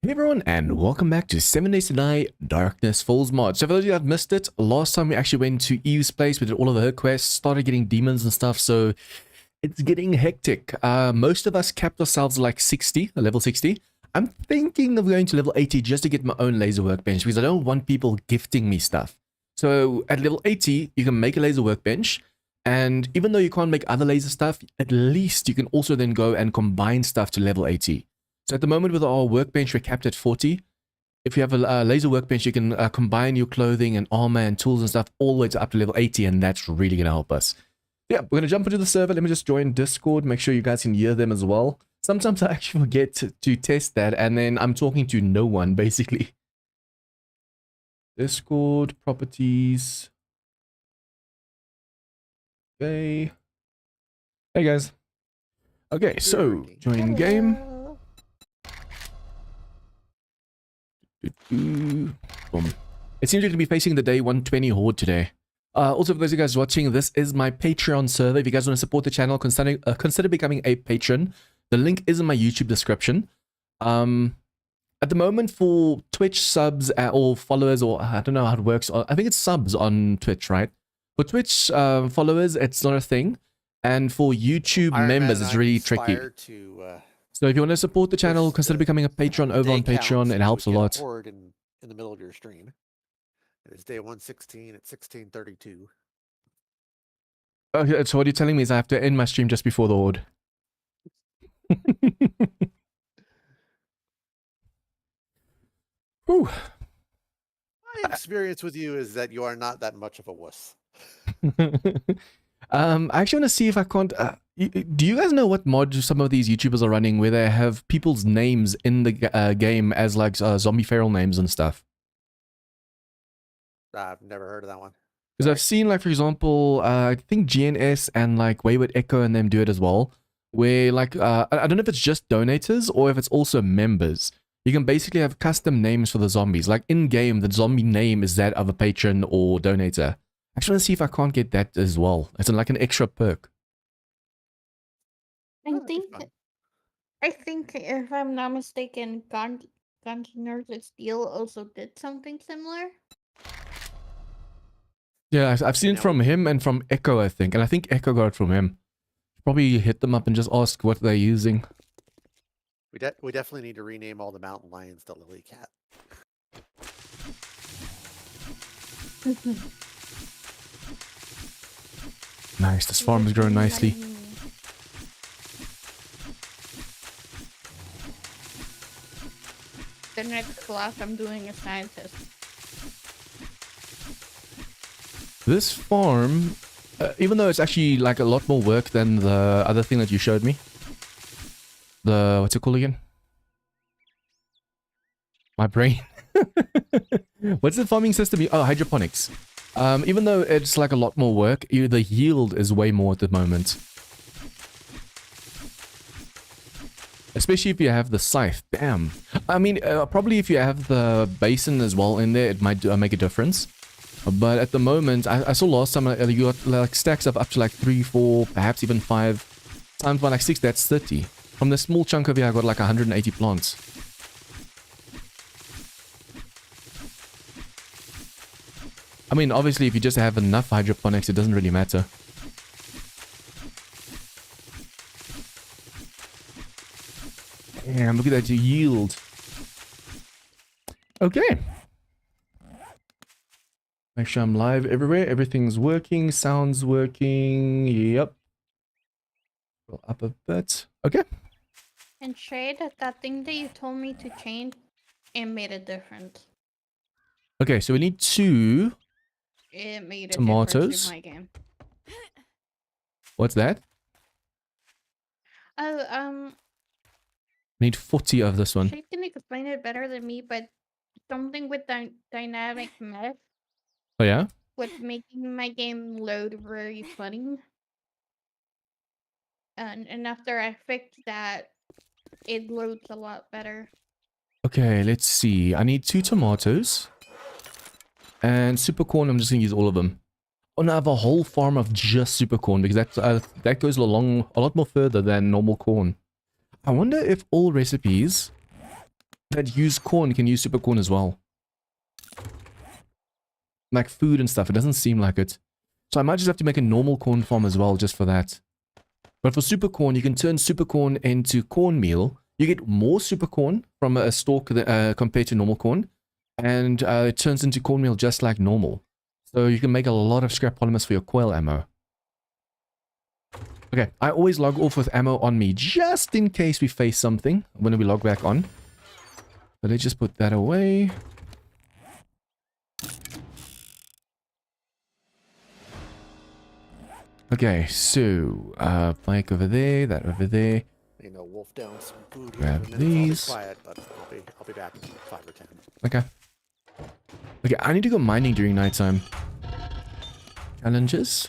Hey everyone, and welcome back to 7 Days to Die Darkness Falls mod. So for those of you that have missed it, last time we actually went to Eve's place, we did all of her quests, started getting demons and stuff, so it's getting hectic. Most of us capped ourselves like 60, level 60. I'm thinking of going to level 80 just to get my own laser workbench, because I don't want people gifting me stuff. So at level 80, you can make a laser workbench, and even though you can't make other laser stuff, at least you can also then go and combine stuff to level 80. So at the moment with our workbench, we're capped at 40. If you have a laser workbench, you can combine your clothing and armor and tools and stuff all the way to up to level 80, and that's really going to help us. Yeah, we're going to jump into the server. Let me just join Discord, make sure you guys can hear them as well. Sometimes I actually forget to test that, and then I'm talking to no one, basically. Discord, properties. Okay. Hey, guys. Okay, so, join game. Boom. It seems like to be facing the day 120 Horde today. Also, for those of you guys watching, this is my Patreon server. If you guys want to support the channel, consider becoming a patron. The link is in my YouTube description. At the moment, for Twitch subs or followers, or I don't know how it works. I think it's subs on Twitch, right? For Twitch followers, it's not a thing. And for YouTube members, it's really tricky. So if you want to support the channel, consider becoming a patron over on Patreon. It helps a lot. Horde in the middle of your stream. It's day 116 at 16:32. Okay, so what you're telling me is I have to end my stream just before the Horde. Whew. My experience with you is that you are not that much of a wuss. I actually want to see if I can't... do you guys know what mod some of these YouTubers are running where they have people's names in the game as like zombie feral names and stuff? I've never heard of that one. Because I've seen, like, for example, I think GNS and like Wayward Echo and them do it as well. Where like, I don't know if it's just donators or if it's also members. You can basically have custom names for the zombies. Like in game, the zombie name is that of a patron or donator. I actually want to see if I can't get that as well. It's like an extra perk. I think if I'm not mistaken, Gunsners of Steel also did something similar. Yeah, I've seen it from him and from Echo, I think. And I think Echo got it from him. Probably hit them up and just ask what they're using. We definitely need to rename all the mountain lions to Lily Cat. Nice, this farm is growing nicely. The next class I'm doing is scientist. This farm, even though it's actually like a lot more work than the other thing that you showed me. The, what's it called again? My brain. What's the farming system? Oh, hydroponics. Even though it's like a lot more work, the yield is way more at the moment. Especially if you have the scythe. Damn. I mean, probably if you have the basin as well in there, it might make a difference. But at the moment, I saw last time you got like stacks of up to like 3, 4, perhaps even 5 times by like 6. That's 30. From this small chunk over here, I got like 180 plants. I mean, obviously, if you just have enough hydroponics, it doesn't really matter. Damn, look at that yield. Okay. Make sure I'm live everywhere. Everything's working. Sound's working. Yep. Go up a bit. Okay. And Shade, that thing that you told me to change, it made a difference. Okay, so we need 2 It made a tomatoes. difference in my game. What's that? Need 40 of this one. Shade can explain it better than me, but something with dynamic mesh. Oh yeah? With making my game load very funny. And after I fixed that, it loads a lot better. Okay, let's see. I need 2 tomatoes. And super corn, I'm just going to use all of them. Oh, no, I have a whole farm of just super corn because that goes a lot more further than normal corn. I wonder if all recipes that use corn can use super corn as well. Like food and stuff. It doesn't seem like it. So I might just have to make a normal corn farm as well, just for that. But for super corn, you can turn super corn into cornmeal. You get more super corn from a stalk compared to normal corn. And it turns into cornmeal just like normal. So you can make a lot of scrap polymers for your coil ammo. Okay, I always log off with ammo on me, just in case we face something when we log back on. So let's just put that away. Okay, so, bike over there, that over there. You know, wolf down some food. Grab here, these. Quiet, but I'll be back in 5 or 10. Okay. Okay, I need to go mining during nighttime. Challenges.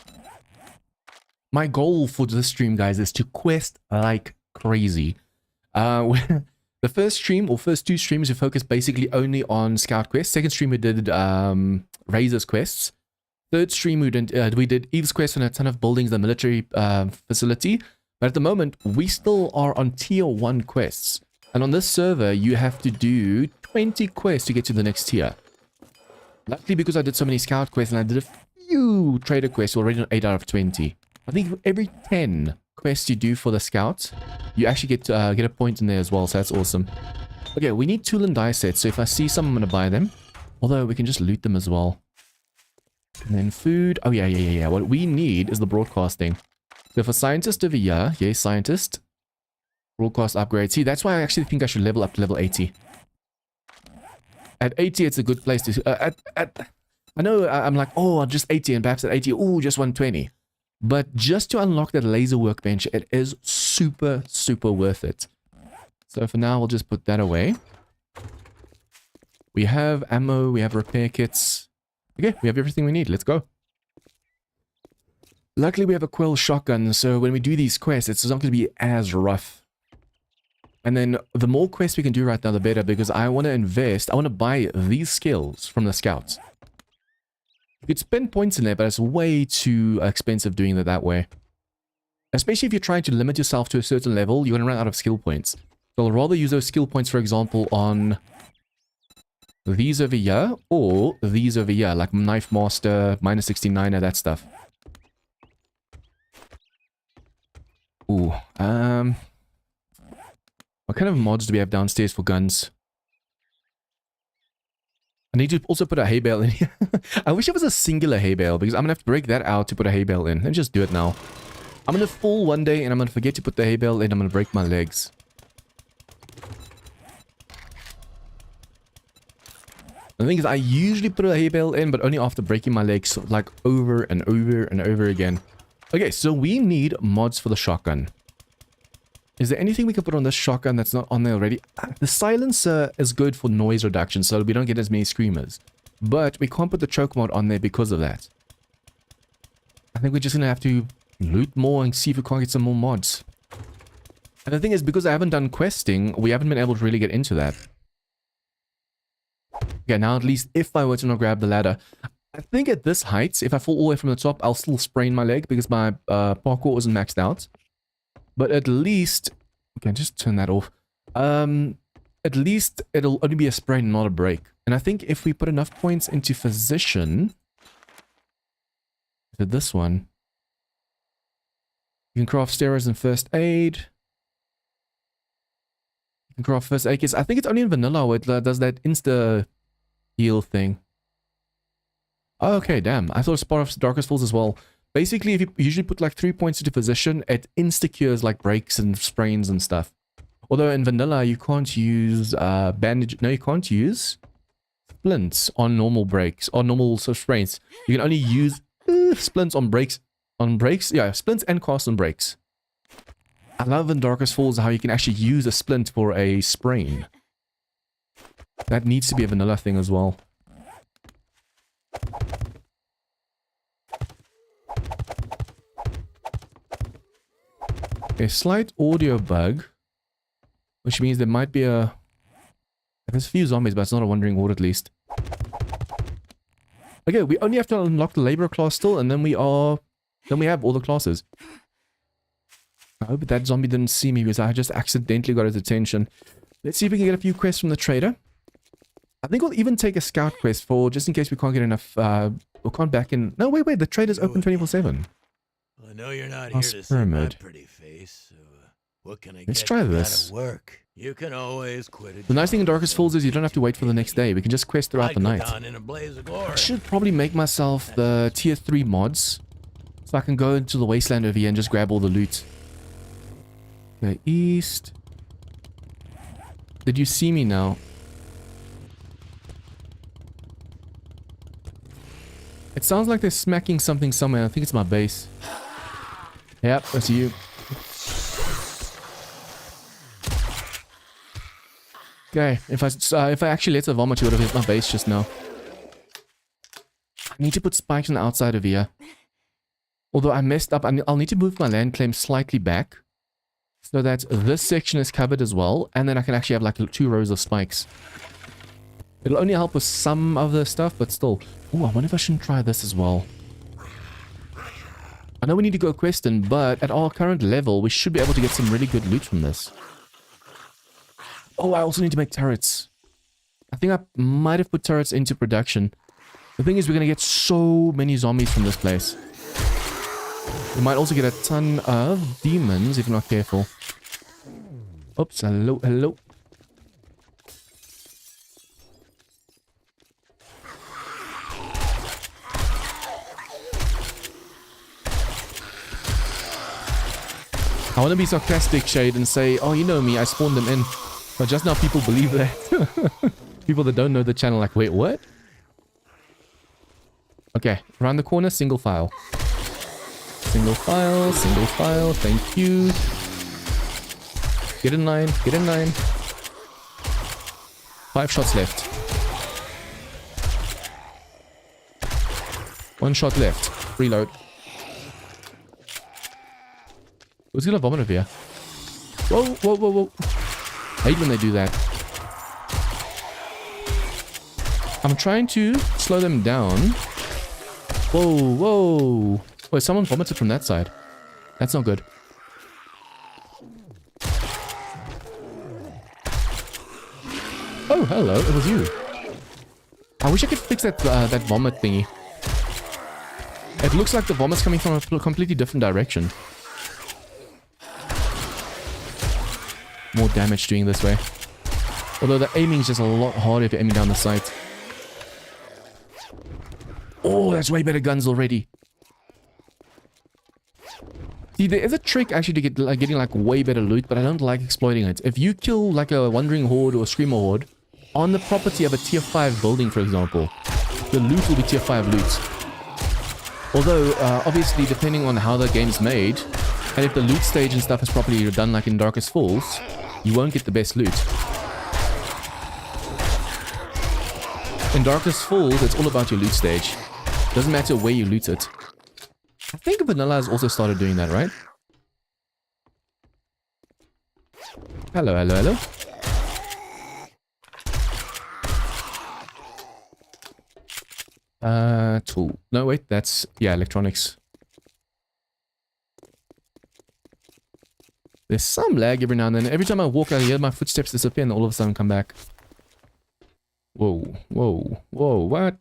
My goal for this stream, guys, is to quest like crazy. The first stream, or first 2 streams, we focused basically only on scout quests. Second stream, we did Razor's quests. Third stream, we did Eve's quest on a ton of buildings, the military facility. But at the moment, we still are on tier 1 quests. And on this server, you have to do 20 quests to get to the next tier. Luckily, because I did so many scout quests and I did a few trader quests, already on 8 out of 20. I think every 10 quests you do for the scouts, you actually get a point in there as well, so that's awesome. Okay, we need tool and die sets, so if I see some, I'm going to buy them. Although, we can just loot them as well. And then food. Oh, yeah. What we need is the broadcasting. So for scientist over here, yes, scientist. Broadcast upgrade. See, that's why I actually think I should level up to level 80. At 80, it's a good place to... I know I'm like, oh, just 80, and perhaps at 80, oh, just 120. But just to unlock that laser workbench, it is super, super worth it. So for now, we'll just put that away. We have ammo, we have repair kits. Okay, we have everything we need. Let's go. Luckily, we have a Quell shotgun, so when we do these quests, it's not going to be as rough. And then the more quests we can do right now, the better, because I want to invest, I want to buy these skills from the scouts. You could spend points in there, but it's way too expensive doing it that way. Especially if you're trying to limit yourself to a certain level, you're going to run out of skill points. So I'll rather use those skill points, for example, on these over here, or these over here, like Knife Master, minus 69er, that stuff. Ooh, what kind of mods do we have downstairs for guns? I need to also put a hay bale in here. I wish it was a singular hay bale, because I'm going to have to break that out to put a hay bale in. Let me just do it now. I'm going to fall one day, and I'm going to forget to put the hay bale in. I'm going to break my legs. The thing is, I usually put a hay bale in, but only after breaking my legs, like over and over and over again. Okay, so we need mods for the shotgun. Is there anything we can put on this shotgun that's not on there already? The silencer is good for noise reduction, so we don't get as many screamers. But we can't put the choke mod on there because of that. I think we're just going to have to loot more and see if we can't get some more mods. And the thing is, because I haven't done questing, we haven't been able to really get into that. Okay, now at least if I were to not grab the ladder, I think at this height, if I fall all the way from the top, I'll still sprain my leg because my parkour isn't maxed out. But at least... Okay, just turn that off. At least it'll only be a sprain, not a break. And I think if we put enough points into physician... To this one... You can craft steroids and first aid. You can craft first aid kits. I think it's only in vanilla where it does that insta heal thing. Oh, okay, damn. I thought it was part of Darkest Falls as well. Basically, if you usually put like 3 points into position, it insta-cures like breaks and sprains and stuff. Although in vanilla, you can't use bandage. No, you can't use splints on normal breaks, or normal sprains. You can only use splints on breaks. Yeah, splints and cast on breaks. I love in Darkest Falls how you can actually use a splint for a sprain. That needs to be a vanilla thing as well. A slight audio bug, which means there might be a... There's a few zombies, but it's not a wandering horde at least. Okay, we only have to unlock the laborer class still, and then we have all the classes. I hope that zombie didn't see me because I just accidentally got his attention. Let's see if we can get a few quests from the trader. I think we'll even take a scout quest for, just in case we can't get enough, we can't back in. No, wait, the trader's open 24/7. I know you're not Lost here to see my pyramid. pretty face, so what can I Let's get try you this. out of work? You can always quit it. The nice thing in Darkest Falls is you don't have to wait for the next day. We can just quest throughout the night. In a blaze of glory. I should probably make myself the tier 3 mods, so I can go into the wasteland over here and just grab all the loot. Okay, east. Did you see me now? It sounds like they're smacking something somewhere. I think it's my base. Yep, that's you. Okay, if I actually let her vomit, she would have hit my base just now. I need to put spikes on the outside of here. Although I messed up, I'll need to move my land claim slightly back, so that this section is covered as well, and then I can actually have like 2 rows of spikes. It'll only help with some of the stuff, but still. Oh, I wonder if I shouldn't try this as well. I know we need to go questing, but at our current level, we should be able to get some really good loot from this. Oh, I also need to make turrets. I think I might have put turrets into production. The thing is, we're going to get so many zombies from this place. We might also get a ton of demons if we're not careful. Oops, hello. I want to be sarcastic, Shade, and say, oh, you know me, I spawned them in. But just now people believe that. People that don't know the channel like, wait, what? Okay, around the corner, single file. Single file, thank you. Get in line, get in line. 5 shots left. 1 shot left. Reload. Who's gonna vomit over here? Whoa. I hate when they do that. I'm trying to slow them down. Whoa. Wait, someone vomited from that side. That's not good. Oh, hello. It was you. I wish I could fix that that vomit thingy. It looks like the vomit's coming from a completely different direction. More damage doing this way. Although the aiming is just a lot harder if you're aiming down the sight. Oh, that's way better guns already. See, there is a trick actually to get getting like way better loot, but I don't like exploiting it. If you kill like a wandering horde or a screamer horde on the property of a tier 5 building, for example, the loot will be tier 5 loot. Although, obviously, depending on how the game's made, and if the loot stage and stuff is properly done like in Darkest Falls, you won't get the best loot. In Darkest Falls, it's all about your loot stage. Doesn't matter where you loot it. I think Vanilla has also started doing that, right? Hello. Tool. No, wait, that's... yeah, electronics. There's some lag every now and then. Every time I walk, I hear my footsteps disappear and all of a sudden come back. Whoa, what?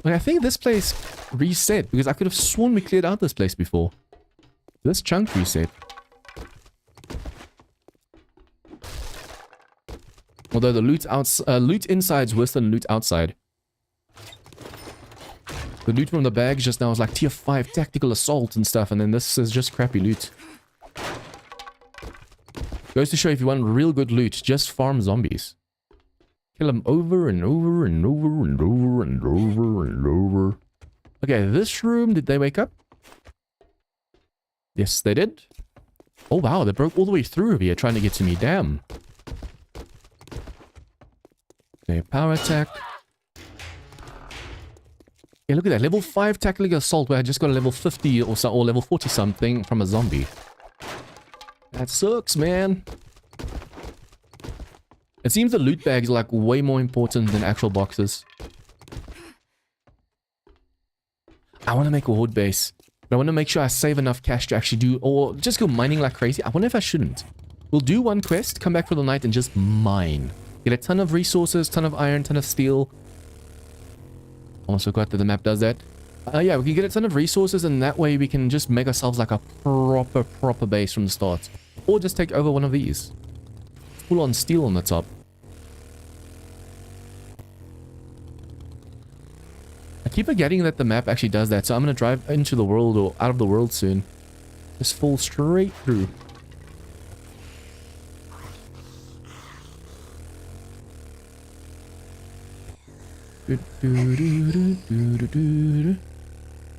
Like, I think this place reset, because I could have sworn we cleared out this place before. This chunk reset. Although the loot inside's worse than loot outside. The loot from the bags just now is like tier 5 tactical assault and stuff, and then this is just crappy loot. Goes to show if you want real good loot, just farm zombies. Kill them over and over and over and over and over and over. Okay, this room, did they wake up? Yes, they did. Oh wow, they broke all the way through here trying to get to me, damn. Okay, power attack. Yeah, look at that, level 5 tactical assault where I just got a level 50 or so, or level 40 something from a zombie. That sucks, man. It seems the loot bags are like way more important than actual boxes. I want to make a horde base. But I want to make sure I save enough cash to actually do, or just go mining like crazy. I wonder if I shouldn't. We'll do one quest, come back for the night and just mine. Get a ton of resources, ton of iron, ton of steel. Almost forgot that the map does that. Yeah, we can get a ton of resources and that way we can just make ourselves like a proper base from the start. Or just take over one of these. Full on steel on the top. I keep forgetting that the map actually does that, so I'm going to drive into the world or out of the world soon. Just fall straight through.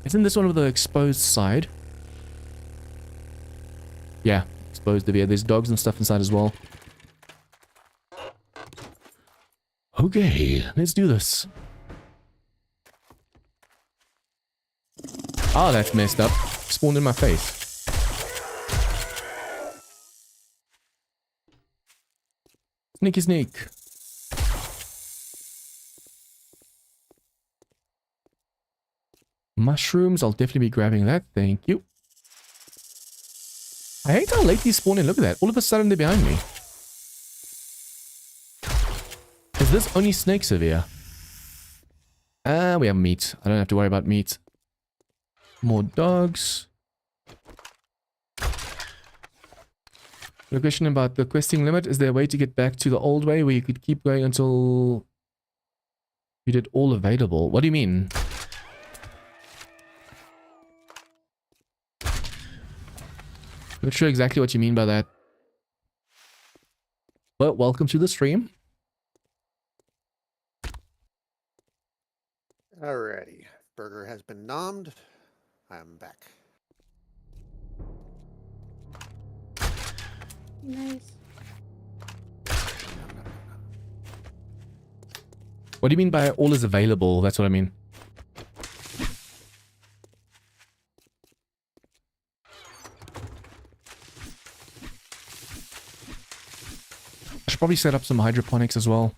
Isn't this one of the exposed side? Yeah, exposed to be. There's dogs and stuff inside as well. Okay, let's do this. Ah, that's messed up. Spawned in my face. Sneaky sneak. Mushrooms, I'll definitely be grabbing that. Thank you. I hate how late these spawn in. Look at that. All of a sudden they're behind me. Is this only snake severe? Ah, we have meat. I don't have to worry about meat. More dogs. The question about the questing limit. Is there a way to get back to the old way where you could keep going until you did all available? What do you mean? Not sure exactly what you mean by that. But welcome to the stream. Alrighty. Burger has been nommed. I'm back. Nice. What do you mean by all is available? That's what I mean. I should probably set up some hydroponics as well.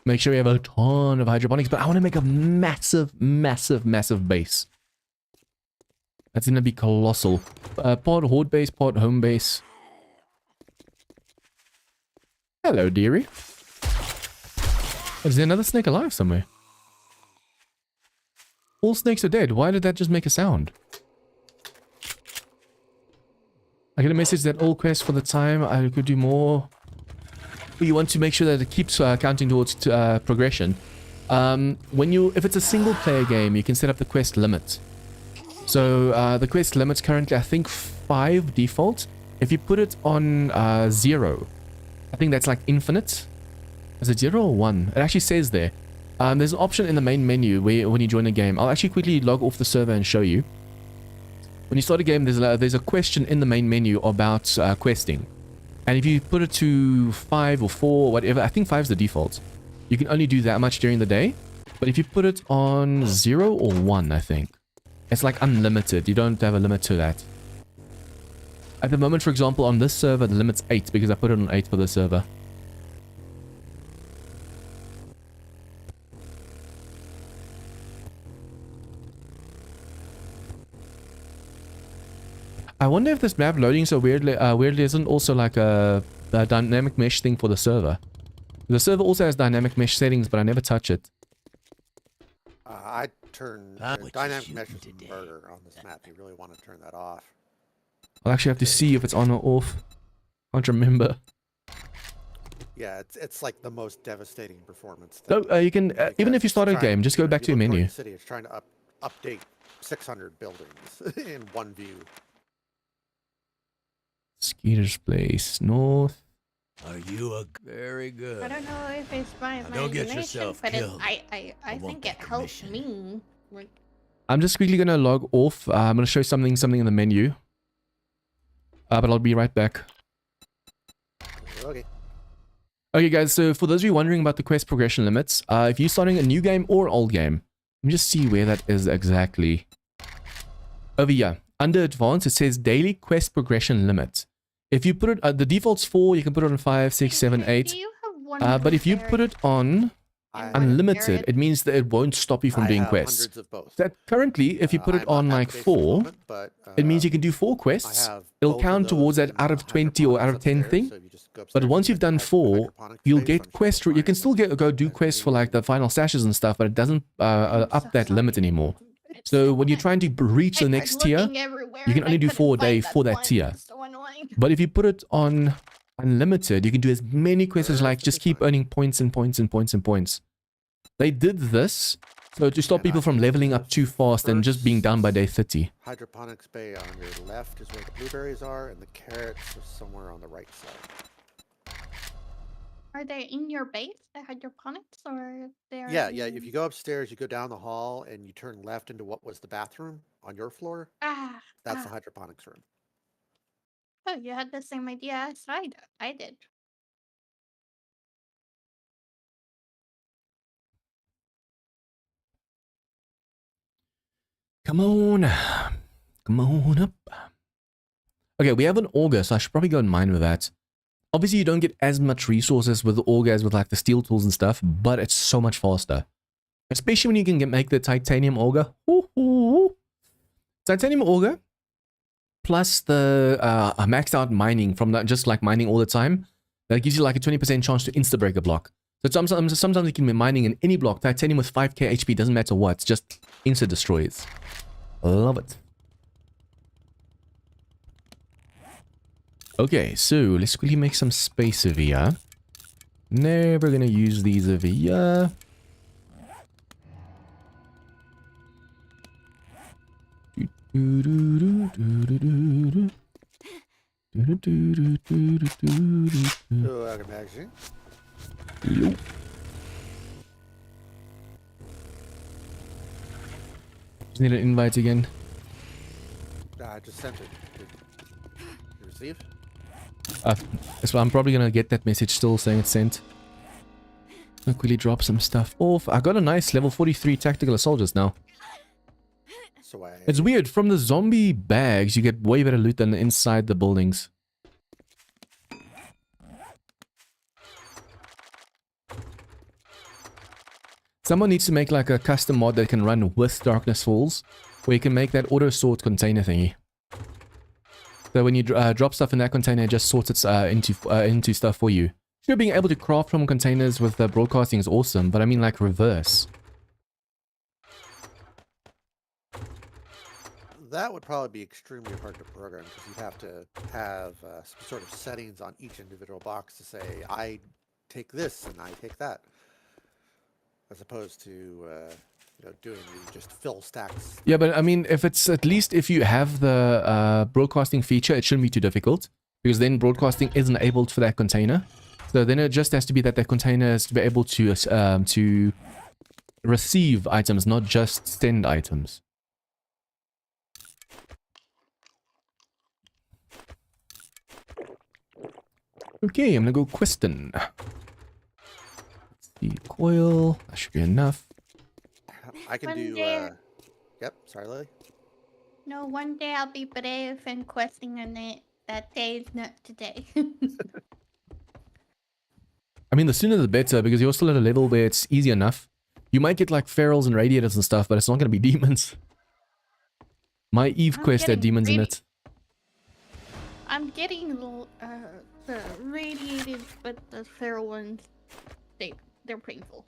Make sure we have a ton of hydroponics, but I want to make a massive base. That's going to be colossal. Part horde base, part home base. Hello, dearie. Is there another snake alive somewhere? All snakes are dead. Why did that just make a sound? I get a message that all quests for the time I could do more. You want to make sure that it keeps counting towards progression. If it's a single player game, you can set up the quest limit. So the quest limit's currently I think 5 default. If you put it on 0, I think that's like infinite. Is it 0 or 1? It actually says there. There's an option in the main menu where when you join a game. I'll actually quickly log off the server and show you. When you start a game, there's a question in the main menu about questing. And if you put it to 5 or 4 or whatever, I think 5 is the default. You can only do that much during the day. But if you put it on 0 or 1, I think, it's like unlimited. You don't have a limit to that. At the moment, for example, on this server, the limit's 8 because I put it on 8 for the server. I wonder if this map loading so weirdly isn't also like a dynamic mesh thing for the server. The server also has dynamic mesh settings, but I never touch it. I turned What you dynamic mesh shooting is today? burger on this map. You really want to turn that off. I'll actually have to see if it's on or off. Can't remember. Yeah, it's like the most devastating performance. No, you can even if you start a Because game, just go back to your you look around menu. the city, it's trying to update 600 buildings in one view. Skeeter's Place North. Are you a very good? I don't know if it's my Now don't get imagination, yourself but killed. I I want think it the helped commission. me. Like, I'm just quickly gonna log off. I'm gonna show something in the menu. But I'll be right back. Okay. Okay, guys. So for those of you wondering about the quest progression limits, if you're starting a new game or an old game, let me just see where that is exactly. Over here, under advanced, it says daily quest progression limit. If you put it, the default's 4. You can put it on 5, 6, 7, 8. do you have one? But if you put it on I- unlimited, it means that it won't stop you from I doing have quests. hundreds of both. That currently, if you put it I'm on not like activated at the 4, moment, but, it means you can do 4 quests. have It'll both of count those towards that in out the of 20 or out of 10 hydroponics thing. upstairs, so if you just go But upstairs, once you you've get done the 4, hydroponics you'll space, so I'm get just quests. gonna You can find still go do and quests for maybe like the final stashes and stuff, but it doesn't I'm up so that limit sorry. anymore. It's So so when you're trying to reach I the tried next tier, looking everywhere you can and only I do couldn't 4 a day find for that one. tier. It's so annoying. But if you put it on unlimited, you can do as many quests as like just keep earning points and points and points and points. They did this so to stop And people I from think leveling the up too fast and just being done by day 30. hydroponics bay on your left is where the blueberries are, and the carrots are somewhere on the right side. Are they in your base, the hydroponics, or they're Yeah, yeah. If you go upstairs, you go down the hall, and you turn left into what was the bathroom on your floor. That's the hydroponics room. Oh, you had the same idea as I did. Come on. Come on up. Okay, we have an auger, so I should probably go and mine with that. Obviously, you don't get as much resources with the auger as with like the steel tools and stuff, but it's so much faster. Especially when you can make the titanium auger. Ooh. Titanium auger plus the maxed out mining from that, just like mining all the time. That gives you like a 20% chance to insta-break a block. So sometimes you can be mining in any block. Titanium with 5k HP, doesn't matter what, just insta-destroys. Love it. Okay, so let's quickly make some space over here. Never gonna use these over here. Magazine. Yo. Just need an invite again. I just sent it. Did you receive? So I'm probably gonna get that message still saying it's sent. I'll quickly drop some stuff off. I got a nice level 43 tactical assault just now. So It's weird, from the zombie bags you get way better loot than inside the buildings. Someone needs to make like a custom mod that can run with Darkness Falls, where you can make that auto sort container thingy. So when you drop stuff in that container, it just sorts it into stuff for you. Sure, being able to craft from containers with broadcasting is awesome, but I mean like reverse. that would probably be extremely hard to program because you'd have to have some sort of settings on each individual box to say, I take this and I take that. As opposed to doing the just fill stacks. Yeah, but I mean, if it's at least if you have the broadcasting feature, it shouldn't be too difficult, because then broadcasting is enabled for that container. So then it just has to be that container has to be able to receive items, not just send items. Okay, I'm gonna go question. Let's see, coil. That should be enough. I can One do. day- Yep. Sorry, Lily. No, one day I'll be brave and questing on it. That day is not today. I mean, the sooner the better, because you're still at a level where it's easy enough. You might get like ferals and radiators and stuff, but it's not going to be demons. My Eve I'm quest had getting demons in really- it. I'm getting the radiated, but the feral ones, they're painful.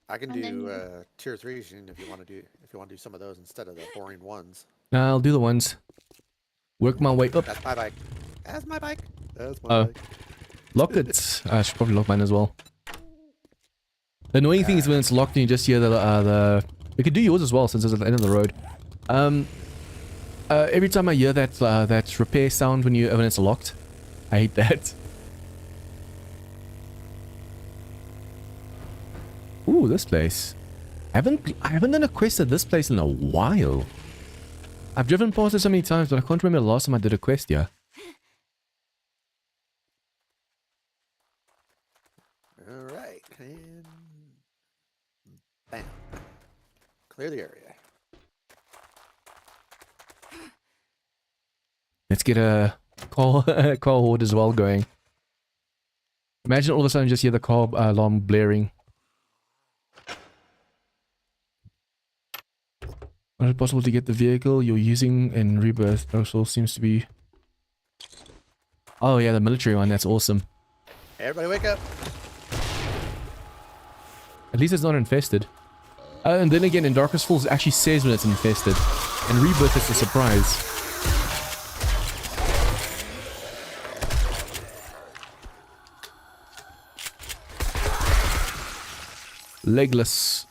I can And do then- tier 3s if you want to do some of those instead of the boring ones. I'll do the ones. Work my way up. That's my bike. That's my bike. That's my Oh. bike. Lock it. I should probably lock mine as well. The annoying thing is when it's locked and you just hear the... You could do yours as well since it's at the end of the road. Every time I hear that repair sound when it's locked, I hate that. Ooh, this place. I haven't done a quest at this place in a while. I've driven past it so many times, but I can't remember the last time I did a quest here. All right, and bam, clear the area. Let's get a car horde as well going. Imagine all of a sudden just hear the car alarm blaring Not it possible to get the vehicle you're using in Rebirth? Also seems to be... Oh yeah, the military one, that's awesome. Everybody wake up. At least it's not infested. And then again, in Darkness Falls, it actually says when it's infested. In Rebirth, it's a surprise. Legless.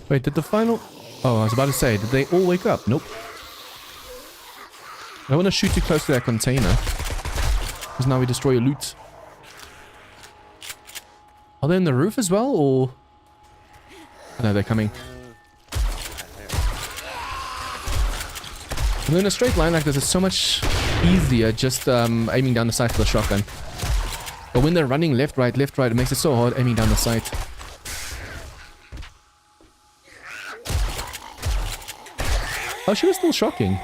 Wait, did the final... Oh, I was about to say, did they all wake up? Nope. I don't want to shoot too close to that container. Because now we destroy your loot. Are they in the roof as well, or... Oh, no, they're coming. And in a straight line like this, it's so much easier just aiming down the sight with a shotgun. But when they're running left, right, it makes it so hard aiming down the sight. Oh, she was still shocking.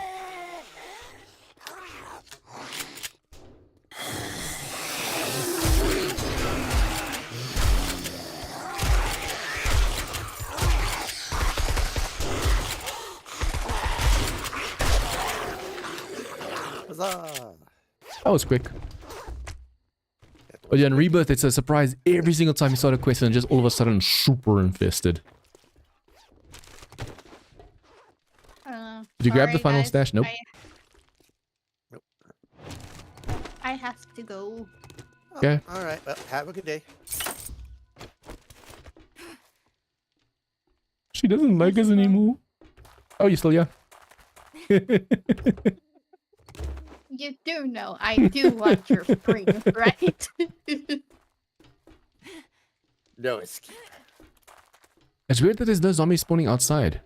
Huzzah! That was quick. But yeah, in Rebirth, it's a surprise every single time you start a quest and just all of a sudden super infested. Did you grab the final guys, stash? Nope. Nope. I have to go. Okay. All right. Well, have a good day. She doesn't like us anymore. Oh, you still yeah? You do know I do want your stream, right? No escape. It's weird that there's no zombies spawning outside.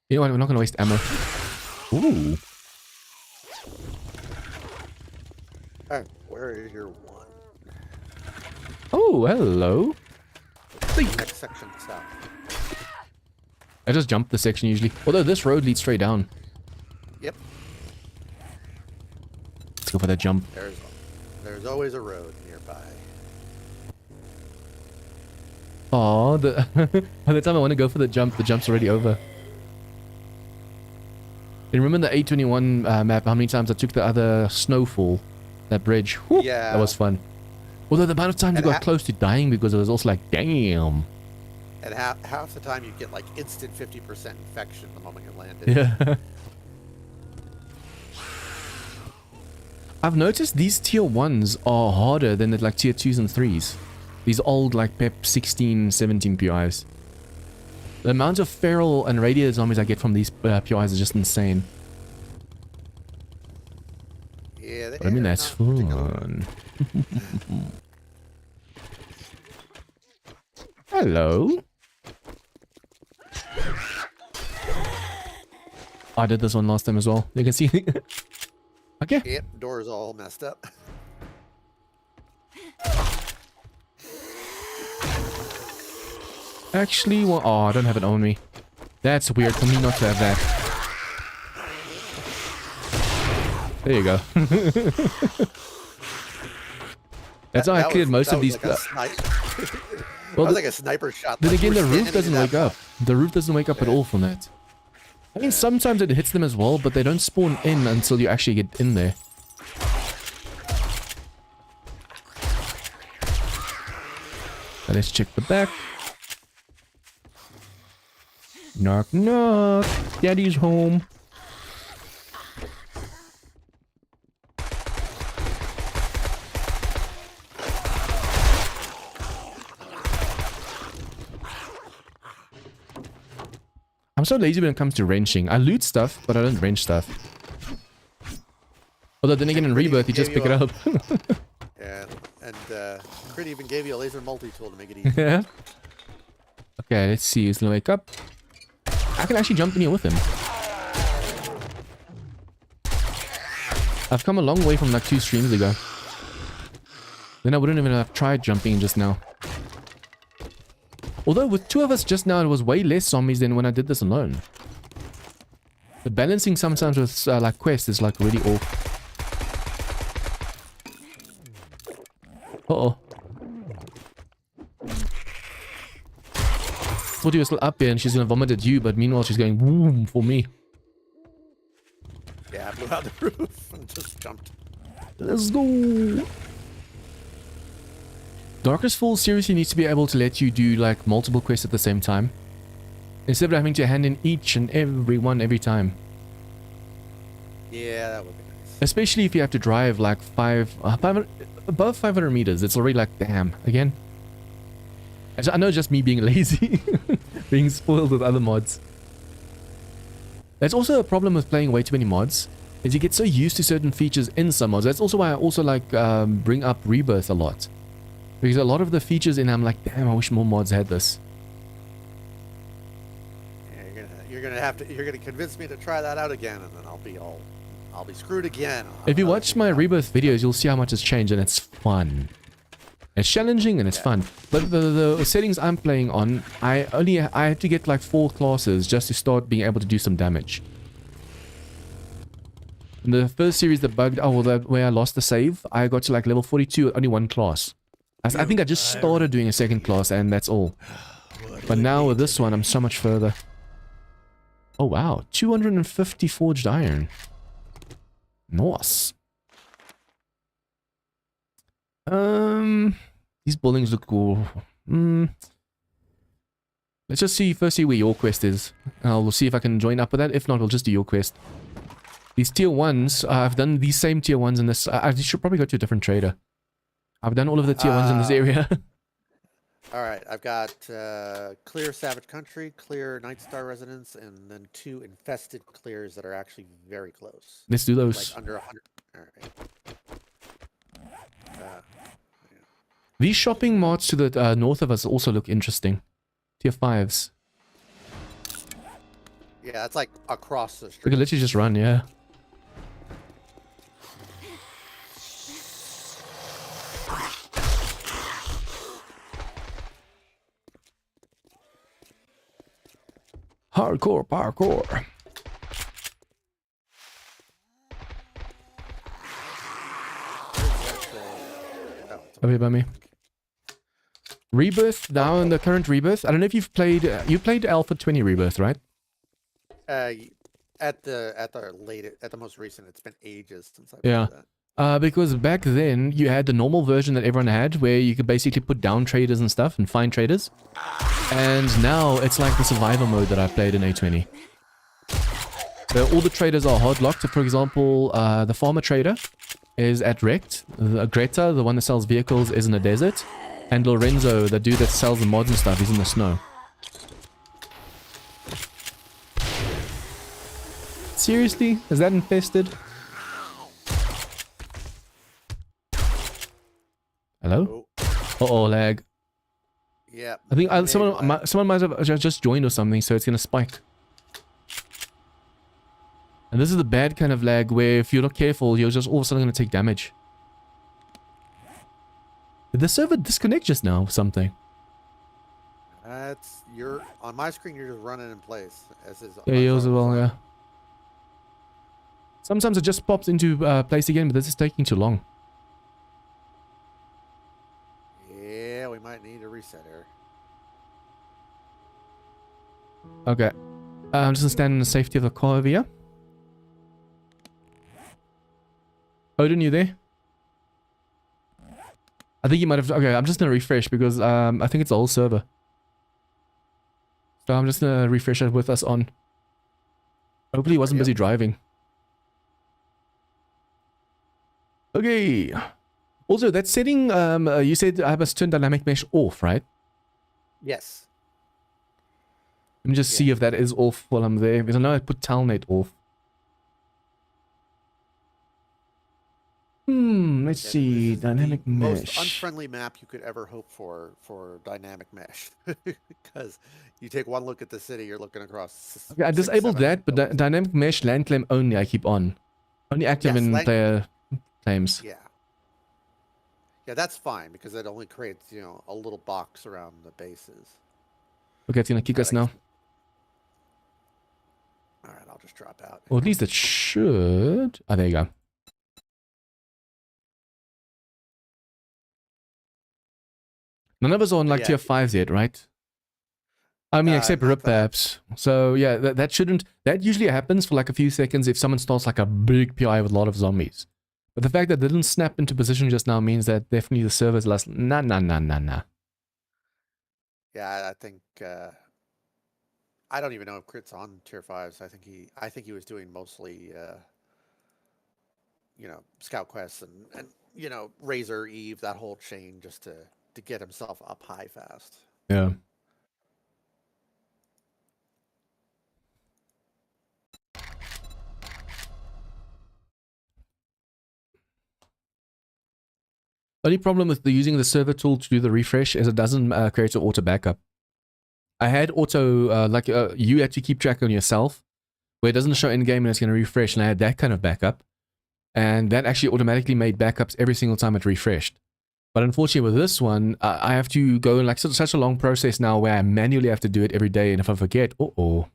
You know what? We're not gonna waste ammo. Ooh. Alright, where is your one? Oh, hello. Next section south. I just jump the section usually. Although this road leads straight down. Yep. Let's go for that jump. There's always a road nearby. Aw, by the time I want to go for the jump's already over. You remember the A21 map, how many times I took the other snowfall? That bridge. Whew, Yeah. that was fun. Although the amount of times I got close to dying because it was also like, damn. And half the time you get like instant 50% infection the moment you landed. Yeah. I've noticed these tier 1s are harder than the like tier 2s and 3s. These old like PEP 16, 17 PIs. The amount of feral and radiator zombies I get from these PIs is just insane. Yeah, But I mean, that's fun. Hello. I did this one last time as well. You can see. Okay. Yep, door's all messed up. Actually, well, oh, I don't have it on me. That's weird for me not to have that. There you go. That's how I cleared most of these. Like well, that was like a sniper shot. Then Like again, you the were roof standing doesn't in wake that up. The roof doesn't wake up at all from that. I mean, sometimes it hits them as well, but they don't spawn in until you actually get in there. Now let's check the back. Knock, knock. Daddy's home. I'm so lazy when it comes to wrenching. I loot stuff, but I don't wrench stuff. Although then again in Rebirth, you just pick it up. Yeah, and Crit even gave you a laser multi-tool to make it easy. Yeah. Okay, let's see. He's gonna wake up. I can actually jump in here with him. I've come a long way from like 2 streams ago. Then I wouldn't even have tried jumping just now. Although with 2 of us just now, it was way less zombies than when I did this alone. The balancing sometimes with like quests is like really off. Uh-oh. Thought you were still up here and she's gonna vomit at you, but meanwhile she's going boom for me. Yeah, I blew out the roof and just jumped. Let's go. Darkness Falls seriously needs to be able to let you do like multiple quests at the same time, instead of having to hand in each and every one every time. Yeah, that would be nice. Especially if you have to drive like 500, above 500 meters. It's already like, damn, again. I know, just me being lazy, being spoiled with other mods. That's also a problem with playing way too many mods, is you get so used to certain features in some mods. That's also why I also like bring up Rebirth a lot, because a lot of the features in I'm like, damn, I wish more mods had this. Yeah, you're gonna convince me to try that out again, and then I'll be screwed again. If you watch my Rebirth videos, you'll see how much has changed, and it's fun. It's challenging and it's fun. But the settings I'm playing on, I had to get like 4 classes just to start being able to do some damage. In the first series that bugged, where I lost the save, I got to like level 42, only 1 class. I think I just started doing a 2nd class and that's all. But now with this one, I'm so much further. Oh wow, 250 forged iron. Nice. These buildings look cool. Let's just see where your quest is. I'll see if I can join up with that. If not, we'll just do your quest. These tier 1s, I've done these same tier 1s in this. I should probably go to a different trader. I've done all of the tier 1s in this area. Alright, I've got clear Savage Country, clear Night Star Residence, and then 2 infested clears that are actually very close. Let's do those. Like under 100. Alright. These shopping marts to the north of us also look interesting. Tier 5s. Yeah, it's like across the We street. could literally just run, yeah. Hardcore parkour. Over here by me. Rebirth now in the current Rebirth. I don't know if you've played. You played Alpha 20 Rebirth, right? At the most recent, it's been ages since I Yeah. played that. Because back then you had the normal version that everyone had, where you could basically put down traders and stuff and find traders. And now it's like the survivor mode that I played in A20. So all the traders are hard locked. So for example, the farmer trader is at Wrecked. Greta, the one that sells vehicles, is in the desert. And Lorenzo, the dude that sells the mods and stuff, is in the snow. Seriously? Is that infested? Hello? Uh-oh, lag. Yeah. I think someone might have just joined or something, so it's gonna spike. And this is the bad kind of lag where if you're not careful, you're just all of a sudden gonna take damage. Did the server disconnect just now or something? You're on my screen. You're just running in place. As is. Yeah, yours as well. Yeah. Sometimes it just pops into place again, but this is taking too long. Yeah, we might need a reset here. Okay. I'm just gonna stand in the safety of the car over here. Odin, you there? I think you might have... Okay, I'm just gonna refresh because I think it's the whole server. So I'm just gonna refresh it with us on. Hopefully he wasn't busy driving. Okay. Also, that setting, you said I must turn dynamic mesh off, right? Yes. Let me just see if that is off while I'm there. Because I know I put Telnet off. Let's see. Dynamic mesh. Most unfriendly map you could ever hope for dynamic mesh. Because you take one look at the city, you're looking across. Okay, I disabled that, but dynamic mesh land claim only I keep on. Only active in player claims. Yeah. Yeah, that's fine because it only creates, a little box around the bases. Okay, it's gonna kick us now. Alright, I'll just drop out. Or at least it should. Oh, there you go. None of us are on like Yeah. tier 5s yet, right? I mean, except not Rip that- perhaps. So yeah, that shouldn't... That usually happens for like a few seconds if someone starts like a big PI with a lot of zombies. But the fact that they didn't snap into position just now means that definitely the server's last... Nah. Yeah, I think I don't even know if Crit's on tier 5s. I think he was doing mostly you know, scout quests and you know, Razor, Eve, that whole chain just to get himself up high fast. Yeah. Only problem with using the server tool to do the refresh is it doesn't create an auto backup. I had auto, you actually keep track on yourself, where it doesn't show in game and it's going to refresh, and I had that kind of backup. And that actually automatically made backups every single time it refreshed. But unfortunately with this one, I have to go in like such a long process now where I manually have to do it every day, and if I forget, uh-oh.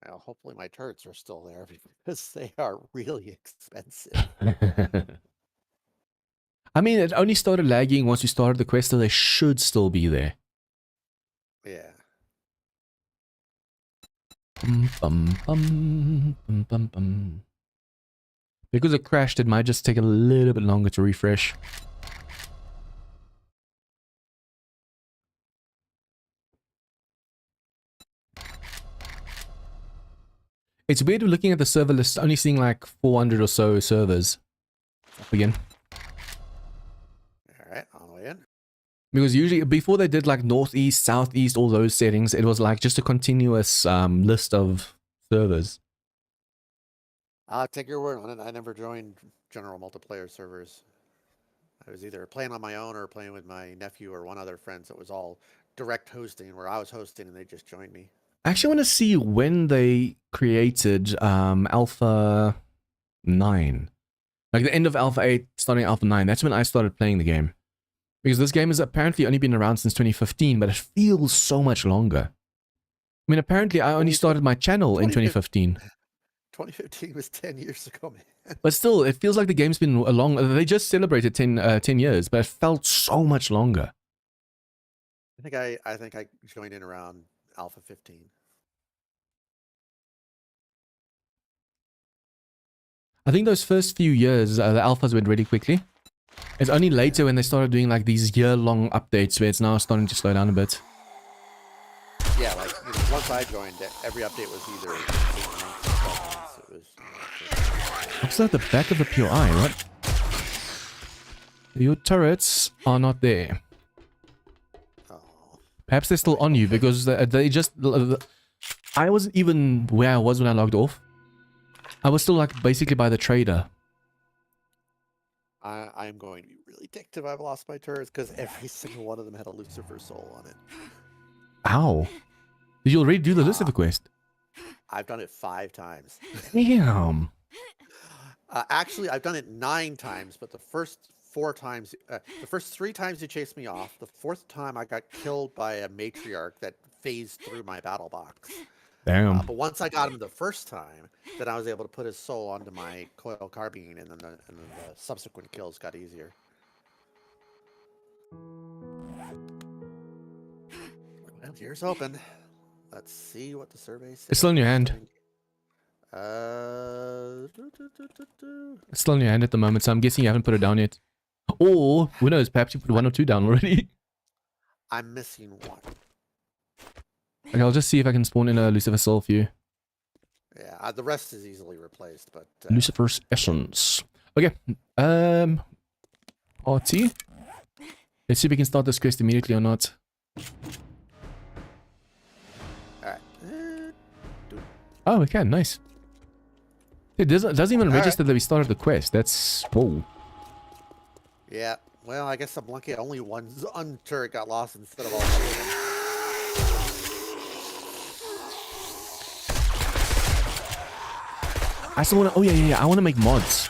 Well, hopefully my turrets are still there because they are really expensive. I mean, it only started lagging once we started the quest, so they should still be there. Yeah. Because it crashed, it might just take a little bit longer to refresh. It's weird looking at the server list, only seeing like 400 or so servers. Up again. Alright, on the way in. Because usually, before they did like northeast, southeast, all those settings, it was like just a continuous list of servers. I'll take your word on it. I never joined general multiplayer servers. I was either playing on my own or playing with my nephew or one other friend, so it was all direct hosting where I was hosting and they just joined me. I actually want to see when they created Alpha 9. Like the end of Alpha 8, starting Alpha 9. That's when I started playing the game. Because this game has apparently only been around since 2015, but it feels so much longer. I mean, apparently I only started my channel in 2015. 2015 was 10 years ago, man. But still, it feels like the game's been a long... They just celebrated 10 years, but it felt so much longer. I think I joined in around Alpha 15. I think those first few years, the alphas went really quickly. It's only later when they started doing like these year-long updates where it's now starting to slow down a bit. Yeah, like you know, once I joined, every update was either 8 months or 12 months. It was. What's at the back of the POI, what? Your turrets are not there. Oh, Perhaps they're still on you because they just... I wasn't even where I was when I logged off. I was still like basically by the trader. I am going to be really ticked if I've lost my turrets because every single one of them had a Lucifer soul on it. Ow. Did you already do the Lucifer quest? I've done it 5 times. Damn. Actually, I've done it 9 times, but the first 4 times, the first 3 times you chased me off. The 4th time I got killed by a matriarch that phased through my battle box. Damn. But once I got him the first time, then I was able to put his soul onto my coil carbine, and then the subsequent kills got easier. Well, here's open. Let's see what the survey says. It's still in your hand. It's still in your hand at the moment, so I'm guessing you haven't put it down yet. Or, who knows, perhaps you put 1 or 2 down already. I'm missing 1. Okay, I'll just see if I can spawn in a Lucifer Soul for you. Yeah, the rest is easily replaced, but... Lucifer's Essence. Okay, RT. Let's see if we can start this quest immediately or not. Alright. Oh, we can, nice. It doesn't even All register that we started the quest. That's... Whoa. Yeah, well, I guess I'm lucky. Only one turret got lost instead of all 3 of them. I still want to... Oh, yeah. I want to make mods.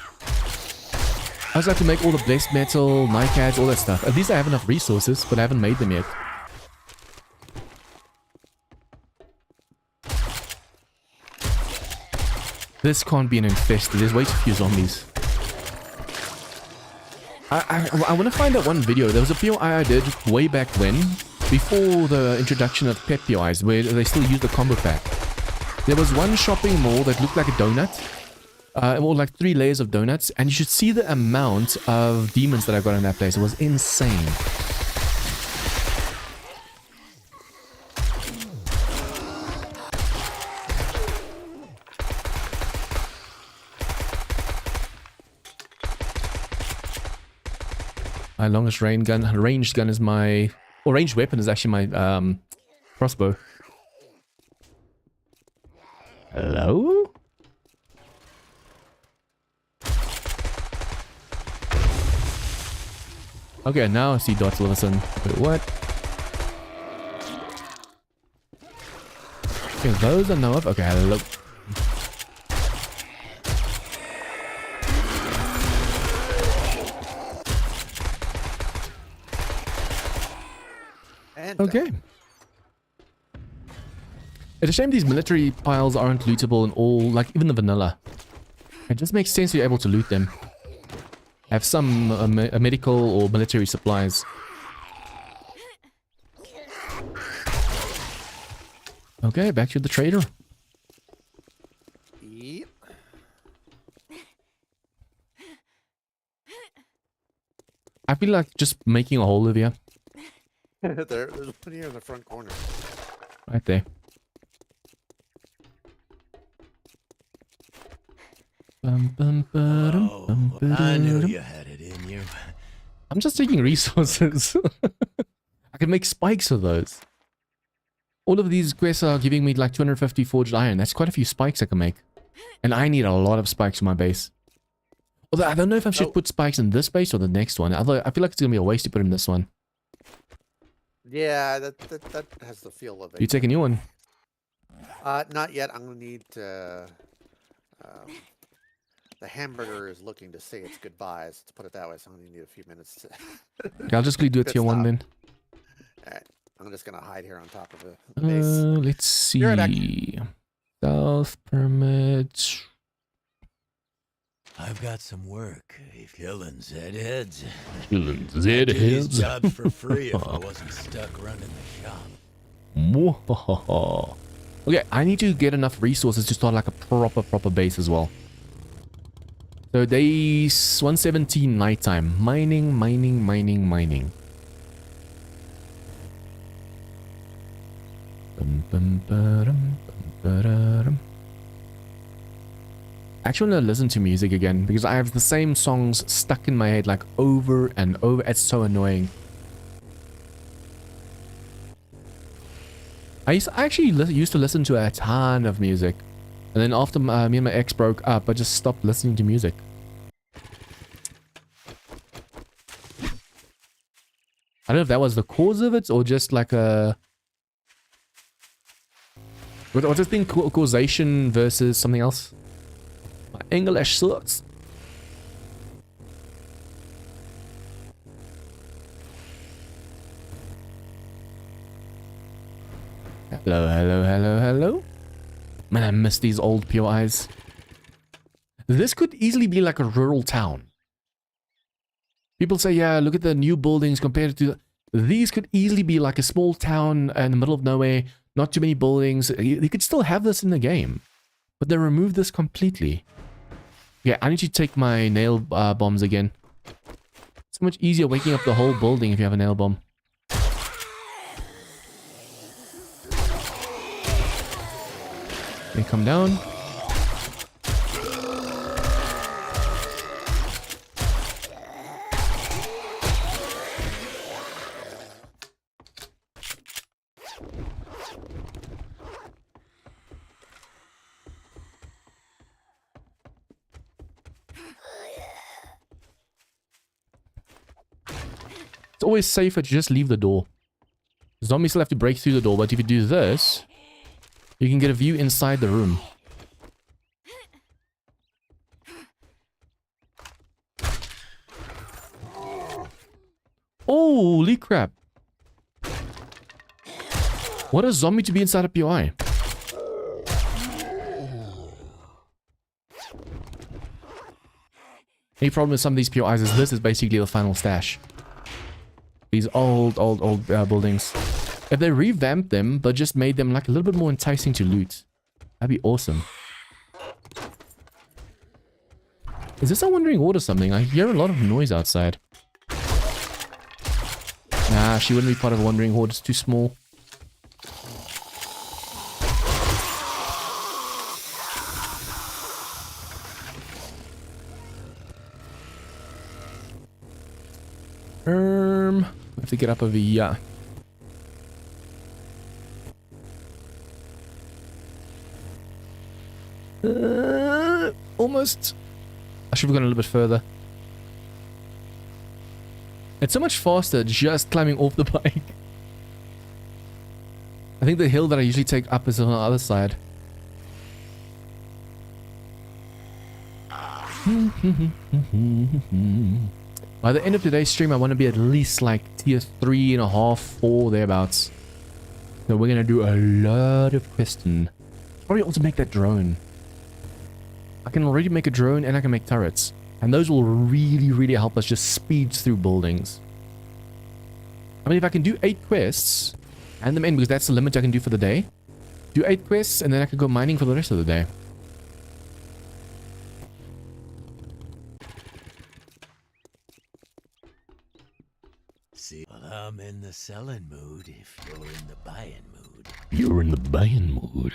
I just have to make all the blessed metal, NICADs, all that stuff. At least I have enough resources, but I haven't made them yet. This can't be an infested. There's way too few zombies. I want to find that one video. There was a POI I did way back when, before the introduction of pet POIs, where they still used the combo pack. There was one shopping mall that looked like a donut. Or like 3 layers of donuts, and you should see the amount of demons that I got in that place. It was insane. My longest ranged gun is my, or ranged weapon is actually my crossbow. Hello? Okay, now I see dots all of a sudden. Wait, what? Okay, those I know of. Okay, hello. And Okay. It's a shame these military piles aren't lootable in all, like even the vanilla. It just makes sense you're able to loot them. Have some medical or military supplies. Okay, back to the trader. Yep. I feel like just making a hole of you. There's one here in the front corner. Right there. Oh, I knew you had it in you. I'm just taking resources. I can make spikes of those. All of these quests are giving me like 250 forged iron. That's quite a few spikes I can make. And I need a lot of spikes for my base. Although I don't know if I should put spikes in this base or the next one. Although I feel like it's going to be a waste to put in this one. Yeah, that has the feel of it. You take a new one. Not yet. I'm gonna need to. The hamburger is looking to say its goodbyes. Let's put it that way. So I'm gonna need a few minutes to. Okay, I'll just do a tier 1 then. All right. I'm just gonna hide here on top of the base. Let's see. South permit. I've got some work. Killing Zedheads. Killing I'd do these jobs for free if I wasn't stuck running the shop. Okay, I need to get enough resources to start like a proper base as well. So day 117 nighttime. Mining. I actually want to listen to music again because I have the same songs stuck in my head like over and over. It's so annoying. I actually used to listen to a ton of music, and then after me and my ex broke up, I just stopped listening to music. I don't know if that was the cause of it or just like a... What's this thing? Causation versus something else? My English sucks. Hello. Man, I miss these old POIs. This could easily be like a rural town. People say, yeah, look at the new buildings compared to... These could easily be like a small town in the middle of nowhere. Not too many buildings. You could still have this in the game. But they removed this completely. Yeah, I need to take my nail bombs again. So much easier waking up the whole building if you have a nail bomb. They come down. It's always safer to just leave the door. Zombies still have to break through the door, but if you do this, you can get a view inside the room. Holy crap. What a zombie to be inside a POI. Any problem with some of these POIs is this is basically the final stash. These old buildings. If they revamped them, but just made them like a little bit more enticing to loot, that'd be awesome. Is this a wandering horde or something? I hear a lot of noise outside. Nah, she wouldn't be part of a wandering horde. It's too small. We have to get up over here. Almost. I should have gone a little bit further. It's so much faster just climbing off the bike. I think the hill that I usually take up is on the other side. By the end of today's stream, I want to be at least like tier 3.5, 4 thereabouts. So we're gonna do a lot of questing. Probably also make that drone. I can already make a drone and I can make turrets. And those will really help us just speed through buildings. I mean, if I can do 8 quests, and them in, because that's the limit I can do for the day. Do 8 quests, and then I can go mining for the rest of the day. See, well, I'm in the selling mood if you're in the buying mood. You're in the buying mood.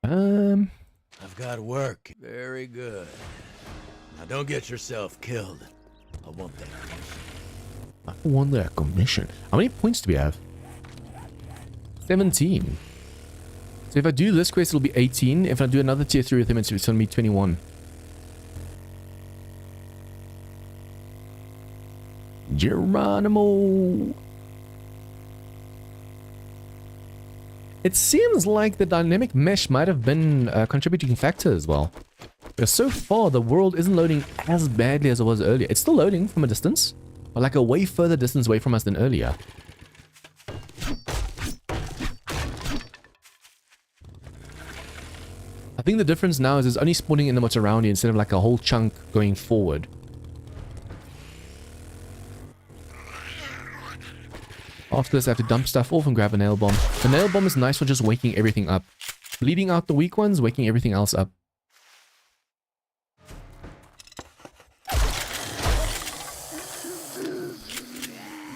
I've got work. Very good. Now don't get yourself killed. I want that commission. I want that commission. How many points do we have? 17. So if I do this quest, it'll be 18. If I do another tier 3 with him, it's going to be 21. Geronimo. It seems like the dynamic mesh might have been a contributing factor as well. Because so far, the world isn't loading as badly as it was earlier. It's still loading from a distance, but like a way further distance away from us than earlier. I think the difference now is it's only spawning in what's around you instead of like a whole chunk going forward. After this, I have to dump stuff off and grab a nail bomb. The nail bomb is nice for just waking everything up. Bleeding out the weak ones, waking everything else up.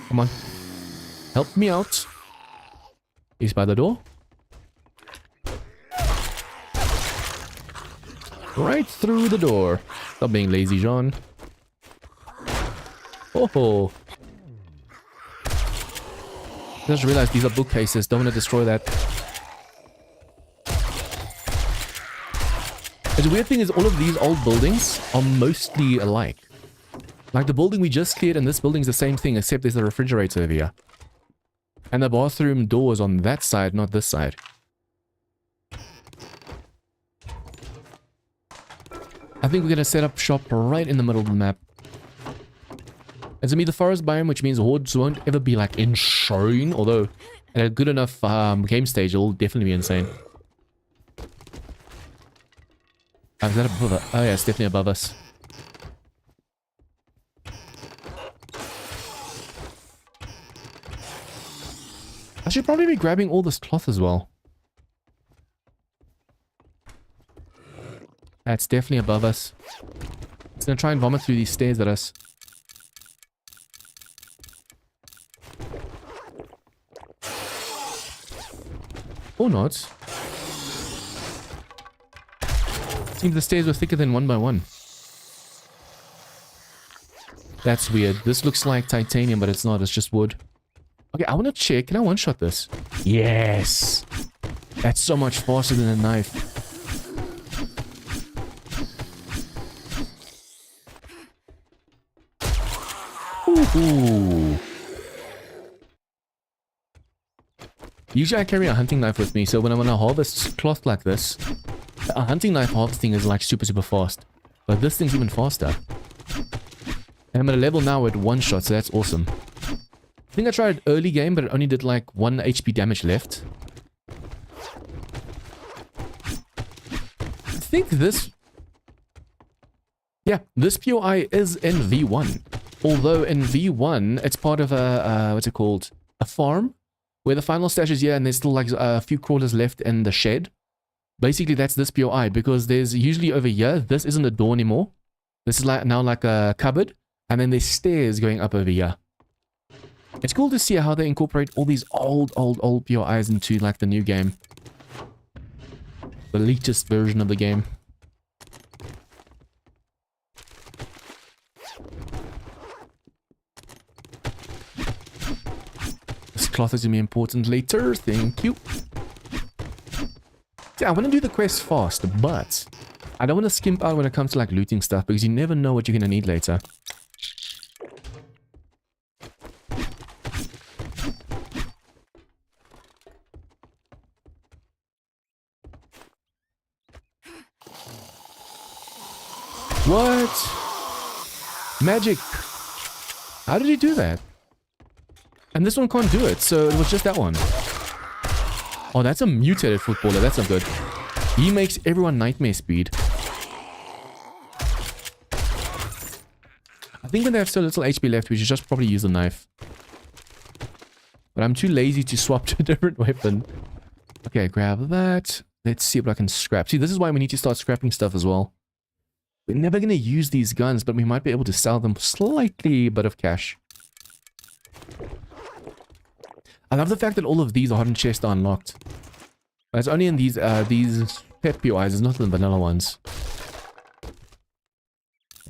Come on. Help me out. He's by the door. Right through the door. Stop being lazy, John. Oh. I just realized these are bookcases. Don't want to destroy that. The weird thing is all of these old buildings are mostly alike. Like the building we just cleared and this building is the same thing except there's a refrigerator over here. And the bathroom door is on that side, not this side. I think we're going to set up shop right in the middle of the map. It's going to be the forest biome, which means hordes won't ever be like insane. Although at a good enough game stage, it'll definitely be insane. Is that above us? Oh yeah, it's definitely above us. I should probably be grabbing all this cloth as well. That's definitely above us. It's gonna try and vomit through these stairs at us. Or not. Seems the stairs were thicker than 1 by 1. That's weird. This looks like titanium, but it's not. It's just wood. Okay, I want to check. Can I one-shot this? Yes! That's so much faster than a knife. Ooh. Usually I carry a hunting knife with me, so when I want to harvest cloth like this, a hunting knife harvesting is like super fast. But this thing's even faster. And I'm at a level now at 1 shot, so that's awesome. I think I tried early game, but it only did like 1 HP damage left. I think this... Yeah, this POI is in V1. Although in V1, it's part of a, what's it called? A farm, where the final stash is here and there's still like a few crawlers left in the shed. Basically, that's this POI, because there's usually over here, this isn't a door anymore. This is like now like a cupboard, and then there's stairs going up over here. It's cool to see how they incorporate all these old POIs into like the new game. The latest version of the game. This cloth is going to be important later. Thank you. Yeah, I want to do the quest fast, but I don't want to skimp out when it comes to like looting stuff, because you never know what you're going to need later. What? Magic. How did he do that? And this one can't do it, so it was just that one. Oh, that's a mutated footballer. That's not good. He makes everyone nightmare speed. I think when they have so little HP left, we should just probably use a knife. But I'm too lazy to swap to a different weapon. Okay, grab that. Let's see what I can scrap. See, this is why we need to start scrapping stuff as well. We're never going to use these guns, but we might be able to sell them for slightly bit of cash. I love the fact that all of these hardened chests are unlocked. But it's only in these pet POIs, it's not in the vanilla ones.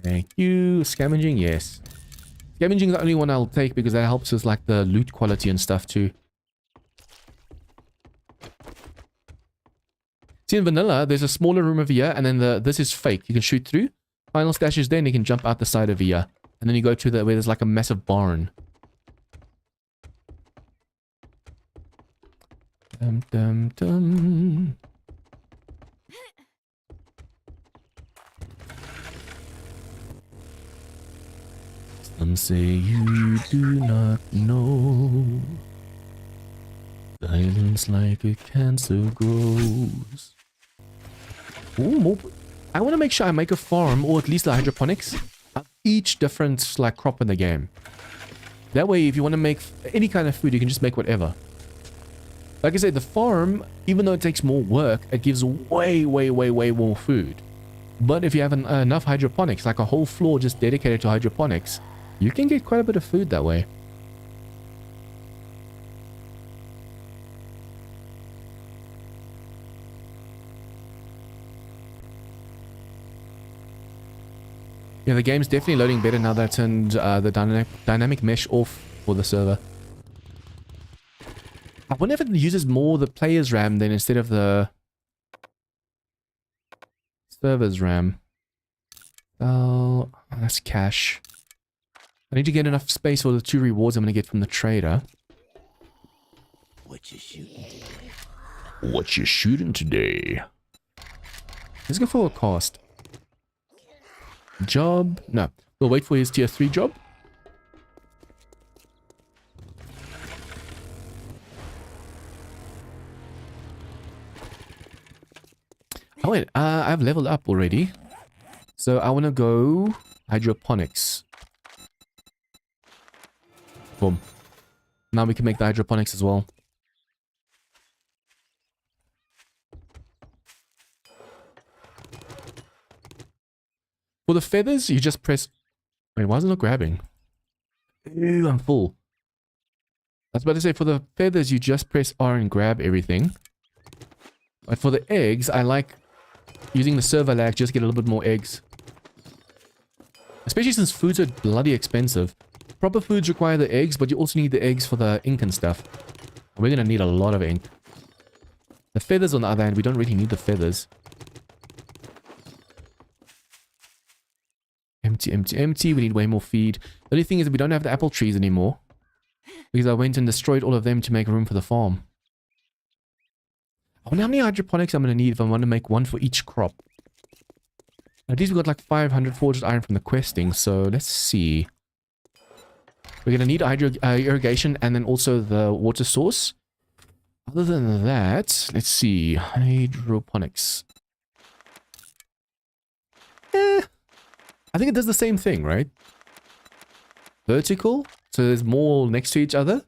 Thank you. Scavenging, yes. Scavenging is the only one I'll take because that helps us like the loot quality and stuff too. See, in vanilla, there's a smaller room over here, and then this is fake. You can shoot through. Final stash is there, and you can jump out the side over here. And then you go to where there's like a massive barn. Dum dum dum. Some say you do not know. Silence like a cancer grows. Ooh, more. I want to make sure I make a farm, or at least the hydroponics, of each different like crop in the game. That way, if you want to make any kind of food, you can just make whatever. Like I said, the farm, even though it takes more work, it gives way more food. But if you have enough hydroponics, like a whole floor just dedicated to hydroponics, you can get quite a bit of food that way. Yeah, the game's definitely loading better now that I turned the dynamic mesh off for the server. I wonder if it uses more the player's RAM then instead of the server's RAM. Oh, that's cash. I need to get enough space for the 2 rewards I'm going to get from the trader. What you shooting today? What you shooting today? Let's go for a cost. Job? No. We'll wait for his tier 3 job. Oh wait, I've leveled up already. So I want to go hydroponics. Boom. Now we can make the hydroponics as well. For the feathers, you just press... Wait, why is it not grabbing? Ew, I'm full. I was about to say, for the feathers, you just press R and grab everything. But for the eggs, I like using the server lag, just get a little bit more eggs. Especially since foods are bloody expensive. Proper foods require the eggs, but you also need the eggs for the ink and stuff. We're going to need a lot of ink. The feathers, on the other hand, we don't really need the feathers. Empty, empty, empty. We need way more feed. The only thing is that we don't have the apple trees anymore. Because I went and destroyed all of them to make room for the farm. I wonder how many hydroponics I'm going to need if I want to make one for each crop. At least we got like 500 forged iron from the questing, so let's see. We're going to need irrigation and then also the water source. Other than that, let's see. Hydroponics. I think it does the same thing, right? Vertical. So there's more next to each other.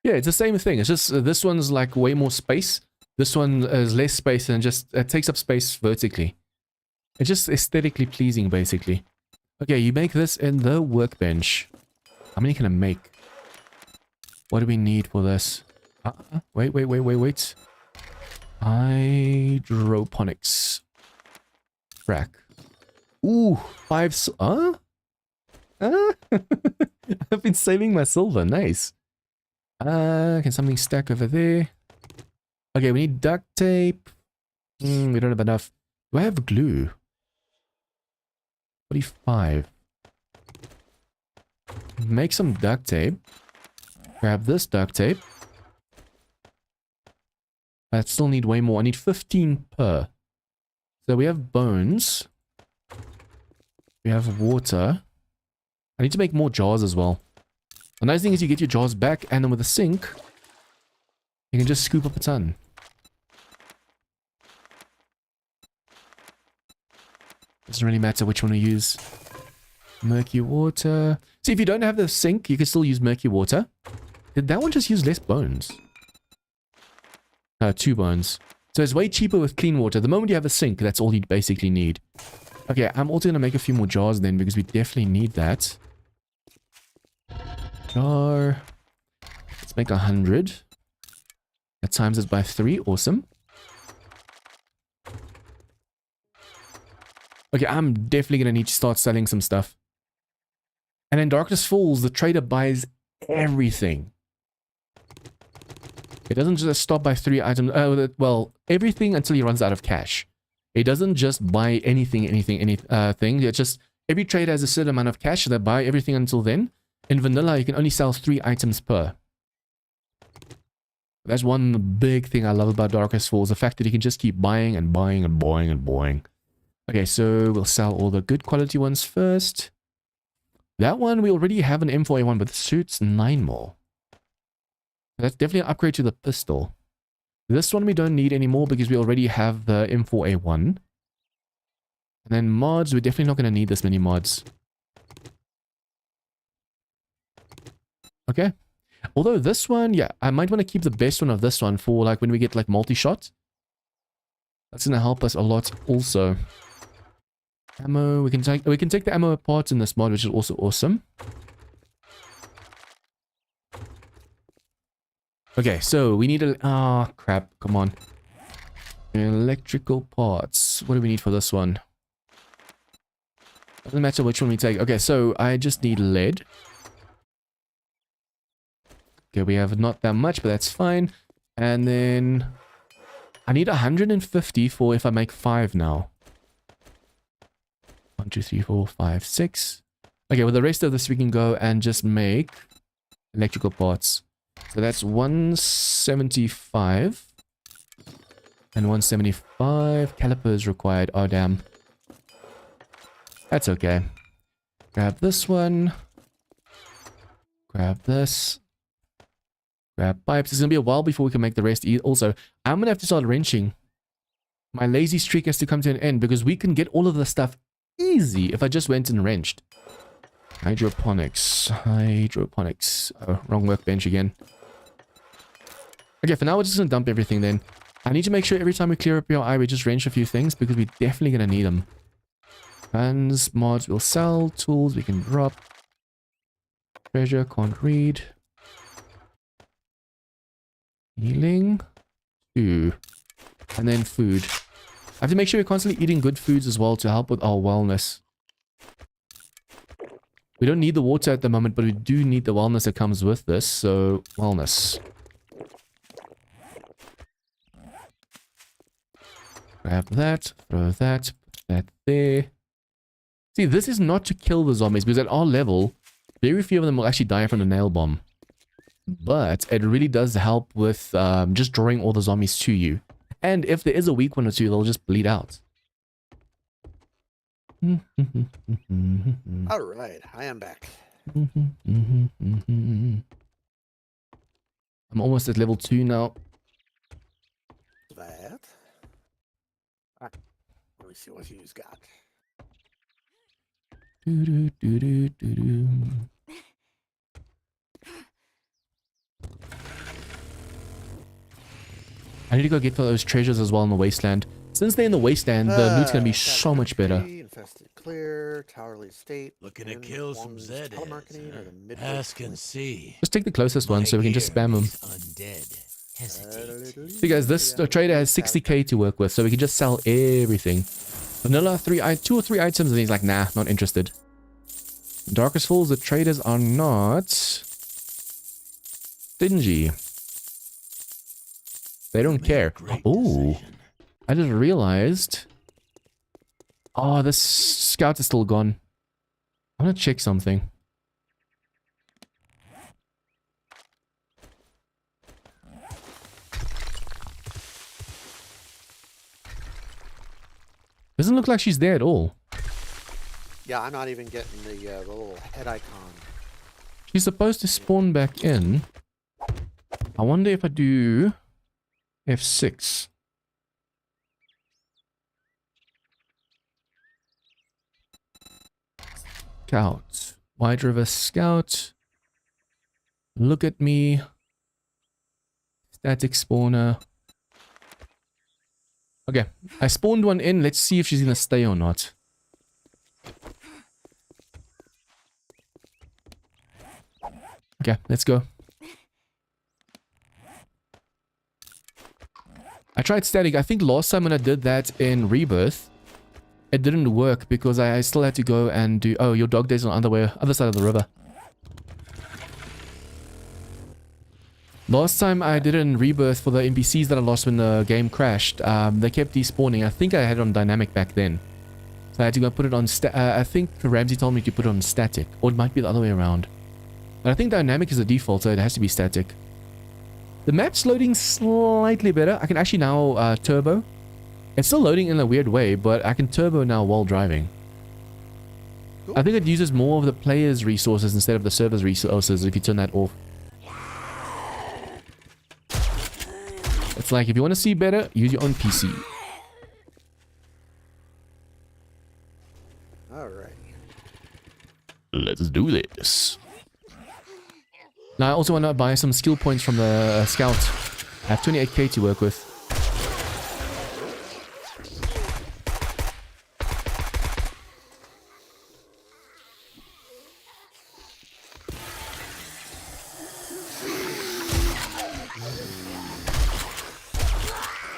Yeah, it's the same thing. It's just this one's like way more space. This one is less space and just it takes up space vertically. It's just aesthetically pleasing, basically. Okay, you make this in the workbench. How many can I make? What do we need for this? Wait. Hydroponics. Crack. Ooh, 5... I've been saving my silver. Nice. Can something stack over there? Okay, we need duct tape. We don't have enough. Do I have glue? 45. Make some duct tape. Grab this duct tape. I still need way more. I need 15 per. So we have bones. We have water. I need to make more jars as well. The nice thing is you get your jars back, and then with a sink, you can just scoop up a ton. Doesn't really matter which one we use. Murky water. See, if you don't have the sink, you can still use murky water. Did that one just use less bones? No, 2 bones. So it's way cheaper with clean water. The moment you have a sink, that's all you basically need. Okay, I'm also going to make a few more jars then, because we definitely need that. Jar. Let's make 100. That times it by 3. Awesome. Okay, I'm definitely going to need to start selling some stuff. And in Darkness Falls, the trader buys everything. It doesn't just stop by 3 items. Well, everything until he runs out of cash. It doesn't just buy anything. It's just every trader has a certain amount of cash. So they buy everything until then. In vanilla, you can only sell 3 items per. That's one big thing I love about Darkness Falls. The fact that you can just keep buying and buying and buying and buying. Okay, so we'll sell all the good quality ones first. That one, we already have an M4A1, but the suit's 9 more. That's definitely an upgrade to the pistol. This one we don't need anymore because we already have the M4A1. And then mods, we're definitely not going to need this many mods. Okay. Although this one, yeah, I might want to keep the best one of this one for like when we get like multi-shot. That's going to help us a lot also. Ammo, we can take the ammo apart in this mod, which is also awesome. Okay, so we need a... crap, come on. Electrical parts. What do we need for this one? Doesn't matter which one we take. Okay, so I just need lead. Okay, we have not that much, but that's fine. And then... I need 150 for if I make 5 now. 1, 2, 3, 4, 5, 6. Okay, with the rest of this we can go and just make electrical parts. So that's 175 and 175. Calipers required. Oh, damn. That's okay. Grab this one. Grab this. Grab pipes. It's going to be a while before we can make the rest. Also, I'm going to have to start wrenching. My lazy streak has to come to an end because we can get all of the stuff easy if I just went and wrenched. Hydroponics. Hydroponics. Oh, wrong workbench again. Okay, for now we're just going to dump everything then. I need to make sure every time we clear up your eye, we just wrench a few things because we're definitely going to need them. Guns, mods we'll sell. Tools we can drop. Treasure, can't read. Healing. 2. And then food. I have to make sure we're constantly eating good foods as well to help with our wellness. We don't need the water at the moment, but we do need the wellness that comes with this. So, wellness. Grab that, throw that, put that there. See, this is not to kill the zombies, because at our level, very few of them will actually die from the nail bomb. But it really does help with just drawing all the zombies to you. And if there is a weak one or two, they'll just bleed out. All right, I am back. I'm almost at level 2 now. That. Let me see what he's got. Doo-doo-doo-doo-doo-doo. I need to go get those treasures as well in the wasteland. Since they're in the wasteland, the loot's gonna be so much better. Infested clear, Towerly Estate. Looking to kill some Zed telemarketing or the midway Ask and point. see. Just take the closest one so we can just spam them. Undead. Hesitate. See guys, this trader has 60k to work with, so we can just sell everything. Vanilla, 2 or 3 items, and he's like, nah, not interested. Darkest Falls, the traders are not stingy. They don't care. Oh, I just realized. Oh, this scout is still gone. I want to check something. Doesn't look like she's there at all. Yeah, I'm not even getting the little head icon. She's supposed to spawn back in. I wonder if I do F6. Scout. Wide River Scout. Look at me. Static spawner. Okay, I spawned one in. Let's see if she's gonna stay or not. Okay, let's go. I tried static. I think last time when I did that in Rebirth, it didn't work because I still had to go and do... Oh, your dog days on the other side of the river. Last time I did it in Rebirth for the NPCs that I lost when the game crashed, they kept despawning. I think I had it on dynamic back then. So I had to go put it on... I think Ramsey told me to put it on static. Or it might be the other way around. But I think dynamic is the default, so it has to be static. The map's loading slightly better. I can actually now turbo. It's still loading in a weird way, but I can turbo now while driving. Cool. I think it uses more of the player's resources instead of the server's resources if you turn that off. It's like, if you want to see better, use your own PC. Alright. Let's do this. Now, I also want to buy some skill points from the scout. I have 28k to work with.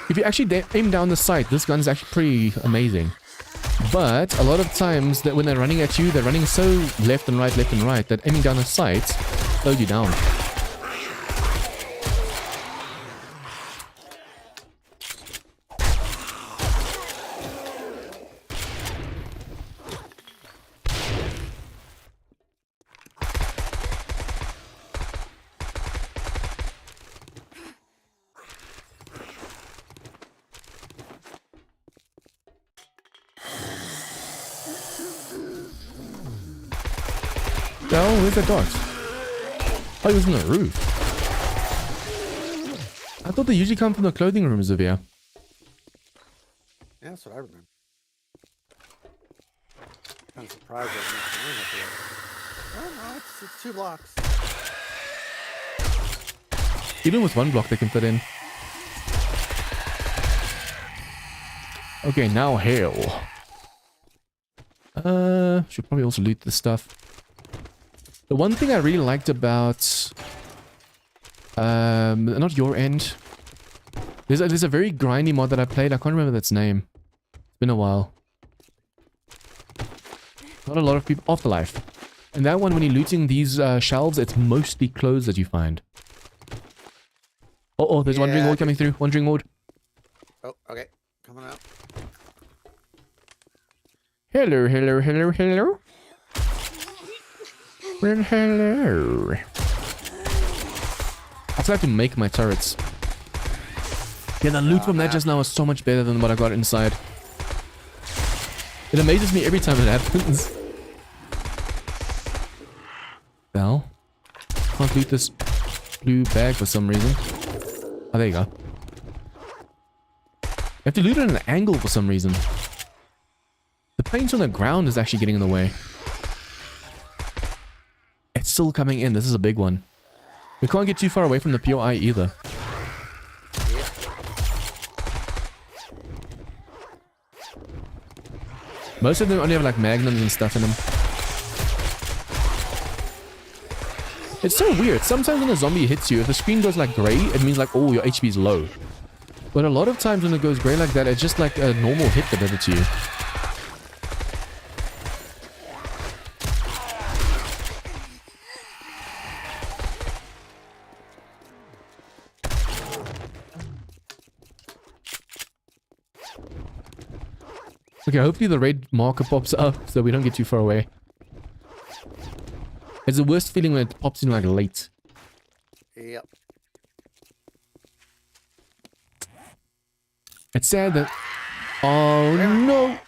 If you actually aim down the sight, this gun is actually pretty amazing. But a lot of times that when they're running at you, they're running so left and right, that aiming down the sight slows you down. Oh, where's that dog? Oh, he was on the roof. I thought they usually come from the clothing rooms of here. Yeah, that's what I remember. Kind of surprised I didn't find up here. Oh no, it's 2 blocks. Even with 1 block they can fit in. Okay, now hell. Should probably also loot this stuff. The one thing I really liked about... not your end. There's a very grindy mod that I played. I can't remember its name. It's been a while. Not a lot of people... Afterlife. And that one, when you're looting these shelves, it's mostly clothes that you find. Oh, there's Wandering Horde coming through. Wandering Horde. Oh, okay. Coming up. Hello, hello, hello, hello. Well, hello. I still have to make my turrets. Yeah, the loot from that just now was so much better than what I got inside. It amazes me every time it happens. Bell. Can't loot this blue bag for some reason. Oh, there you go. You have to loot it at an angle for some reason. The paint on the ground is actually getting in the way. It's still coming in. This is a big one. We can't get too far away from the POI either. Most of them only have like magnums and stuff in them. It's so weird. Sometimes when a zombie hits you, if the screen goes like grey, it means like, oh, your HP is low. But a lot of times when it goes grey like that, it's just like a normal hit that does it to you. Okay, hopefully the red marker pops up so we don't get too far away. It's the worst feeling when it pops in like late. Yep. It's sad that... Oh no!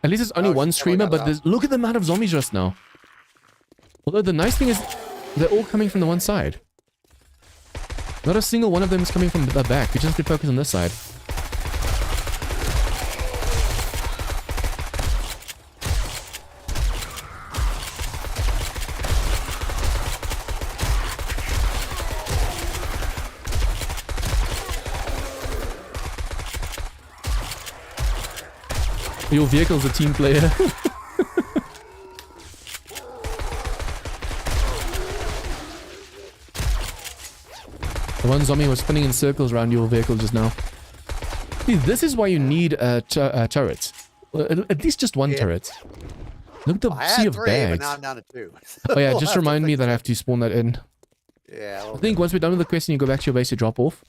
At least it's only one streamer, but look at the amount of zombies just now. Although the nice thing is, they're all coming from the one side. Not a single one of them is coming from the back. We just have to focus on this side. Your vehicle's a team player. The one zombie was spinning in circles around your vehicle just now. See, this is why you need a turret. Well, at least just one turret. Look at the sea of bags. But now I'm down to 2. Oh yeah, just remind me that I have to spawn that in. Yeah. I think once we're done with the quest and you go back to your base to drop off.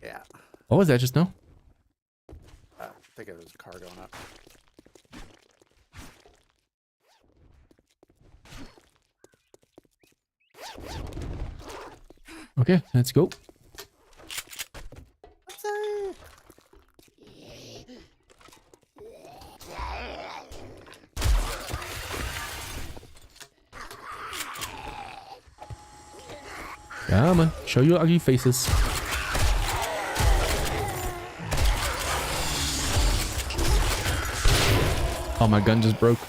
Yeah. What was that just now? I think it was a car going up. Okay, let's go. Come on, show your ugly faces. Oh, my gun just broke.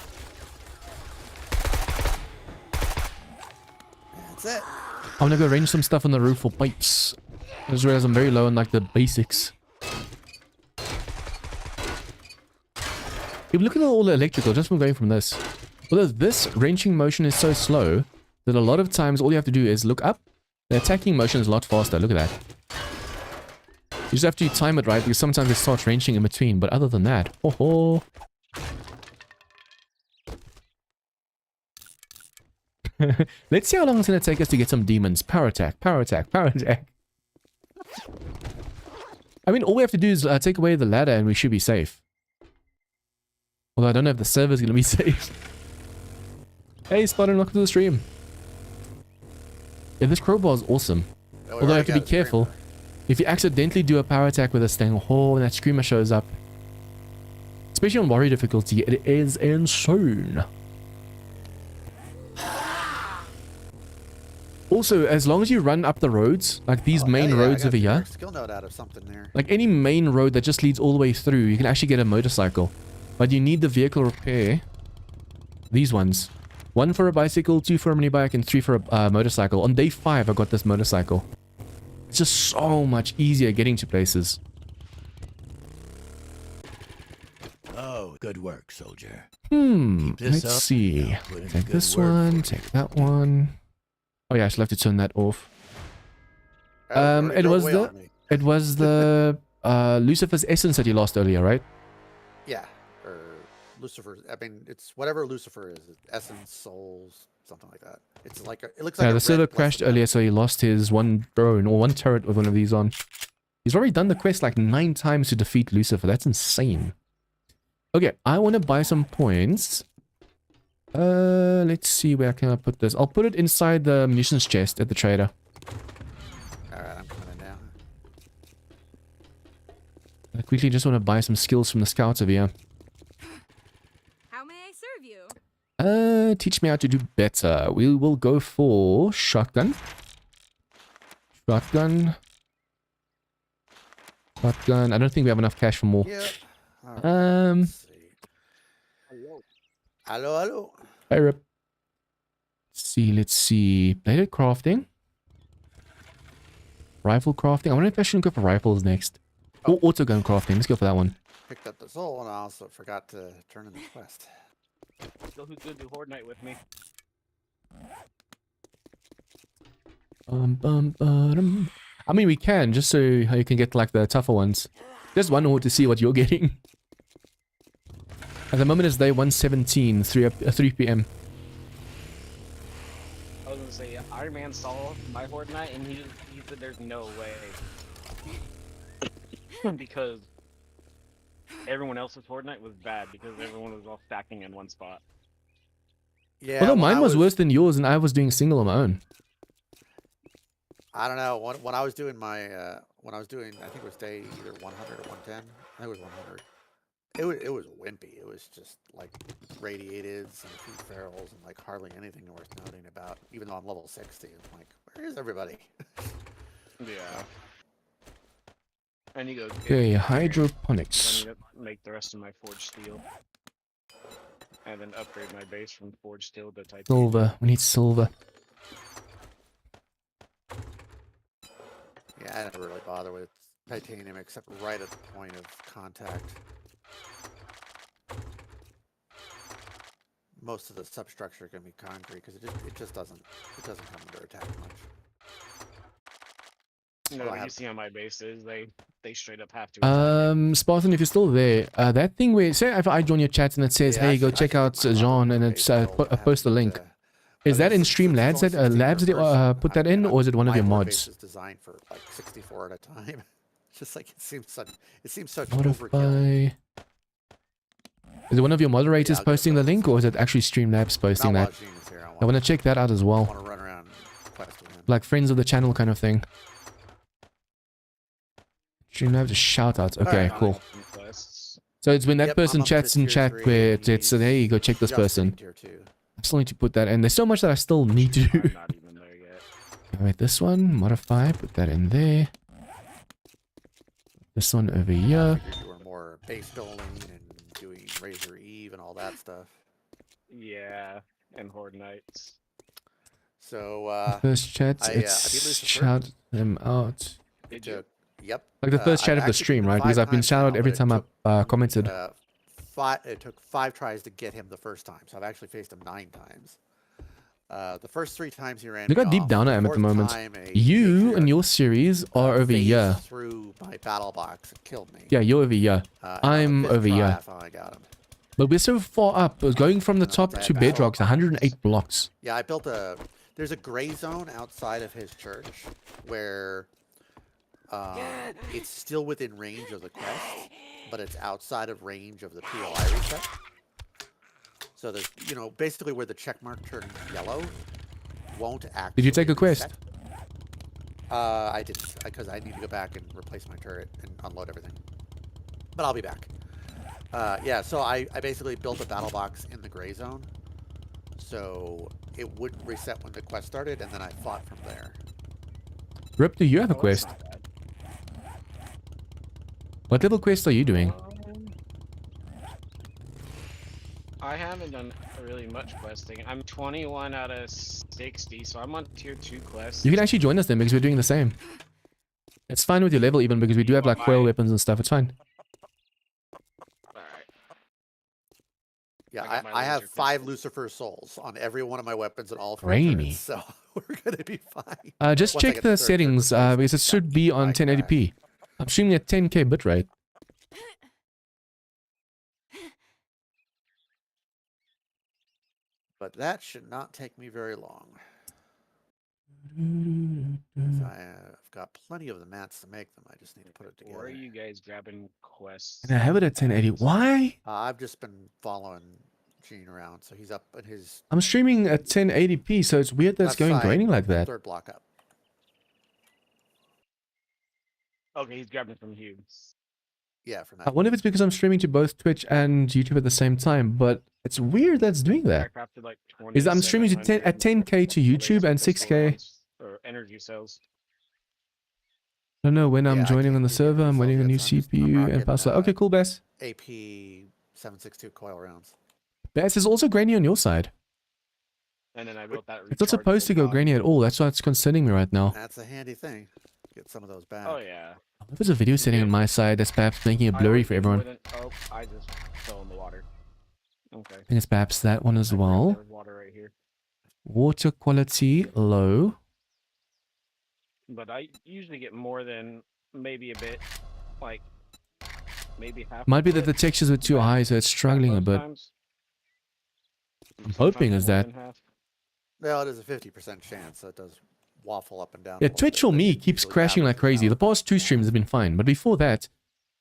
That's it. I'm gonna go arrange some stuff on the roof for pipes. I just realized I'm very low on like the basics. If you look at all the electrical, just from going from this. Although this wrenching motion is so slow that a lot of times all you have to do is look up. The attacking motion is a lot faster. Look at that. You just have to time it right because sometimes it starts wrenching in between. But other than that, ho ho. Let's see how long it's going to take us to get some demons. Power attack, power attack, power attack. I mean, all we have to do is take away the ladder and we should be safe. Although I don't know if the server's going to be safe. Hey, Spartan, welcome to the stream. Yeah, this crowbar is awesome. Although I have to be careful. If you accidentally do a power attack with this thing, oh, and that screamer shows up. Especially on warrior difficulty, it is insane. Also, as long as you run up the roads, like these main roads over here, skill note out of something there. like any main road that just leads all the way through, you can actually get a motorcycle. But you need the vehicle repair. These ones. 1 for a bicycle, 2 for a mini bike, and 3 for a motorcycle. On day 5, I got this motorcycle. It's just so much easier getting to places. Oh, good work, soldier. Let's see. Take this one, take that one. Oh yeah, I should have to turn that off. It was the Lucifer's essence that you lost earlier, right? Yeah, or Lucifer. I mean, it's whatever Lucifer is. Essence, souls, something like that. It's like it looks like. Yeah, the server crashed earlier, so he lost his one drone or one turret with one of these on. He's already done the quest like 9 times to defeat Lucifer. That's insane. Okay, I want to buy some points. Let's see, where can I put this? I'll put it inside the munitions chest at the trader. Alright, I'm coming in now. quickly just want to buy some skills from the scouts over here. How may I serve you? Teach me how to do better. We will go for shotgun. Shotgun. Shotgun. I don't think we have enough cash for more. Yeah. Um, Let's see. Hello, hello. Hey, Rip. Let's see. Bladed crafting. Rifle crafting. I wonder if I should go for rifles next. Or auto gun crafting. Let's go for that one. Picked up the soul, and I also forgot to turn in the quest. Still who's gonna do Horde Night with me? I mean, we can, just so you can get like the tougher ones. Just one horde to see what you're getting. At the moment, it's day 117, 3 p.m. I was gonna say Iron Man saw my Horde Night and he said there's no way. Because everyone else's Horde Night was bad because everyone was all stacking in one spot. Yeah. Although when mine I was worse than yours, and I was doing single on my own. I don't know. When I was doing my, I think it was day either 100 or 110. I think it was 100. It was wimpy. It was just like radiateds and a few ferals and like hardly anything worth noting about. Even though I'm level 60, I'm like, where is everybody? Yeah. I need to go. Okay, I hydroponics. need to make the rest of my forged steel. And then upgrade my base from forged steel to titanium. Silver. We need silver. Yeah, I never really bother with titanium except right at the point of contact. Most of the substructure can be concrete because it just doesn't come under attack much. You know Well, I what you have- see on my bases, they straight up have to attack it. Spartan, if you're still there, that thing where, say if I join your chat and it says, Yeah, hey, I go should- I check should out get my Jean, armor and base it's built. I post the haven't, link. but Is that in since Stream it's Labs only that 60 Labs per that person, put that in, or is it one of my your horde mods? base is designed for like 64 at a time. It's just like it seems such overkill. Modify. Is it one of your moderators Yeah, I'll get posting the those. link, or is it actually Stream Labs posting Now that? while Gene is here, I want to check that out as I well. want to run around and quest with him. Like friends of the channel kind of thing. Streamlabs a shout out. Okay, Alright. cool. Quests. So it's when that Yep, person I'm up chats to in tier chat 3, where and it's he's hey, go check this just person. hitting tier 2. I still need to put that in. There's so much that I still need to do. I'm not even there yet. Wait, this one, modify, put that in there. This one over I here. figured you were more base building and doing Razor Eve and all that stuff. Yeah, and Horde Nights. So, First chat, I beat it's Lucifer. shout them out. Did you? yep. Like the first chat I've of the actually stream, beat him right? 5 Because I've been times shouted now, every but it time took, I've commented. it took 5 tries to get him the first time, so I've actually faced him 9 times. The first 3 times he ran Look me how deep off. down I am The at the 4th moment. time, a You patriot, and your series are over phased here. through my battle box and killed me. Yeah, you're over here. And I'm on the 5th over try, here. I finally got him. But we're so far up. Going from the And top once I to had battle bedrock's 108 blocks. Yeah, I built there's a gray zone outside of his church where it's still within range of the quest, but it's outside of range of the POI reset. So there's, basically where the check mark turns yellow won't actually Did you take a quest? reset. I didn't, because I need to go back and replace my turret and unload everything. But I'll be back. Yeah, so I basically built a battle box in the gray zone, so it wouldn't reset when the quest started, and then I fought from there. Rip, do you have a Oh, that's quest? not bad. What level quest are you doing? I haven't done really much questing. I'm 21 out of 60, so I'm on tier 2 quests. You can actually join us then because we're doing the same. It's fine with your level even because we do have like coil weapons and stuff. It's fine. Alright. Yeah, I got my I have laser 5 pistol. Lucifer souls on every one of my weapons and all 4 Rainy. turrets, so we're gonna be fine. Just Once I check get the the third settings turret because it replaced, should be on I crash. 1080p. I'm streaming at 10k bitrate. But that should not take me very long. 'Cause I've got plenty of the mats to make them. I just need to put it together. Where are you guys grabbing quests? And I have it at 1080. Why? I've just been following Gene around, so he's up in his I'm streaming at 1080p, so it's weird that it's left going side, graining like that. 3rd block up. Okay, he's grabbing from Hughes. Yeah, from I that. wonder if it's because I'm streaming to both Twitch and YouTube at the same time, but it's weird that's doing that. I crafted like Is that I'm streaming to 10K to YouTube and 6K. Or energy cells. I don't know when I'm Yeah, I joining can't on the do the server. I'm results waiting on a yet, new so I'm CPU and rocking, power supply. Okay, cool, Bass. AP 762 coil rounds. Bass is also grainy on your side. And then I built that. It's not supposed to go rechargeable grainy at all. That's what's concerning me right now. That's a handy thing. Get some of those back. Oh yeah. There's a video setting on my side that's perhaps making it blurry for everyone. Oh, I just fell in the water. Okay. I think it's perhaps that one as well. There's water right here. Water quality low. But I usually get more than maybe a bit, like maybe half. Might be a that the bit, textures are too high, so it's struggling a most bit. times. I'm hoping Sometimes is more that. than half. Well, it is a 50% chance, so it does waffle up and down. Yeah, a little Twitch bit, for but me it keeps usually crashing like averages crazy. out. The past 2 streams have been fine, but before that,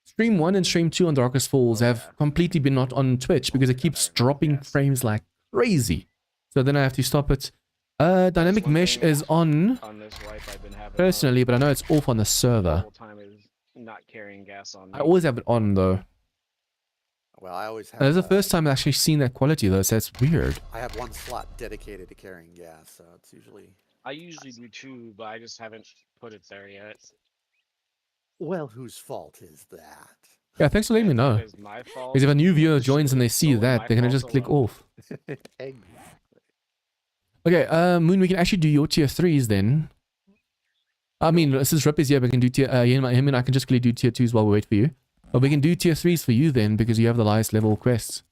stream 1 and stream 2 on Darkest Falls Oh, have yeah. completely been not on Twitch because it keeps dropping Yes. frames like crazy. So then I have to stop it. Dynamic one mesh thing is on On this wipe, I've been having personally, but I know it's off on the the server. whole time is not carrying gas on me. I always have it on though. Well, I always have. It's the first time I've actually seen that quality though, so that's weird. I have one slot dedicated to carrying gas, so it's usually. I usually do too, but I just haven't put it there yet. Well, whose fault is that? Yeah, thanks for letting me know. It is my fault. Because if a new viewer It's joins and they see solely that, my they're gonna fault just click alone. off. Egg. Okay, Moon, we can actually do your tier 3s then. I mean, since Rip is here, we can do tier, him and I can just quickly do tier 2s while we wait for you. But we can do tier 3s for you then, because you have the highest level quests.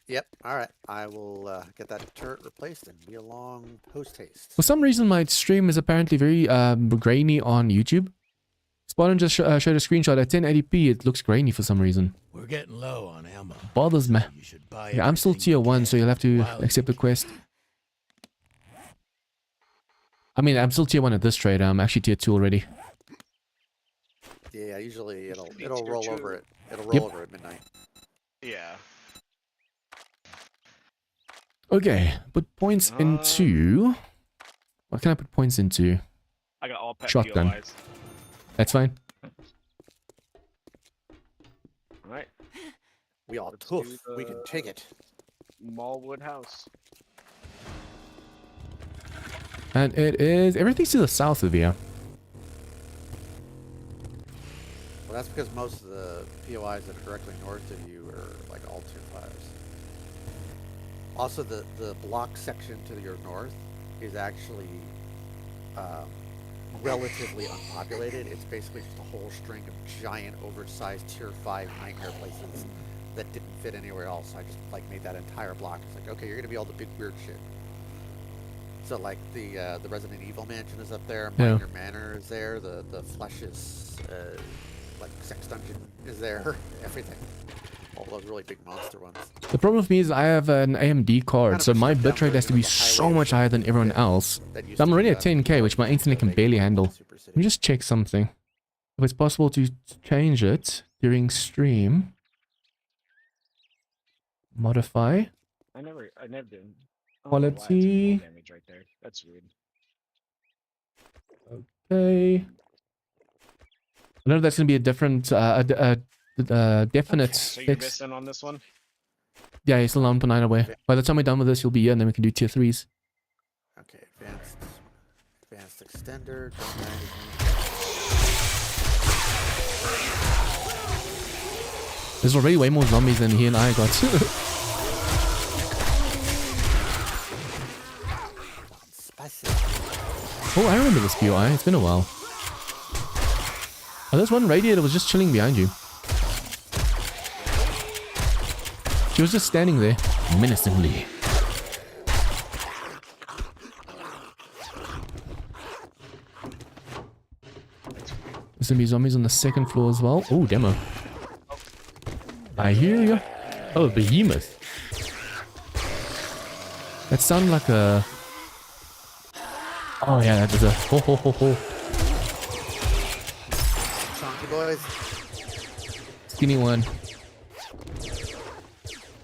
Yep. All right. I will get that turret replaced and be along post haste. For some reason, my stream is apparently very grainy on YouTube. Spartan just showed a screenshot at 1080p. It looks grainy for some reason. We're getting low on ammo. Bothers me. so you should buy Yeah, I'm still everything tier you 1, can so you'll have to while accept the you quest. I mean, I'm still tier 1 at this trade. I'm actually tier 2 already. Yeah. Usually it'll be it'll tier roll two. over it. It'll roll Yep. over at midnight. Yeah. Okay, put points into... What can I put points into? I got all pet Shotgun. POIs. That's fine. Alright. We all Let's tough. do We can the- take it. Mallwood House. And it is... Everything's to the south of here. Well, that's because most of the POIs that are directly north of you are like all tier 5s. Also, the block section to your north is actually relatively unpopulated. It's basically just a whole string of giant, oversized tier 5 nightmare places that didn't fit anywhere else. I just like made that entire block. It's like, okay, you're gonna be all the big weird shit. So like the Resident Evil mansion is up there. Yeah. Minor Manor is there. The Flesh's like sex dungeon is there. Everything. All those really big monster ones. The problem with me is I have an AMD card, Kind of so a my step down bitrate has to version be of the so highway much higher than everyone that- else. that used So I'm to already be at 10K, which my internet can big barely handle. Super Let me City. just check something. If it's possible to change it during stream. Modify. I never did. I don't know why it's a Quality. fall damage right there. That's weird. Okay. I know that's going to be a different, definite So you're fix. missing on this one? Yeah, you're still on 9 away. By the time we're done with this, you'll be here, and then we can do tier 3s. Okay, advanced extender. Drum magazine. There's already way more zombies than he and I got. Spicy. Oh, I remember this POI. It's been a while. Oh, there's one radiator was just chilling behind you. She was just standing there, menacingly. There's gonna be zombies on the second floor as well. Oh, demo. I hear you. Oh, behemoth. That sounded like a... Oh yeah, that was a ho ho ho ho. Chunky boys. Skinny one.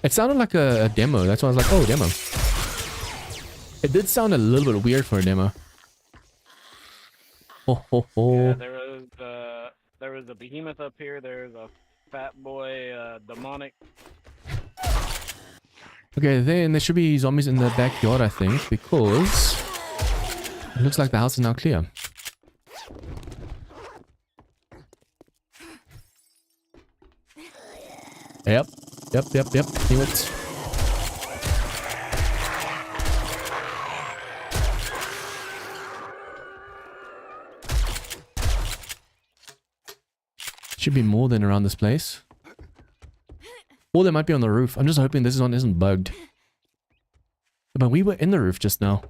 It sounded like a demo. That's why I was like, oh, demo. It did sound a little bit weird for a demo. Ho ho ho. Yeah, there was a behemoth up here. There's a fat boy demonic. Okay, then there should be zombies in the backyard, I think, because it looks like the house is now clear. Yep. Knew it. Should be more than around this place. Or they might be on the roof. I'm just hoping this one isn't bugged. But we were in the roof just now.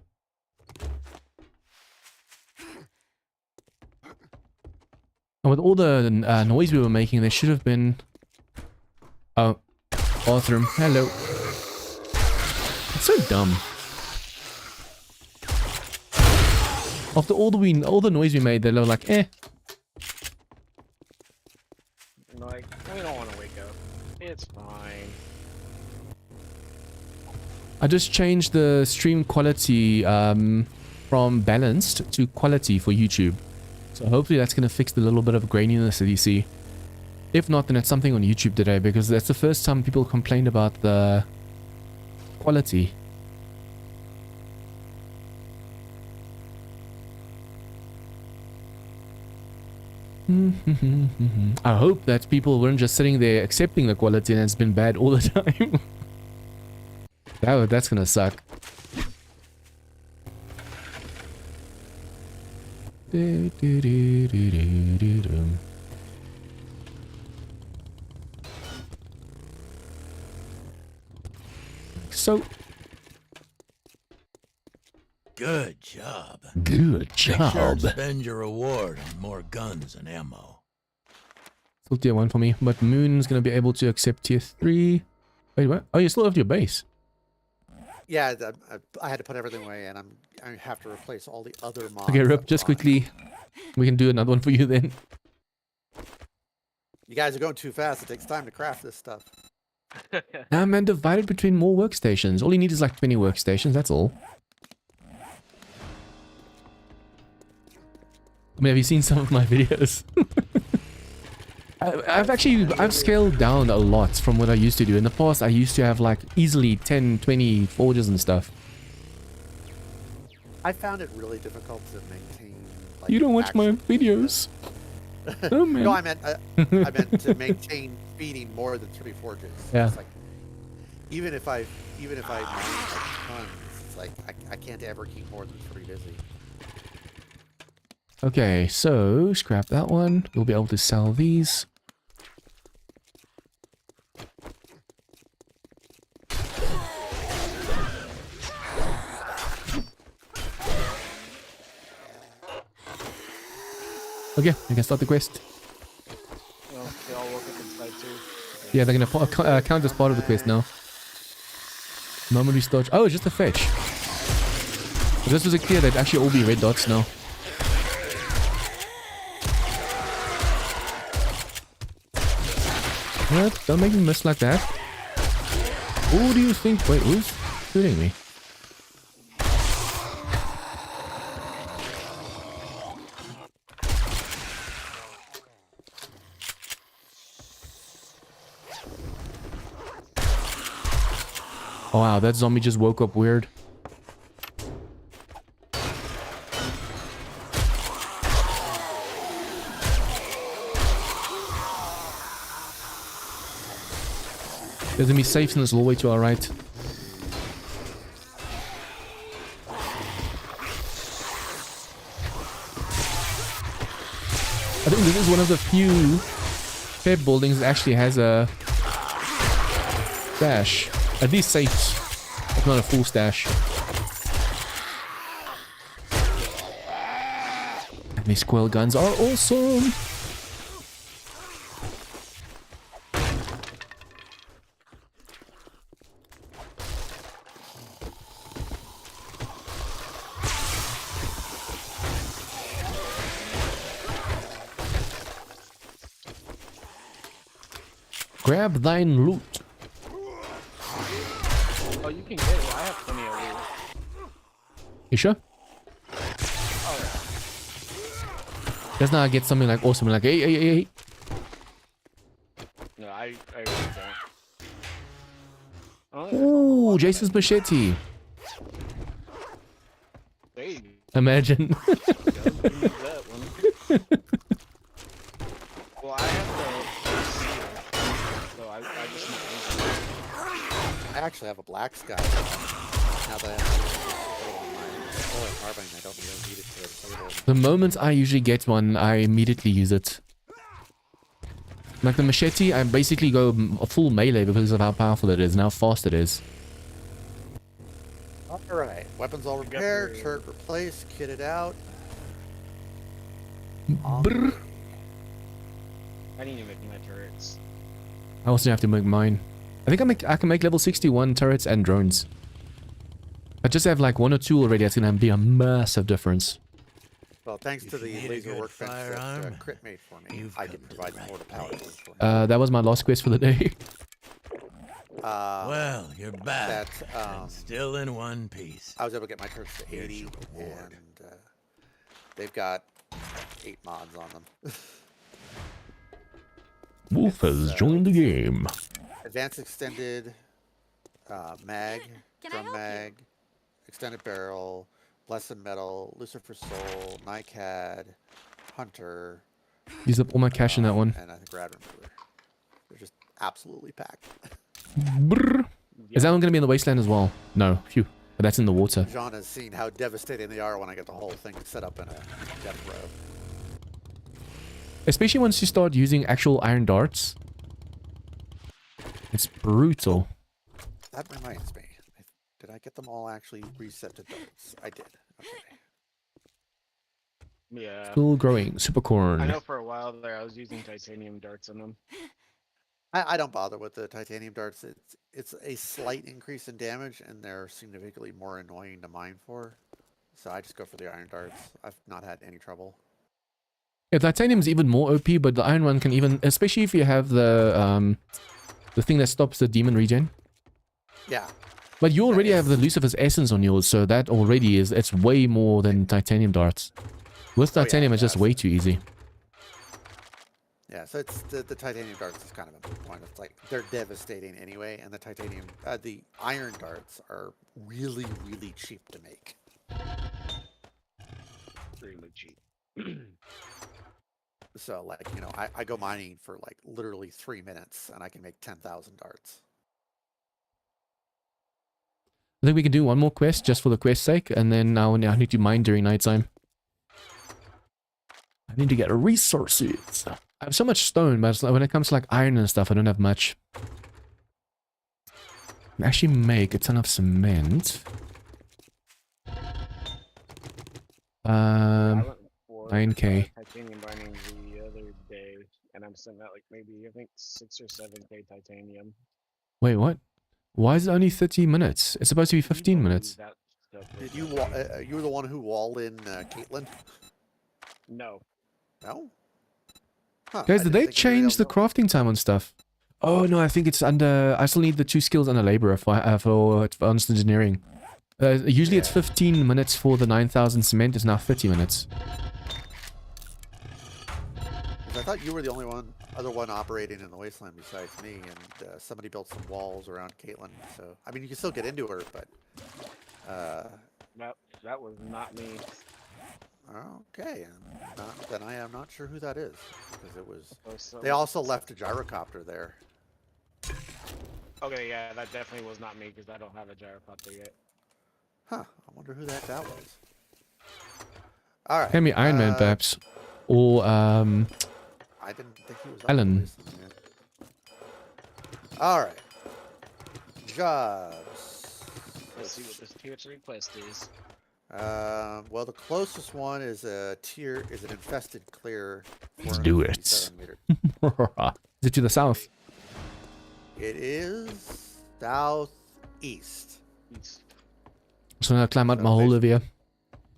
And with all the noise we were making, there should have been... Oh, bathroom. Hello. It's so dumb. After all the noise we made, they were like, eh. Like, we don't want to wake up. It's fine. I just changed the stream quality from balanced to quality for YouTube. So hopefully that's going to fix the little bit of graininess that you see. If not, then it's something on YouTube today, because that's the first time people complained about the quality. I hope that people weren't just sitting there accepting the quality and it's been bad all the time. That's gonna suck. So Good job. good Make sure job. to spend your reward on more guns and ammo. Still tier 1 for me, but Moon's gonna be able to accept tier 3. Wait, what? Oh, you still have your base. Yeah, I had to put everything away, and I have to replace all the other mods. Okay, Rip, I've just bought. quickly. We can do another one for you then. You guys are going too fast. It takes time to craft this stuff. Nah, man, divided between more workstations. All you need is like 20 workstations, that's all. I mean, have you seen some of my videos? I've scaled down a lot from what I used to do. In the past, I used to have like easily 10, 20 forges and stuff. I found it really difficult to maintain. Like, You don't watch my actual- videos. Oh, man. No, I meant to maintain feeding more than 3 forges. Yeah. It's like, even if I mine like tons, it's like I can't ever keep more than 3 busy. Okay, so scrap that one. We'll be able to sell these. Okay, we can start the quest. Well, they all woke up inside too. Yeah, they're gonna count as part of the quest now. Moment we start. Oh, it's just a fetch. If this was a clear, they'd actually all be red dots now. What? Don't make me miss like that. Who do you think? Wait, who's shooting me? Oh wow, that zombie just woke up weird. There's gonna be safes in this hallway to our right. I think this is one of the few Feb buildings that actually has a stash. At least safes, if not a full stash. And these squirrel guns are awesome! Grab thine loot. Oh, you can get it. I have plenty of loot. You sure? Oh, Just now I get something like awesome, like hey. really don't. Oh, there's a Ooh, lot of Jason's it. machete. Hey, Imagine. don't use that one. Well, I have the seal, so I just not use it. I actually have a black sky. Now that I have my full carbine, I don't really need it to disable it. The moment I usually get one, I immediately use it. Like the machete, I basically go full melee because of how powerful it is and how fast it is. Alright, weapons all You got repaired, your- turret replaced, kitted out. Brr. I need to make my turrets. I also have to make mine. I think I can make level 61 turrets and drones. I just have like 1 or 2 already. That's gonna be a massive difference. Well, thanks If to you the need a laser good workforce that firearm, Crit made for me, you've I come can to the provide right more to power place. for him. That was my last quest for the day. Well, you're back. that, and still in one piece. I was able to get my turrets to Here's 80, your reward. and they've got 8 mods on them. Wolf has joined the game. Advanced extended mag, Can I drum help you? mag, extended barrel, blessed metal, Lucifer soul, NICAD, hunter, Use up all my cash in that one. and I think rad remover. They're just absolutely packed. Brr. Is that one gonna be in the wasteland as well? No. Phew. But that's in the water. John has seen how devastating they are when I get the whole thing set up in a death row. Especially once you start using actual iron darts. It's brutal. That reminds me. Did I get them all actually reset to darts? I did. Okay. Yeah. Still growing. Supercorn. I know for a while there I was using titanium darts on them. I don't bother with the titanium darts. It's a slight increase in damage, and they're significantly more annoying to mine for. So I just go for the iron darts. I've not had any trouble. Yeah, titanium's even more OP, but the iron one can even, especially if you have the thing that stops the demon regen. Yeah. But you already have the it's- Lucifer's essence on yours, so that already is, it's way more than titanium darts. With Oh, yeah, titanium, it's just yeah. way too easy. Yeah, so it's the titanium darts is kind of a moot point. It's like they're devastating anyway, and the iron darts are really, really cheap to make. Really cheap. So like, you know, I go mining for like literally 3 minutes, and I can make 10,000 darts. I think we can do one more quest just for the quest's sake, and then I need to mine during nighttime. I need to get resources. I have so much stone, but when it comes to like iron and stuff, I don't have much. I actually make a ton of cement. I went for 9K. titanium mining the other day, and I'm sitting at like maybe I think 6 or 7K titanium. Wait, what? Why is it only 30 minutes? It's supposed to be 15 People minutes. use that stuff Did with you you were the one who walled in Caitlin? No. No. Huh, Guys, I did didn't they think you were change the able to- crafting time on stuff? Oh no, I think it's under. I still need the 2 skills under laborer for advanced engineering. Usually it's 15 minutes for the 9,000 cement. It's now 30 minutes. 'Cause I thought you were the only other one operating in the wasteland besides me, and somebody built some walls around Caitlin. So I mean, you can still get into her, but That was not me. okay. Then I am not sure who that is, because it was. So- They also left a gyrocopter there. Okay, yeah, that definitely was not me because I don't have a gyrocopter yet. Huh. I wonder who that was. All right. Can be Iron Man, perhaps, or I didn't think he was. up Alan. for this one yet. All right. Jobs. Let's see what this tier 3 quest is. Well, the closest one is an infested clear. Let's do it. 457 meters. is it to the south? It is southeast. So now climb out my hole over here.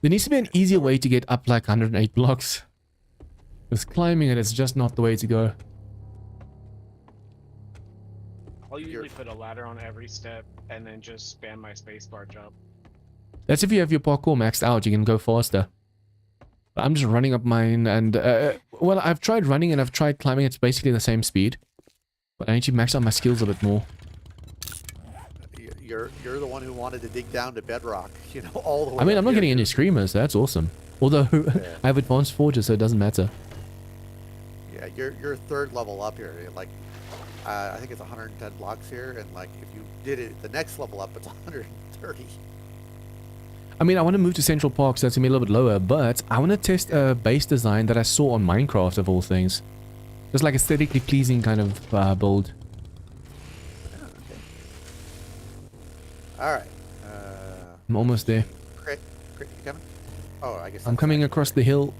There needs to be an easier way to get up like 108 blocks. Because climbing it is just not the way to go. I'll usually put a ladder on every step and then just spam my spacebar jump. That's if you have your parkour maxed out, you can go faster. But I'm just running up mine and... well, I've tried running and I've tried climbing. It's basically the same speed. But I need to max out my skills a bit more. You're the one who wanted to dig down to bedrock, you know, all the way. I mean, up I'm not here. getting any screamers. That's awesome. Although I have advanced forges, so it doesn't matter. Yeah, you're third level up here. Like, I think it's 110 blocks here, and like if you did it the next level up, it's 130. I mean, I want to move to Central Park, so that's going to be a little bit lower, but I want to test a base design that I saw on Minecraft, of all things. Just like aesthetically pleasing kind of build. Oh, okay. All right. I'm almost there. Crit, you coming? Oh, I guess I'm that's coming actually across right. the hill.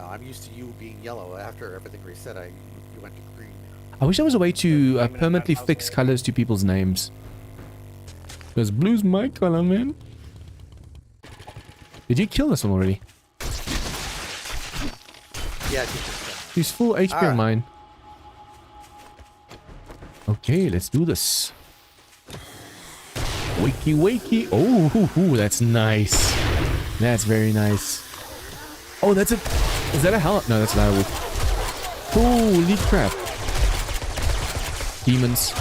I'm used to you being yellow. After everything reset, you went to green. I wish there was a way to Naming permanently that fix household. colors to people's names. Because blue's my color, man. Did you kill this one already? Yeah, just He's full HP on Alright. mine. Okay, let's do this. Wakey, wakey. Oh, hoo, hoo, that's nice. That's very nice. Oh, that's a... Is that a hell? No, that's not a wolf. Holy crap. Demons.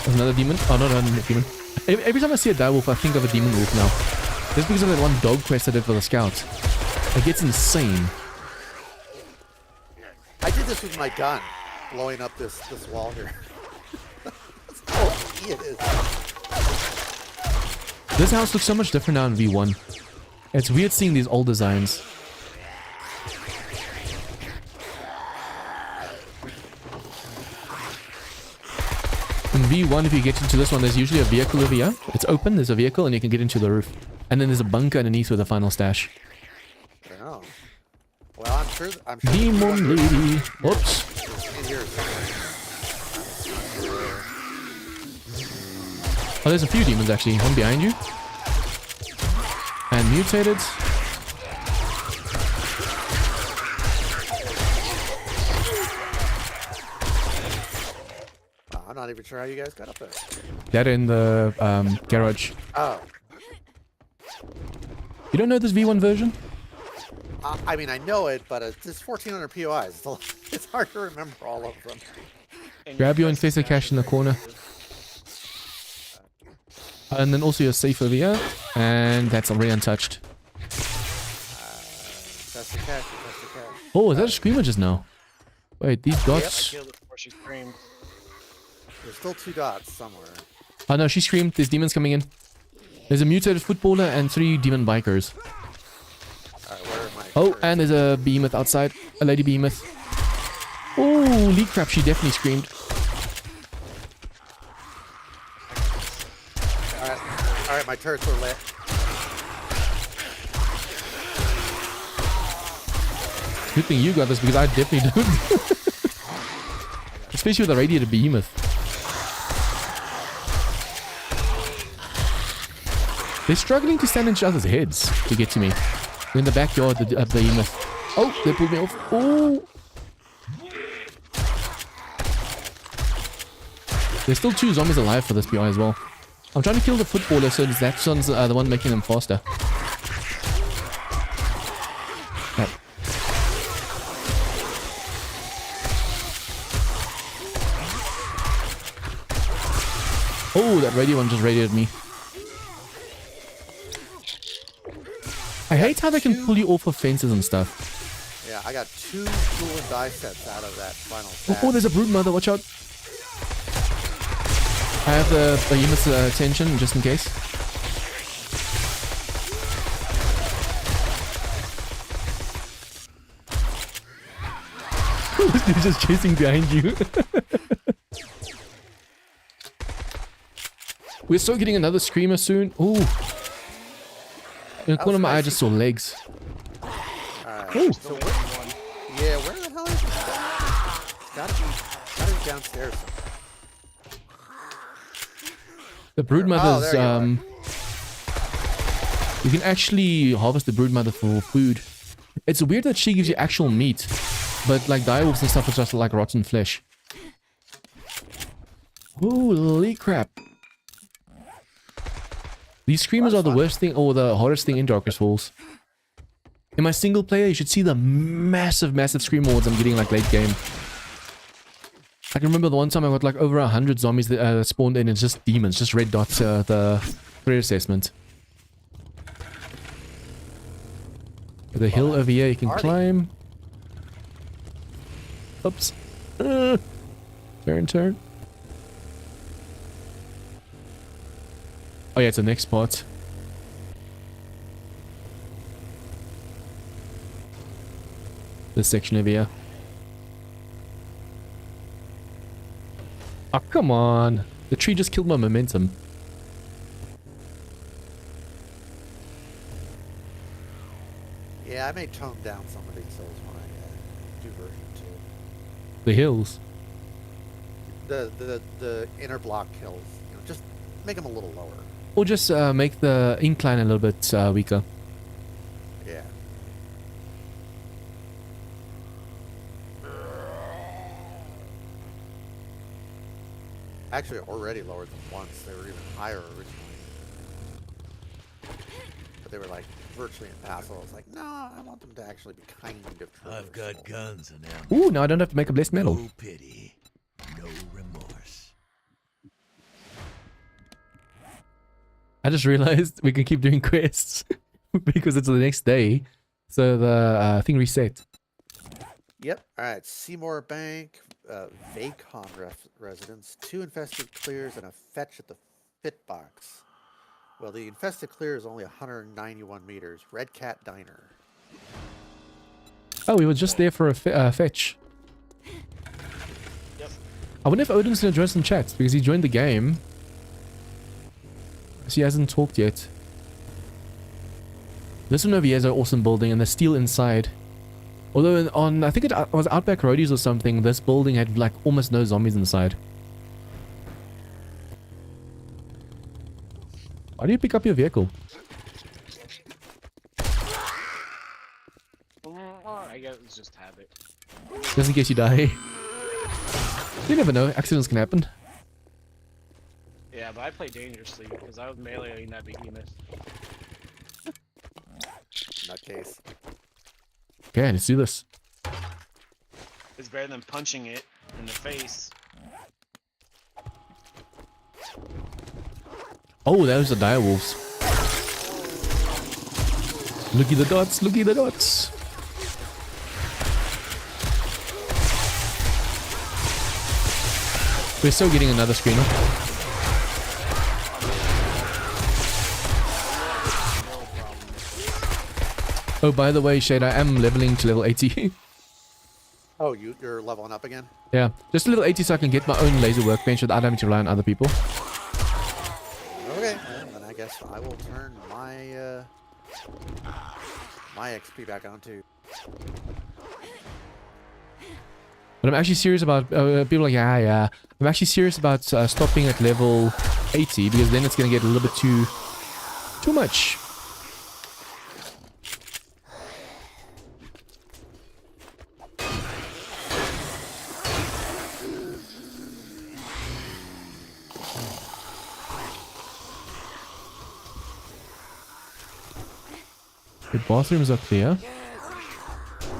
There's another demon. Oh, no, no, demon. Every time I see a direwolf, I think of a demon wolf now. Just because of that one dog quest I did for the scouts. It gets insane. I did this with my gun, blowing up this wall here. That's how easy it is. This house looks so much different now in V1. It's weird seeing these old designs. In V1, if you get into this one, there's usually a vehicle over here. It's open, there's a vehicle, and you can get into the roof. And then there's a bunker underneath with a final stash. Oh. Well, I'm sure. Demon lady. Oops. In here somewhere. Oh, there's a few demons actually. One behind you. And mutated. I'm not even sure how you guys got up there. That in the garage. Oh. You don't know this V1 version? I mean, I know it, but it's 1,400 POIs. It's hard to remember all of them. And Grab your press the infested cache in the corner. And then also your safe over here. And that's already untouched. That's the cache. That's the cache. Oh, is that a screamer just now? Wait, these I dots... killed it before she screamed. There's still 2 dots somewhere. Oh no, she screamed. There's demons coming in. There's a mutated footballer and 3 demon bikers. Alright, where am I? Oh, and there's a behemoth outside. A lady behemoth. Holy crap, she definitely screamed. Alright, my turrets are lit. Good thing you got this because I definitely don't. Especially with a radiated behemoth. They're struggling to stand in each other's heads to get to me. They're in the backyard, the behemoth. Oh, they pulled me off. Oh! There's still 2 zombies alive for this PI as well. I'm trying to kill the footballer so that one's the one making them faster. Right. Oh, that radio one just radiated me. I hate how they can pull you off of fences and stuff. Yeah, I got 2 tool and die sets out of that final stash. Oh, there's a brood mother, watch out. I have the behemoth's attention just in case. This dude's just chasing behind you. We're still getting another screamer soon. Ooh. In the corner of my eye, I just saw legs. Alright, Ooh. so where the hell is it? Gotta be downstairs somewhere. The broodmother's, there you are. you can actually harvest the broodmother for food. It's weird that she gives you actual meat, but like direwolves and stuff is just like rotten flesh. Holy crap. These screamers are the worst thing, or the hardest thing in Darkest Falls. In my single player, you should see the massive scream wards I'm getting like late game. I can remember the one time I got like over 100 zombies that spawned in. It's just demons, just red dots. The threat assessment. The hill over here you can climb. Oops. Turn. Oh yeah, it's the next part. This section over here. Oh, come on. The tree just killed my momentum. Yeah, I may tone down some of these hills when I do version 2. The hills. The inner block hills, you know, just make them a little lower. Or just make the incline a little bit weaker. Yeah. Actually, already lowered them once. They were even higher originally. But they were like virtually impassable. I was like, no, I want them to actually be kind of traversable. I've got guns and ammo. Ooh, now I don't have to make a blessed metal. No pity, no remorse. I just realized we can keep doing quests because it's the next day. So the thing reset. Yep. All right. Seymour Bank, Vacon residence, 2 infested clears, and a fetch at the fit box. Well, the infested clear is only 191 meters. Red Cat Diner. Oh, we were just there for a fetch. Yep. I wonder if Odin's gonna join some chats because he joined the game. So he hasn't talked yet. This one over here is an awesome building and the steel inside. Although on, I think it was Outback Roadies or something, this building had like almost no zombies inside. Why do you pick up your vehicle? I guess it's just habit. Just in case you die. You never know, accidents can happen. Yeah, but I play dangerously because I was meleeing that behemoth. Nutcase. Okay, let's do this. It's better than punching it in the face. Oh, those are direwolves. Looky the dots, looky the dots. We're still getting another screener. Oh, by the way, Shade, I am leveling to level 80. Oh, you're leveling up again? Yeah, just a level 80 so I can get my own laser workbench without having to rely on other people. Okay, well, then I guess I will turn my my XP back on too. But I'm actually serious about, people are like, yeah. I'm actually serious about stopping at level 80 because then it's going to get a little bit too much. The bathrooms are clear.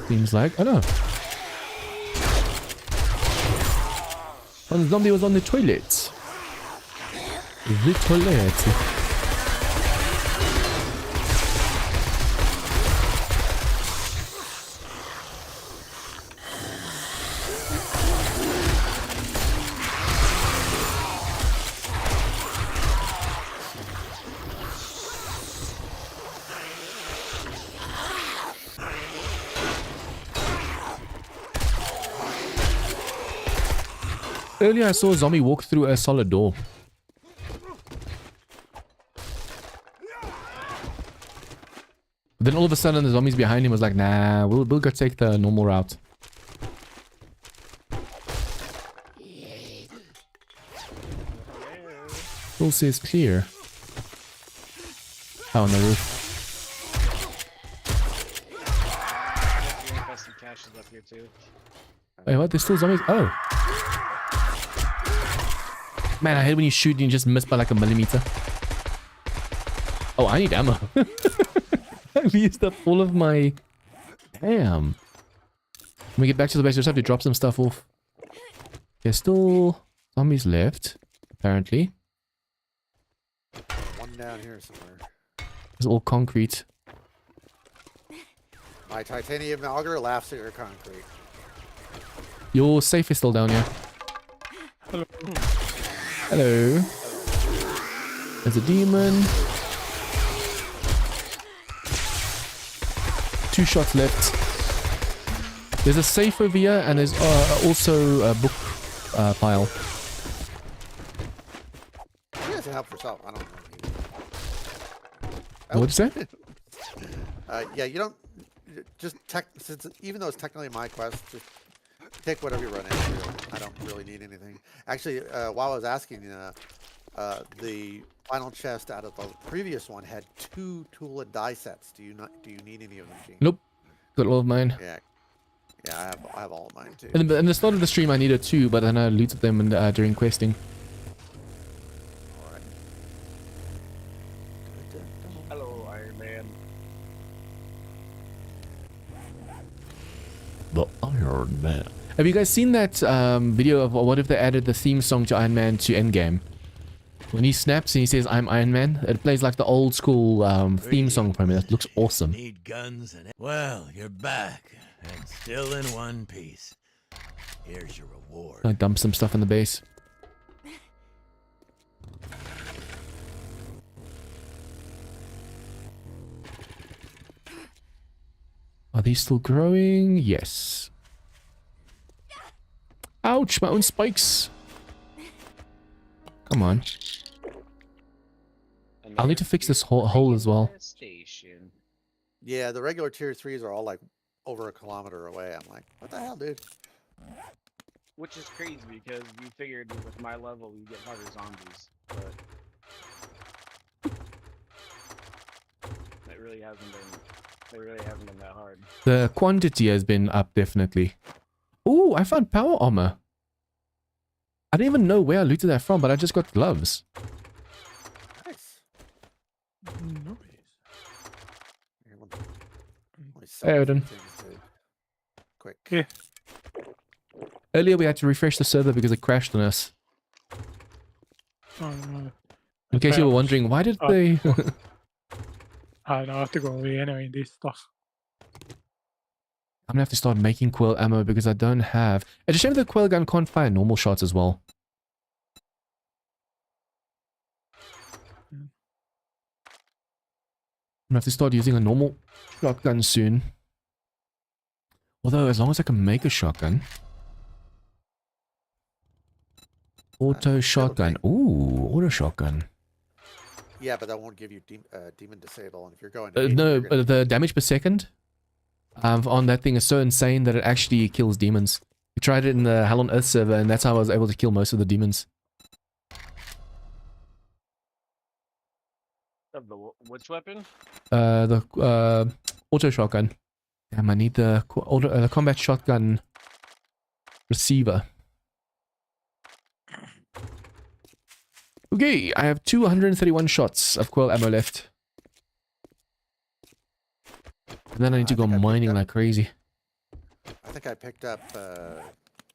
Seems like. Oh no. One zombie was on the toilet. The toilet. Earlier I saw a zombie walk through a solid door. But then all of a sudden the zombies behind him was like, nah, we'll go take the normal route. Full says clear. Oh, on the roof. Infested caches up here too. Wait, what? There's still zombies? Oh. Man, I hate when you shoot and you just miss by like a millimeter. Oh, I need ammo. I've used up all of my... Damn. When we get back to the base, we just have to drop some stuff off. There's still zombies left, apparently. One down here somewhere. It's all concrete. My titanium auger laughs at your concrete. Your safe is still down here. Hello. Hello. There's a demon. 2 shots left. There's a safe over here, and there's also a book pile. You guys can help yourself. I don't know. What'd you say? Yeah, you don't just since even though it's technically my quest, just take whatever you run into. I don't really need anything. Actually, while I was asking, the final chest out of the previous one had 2 tool and die sets. Do you need any of them, Gene? Nope. Got all of mine. Yeah. Yeah, I have all of mine too. In the start of the stream, I needed 2, but then I looted them during questing. Alright. Hello, Iron Man. The Iron Man. Have you guys seen that video of what if they added the theme song to Iron Man to Endgame? When he snaps and he says, "I'm Iron Man," it plays like the old school theme song from it. That looks awesome. Need guns and well, you're back and still in one piece. Here's your reward. I dump some stuff in the base. Are these still growing? Yes. Ouch, my own spikes. Come on. I'll need to fix this hole as well. Station. Yeah, the regular tier 3s are all like over 1 kilometer away. I'm like, what the hell, dude? Which is crazy because you figured with my level you get harder zombies, but it really hasn't been. They really haven't been that hard. The quantity has been up, definitely. Ooh, I found power armor. I didn't even know where I looted that from, but I just got gloves. Nice. Nice. Here, let me sell Hey, a few Odin. things, dude. Quick. Yeah. Earlier we had to refresh the server because it crashed on us. Oh no. In case you were wondering, why did they... I don't have to go away anyway, this stuff. I'm gonna have to start making quill ammo because I don't have... It's a shame the quill gun can't fire normal shots as well. I'm gonna have to start using a normal shotgun soon. Although, as long as I can make a shotgun... Auto shotgun. Ooh, auto shotgun. Yeah, but that won't give you demon disable. And if you're going, No, but the damage per second on that thing is so insane that it actually kills demons. We tried it in the Hell on Earth server, and that's how I was able to kill most of the demons. Of the which weapon? The auto shotgun. Damn, I need the combat shotgun receiver. Okay, I have 231 shots of coil ammo left. And then I need to go mining like crazy. I think I picked up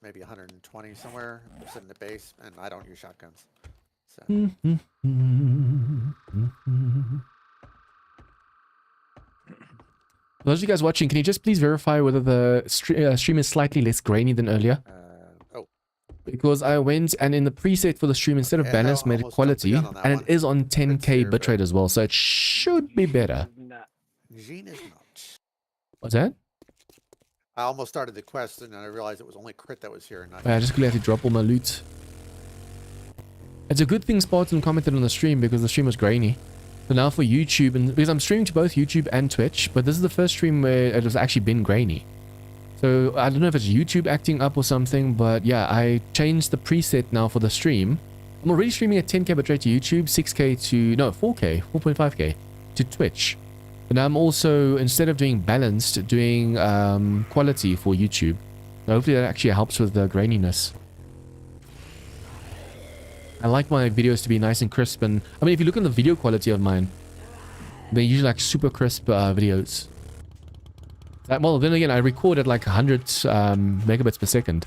maybe 120 somewhere. I'm sitting in the base, and I don't use shotguns. So. For those of you guys watching, can you just please verify whether the stream is slightly less grainy than earlier? Because I went and in the preset for the stream, instead of balance, made it quality, and it is on 10K bitrate as well, so it should be better. Jean is not. What's that? I almost started the quest, and I realized it was only crit that was here. And not I just quickly had to drop all my loot. It's a good thing Spartan commented on the stream because the stream was grainy. So now for YouTube, and because I'm streaming to both YouTube and Twitch, but this is the first stream where it has actually been grainy. So I don't know if it's YouTube acting up or something, but yeah, I changed the preset now for the stream. I'm already streaming at 10K bitrate to YouTube, 6K to, no, 4K, 4.5K to Twitch. And I'm also, instead of doing balanced, doing quality for YouTube. So hopefully that actually helps with the graininess. I like my videos to be nice and crisp, and I mean, if you look at the video quality of mine, They're usually like super crisp videos. Well, then again, I record at like 100 megabits per second.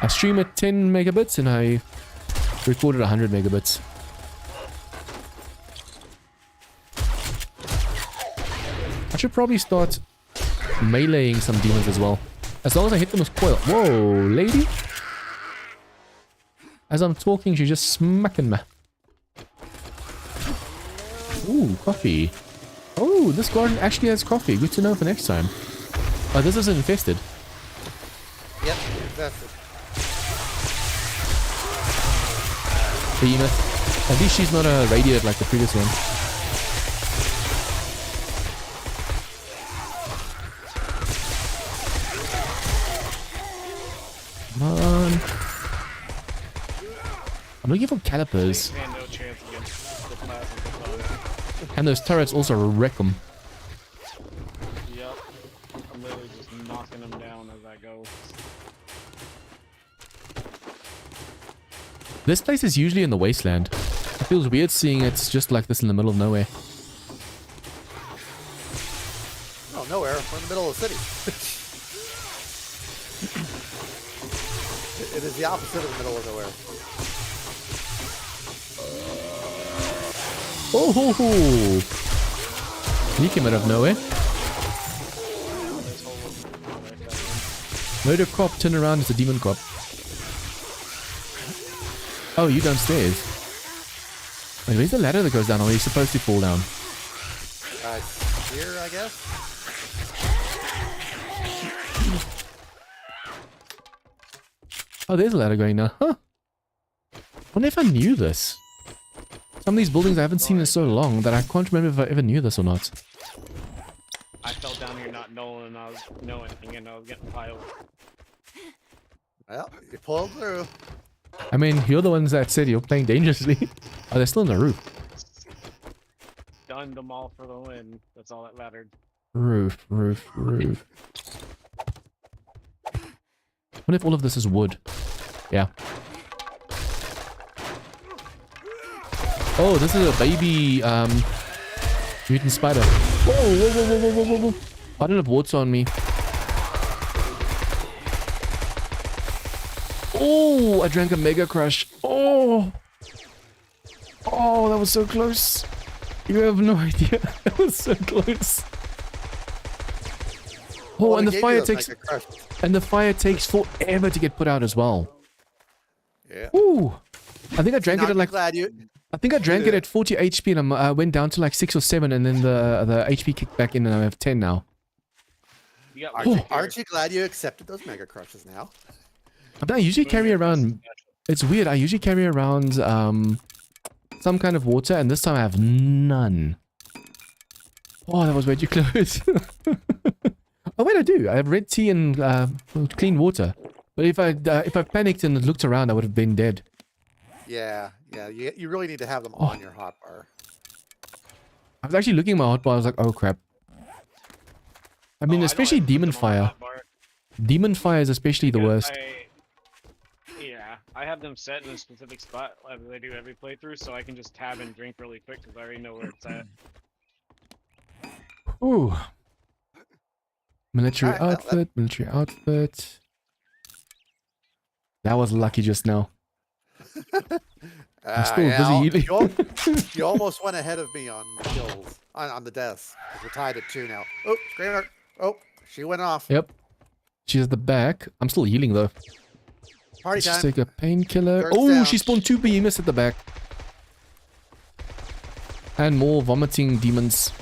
I stream at 10 megabits and I record at 100 megabits. I should probably start meleeing some demons as well. As long as I hit them with coil. Whoa, lady. As I'm talking, she's just smacking me. Ooh, coffee. Oh, this garden actually has coffee. Good to know for next time. Oh, this isn't infested. Yep, that's it. Behemoth. At least she's not radiated like the previous one. Come on. I'm looking for calipers. Stand no chance against the plasma. And those turrets also wreck them. Yep. I'm literally just knocking them down as I go. This place is usually in the wasteland. It feels weird seeing it's just like this in the middle of nowhere. Oh, nowhere. We're in the middle of the city. It is the opposite of the middle of nowhere. Oh ho ho! He came out of nowhere. Murder cop, turn around, it's a demon cop. Oh, you downstairs. Wait, where's the ladder that goes down? Or are you supposed to fall down? Here, I guess? Oh, there's a ladder going now. Huh. I wonder if I knew this. Some of these buildings I haven't seen in so long that I can't remember if I ever knew this or not. I fell down here not knowing I was getting piled. Well, you pulled through. I mean, you're the ones that said you're playing dangerously. Oh, they're still on the roof. Stunned them all for the win. That's all that mattered. Roof, roof, roof. I wonder if all of this is wood. Yeah. Oh, this is a baby mutant spider. Whoa, whoa, whoa, whoa, whoa, whoa, whoa. I don't have water on me. Oh, I drank a Mega Crush. Oh. Oh, that was so close. You have no idea. That was so close. Oh, Well, and I the gave fire you those takes Mega Crush. and the fire takes forever to get put out as well. Yeah. Ooh. I think I drank it Not at like glad you. I think I drank it at 40 HP and I went down to like 6 or 7 and then the HP kicked back in and I have 10 now. You got Aren't, one you, here. aren't you glad you accepted those Mega Crushes now? But I usually carry around, it's weird, I usually carry around some kind of water and this time I have none. Oh, that was way too close. Oh wait, I do. I have red tea and clean water. But if I panicked and looked around, I would have been dead. Yeah, yeah. You really need to have them on your hotbar. I was actually looking at my hotbar. I was like, oh crap. I mean, Oh, especially I don't demon have them on fire. the hotbar Demon fire is especially the because worst. I have them set in a specific spot like they do every playthrough, so I can just tab and drink really quick because I already know where it's at. Ooh. Military Alright, well, outfit, military outfit. That was lucky just now. I'm still busy healing. You almost went ahead of me on kills on the deaths. 'Cause we're tied at 2 now. Oh, Screamer! Oh, she went off. Yep. She's at the back. I'm still healing though. Party Let's just time. take a painkiller. Guards Oh, down. she spawned 2 behemoths at the back. And more vomiting demons.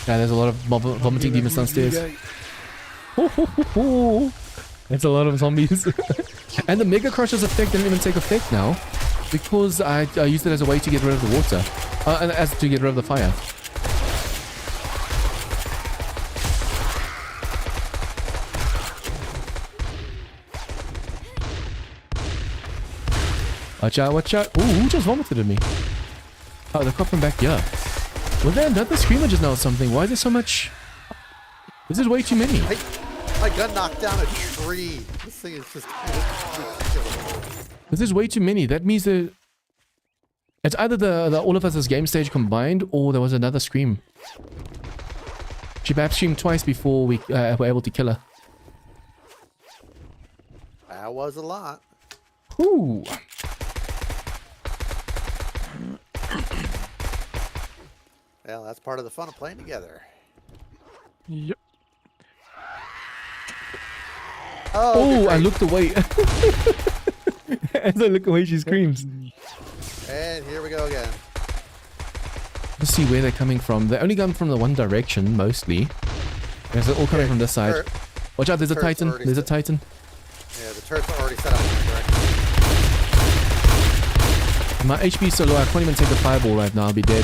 Yeah, there's a lot of vomiting demons downstairs. That's a lot of zombies. And the Mega Crusher's effect didn't even take effect now. Because I used it as a way to get rid of the water. And as to get rid of the fire. Watch out, watch out. Ooh, who just vomited at me? Oh, they're cropping back here. Was there another screamer just now or something? Why is there so much? This is way too many. Hey, My gun knocked down a tree. This thing is just ridiculous. This is way too many. That means that it's either the all of us as game stage combined, or there was another scream. She perhaps screamed twice before we were able to kill her. That was a lot. Ooh. Well, that's part of the fun of playing together. Yep. Oh, I looked away. As I look away, she screams. And here we go again. Let's see where they're coming from. They only come from the one direction, mostly. They're all coming from this side. Watch out, there's a Titan. There's a Titan. Yeah, the turrets are already set up in the direction. My HP is so low, I can't even take a fireball right now. I'll be dead.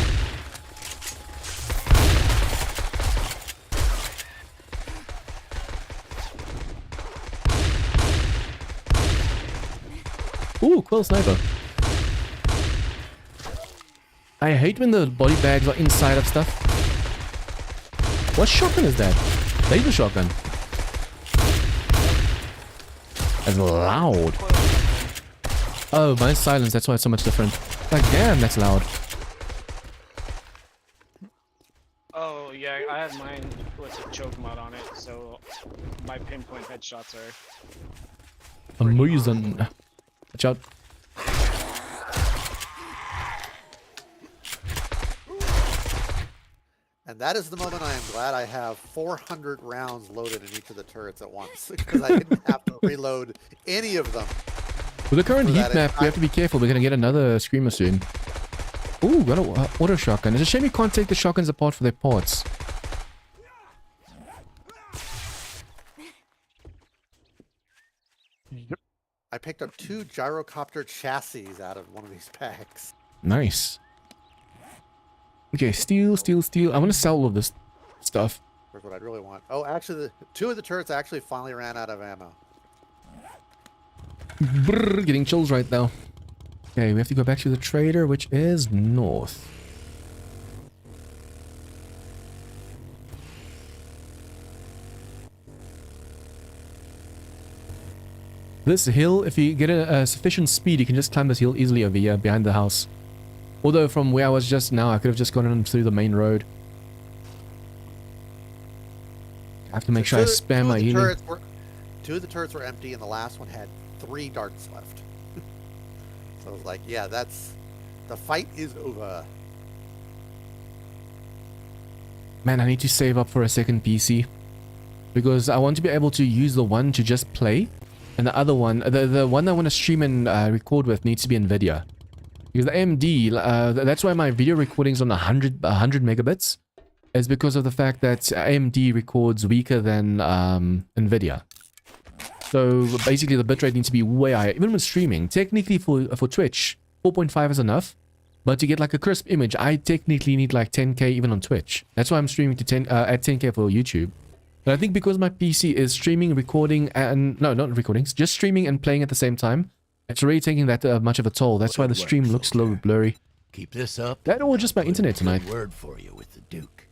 Ooh, Quill Sniper. I hate when the body bags are inside of stuff. What shotgun is that? Laser shotgun. That's loud. Oh, mine's silence. That's why it's so much different. Like, damn, that's loud. Oh yeah, I have mine with a choke mod on it, so my pinpoint headshots are. Amazing. Watch out. And that is the moment I am glad I have 400 rounds loaded in each of the turrets at once, because I didn't have to reload any of them. With the current So heat that map, we have to be careful. We're going to get another screamer soon. Ooh, got an auto shotgun. It's a shame you can't take the shotguns apart for their parts. Yep. I picked up 2 gyrocopter chassis out of one of these packs. Nice. Okay, steel. I want to sell all of this stuff. Here's what I really want. Oh, actually, 2 of the turrets actually finally ran out of ammo. Brrr, getting chills right now. Okay, we have to go back to the trader, which is north. This hill, if you get a sufficient speed, you can just climb this hill easily over here behind the house. Although from where I was just now, I could have just gone in through the main road. I have to make sure I spam my healing. 2 of the turrets were empty, and the last one had 3 darts left. So I was like, yeah, the fight is over. Man, I need to save up for a second PC. Because I want to be able to use the one to just play. And the other one, the one I want to stream and record with needs to be NVIDIA. Because the AMD, that's why my video recording's on 100 megabits. Is because of the fact that AMD records weaker than NVIDIA. So basically the bitrate needs to be way higher. Even with streaming, technically for Twitch, 4.5 is enough. But to get like a crisp image, I technically need like 10K even on Twitch. That's why I'm streaming to at 10K for YouTube. But I think because my PC is streaming, recording, and... No, not recording. Just streaming and playing at the same time. It's already taking that much of a toll. That's why the stream looks a little blurry. Keep this up. That or just my internet tonight. Word for you with the Duke.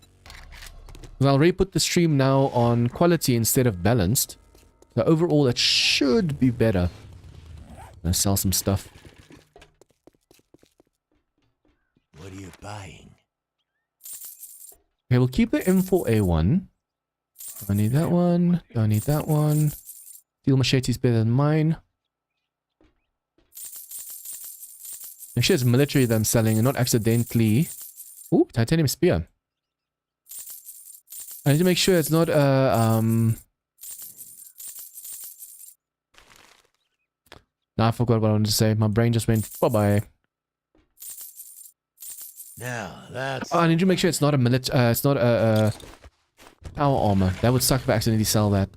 I'll already put the stream now on quality instead of balanced. So overall, it should be better. I'm gonna sell some stuff. What are you buying? Okay, we'll keep the M4A1. Don't need that one. Don't need that one. Steel machete's better than mine. Actually, it's military that I'm selling and not accidentally. Ooh, titanium spear. I need to make sure it's not Nah, I forgot what I wanted to say. My brain just went bye-bye. Now, that's... Oh, I need to make sure it's not a it's not a power armor. That would suck if I accidentally sell that.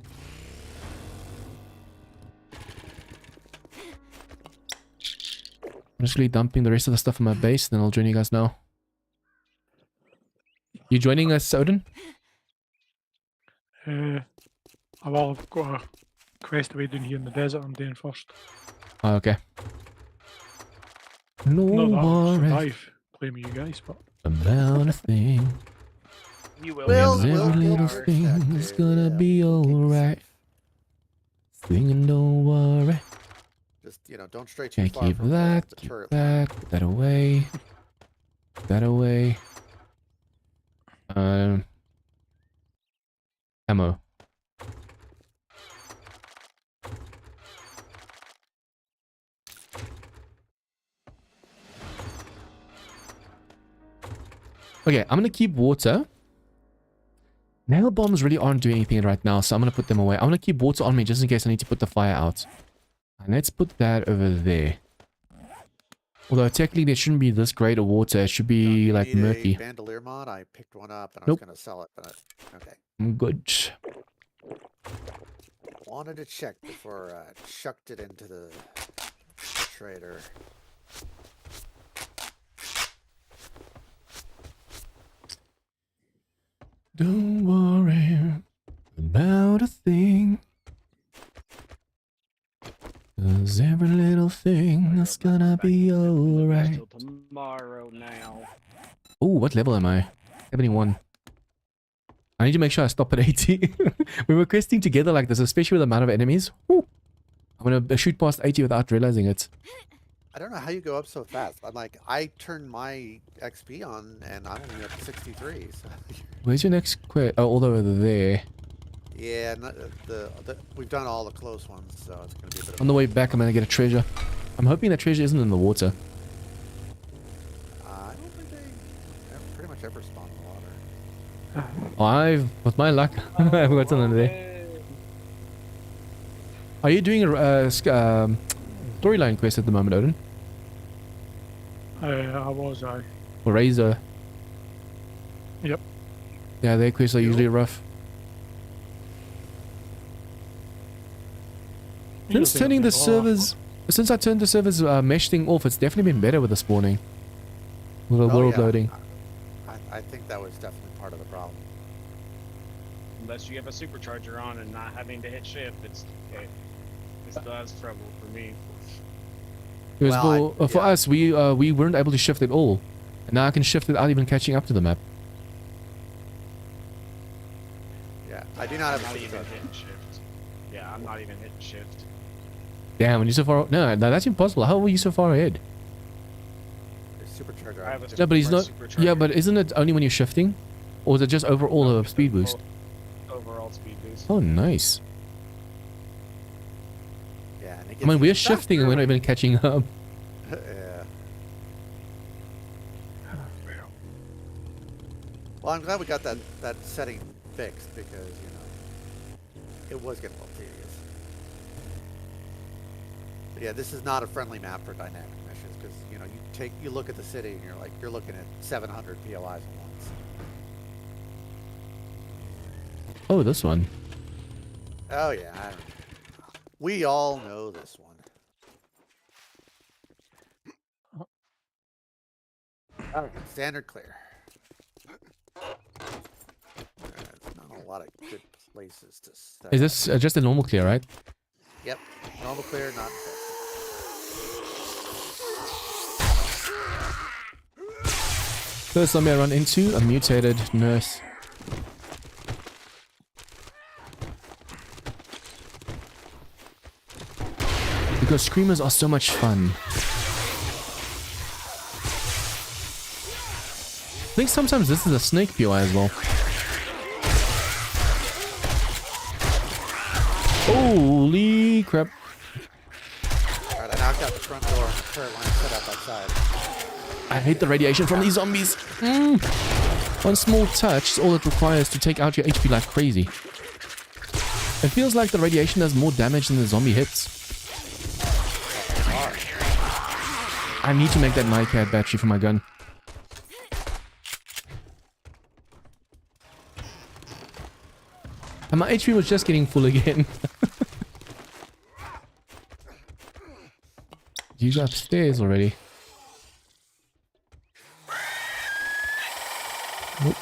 I'm just really dumping the rest of the stuff in my base, then I'll join you guys now. You joining us, Odin? I've got a quest away down here in the desert I'm doing first. Oh, okay. No Not that I'll worries survive playing with you guys, but... about a thing. You will. Well, Every we'll little get thing our is gonna be alright. Singing, don't worry. Just, you know, don't stray too Okay, far keep from that, the keep turret. that, put that away. Put that away. Ammo. Okay, I'm gonna keep water. Nail bombs really aren't doing anything right now, so I'm gonna put them away. I'm gonna keep water on me just in case I need to put the fire out. And let's put that over there. Although technically there shouldn't be this great of water, it should be You like need murky. a bandolier mod? I picked one up and I Nope. was going to sell it, but okay. I'm good. Wanted to check before I chucked it into the trader. Don't worry about a thing. 'Cause every little thing is gonna be alright. Till tomorrow now. Oh, what level am I? 71. I need to make sure I stop at 80. We were questing together like this, especially with the amount of enemies. Woo. I'm gonna shoot past 80 without realizing it. I don't know how you go up so fast. I'm like, I turned my XP on and I'm only up to 63. So. Where's your next quest? Oh, all the way there. Yeah, we've done all the close ones, so it's going to be a bit of On the way back, I'm gonna get a treasure. I'm hoping that treasure isn't in the water. I don't think they pretty much ever spawn in the water. With my luck, I've got something there. Are you doing a storyline quest at the moment, Odin? I was, Or Razor? Yep. Yeah, their quests are usually rough. Since turning the servers, since I turned the servers mesh thing off, it's definitely been better with the spawning. With the world loading. I think that was definitely part of the problem. Unless you have a supercharger on and not having to hit shift, it's okay. It still has trouble for me. Because Well, for us, we weren't able to shift at all. And now I can shift without even catching up to the map. Yeah, I do not have I'm a not even supercharger. hitting shift. Yeah, I'm not even hitting shift. Damn, when you're so far... No, that's impossible. How were you so far ahead? The supercharger. I have a Yeah, but he's not... supercharger. Yeah, but isn't it only when you're shifting? Or is it just overall a speed boost? Overall speed boost. Oh, nice. Yeah, and it I gets mean, we're even shifting and we're not even catching up. faster. Yeah. Well, I'm glad we got that setting fixed because, you know, it was getting a little tedious. But yeah, this is not a friendly map for dynamic missions because, you know, you look at the city and you're looking at 700 POIs at once. Oh, this one. Oh yeah, we all know this one. All right, standard clear. There's not a lot of good places to set. Is this just a normal clear, right? Yep, normal clear, not infested. First zombie I run into, a mutated nurse. Because screamers are so much fun. I think sometimes this is a snake POI as well. Holy crap. Alright, I knocked out the front door and the turret line set up outside. I hate the radiation from these zombies. One small touch is all it requires to take out your HP like crazy. It feels like the radiation does more damage than the zombie hits. I need to make that NiCad battery for my gun. And my HP was just getting full again. You go upstairs already. Nope.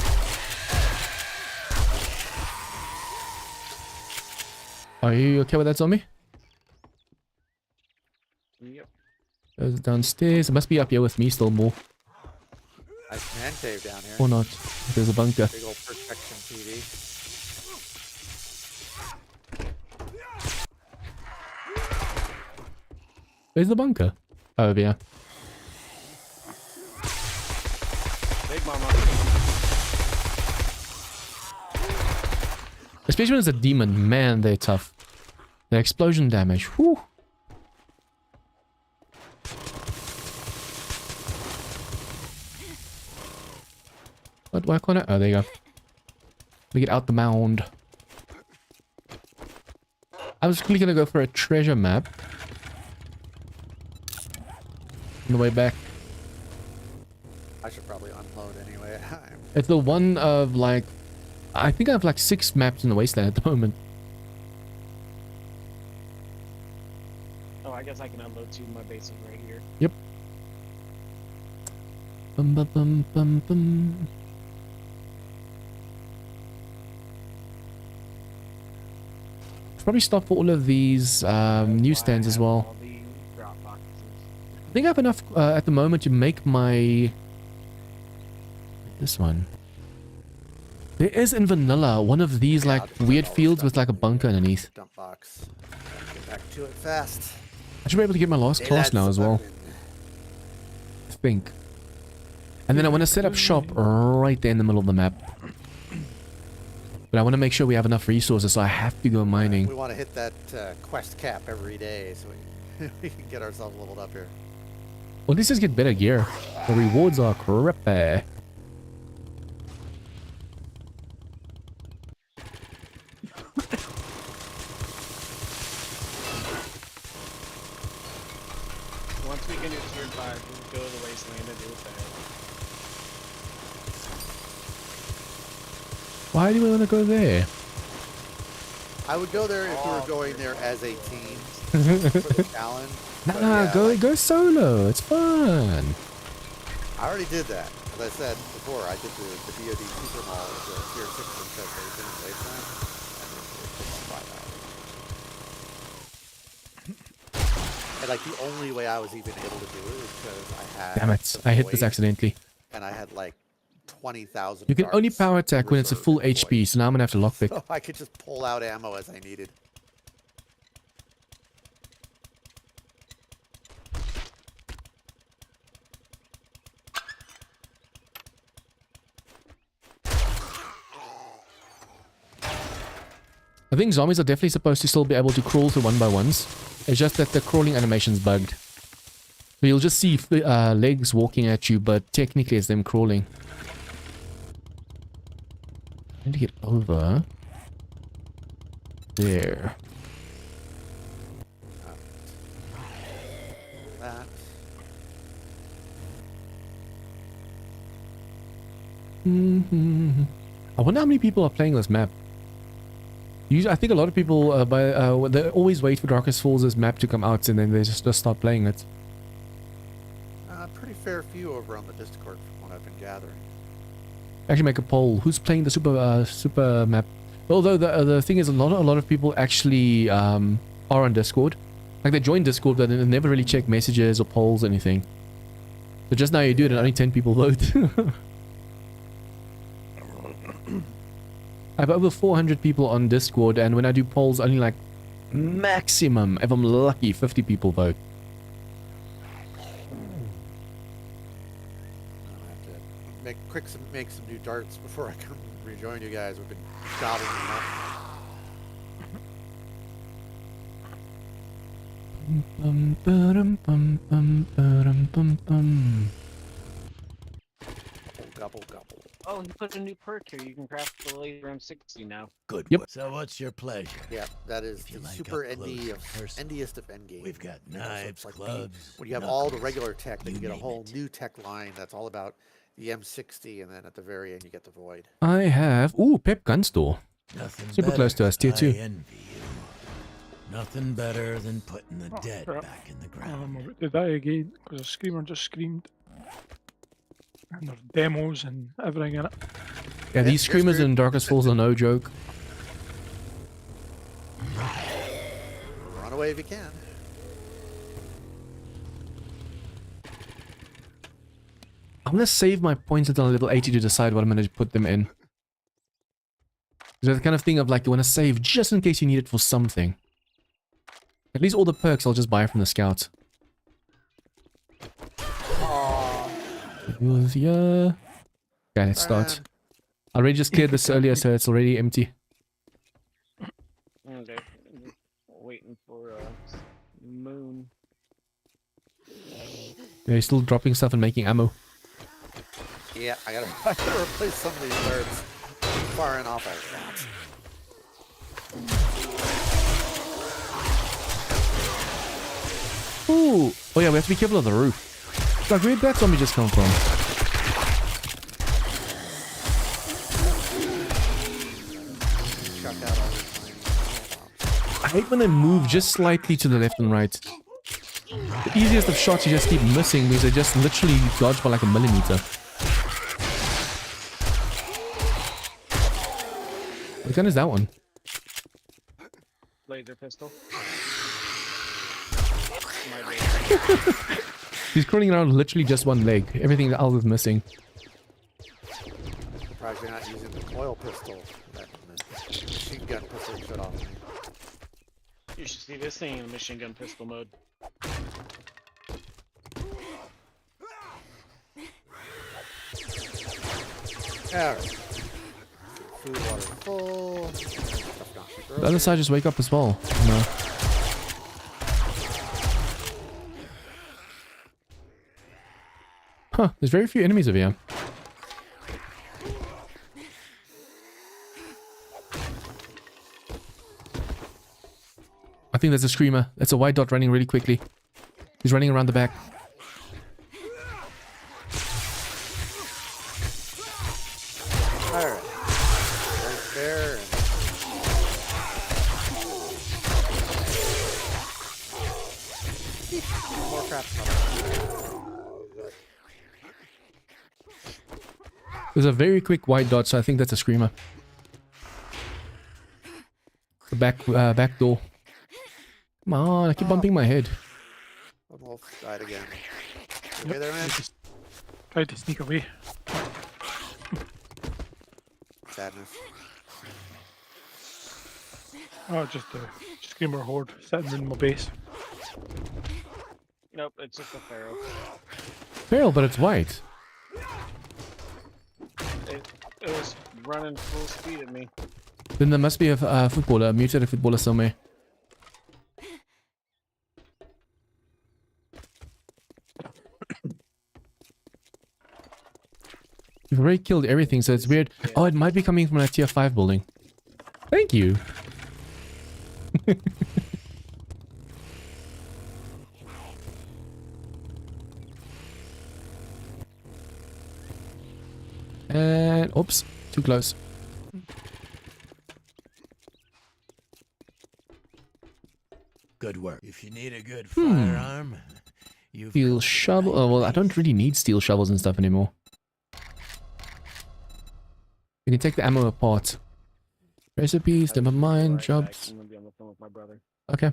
Are you okay with that zombie? Yep. Goes downstairs. It must be up here with me still more. Nice man cave down here. Or not. There's a bunker. Big old protection TV. Where's the bunker? Oh, over here. Big mama. Especially when it's a demon. Man, they're tough. The explosion damage. Whew. What? Why can't I? Oh, there you go. We get out the mound. I was quickly gonna go for a treasure map. On the way back. I should probably unload anyway. It's the one of like... I think I have like 6 maps in the wasteland at the moment. Oh, I guess I can unload 2 of my bases right here. Yep. Bum bum bum bum bum. Probably stop for all of these newsstands as well. All the drop boxes. I think I have enough at the moment to make my... This one. There is in vanilla one of these Yeah, like I'll just put weird all the fields stuff with like a in the, bunker underneath. Dump box. Get back to it fast. I should be able to get my last class now as well. I think. And then I want to set up shop right there in the middle of the map. But I want to make sure we have enough resources, so I have to go mining. We want to hit that quest cap every day so we can get ourselves leveled up here. Well, let's just get better gear. The rewards are crappy. Once we can do tier 5, we'll go to the wasteland and do it there. Why do we want to go there? I would go there if we were going there as a team for the challenge. But Nah, yeah, go solo. It's fun. I already did that. As I said before, I did the BOD Super Mall with the tier 6 infestation in Wasteland, and it took about 5 hours. And like the only way I was even able to do it is because I had... Damn it. the I hit this void, accidentally. And I had like 20,000 You can only darts power attack when it's a reserved full in void. HP, so now I'm gonna have to lockpick. So I could just pull out ammo as I needed. I think zombies are definitely supposed to still be able to crawl through one by ones. It's just that the crawling animation's bugged. So you'll just see legs walking at you, but technically it's them crawling. I need to get over there. That. I wonder how many people are playing this map. Usually, I think a lot of people they always wait for Darkest Falls' map to come out and then they just start playing it. Pretty fair few over on the Discord from what I've been gathering. Actually, make a poll. Who's playing the super map? Although the thing is, a lot of people actually are on Discord. Like they join Discord, but they never really check messages or polls or anything. So just now you do it, and only 10 people vote. I have over 400 people on Discord, and when I do polls, only like maximum, if I'm lucky, 50 people vote. I have to make some new darts before I come rejoin you guys. We've been gobbling them up. Bum, ba-dum, bum, bum, ba-dum, bum, bum. Gobble, gobble. Oh, he put a new perk here. You can craft the laser M60 now. Good. Yep. Work. So what's your pleasure? Yeah, that is If you the like super up close ND and of personal, NDest of endgame. We've got You know, so knives, it's like clubs, when you have all the knuckles, regular tech, then you you get a name whole it. new tech line that's all about the M60, and then at the very end you get the void. I have... Ooh, Pep Gun Store. Nothing Super close to us, tier 2. I envy you. Nothing better than putting the dead right. back in the I'm ground. about to die again because a screamer just screamed. And there's demos and everything in it. Yeah, these you're screamers screwed. in Darkest Falls are no joke. Run away if you can. I'm gonna save my points until level 80 to decide what I'm gonna put them in. It's the kind of thing of like you want to save just in case you need it for something. At least all the perks I'll just buy from the scouts. Fuel's here. Okay, let's start. I already just cleared this earlier, so it's already empty. Okay. Waiting for moon. Yeah, he's still dropping stuff and making ammo. Yeah, I gotta replace some of these birds. Firing off our shots. Ooh! Oh yeah, we have to be careful of the roof. Like, where'd that zombie just come from? Chuck out all these tiny bombs. I hate when they move just slightly to the left and right. The easiest of shots you just keep missing because they just literally dodge by like a millimeter. What gun is that one? Laser pistol. He's crawling around with literally just one leg. Everything else is missing. Surprised you're not using the coil pistol. That machine gun pistol you shut off me. You should see this thing in machine gun pistol mode. Alright. Food, water full. The other side just wake up as well. No. Huh, there's very few enemies over here. I think there's a screamer. That's a white dot running really quickly. He's running around the back. Alright. Right there. And more crap coming. There's a very quick white dot, so I think that's a screamer. The back door. Come on, I keep bumping my head. One wolf died again. You okay there, man? Just tried to sneak away. Sadness. Oh, just a screamer horde sitting in my base. Nope, it's just a pharaoh. Feral, but it's white. It was running full speed at me. Then there must be a footballer, a mutated footballer somewhere. You've already killed everything, so it's weird. Oh, it might be coming from a tier 5 building. Thank you. And oops, too close. Good work. If you need a good firearm, you've Steel got shovel. the right Oh well, I don't place. really need steel shovels and stuff anymore. You can take the ammo apart. Recipes, never mind. Right, Jobs. I'm gonna be on the phone with my brother. Okay.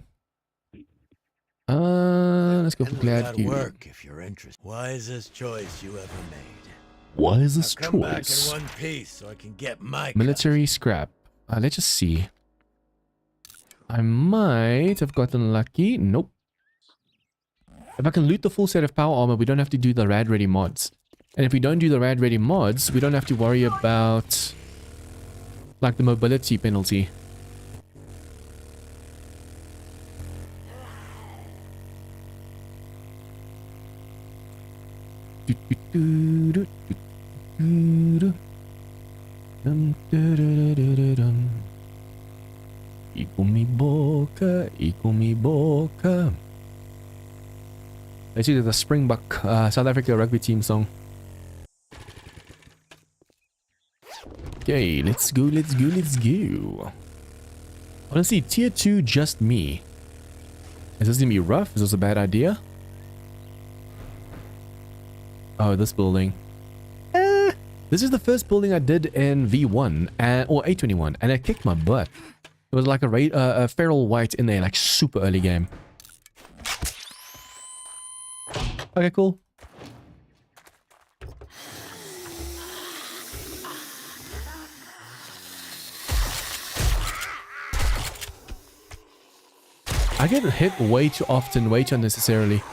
Let's go for Got glad you. work if you're interested. Wisest choice you ever made. Wisest Now come back in choice. one piece so I can get my Military scrap. Let's just see. I might have gotten lucky. Nope. If I can loot the full set of power armor, we don't have to do the rad ready mods. And if we don't do the rad ready mods, we don't have to worry about like the mobility penalty. Ikumi boca, ikumi boca. Let's do the Springbok South Africa rugby team song. Okay, let's go, let's go, let's go. Honestly, tier 2, just me. Is this gonna be rough? Is this a bad idea? Oh, this building. This is the first building I did in V1 or 821, and it kicked my butt. It was like a feral white in there, like super early game. Okay, cool. I get hit way too often, way too unnecessarily.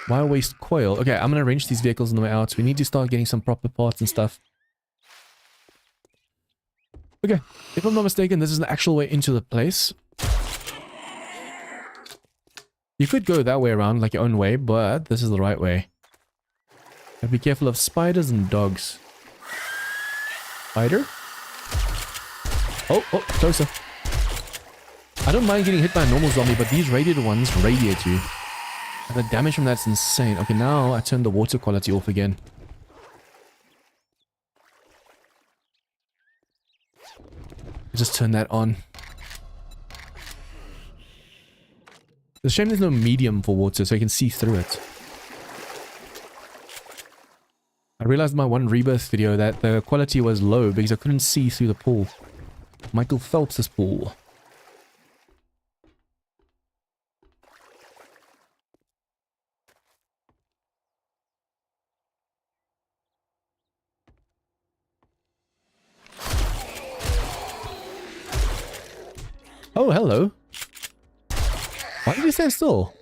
Why waste coil? Okay, I'm gonna wrench these vehicles on the way out. We need to start getting some proper parts and stuff. Okay, if I'm not mistaken, this is the actual way into the place. You could go that way around, like your own way, but this is the right way. And be careful of spiders and dogs. Spider? Oh, closer. I don't mind getting hit by a normal zombie, but these radiated ones radiate you. And the damage from that's insane. Okay, now I turned the water quality off again. Just turn that on. It's a shame there's no medium for water so you can see through it. I realized in my one rebirth video that the quality was low because I couldn't see through the pool. Michael Phelps' pool. Oh, hello. Why did you stand still?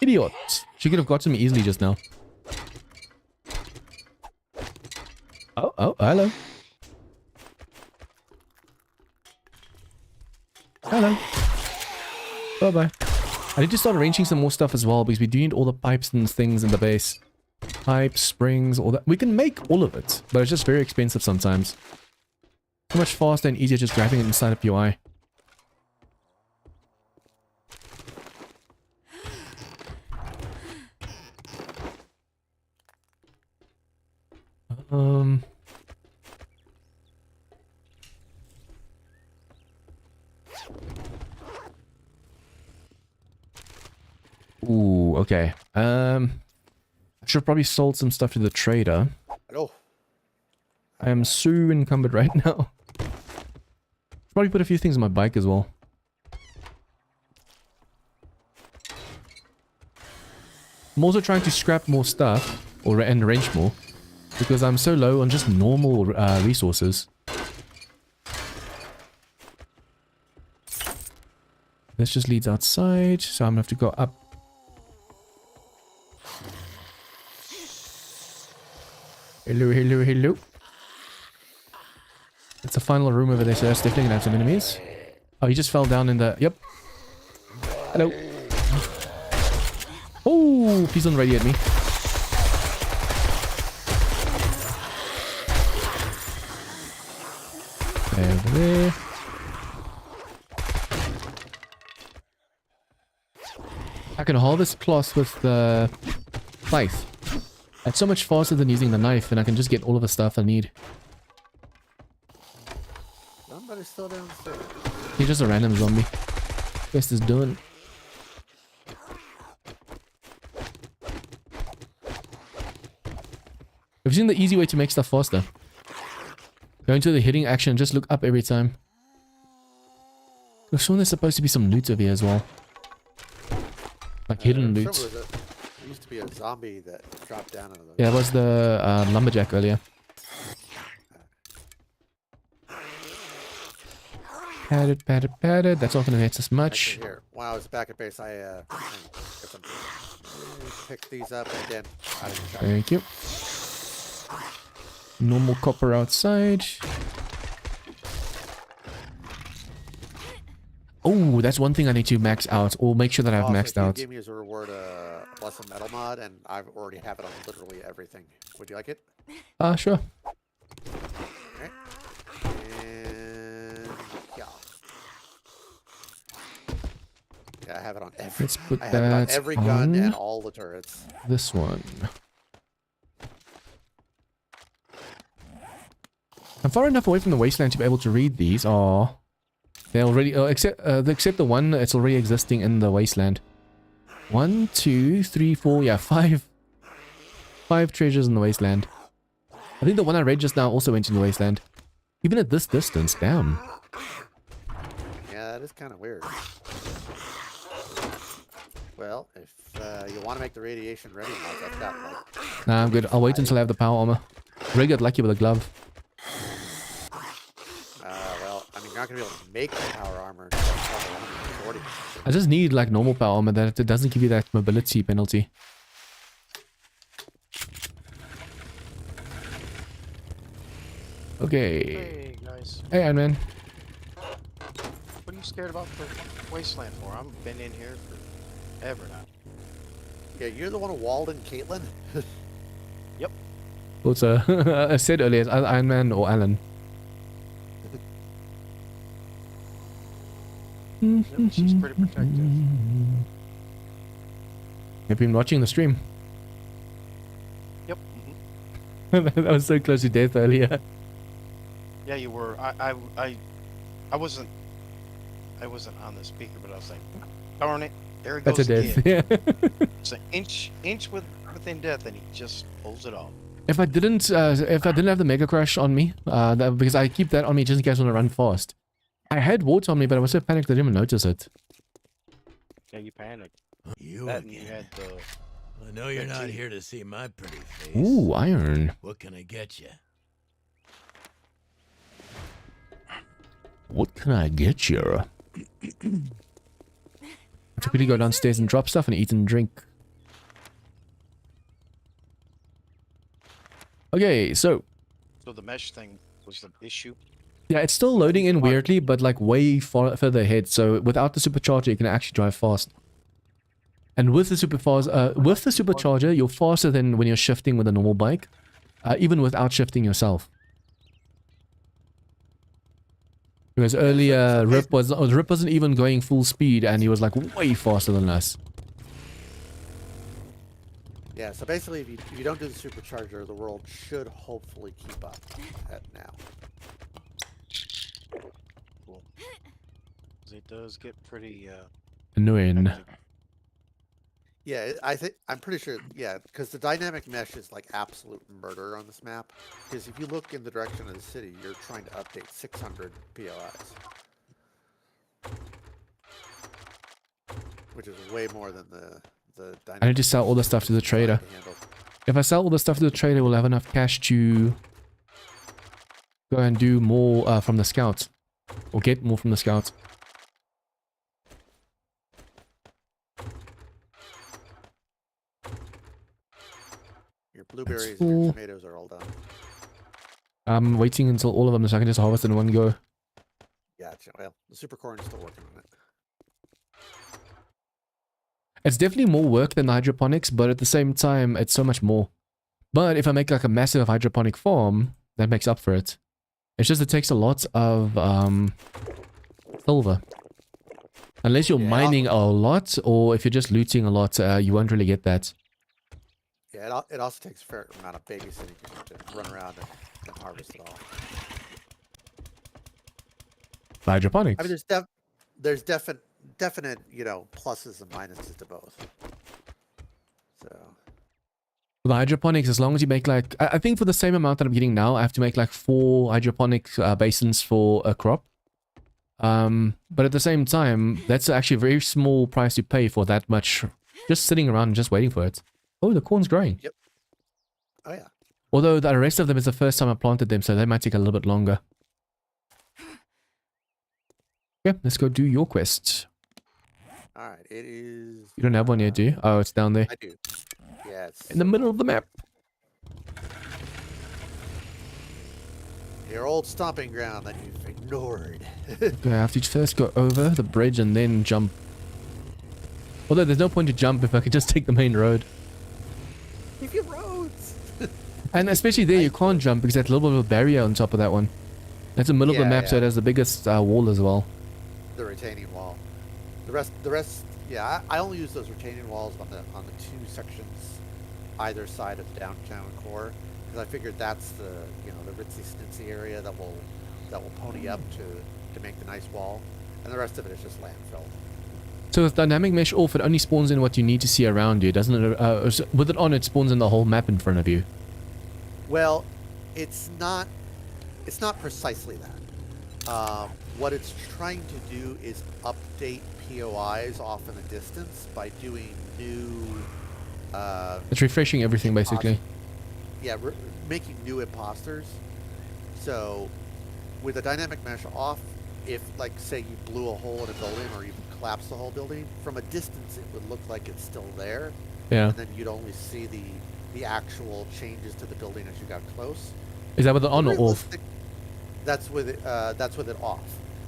Idiot. She could have got to me easily just now. Oh, hello. Hello. Bye-bye. I need to start arranging some more stuff as well because we do need all the pipes and things in the base. Pipes, springs, all that. We can make all of it, but it's just very expensive sometimes. So much faster and easier just grabbing it inside of UI. Ooh, okay. I should have probably sold some stuff to the trader. Hello. I am so encumbered right now. Probably put a few things on my bike as well. I'm also trying to scrap more stuff and wrench more because I'm so low on just normal resources. This just leads outside, so I'm gonna have to go up. Hello, hello, hello. It's a final room over there, so that's definitely gonna have some enemies. Oh, he just fell down in the... Yep. Hello. Oh, please don't radiate me. Over there. I can harvest cloth with the scythe. That's so much faster than using the knife, and I can just get all of the stuff I need. Somebody's still downstairs. He's just a random zombie. Quest is done. Have you seen the easy way to make stuff faster? Go into the hitting action and just look up every time. I'm sure there's supposed to be some loot over here as well. Like hidden loot. There used to be a zombie that dropped down into the... Yeah, it was the lumberjack earlier. Padded, padded, padded. That's not going to hurt us much. Actually, here, when I was back at base, I picked these up and then I didn't try. Thank you. Normal copper outside. Oh, that's one thing I need to max out, or make sure that I've maxed out. Gave me as a reward a plus a metal mod, and I already have it on literally everything. Would you like it? Sure. Okay. And yeah. Yeah, I have it on every. Let's put I have it on that every gun and all the turrets. This one. I'm far enough away from the wasteland to be able to read these. Oh, they already except the one it's already existing in the wasteland. 1, 2, 3, 4, yeah, 5 treasures in the wasteland. I think the one I read just now also went in the wasteland. Even at this distance, damn. Yeah, that is kind of weird. Well, if you want to make the radiation ready mods, I've got like... Nah, I'm good. I'll wait until I have the power armor. Ray got lucky with a glove. Well, I mean, you're not gonna be able to make the power armor. Until level 140. I just need like normal power armor that it doesn't give you that mobility penalty. Okay. Hey guys, Hey, Iron Man. what are you scared about the wasteland for? I've been in here forever now. Yeah, you're the one who walled in Caitlin. What's I said earlier, it's either Iron Man or Alan. Yep, she's pretty protective. Have been watching the stream. Yep. That was so close to death earlier. Yeah, you were. I wasn't on the speaker, but I was like, darn it, there he That's a goes death. again. Yeah. It's an inch within death, and he just pulls it off. If I didn't have the Mega Crush on me, because I keep that on me just in case I want to run fast. I had water on me, but I was so panicked I didn't even notice it. Yeah, you panicked. You That and you again. had the. I know you're not tea. here to see my pretty face. Ooh, iron. What can I get you? What can I get you? I have to quickly go downstairs and drop stuff and eat and drink. Okay, so So the mesh thing was the issue. yeah, it's still loading in weirdly, but like way further ahead. So without the supercharger, you can actually drive fast. And with the supercharger, you're faster than when you're shifting with a normal bike, even without shifting yourself. Because earlier, Rip wasn't even going full speed, and he was like way faster than us. Yeah, so basically, if you don't do the supercharger, the world should hopefully keep up at now. Cool. 'Cause it does get pretty. Annoying. hectic. Yeah, I'm pretty sure. Yeah, because the dynamic mesh is like absolute murder on this map. Because if you look in the direction of the city, you're trying to update 600 POIs, which is way more than the dynamic. I need to sell all the stuff to the trader. can handle. If I sell all the stuff to the trader, we'll have enough cash to go and do more from the scouts. Or get more from the scouts. Your blueberries and full. your tomatoes are all done. I'm waiting until all of them so I can just harvest in one go. Gotcha. Well, the super corn is still working on it. It's definitely more work than the hydroponics, but at the same time, it's so much more. But if I make like a massive hydroponic farm, that makes up for it. It's just it takes a lot of silver. Unless you're Yeah, mining a lot, or if you're just looting a lot, you won't really get that. Yeah, it also takes a fair amount of babysitting to run around and harvest it all. Hydroponics. I mean, there's definite, you know, pluses and minuses to both. So The hydroponics, as long as you make like, I think for the same amount that I'm getting now, I have to make like 4 hydroponic basins for a crop. But at the same time, that's actually a very small price to pay for that much, just sitting around and just waiting for it. Oh, the corn's growing. Yep. Oh yeah. Although the rest of them is the first time I planted them, so they might take a little bit longer. Okay, let's go do your quest. All right. It is. You don't have one yet, do you? Oh, it's down there. I do. Yeah, it's In the middle of the map. your old stomping ground that you've ignored. Okay, I have to first go over the bridge and then jump. Although there's no point to jump if I could just take the main road. Give you roads. And especially there, you can't jump because there's a little bit of a barrier on top of that one. That's the middle of the Yeah, map, so yeah. it has the biggest wall as well. The retaining wall. The rest. Yeah, I only use those retaining walls on the 2 sections either side of the downtown core because I figured that's the the ritzy snitsy area that will pony up to make the nice wall, and the rest of it is just landfill. So with dynamic mesh off, it only spawns in what you need to see around you, doesn't it? With it on, it spawns in the whole map in front of you. Well, it's not precisely that. What it's trying to do is update POIs off in the distance by doing new. It's refreshing everything, basically. Yeah, making new imposters. So, with the dynamic mesh off, if, like, say you blew a hole in a building or even collapsed the whole building, from a distance it would look like it's still there. Yeah. And then you'd only see the actual changes to the building as you got close. Is that with it on or off? Realistic- That's with it off.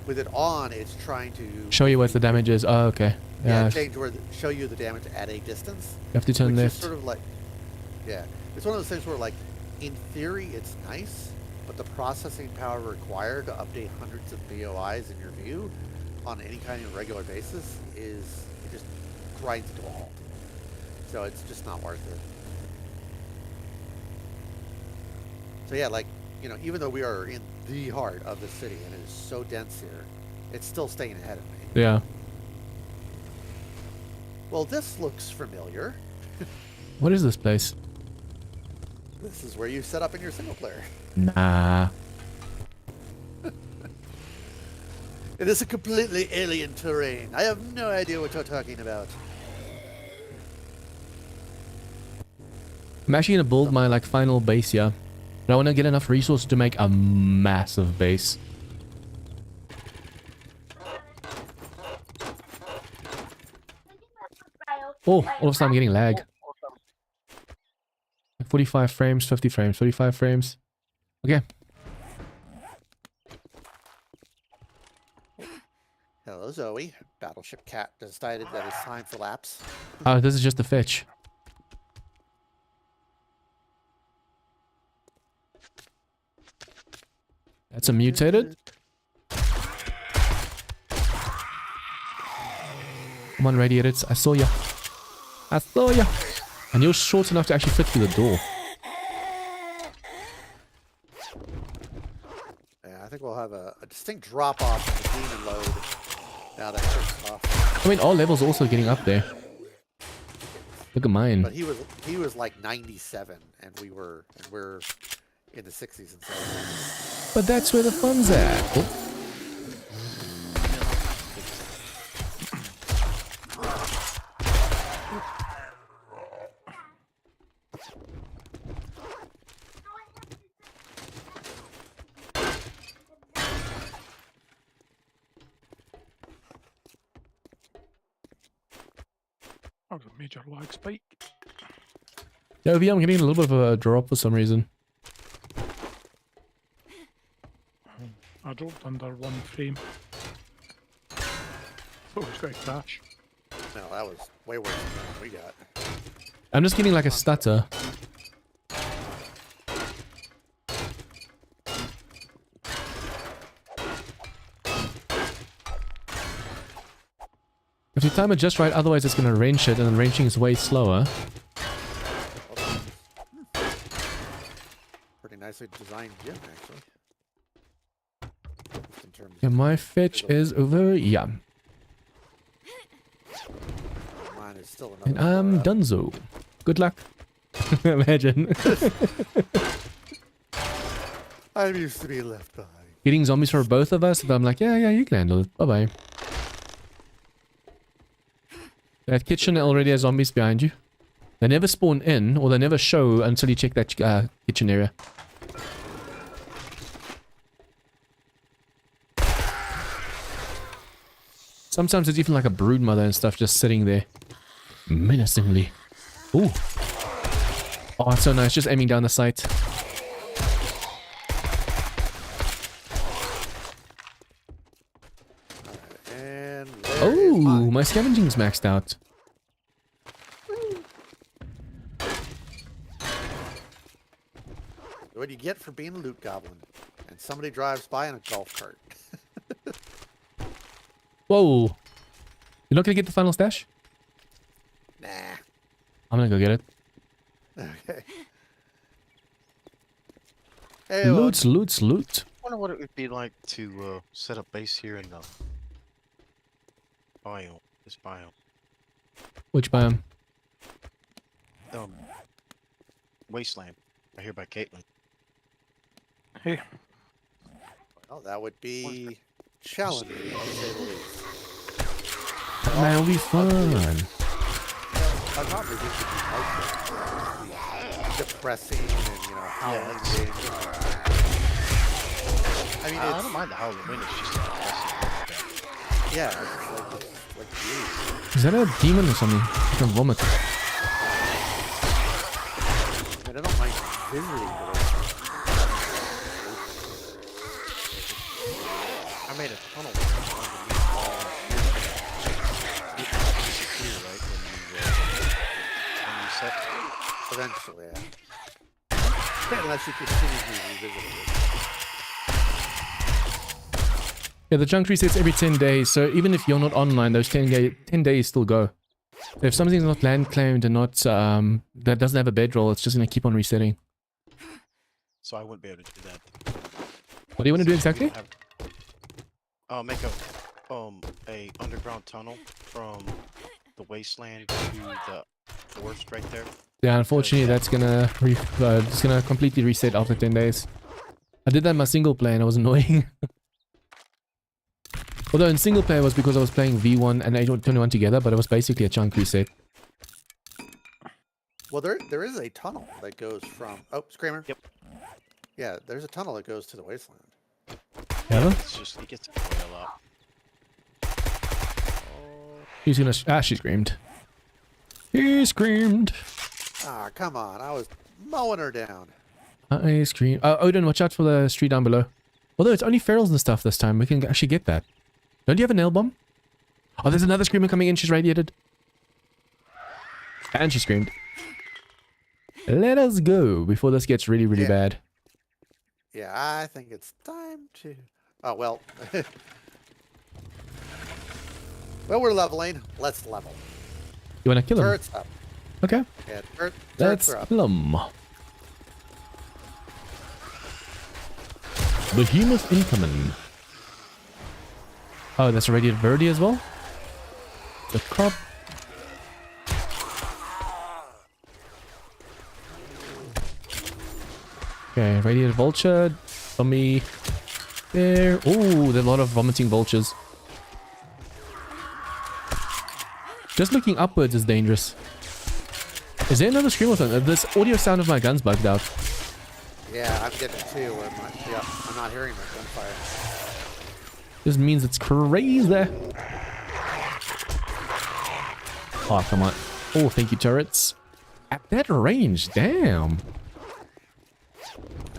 With it on, it's trying to Show you what the damage is. Oh, okay. Yeah. change show you the damage at a distance. You have to turn which left. is sort of like, yeah, it's one of those things where, like, in theory it's nice, but the processing power required to update hundreds of BOIs in your view on any kind of regular basis it just grinds to a halt. So it's just not worth it. So yeah, like, you know, even though we are in the heart of the city and it is so dense here, it's still staying ahead of me. Yeah. Well, this looks familiar. What is this place? This is where you set up in your single player. Nah. It is a completely alien terrain. I have no idea what you're talking about. I'm actually gonna build my like final base here. But I want to get enough resources to make a massive base. Oh, all of a sudden I'm getting lag. 45 frames, 50 frames, 35 frames. Okay. Hello, Zoe. Battleship Cat decided that it's time for laps. Oh, this is just a fetch. That's a mutated. Come on, radiators. I saw ya. I saw ya. And you're short enough to actually fit through the door. Yeah, I think we'll have a distinct drop off in the demon load now that kicks off. I mean, all levels are also getting up there. Look at mine. But he was like 97, and we're in the 60s and 70s. But that's where the fun's at. Oh. That was a major lag spike. Yeah, over here I'm getting a little bit of a drop for some reason. I dropped under 1 frame. Oh, it's got a crash. No, that was way worse than what we got. I'm just getting like a stutter. If you time it just right, otherwise it's gonna wrench it, and then wrenching is way slower. Pretty nicely designed gym, actually. Just in terms Yeah, of my fetch is over. Yeah, mine is still and another. I'm donezo. Good luck. Imagine. I'm used to being left behind. Getting zombies for both of us, but I'm like, yeah, you can handle it. Bye bye. That kitchen already has zombies behind you. They never spawn in, or they never show until you check that kitchen area. Sometimes it's even like a brood mother and stuff just sitting there. Menacingly. Ooh. Oh, it's so nice. Just aiming down the sight. And Oh, my scavenging's maxed out. what do you get for being a loot goblin? And somebody drives by in a golf cart. Whoa. You're not gonna get the final stash? Nah. I'm gonna go get it. Okay. Hey, Loot, loot, loot. I wonder what it would be like to set up base here in the biome. This biome. Which biome? Wasteland. I hear by Caitlin. Hey, well, that would be challenging, to say the least. Man, it'll be fun. I'm not ridiculous. Depressing and, you know, howling wind. I mean, I don't mind the howling wind. It's just depressing. Yeah, it's like you. Is that a demon or something? I can vomit. I mean, I don't mind visiting the wasteland. I made a tunnel underneath all disappear, right? When you set. Eventually, yeah. Unless you continually revisit it. Yeah, the junk resets every 10 days, so even if you're not online, those 10 days still go. So if something's not land claimed and not, that doesn't have a bedroll, it's just going to keep on resetting. So I wouldn't be able to do that. What do you want to do exactly? Make a underground tunnel from the wasteland to the forest right there. Yeah, unfortunately, that's gonna it's gonna completely reset after 10 days. I did that in my single player and it was annoying. Although in single player was because I was playing V1 and 821 together, but it was basically a chunk reset. Well, there is a tunnel that goes from... Oh, Screamer. Yep. Yeah, there's a tunnel that goes to the wasteland. Yeah? It's just, it gets away a lot. He's gonna... Ah, she screamed. He screamed. Ah, come on. I was mowing her down. I screamed. Odin, watch out for the street down below. Although it's only ferals and stuff this time, we can actually get that. Don't you have a nail bomb? Oh, there's another screamer coming in. She's radiated. And she screamed. Let us go before this gets really, really bad. Yeah, I think it's time to... Oh, well. Well, we're leveling. Let's level. You wanna kill him? Turrets up. Okay. Yeah, turrets Let's are up. kill him. Behemoth incoming. Oh, that's a radiated Verde as well? The crop. Okay, radiated vulture. Zombie. There. Oh, there's a lot of vomiting vultures. Just looking upwards is dangerous. Is there another scream or something? This audio sound of my gun's bugged out. Yeah, I'm getting it too. Yeah, I'm not hearing the gunfire. This means it's crazy. Oh, come on. Oh, thank you, turrets. At that range, damn.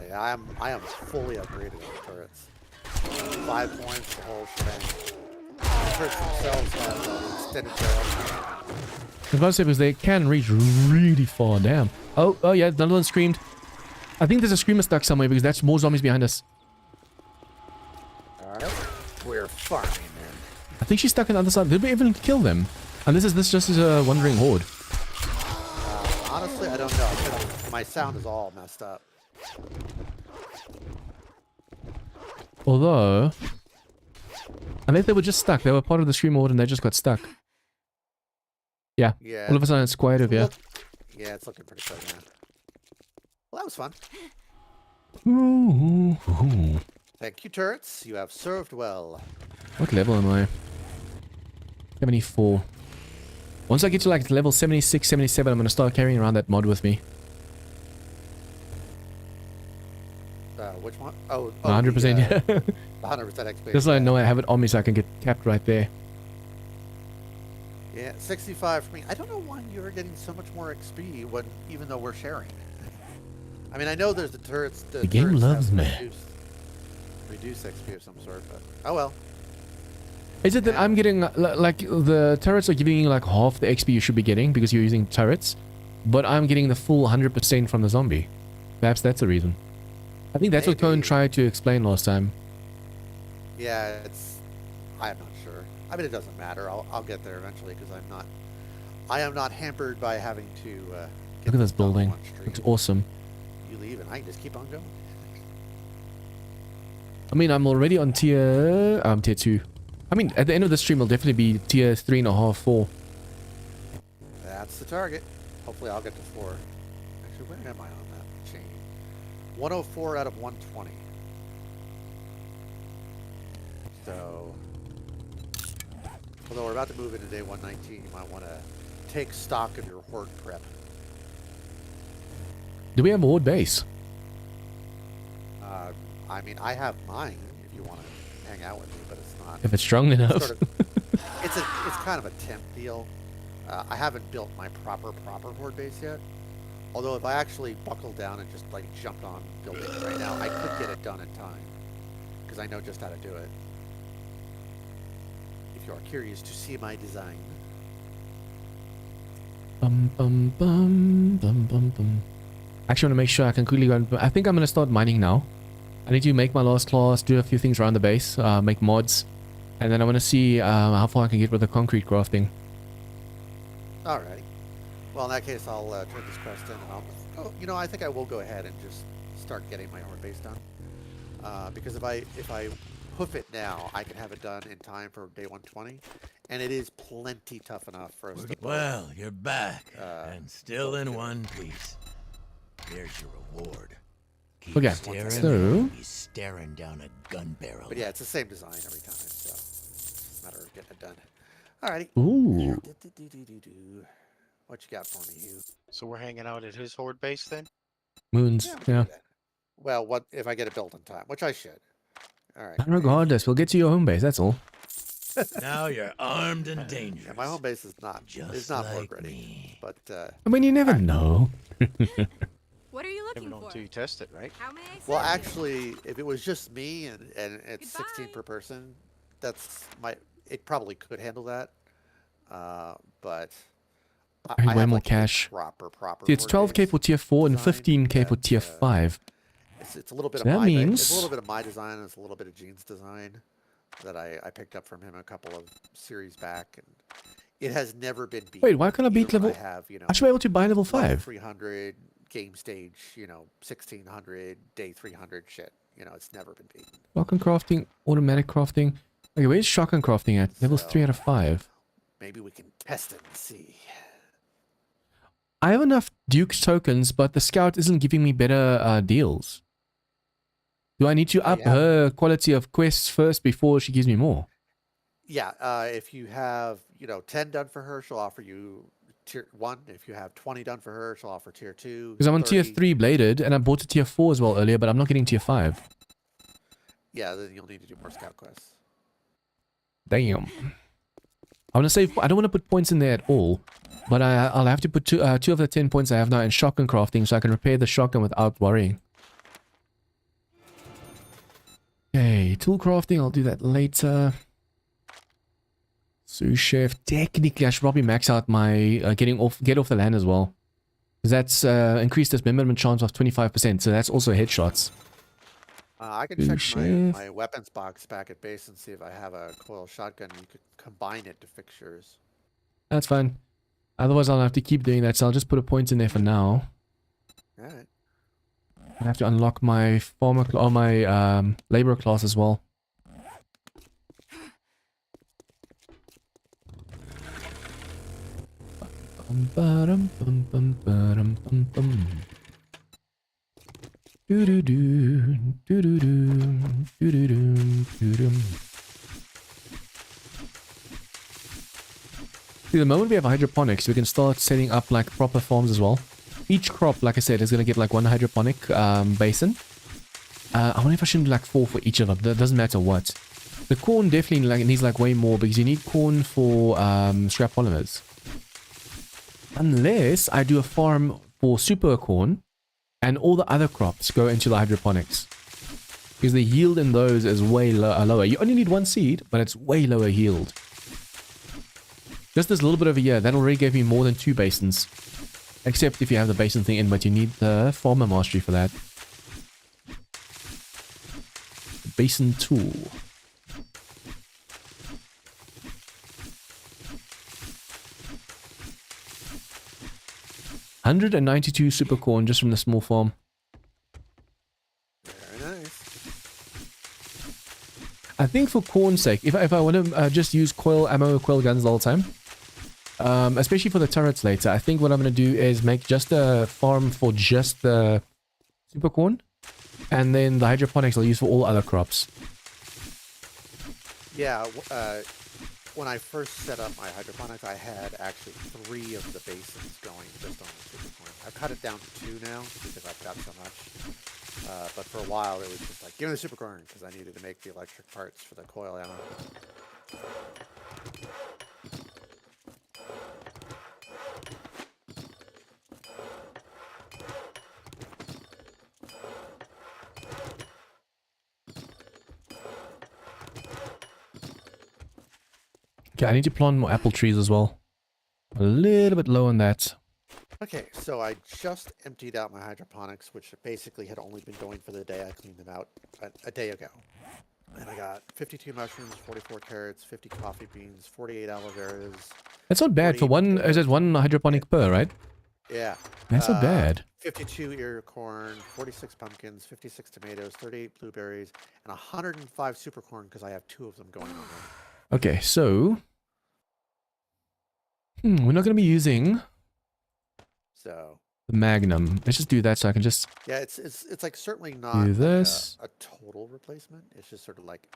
Yeah, I am fully upgraded on the turrets. 5 points, the whole shebang. The turrets themselves have extended barrel. I was about to say, because they can reach really far, damn. Oh, yeah, another one screamed. I think there's a screamer stuck somewhere because that's more zombies behind us. Alright, we're farming then. I think she's stuck on the other side. Did we even kill them? And this just is a wandering horde. Honestly, I don't know. My sound is all messed up. Although, unless they were just stuck. They were part of the scream horde and they just got stuck. Yeah. Yeah. All of a sudden it's quieted, yeah. Yeah, it's looking pretty good now. Well, that was fun. Ooh. Thank you, turrets. You have served well. What level am I? 74. Once I get to like level 76, 77, I'm going to start carrying around that mod with me. Which one? Oh, 100%, yeah. 100% XP. Just so I know I have it on me so I can get capped right there. Yeah, 65 for me. I don't know why you're getting so much more XP when, even though we're sharing. I mean, I know there's the turrets. The game turrets loves have me. Reduced XP of some sort, but oh well. Is it that I'm getting, like, the turrets are giving you like half the XP you should be getting because you're using turrets, but I'm getting the full 100% from the zombie? Perhaps that's the reason. I think that's what Cohen Maybe. tried to explain last time. Yeah, I'm not sure. I mean, it doesn't matter. I'll get there eventually because I am not hampered by having to. Look at this building. Looks awesome. You leave and I can just keep on going. I mean, I'm already on tier 2. I mean, at the end of the stream, I'll definitely be tier 3.5, 4. That's the target. Hopefully, I'll get to 4. Actually, where am I on that chain? 104 out of 120. So, although we're about to move into day 119, you might want to take stock of your horde prep. Do we have a horde base? I mean, I have mine if you want to hang out with me, but it's not. If it's strong enough. Sort of, it's kind of a temp deal. I haven't built my proper Horde base yet. Although if I actually buckled down and just like jumped on building it right now, I could get it done in time because I know just how to do it. If you are curious to see my design. Bum bum bum bum bum bum. Actually, want to make sure I can quickly go. I think I'm going to start mining now. I need to make my last class, do a few things around the base, make mods, and then I want to see how far I can get with the concrete crafting. Alrighty. Well, in that case, I'll turn this quest in, and I'll. You know, I think I will go ahead and just start getting my Horde base done. Because if I hoof it now, I can have it done in time for day 120, and it is plenty tough enough for us to. Well, you're back and still in one piece. There's your reward. Keep Okay, staring so he's staring down a gun barrel. But yeah, it's the same design every time, so it's a matter of getting it done. Alrighty. ooh, What you got for me, Hugh? So we're hanging out at his Horde base then? moons, we can yeah. do that. Well, what if I get it built in time, which I should. Alright. And regardless, we'll get to your home base. That's all. Now you're armed and dangerous. Yeah, my home base is not like Horde ready, me. but I mean, you never know. What are you Never looking know for? until you test it, right? How may I serve well, you? actually, if it was just me and it's 16 Goodbye. per person, it probably could handle that. But I need way have more like a cash. proper. See, it's Horde 12k base for tier 4 and design 15k for that, tier 5. It's a little bit So of that my means- it's a little bit of my design and it's a little bit of Gene's design that I picked up from him a couple of series back, and it has never been beat. Wait, why can't I beat even when level? I have, you know, I should be able to buy level level 5. 300 game stage, you know, 1600 day 300 shit. You know, it's never been beaten. Shotgun crafting, automatic crafting. Okay, where's shotgun crafting at? Level So- 3 out of 5. Maybe we can test it and see. I have enough Duke's tokens, but the scout isn't giving me better deals. Do I need to up Yeah. her quality of quests first before she gives me more? Yeah, if you have, you know, 10 done for her, she'll offer you tier 1. If you have 20 done for her, she'll offer tier 2. Because I'm on tier 30. 3 bladed, and I bought a tier 4 as well earlier, but I'm not getting tier 5. Yeah, then you'll need to do more scout quests. Damn. I want to save. I don't want to put points in there at all, but I'll have to put two of the 10 points I have now in shotgun crafting, so I can repair the shotgun without worrying. Okay, tool crafting. I'll do that later. Sous chef. Technically, I should probably max out my get off the land as well, because that's increased dismemberment chance of 25%. So that's also headshots. I can Sous check chef. my weapons box back at base and see if I have a coil shotgun. You could combine it to fixtures. That's fine. Otherwise, I'll have to keep doing that. So I'll just put a point in there for now. All right. I have to unlock my farmer or my laborer class as well. See, the moment we have hydroponics, we can start setting up like proper farms as well. Each crop, like I said, is going to get like one hydroponic basin. I wonder if I shouldn't do like 4 for each of them. That doesn't matter what. The corn definitely needs like way more because you need corn for scrap polymers. Unless I do a farm for super corn and all the other crops go into the hydroponics. Because the yield in those is way lower. You only need 1 seed, but it's way lower yield. Just this little bit over here, that already gave me more than 2 basins. Except if you have the basin thing in, but you need the farmer mastery for that. Basin tool. $192 super corn just from the small farm. Very nice. I think for corn's sake, if I want to just use coil ammo, coil guns the whole time, especially for the turrets later, I think what I'm going to do is make just a farm for just the super corn, and then the hydroponics I'll use for all other crops. Yeah, when I first set up my hydroponics, I had actually 3 of the basins going just on the super corn. I've cut it down to 2 now because I've got so much. But for a while, it was just like, give me the supercorn, because I needed to make the electric parts for the coil ammo. Okay, I need to plant more apple trees as well. A little bit low on that. Okay, so I just emptied out my hydroponics, which basically had only been going for the day I cleaned them out a day ago. And I got 52 mushrooms, 44 carrots, 50 coffee beans, 48 aloe veras. That's not bad for 48 one. Is it one hydroponic per, right? Yeah. That's not bad. 52 ear corn, 46 pumpkins, 56 tomatoes, 38 blueberries, and 105 super corn because I have 2 of them going on there. Okay, so we're not going to be using So the Magnum. Let's just do that so I can just yeah, it's like certainly not do like this. a total replacement. It's just sort of like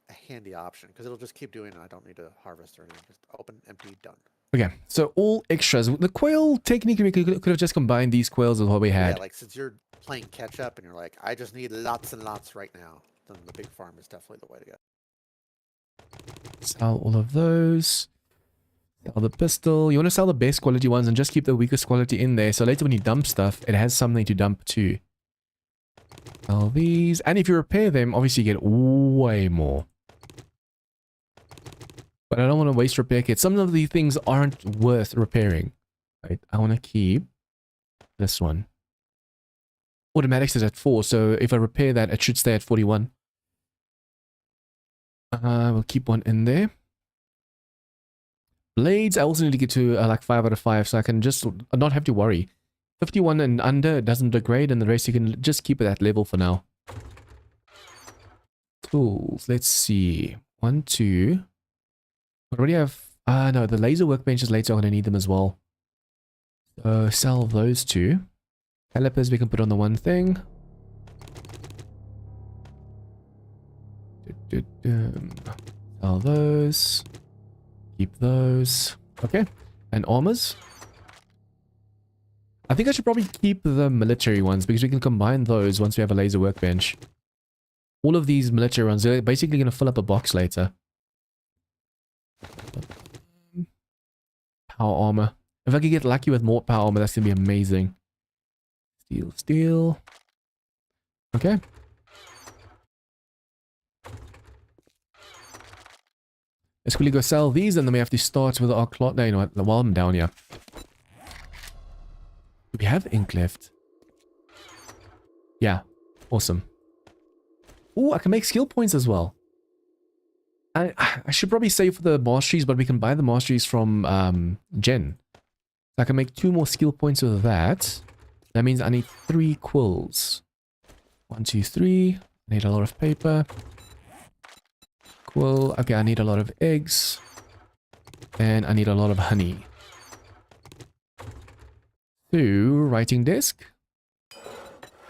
a handy option because it'll just keep doing it. I don't need to harvest or anything. Just open, empty, done. Okay, so all extras. The quail, technically, we could have just combined these quails with what we had. Yeah, like since you're playing catch up and you're like, I just need lots and lots right now, then the big farm is definitely the way to go. Sell all of those. Sell the pistol. You want to sell the best quality ones and just keep the weakest quality in there. So later when you dump stuff, it has something to dump too. Sell these. And if you repair them, obviously you get way more. But I don't want to waste repair kits. Some of these things aren't worth repairing. Right? I want to keep this one. Automatics is at 4, so if I repair that, it should stay at 41. We'll keep one in there. Blades, I also need to get to like 5 out of 5, so I can just not have to worry. 51 and under, it doesn't degrade, and the rest you can just keep at that level for now. Tools, let's see. 1, 2. I already have... no, the laser workbenches later, I'm going to need them as well. So, sell those 2. Calipers we can put on the one thing. Sell those. Keep those. Okay. And armors. I think I should probably keep the military ones because we can combine those once we have a laser workbench. All of these military ones, they're basically going to fill up a box later. Power armor. If I could get lucky with more power armor, that's going to be amazing. Steel, steel. Okay. Let's quickly go sell these, and then we have to start with our cloth. No, you know what? While I'm down here. Do we have ink left? Yeah. Awesome. Oh, I can make skill points as well. I should probably save for the masteries, but we can buy the masteries from Jen. So I can make 2 more skill points with that. That means I need 3 quills. 1, 2, 3. I need a lot of paper. Quill. Okay, I need a lot of eggs. And I need a lot of honey. 2 writing desk.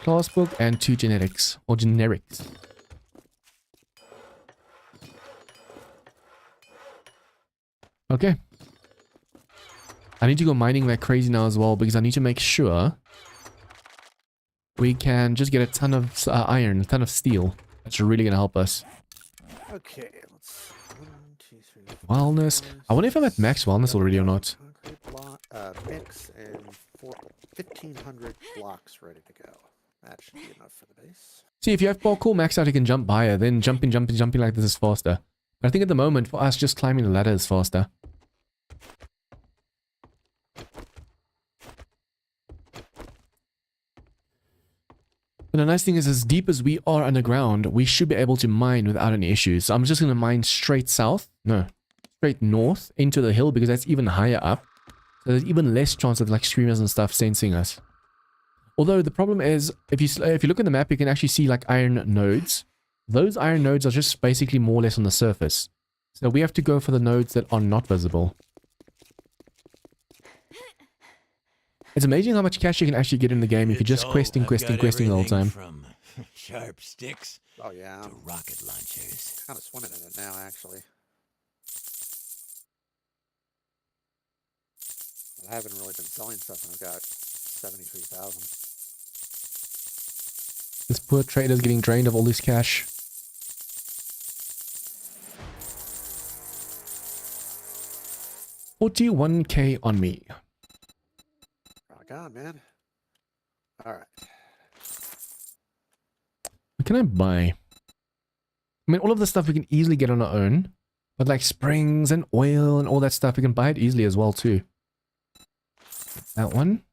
Class book and 2 genetics. Or generics. Okay. I need to go mining like crazy now as well because I need to make sure we can just get a ton of iron, a ton of steel. That's really going to help us. Okay, let's 1, 2, 3, 4, Wellness. I wonder if I'm at max wellness already or not. Concrete block, mix and 1,500 blocks ready to go. That should be enough for the base. See, if you have parkour maxed out, you can jump higher. Then jumping like this is faster. But I think at the moment, for us, just climbing the ladder is faster. And the nice thing is, as deep as we are underground, we should be able to mine without any issues. So I'm just going to mine straight south. No, straight north into the hill because that's even higher up. So there's even less chance of like screamers and stuff sensing us. Although the problem is, if you look at the map, you can actually see like iron nodes. Those iron nodes are just basically more or less on the surface. So we have to go for the nodes that are not visible. It's amazing how much cash you can actually get in the game if you're just questing the whole time. From sharp sticks Oh yeah, to I'm rocket launchers. kind of swimming in it now, actually. I haven't really been selling stuff, and I've got 73,000. This poor trader's getting drained of all this cash. $41K on me. Rock on, man. All right. What can I buy? I mean, all of the stuff we can easily get on our own. But like springs and oil and all that stuff, we can buy it easily as well too. That one.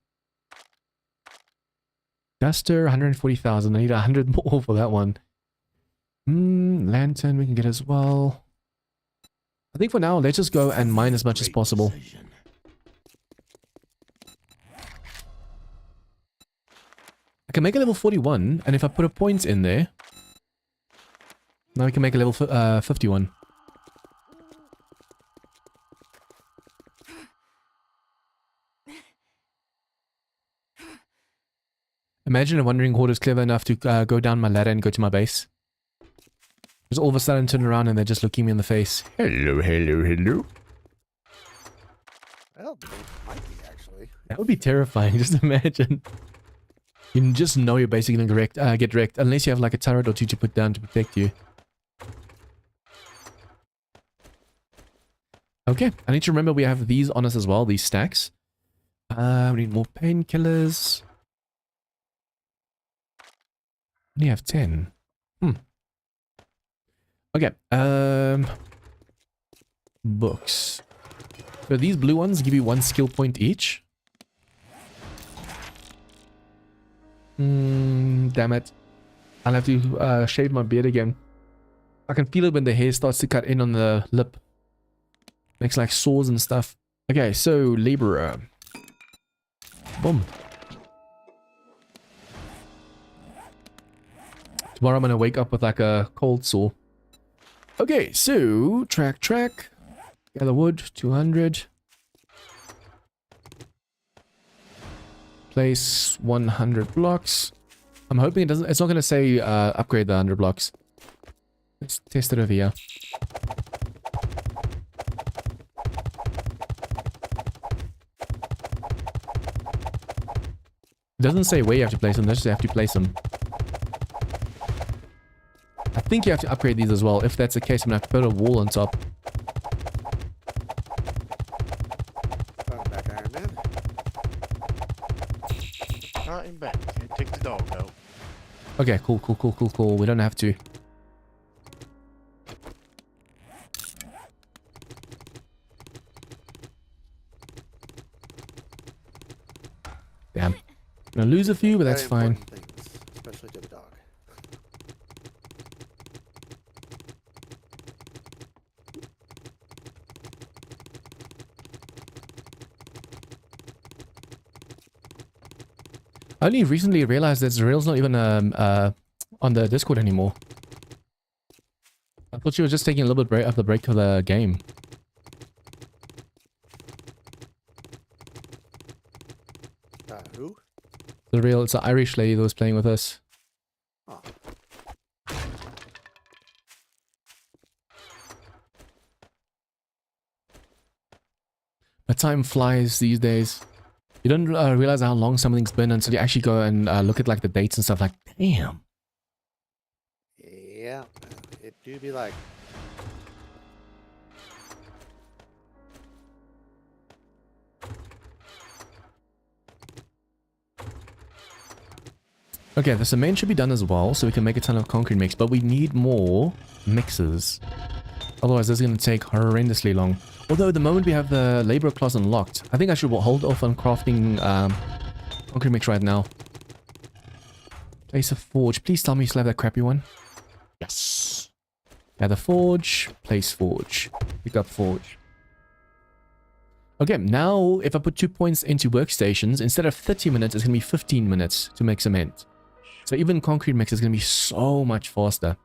Duster, 140,000. I need 100 more for that one. Lantern we can get as well. I think for now, let's just go and mine as much as possible. I can make a level 41, and if I put a point in there, now we can make a level 51. Imagine a wandering horde is clever enough to go down my ladder and go to my base. Just all of a sudden turn around and they're just looking me in the face. Hello, hello, hello. Well, they might be actually. That would be terrifying, just imagine. You just know you're basically gonna get wrecked, unless you have like a turret or two to put down to protect you. Okay, I need to remember we have these on us as well, these stacks. We need more painkillers. We only have 10. Okay, books. So these blue ones give you 1 skill point each. Damn it. I'll have to shave my beard again. I can feel it when the hair starts to cut in on the lip. Makes like sores and stuff. Okay, so laborer. Boom. Tomorrow I'm gonna wake up with like a cold sore. Okay, so track. Gather wood, 200. Place 100 blocks. I'm hoping it's not gonna say upgrade the 100 blocks. Let's test it over here. It doesn't say where you have to place them, they just have to place them. I think you have to upgrade these as well. If that's the case, I'm gonna have to put a wall on top. Back Iron Man. Not in back. Take the dog out. Okay, cool. We don't have to. Damn. I'm gonna lose a few, but that's Very fine. important things, especially to the dog. I only recently realized that Zreal's not even on the Discord anymore. I thought she was just taking a little bit of the break of the game. Who? Zreal, it's an Irish lady that was playing with us. Oh. But time flies these days. You don't realize how long something's been until you actually go and look at like the dates and stuff like, damn. Yeah, it do be like. Okay, the cement should be done as well, so we can make a ton of concrete mix, but we need more mixes. Otherwise, this is going to take horrendously long. Although, the moment we have the labor class unlocked, I think I should hold off on crafting concrete mix right now. Place a forge. Please tell me you still have that crappy one. Yes. Gather forge. Place forge. Pick up forge. Okay, now if I put 2 points into workstations, instead of 30 minutes, it's going to be 15 minutes to make cement. So even concrete mix is going to be so much faster.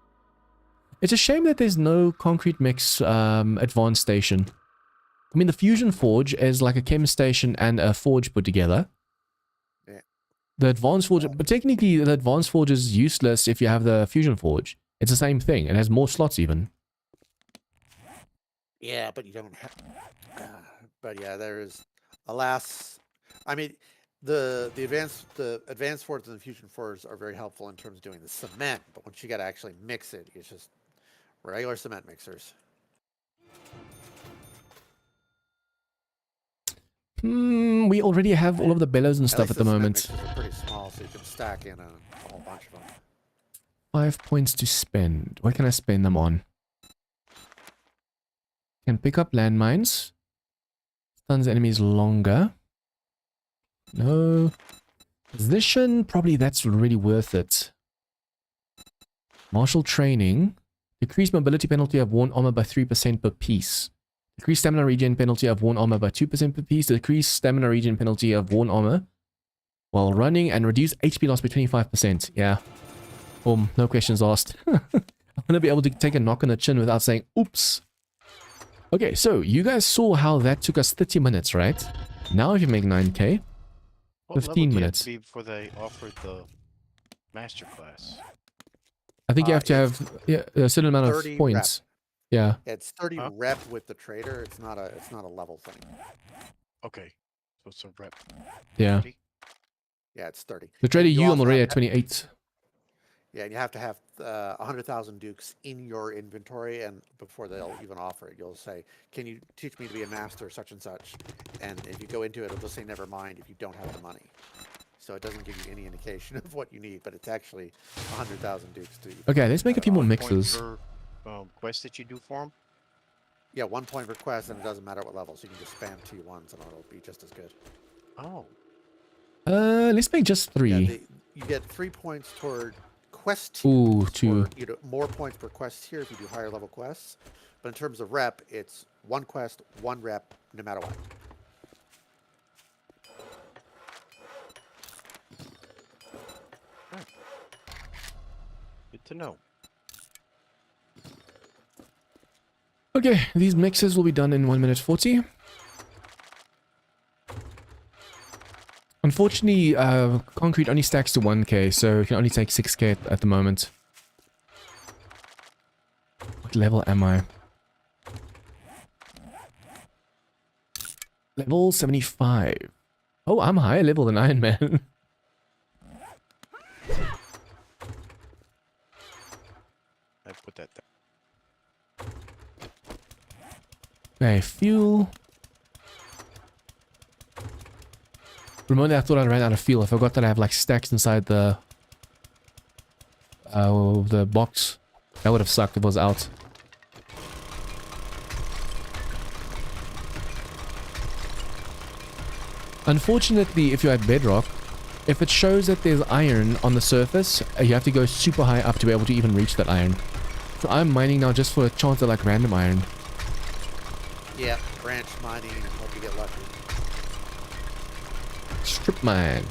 It's a shame that there's no concrete mix advanced station. I mean, the fusion forge is like a chem station and a forge put together. Yeah. The advanced forge, but technically the advanced forge is useless if you have the fusion forge. It's the same thing. It has more slots even. Yeah, but you don't have. But yeah, there is. Alas, I mean, The advanced fords and the fusion fords are very helpful in terms of doing the cement, but once you got to actually mix it, it's just regular cement mixers. We already have all of the bellows and stuff at the moment. Cement mixers are pretty small, so you can stack in a whole bunch of them. 5 points to spend. What can I spend them on? Can pick up landmines. Stuns enemies longer. No. Position, probably that's really worth it. Martial training. Decrease mobility penalty of worn armor by 3% per piece. Decrease stamina regen penalty of worn armor by 2% per piece. Decrease stamina regen penalty of worn armor while running and reduce HP loss by 25%. Yeah. Boom. No questions asked. I'm going to be able to take a knock on the chin without saying, oops. Okay, so you guys saw how that took us 30 minutes, right? Now if you make 9k, What 15 level do you have minutes. to be before they offered the master class? I think you have to It's have a certain amount of 30 points. Yeah. It's 30 Huh? rep with the trader. It's not a level thing. Okay, so it's a rep. Yeah. 30? Yeah, it's 30. The trader you you, I'm also already have at 28. Yeah, and you have to have 100,000 dukes in your inventory, and before they'll even offer it, you'll say, "Can you teach me to be a master, such and such?" And if you go into it, it'll just say, "Never mind," if you don't have the money. So it doesn't give you any indication of what you need, but it's actually 100,000 dukes to. Okay, let's make a few more 1 point mixes. per quest that you do for them? Yeah, 1 point per quest, and it doesn't matter what level, so you can just spam T1s, and it'll be just as good. Oh, Let's make just 3. Yeah, you get 3 points toward quest tiers. Ooh, 2. Or, you know, more points per quest tier if you do higher level quests. But in terms of rep, it's 1 quest, 1 rep, no matter what. good to know. Okay, these mixes will be done in 1 minute 40. Unfortunately, concrete only stacks to 1k, so you can only take 6k at the moment. What level am I? Level 75. Oh, I'm higher level than Iron Man. I put that there. Okay, fuel. Remotely, I thought I ran out of fuel. I forgot that I have like stacks inside the box. That would have sucked if it was out. Unfortunately, if you're at bedrock, if it shows that there's iron on the surface, you have to go super high up to be able to even reach that iron. So I'm mining now just for a chance at like random iron. Yeah, branch mining and hope you get lucky. Strip mine.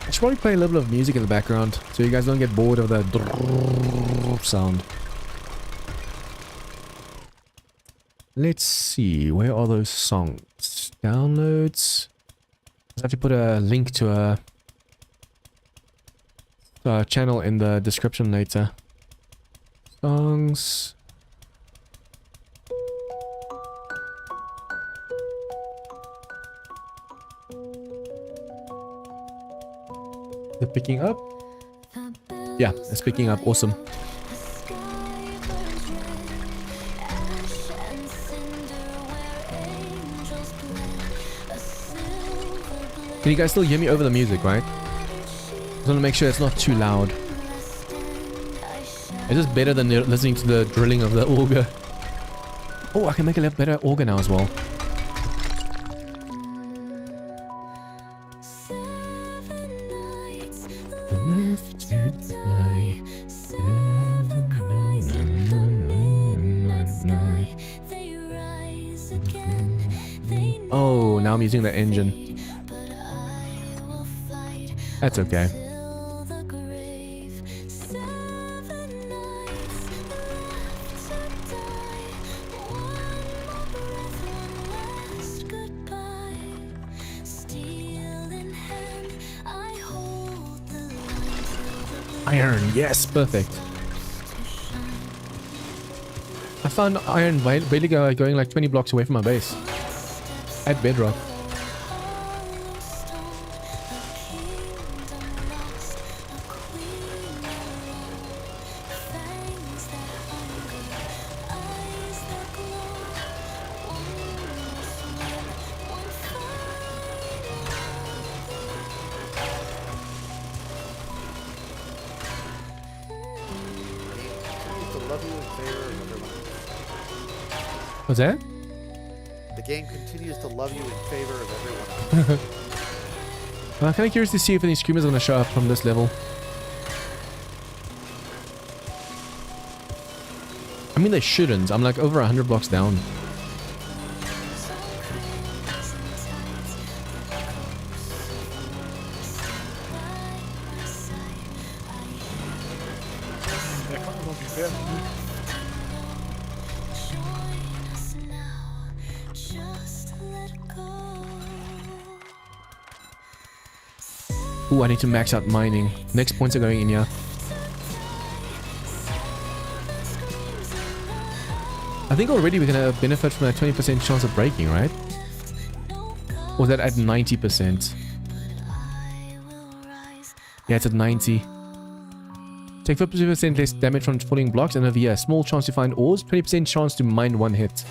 I should probably play a little bit of music in the background so you guys don't get bored of the sound. Let's see, where are those songs? Downloads. I have to put a link to a channel in the description later. Songs. They're picking up? Yeah, it's picking up. Awesome. Can you guys still hear me over the music, right? Just want to make sure it's not too loud. It's just better than listening to the drilling of the auger. Oh, I can make a little better auger now as well. Oh, now I'm using the engine. That's okay. Iron, yes, perfect. I found iron barely going like 20 blocks away from my base. At bedrock. What's that? The game continues to love you in favor of everyone else. I'm kind of curious to see if any screamers are going to show up from this level. I mean, they shouldn't. I'm like over 100 blocks down. Definitely will be better than me. Ooh, I need to max out mining. Next points are going in here. I think already we're going to benefit from that 20% chance of breaking, right? Or is that at 90%? Yeah, it's at 90. Take 50% less damage from falling blocks, and over here, small chance to find ores, 20% chance to mine one hit.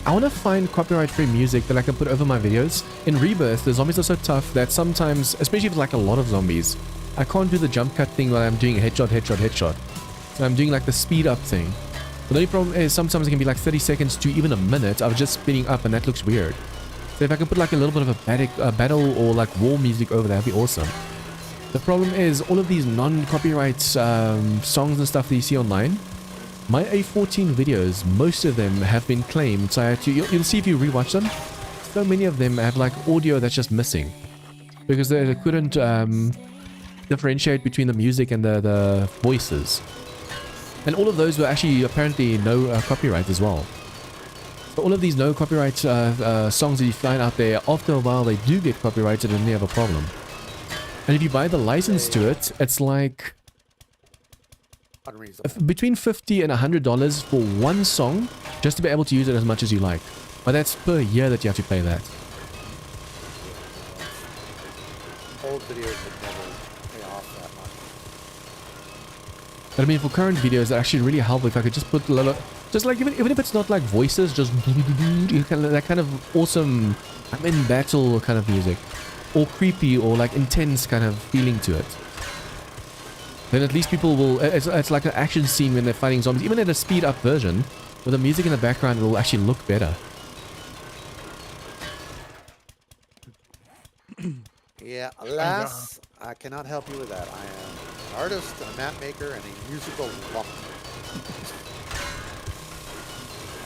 I want to find copyright-free music that I can put over my videos. In Rebirth, the zombies are so tough that sometimes, especially if it's like a lot of zombies, I can't do the jump cut thing while I'm doing headshot, headshot, headshot. So I'm doing like the speed up thing. But the only problem is sometimes it can be like 30 seconds to even a minute of just speeding up, and that looks weird. So if I can put like a little bit of a battle or like war music over, that'd be awesome. The problem is all of these non-copyright songs and stuff that you see online. My A14 videos, most of them have been claimed, so I had to, you'll see if you rewatch them, so many of them have like audio that's just missing. Because they couldn't differentiate between the music and the voices. And all of those were actually apparently no copyright as well. So all of these no copyright songs that you find out there, after a while they do get copyrighted and they have a problem. And if you buy the license to it, it's like Unreasonable. between $50 and $100 for one song, just to be able to use it as much as you like. But that's per year that you have to pay that. Old videos would never pay off that much. But I mean, for current videos, that actually really help if I could just put a little, just like even if it's not like voices, just that kind of awesome, I'm in battle kind of music, or creepy or like intense kind of feeling to it. Then at least people will, it's like an action scene when they're fighting zombies. Even at a speed up version, with the music in the background, it will actually look better. Yeah, alas, I cannot help you with that. I am an artist, a map maker, and a musical lump.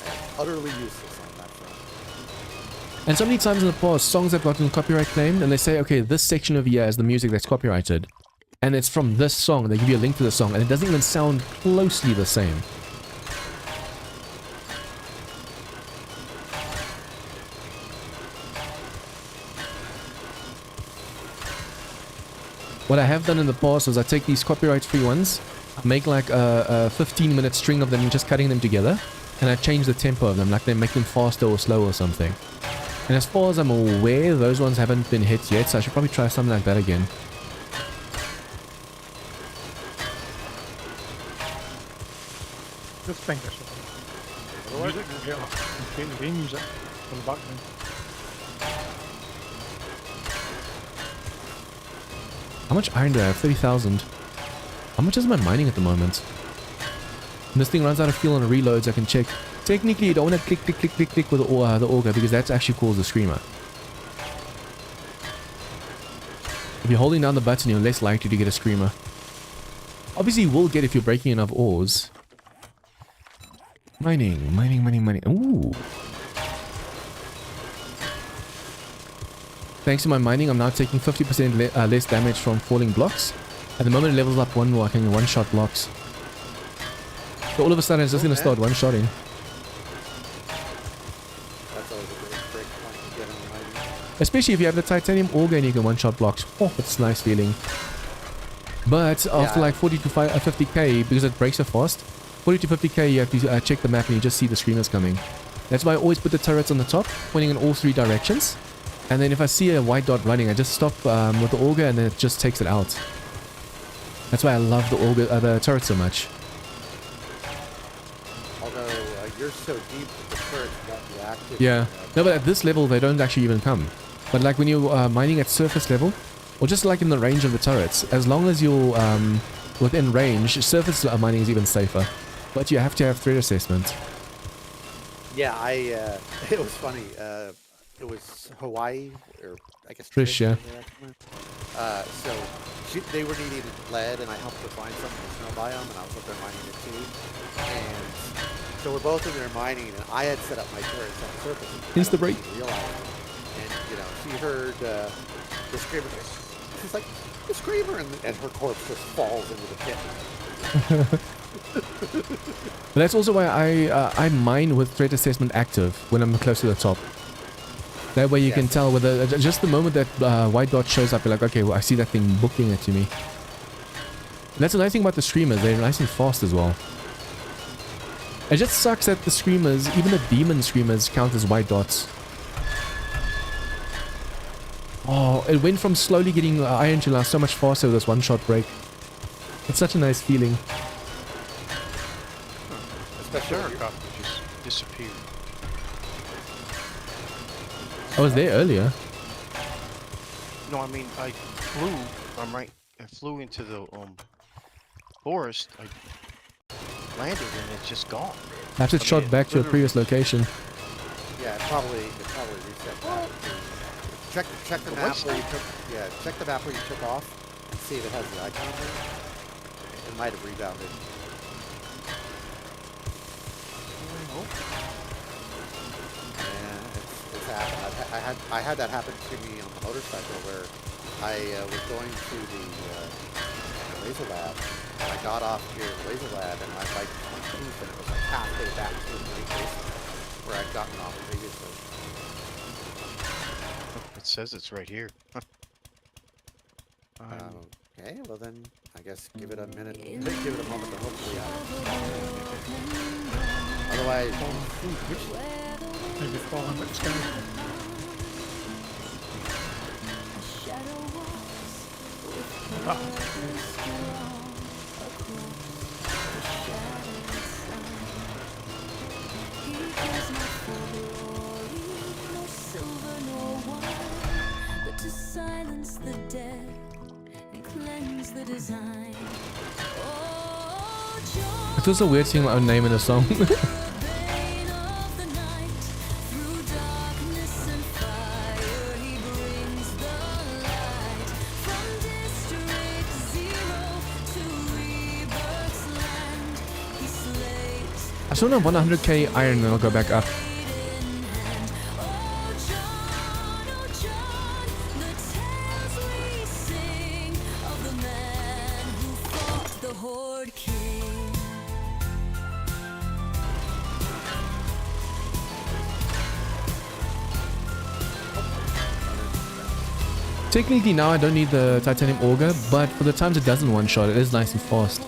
I am utterly useless on that front. And so many times in the past, songs have gotten copyright claimed, and they say, okay, this section over here is the music that's copyrighted. And it's from this song. They give you a link to the song, and it doesn't even sound closely the same. What I have done in the past is I take these copyright-free ones, I make like a 15-minute string of them, just cutting them together, and I change the tempo of them, like they make them faster or slower or something. And as far as I'm aware, those ones haven't been hit yet, so I should probably try something like that again. Just think this one. Music will get okay, the game music on the background. How much iron do I have? 30,000. How much is my mining at the moment? When this thing runs out of fuel and reloads, I can check. Technically, you don't want to click, click, click, click, click with the auger, because that's actually causes the screamer. If you're holding down the button, you're less likely to get a screamer. Obviously, you will get if you're breaking enough ores. Mining, mining, mining, mining. Ooh. thanks to my mining, I'm now taking 50% less damage from falling blocks. At the moment it levels up 1 more, I can one-shot blocks. So all of a sudden it's just going to start one-shotting. That's always a great point to get on the mining. Especially if you have the titanium auger and you can one-shot blocks. Oh, it's a nice feeling. But after like 40 to 50k, because it breaks so fast, 40 to 50k you have to check the map and you just see the screamers coming. That's why I always put the turrets on the top, pointing in all 3 directions. And then if I see a white dot running, I just stop with the auger and then it just takes it out. That's why I love the auger, the turret so much. Although you're so deep that the turrets won't be active. Yeah. No, but at this level they don't actually even come. But like when you're mining at surface level, or just like in the range of the turrets, as long as you're within range, surface mining is even safer. But you have to have threat assessment. Yeah, it was funny. It was Hawaii, or I guess Trish, yeah. So they were needing lead, and I helped her find some in the snow biome, and I was up there mining it too. And so we're both in there mining, and I had set up my turrets on the surface. Insta break. And you know, she heard the screamer. She's like, the screamer, and her corpse just falls into the pit. But that's also why I mine with threat assessment active when I'm close to the top. That way you can tell whether just the moment that white dot shows up, you're like, okay, well, I see that thing booking it to me. And that's the nice thing about the screamers, they're nice and fast as well. It just sucks that the screamers, even the demon screamers, count as white dots. Oh, it went from slowly getting iron to now so much faster with this one-shot break. It's such a nice feeling. Especially when your just disappeared. I was there earlier. No, I mean I flew into the forest. I landed and it's just gone. Perhaps it shot back to a previous location. Yeah, it probably reset back. Check the map where you took. Yeah, check the map where you took off and see if it has the icon there. It might have rebounded. Yeah, it's happened. I had that happen to me on the motorcycle where I was going to the laser lab. And I got off here at the laser lab and my bike went poof, and it was like halfway back to the place where I'd gotten off previously. It says it's right here. Okay, well then, I guess give it a minute, give it a moment to hopefully otherwise, Maybe fall in its sky. To silence the dead and cleanse the design. Oh, John, It was so weird seeing my own name in a song. the bane of the night, through darkness and fire, he brings the light. From District 0 to Rebirth's land, he slays. I still have 100k iron and I'll go back up. Technically now I don't need the titanium auger, but for the times it doesn't one-shot, it is nice and fast.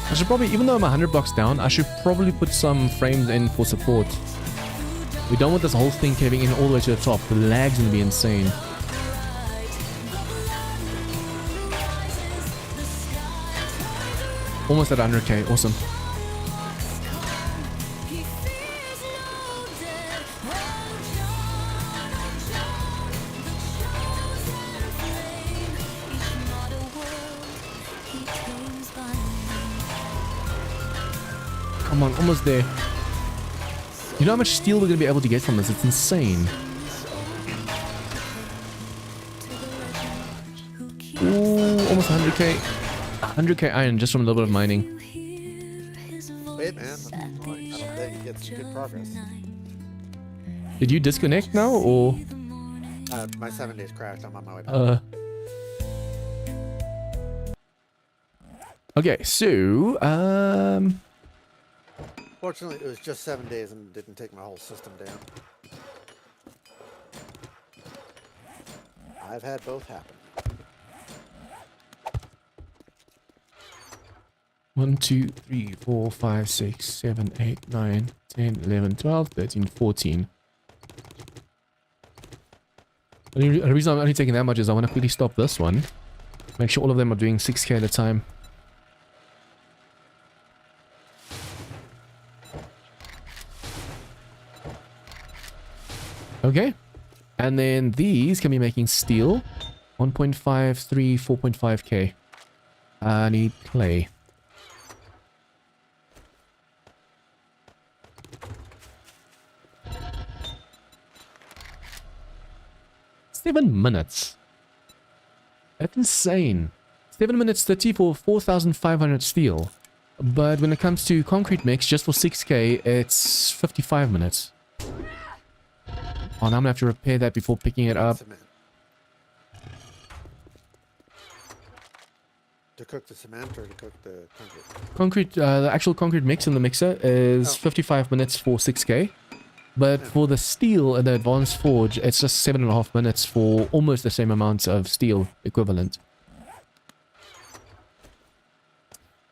I should probably, even though I'm 100 blocks down, I should probably put some frames in for support. We don't want this whole thing caving in all the way to the top. The lag's gonna be insane. Almost at 100k. Awesome. He fears no death. Oh John, the chosen flame. Each mortal world he claims by name. Come on, almost there. You know how much steel we're going to be able to get from this? It's insane. Ooh, almost 100k. 100k iron just from a little bit of mining. Wait, man. I don't bet you get some good progress. Did you disconnect now, or? My 7 days crashed. I'm on my way back. Okay, so, Fortunately, it was just 7 days and didn't take my whole system down. I've had both happen. 1, 2, 3, 4, 5, 6, 7, 8, 9, 10, 11, 12, 13, 14. The reason I'm only taking that much is I want to quickly stop this one. Make sure all of them are doing 6k at a time. Okay. And then these can be making steel. 1.53, 4.5k. I need clay. Seven minutes. That's insane. 7 minutes 30 for 4,500 steel. But when it comes to concrete mix, just for 6k, it's 55 minutes. Oh, now I'm gonna have to repair that before picking it up. Cement. To cook the cement or to cook the concrete? The actual concrete mix in the mixer is 55 minutes for 6k. But for the steel and the advanced forge, it's just 7.5 minutes for almost the same amount of steel equivalent.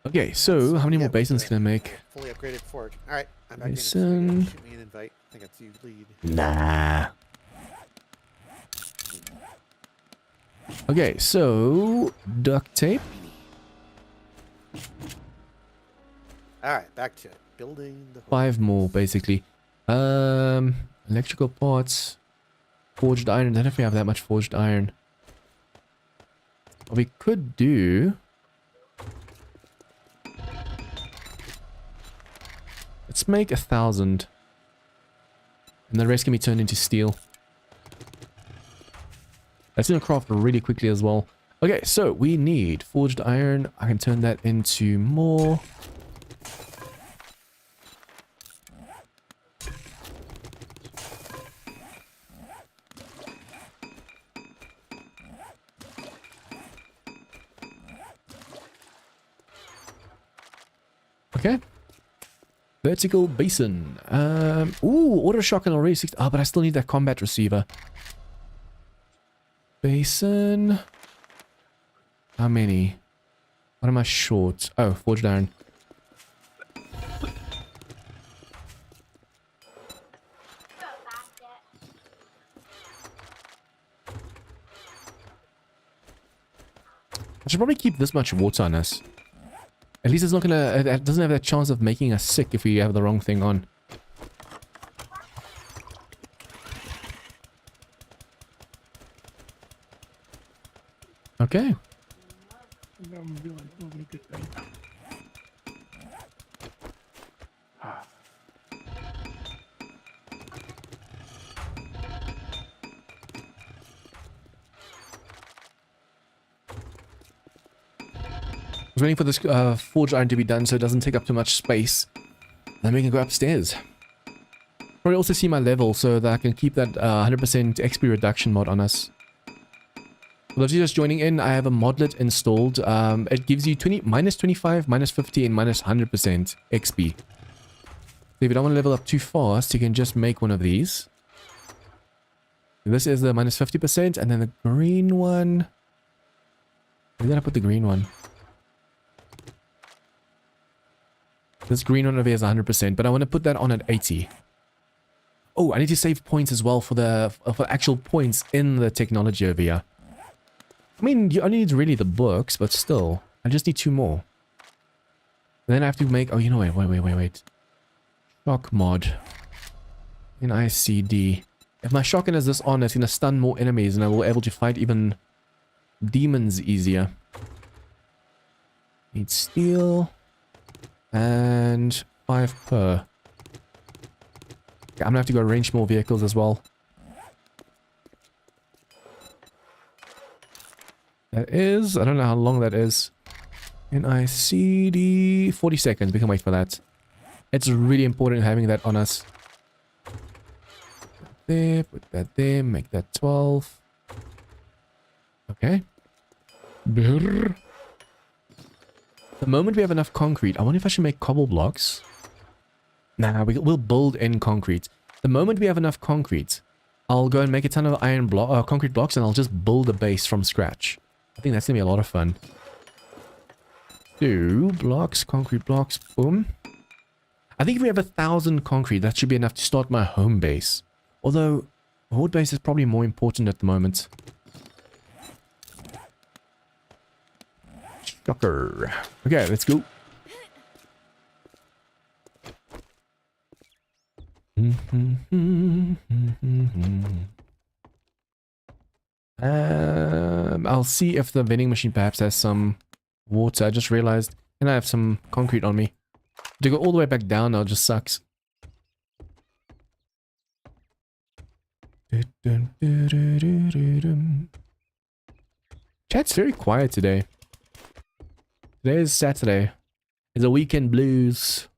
Okay, so how many more basins can I make? Fully upgraded forge. Alright, I'm back Basin. in. Shoot me an invite. I think it's you lead. Nah. Okay, so duct tape. Alright, back to it. Building the 5 more basically. Electrical parts. Forged iron. I don't know if we have that much forged iron. What we could do. Let's make 1,000. And the rest can be turned into steel. That's gonna craft really quickly as well. Okay, so we need forged iron. I can turn that into more. Okay. Vertical basin. Ooh, auto shock and already 6. Oh, but I still need that combat receiver. Basin. How many? What am I short? Oh, forged iron. I should probably keep this much water on us. At least it's not gonna, it doesn't have that chance of making us sick if we have the wrong thing on. Okay. I'm really having a good time. I was waiting for this forged iron to be done so it doesn't take up too much space. Then we can go upstairs. Probably also see my level so that I can keep that 100% XP reduction mod on us. For those of you just joining in, I have a modlet installed. It gives you minus 25, minus 50, and minus 100% XP. So if you don't want to level up too fast, you can just make one of these. This is the minus 50%, and then the green one. Where did I put the green one? This green one over here is 100%, but I want to put that on at 80. Oh, I need to save points as well for the actual points in the technology over here. I mean, you only need really the books, but still, I just need 2 more. Then I have to make... Oh, you know, wait. Shock mod. In ICD. If my shotgun is this on, it's going to stun more enemies and I will be able to fight even demons easier. Need steel. And 5 per. Okay, I'm going to have to go range more vehicles as well. That is... I don't know how long that is. NICD... 40 seconds. We can wait for that. It's really important having that on us. There, put that there, make that 12. Okay. Brrr. The moment we have enough concrete, I wonder if I should make cobble blocks. Nah, we'll build in concrete. The moment we have enough concrete, I'll go and make a ton of concrete blocks and I'll just build a base from scratch. I think that's gonna be a lot of fun. 2 blocks, concrete blocks, boom. I think if we have 1,000 concrete, that should be enough to start my home base. Although, Horde base is probably more important at the moment. Shocker. Okay, let's go. I'll see if the vending machine perhaps has some water. I just realized, and I have some concrete on me. To go all the way back down now just sucks. Chat's very quiet today. Today is Saturday. It's a weekend blues.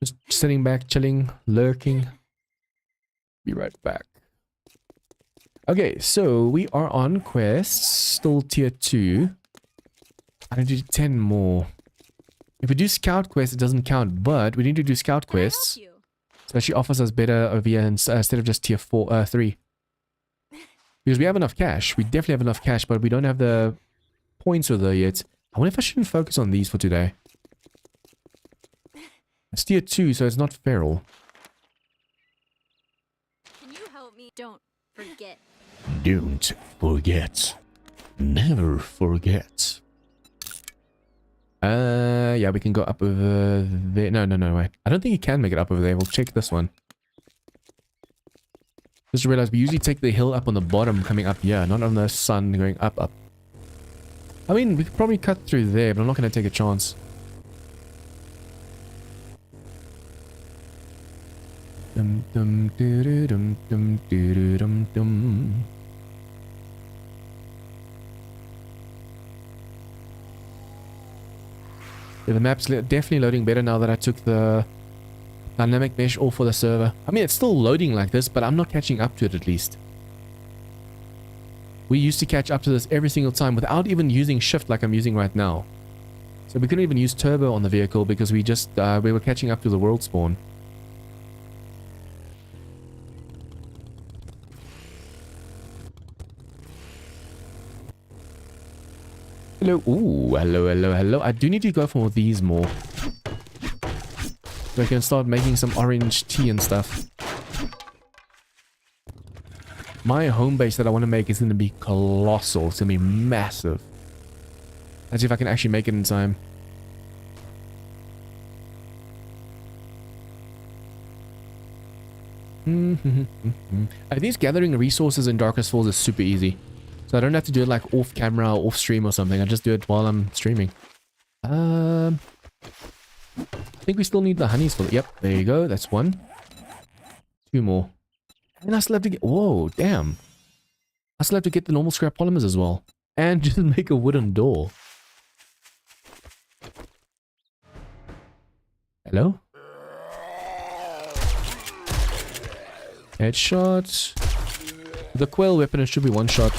Just sitting back, chilling, lurking. Be right back. Okay, so we are on quests. Still tier 2. I need to do 10 more. If we do scout quests, it doesn't count, but we need to do scout quests. So she offers us better over here instead of just tier 3. Because we have enough cash. We definitely have enough cash, but we don't have the points with her yet. I wonder if I shouldn't focus on these for today. It's tier 2, so it's not feral. Can you help me? Don't forget. Don't forget. Never forget. Yeah, we can go up over there. No, wait. I don't think you can make it up over there. We'll check this one. Just realized we usually take the hill up on the bottom coming up here, not on the sun going up. I mean, we could probably cut through there, but I'm not going to take a chance. Dum dum doo dum dum doo dum dum. Yeah, the map's definitely loading better now that I took the dynamic mesh off for the server. I mean, it's still loading like this, but I'm not catching up to it at least. We used to catch up to this every single time without even using shift like I'm using right now. So we couldn't even use turbo on the vehicle because we just we were catching up to the world spawn. Hello. Ooh, hello. I do need to go for these more. So I can start making some orange tea and stuff. My home base that I want to make is going to be colossal. It's going to be massive. Let's see if I can actually make it in time. I think gathering resources in Darkness Falls is super easy. So I don't have to do it like off camera or off stream or something. I just do it while I'm streaming. I think we still need the honeys for it. Yep, there you go. That's 1. 2 more. And I still have to get... Whoa, damn. I still have to get the normal scrap polymers as well. And just make a wooden door. Hello? Headshot. The quail weapon, it should be 1 shot.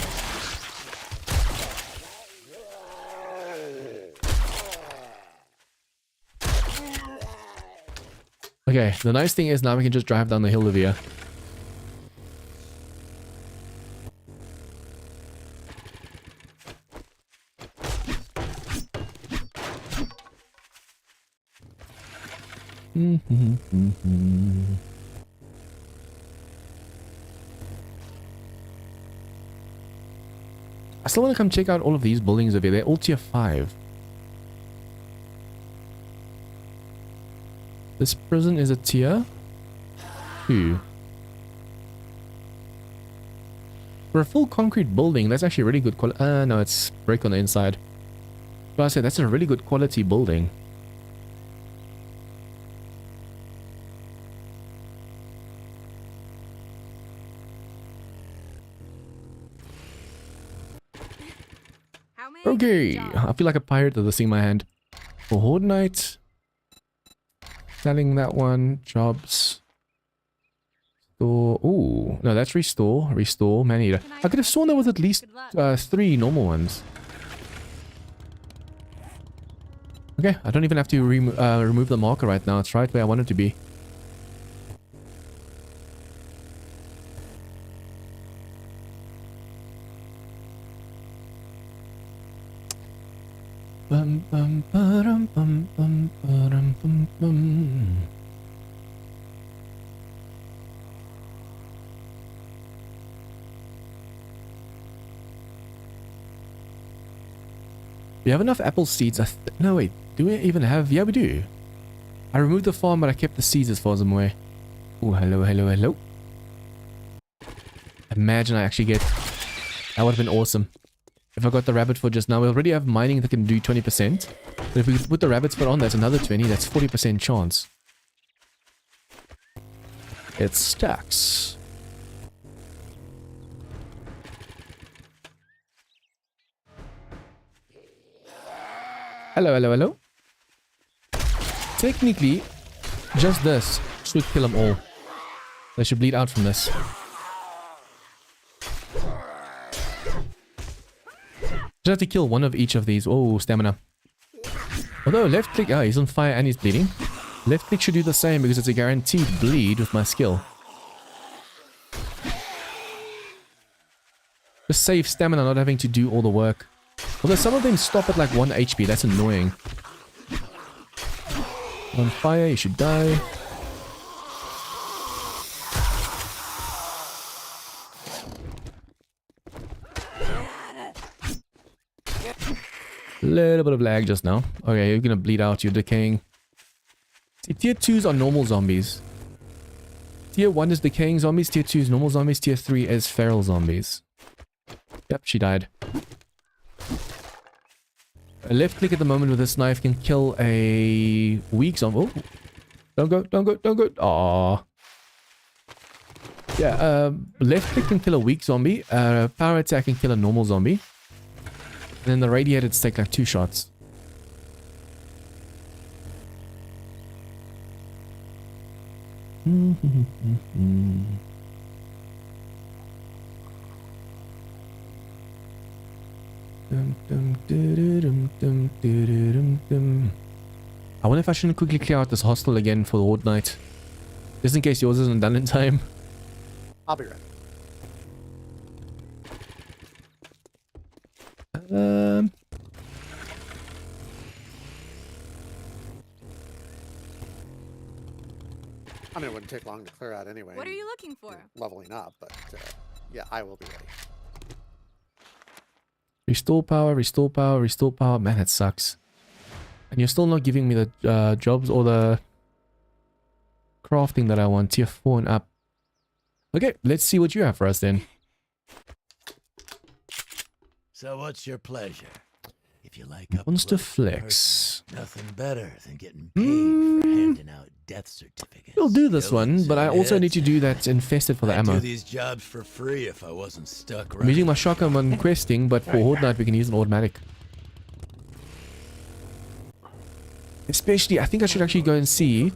Okay, the nice thing is now we can just drive down the hill over here. I still want to come check out all of these buildings over here. They're all tier 5. This prison is a tier 2. For a full concrete building, that's actually really good quality. No, it's brick on the inside. But I said that's a really good quality building. Okay, I feel like a pirate with this thing in my hand. For Horde Night, selling that one. Jobs. Store. Ooh, no, that's restore. Restore. Man-eater. I could have sworn there was at least 3 normal ones. Okay, I don't even have to remove the marker right now. It's right where I want it to be. Bum, bum, ba-dum, bum, bum, ba-dum, bum, bum. We have enough apple seeds. No, wait. Do we even have... Yeah, we do. I removed the farm, but I kept the seeds as far as I'm aware. Oh, hello, hello, hello. Imagine I actually get... That would have been awesome. If I got the rabbit foot just now. We already have mining that can do 20%. But if we put the rabbit's foot on, that's another 20. That's 40% chance. It stacks. Hello, hello, hello. Technically, just this should kill them all. They should bleed out from this. Just have to kill one of each of these. Oh, stamina. Although left click... Oh, he's on fire and he's bleeding. Left click should do the same because it's a guaranteed bleed with my skill. Just save stamina, not having to do all the work. Although some of them stop at like 1 HP. That's annoying. On fire, you should die. Little bit of lag just now. Okay, you're gonna bleed out, you're decaying. See, tier 2s are normal zombies. Tier 1 is decaying zombies, tier 2 is normal zombies, tier 3 is feral zombies. Yep, she died. A left click at the moment with this knife can kill a weak zombie. Oh, don't go, don't go, don't go. Aww. Yeah, left click can kill a weak zombie. Power attack can kill a normal zombie. And then the radiated take like 2 shots. I wonder if I shouldn't quickly clear out this hostel again for the Horde Night. Just in case yours isn't done in time. I'll be ready. I mean, it wouldn't take long to clear out anyway. What are you looking for? Leveling up, but yeah, I will be ready. Restore power, restore power, restore power. Man, that sucks. And you're still not giving me the jobs or the crafting that I want. Tier 4 and up. Okay, let's see what you have for us then. So what's your pleasure? If you like Monster up close Flex. and personal, nothing better than getting paid for handing out death certificates. We'll do this Killings one, but I and also need heads. to do that infested for the I'd ammo. do these jobs for free if I wasn't stuck I'm running. using my shotgun on questing, but for Horde Night we can use an automatic. Especially, I think I should actually go and see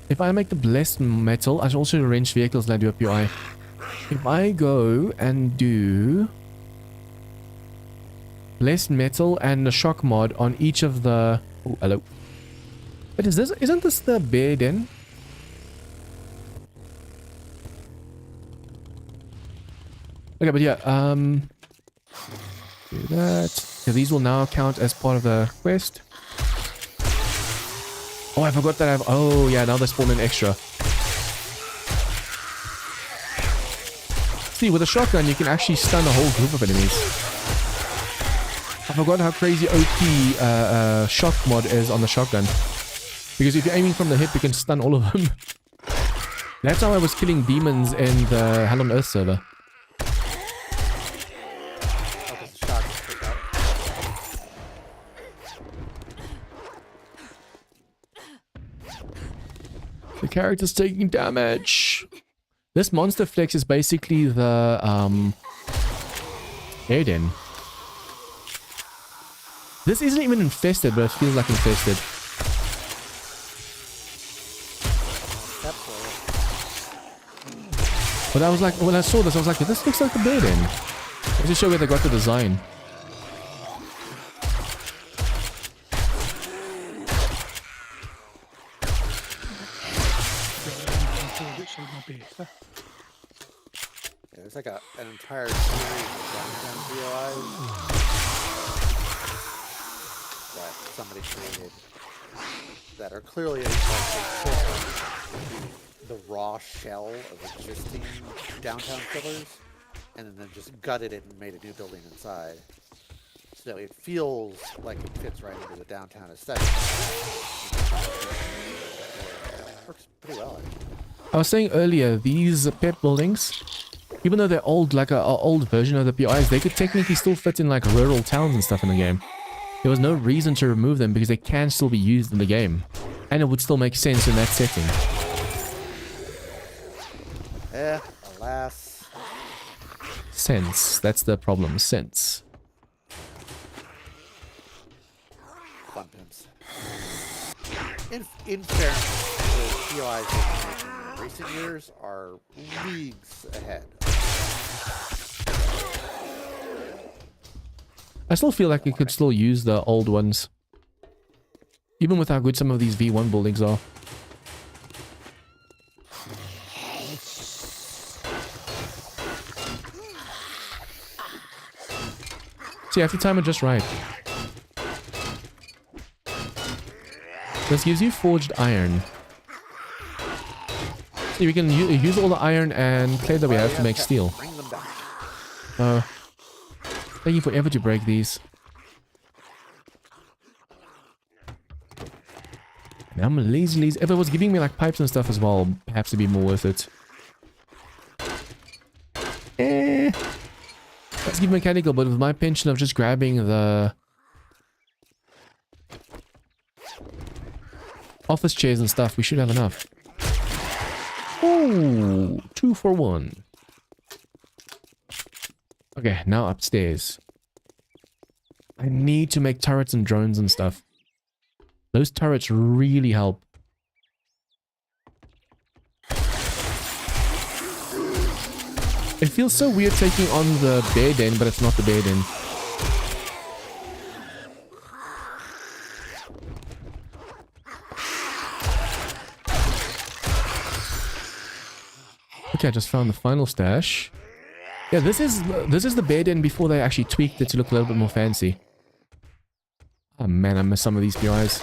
if I make the blessed metal. I should also arrange vehicles and I do a PI. If I go and do blessed metal and the shock mod on each of the... Oh, hello. But isn't this the bear den? Okay, but yeah, do that. So these will now count as part of the quest. Oh, I forgot that I have... Oh, yeah, now they spawn in extra. See, with a shotgun, you can actually stun a whole group of enemies. I forgot how crazy OP shock mod is on the shotgun. Because if you're aiming from the hip, you can stun all of them. That's how I was killing demons in the Hell on Earth server. Oh, 'cause the shot just took out. The character's taking damage. This monster flex is basically the air den. This isn't even infested, but it feels like infested. Step forward. But I was like, when I saw this, I was like, this looks like a bird den. Let's just show where they got the design. Outside my base. Yeah, there's like an entire series of downtown VOIs that somebody created that are clearly like they took the raw shell of existing downtown killers and then just gutted it and made a new building inside. So it feels like it fits right into the downtown aesthetic. Works pretty well, actually. I was saying earlier, these pep buildings, even though they're old, like an old version of the PIs, they could technically still fit in like rural towns and stuff in the game. There was no reason to remove them because they can still be used in the game. And it would still make sense in that setting. Alas. Sense. That's the problem. Sense. Fun pimps. In fairness, the PIs that we're making in recent years are leagues ahead. I still feel like you could still use the old ones. Even with how good some of these V1 buildings are. So you have to time it just right. This gives you forged iron. So we can use all the iron and clay that we have to make steel. Bring them back. Taking forever to break these. And I'm lazy. If it was giving me like pipes and stuff as well, perhaps it'd be more worth it. Let's give mechanical, but with my pension of just grabbing the office chairs and stuff, we should have enough. Ooh, 2 for 1. Okay, now upstairs. I need to make turrets and drones and stuff. Those turrets really help. It feels so weird taking on the bear den, but it's not the bear den. Okay, I just found the final stash. Yeah, this is the bear den before they actually tweaked it to look a little bit more fancy. Oh man, I miss some of these PIs.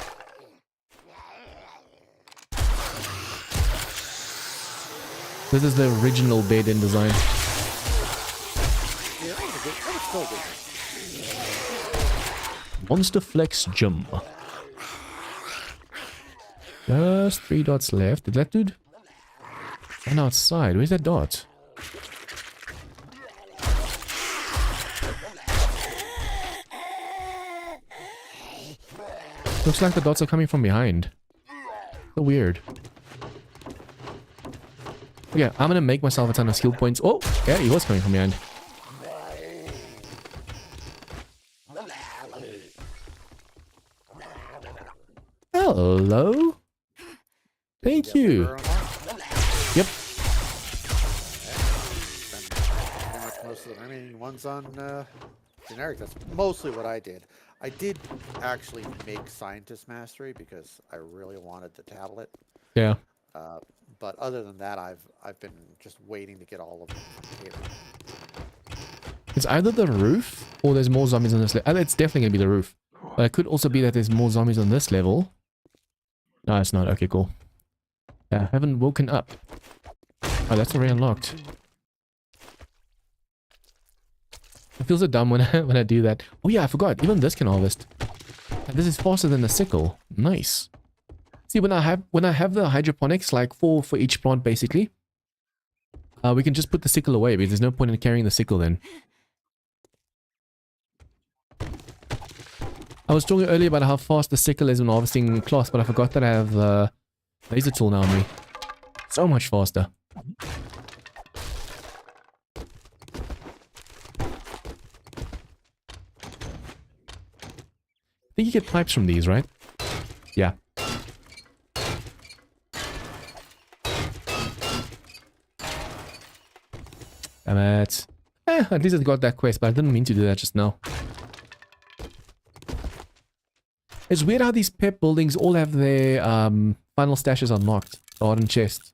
This is the original bear den design. Yeah, that was still good. Monster Flex Gym. Just 3 dots left. Did that dude? And outside. Where's that dot? Looks like the dots are coming from behind. So weird. Okay, I'm gonna make myself a ton of skill points. Oh, yeah, he was coming from behind. Hello. Thank you. Yep. Pretty much most of the remaining ones on generic. That's mostly what I did. I did actually make Scientist Mastery because I really wanted the tablet. Yeah. But other than that, I've been just waiting to get all of them from here. It's either the roof or there's more zombies on this level. It's definitely gonna be the roof. But it could also be that there's more zombies on this level. No, it's not. Okay, cool. I haven't woken up. Oh, that's already unlocked. I feel so dumb when I do that. Oh yeah, I forgot. Even this can harvest. And this is faster than the sickle. Nice. See, when I have the hydroponics, like four for each plant basically, we can just put the sickle away because there's no point in carrying the sickle then. I was talking earlier about how fast the sickle is when harvesting cloth, but I forgot that I have the laser tool now on me. So much faster. I think you get pipes from these, right? Yeah. Damn it. At least I got that quest, but I didn't mean to do that just now. It's weird how these pep buildings all have their final stashes unlocked. The hardened chest.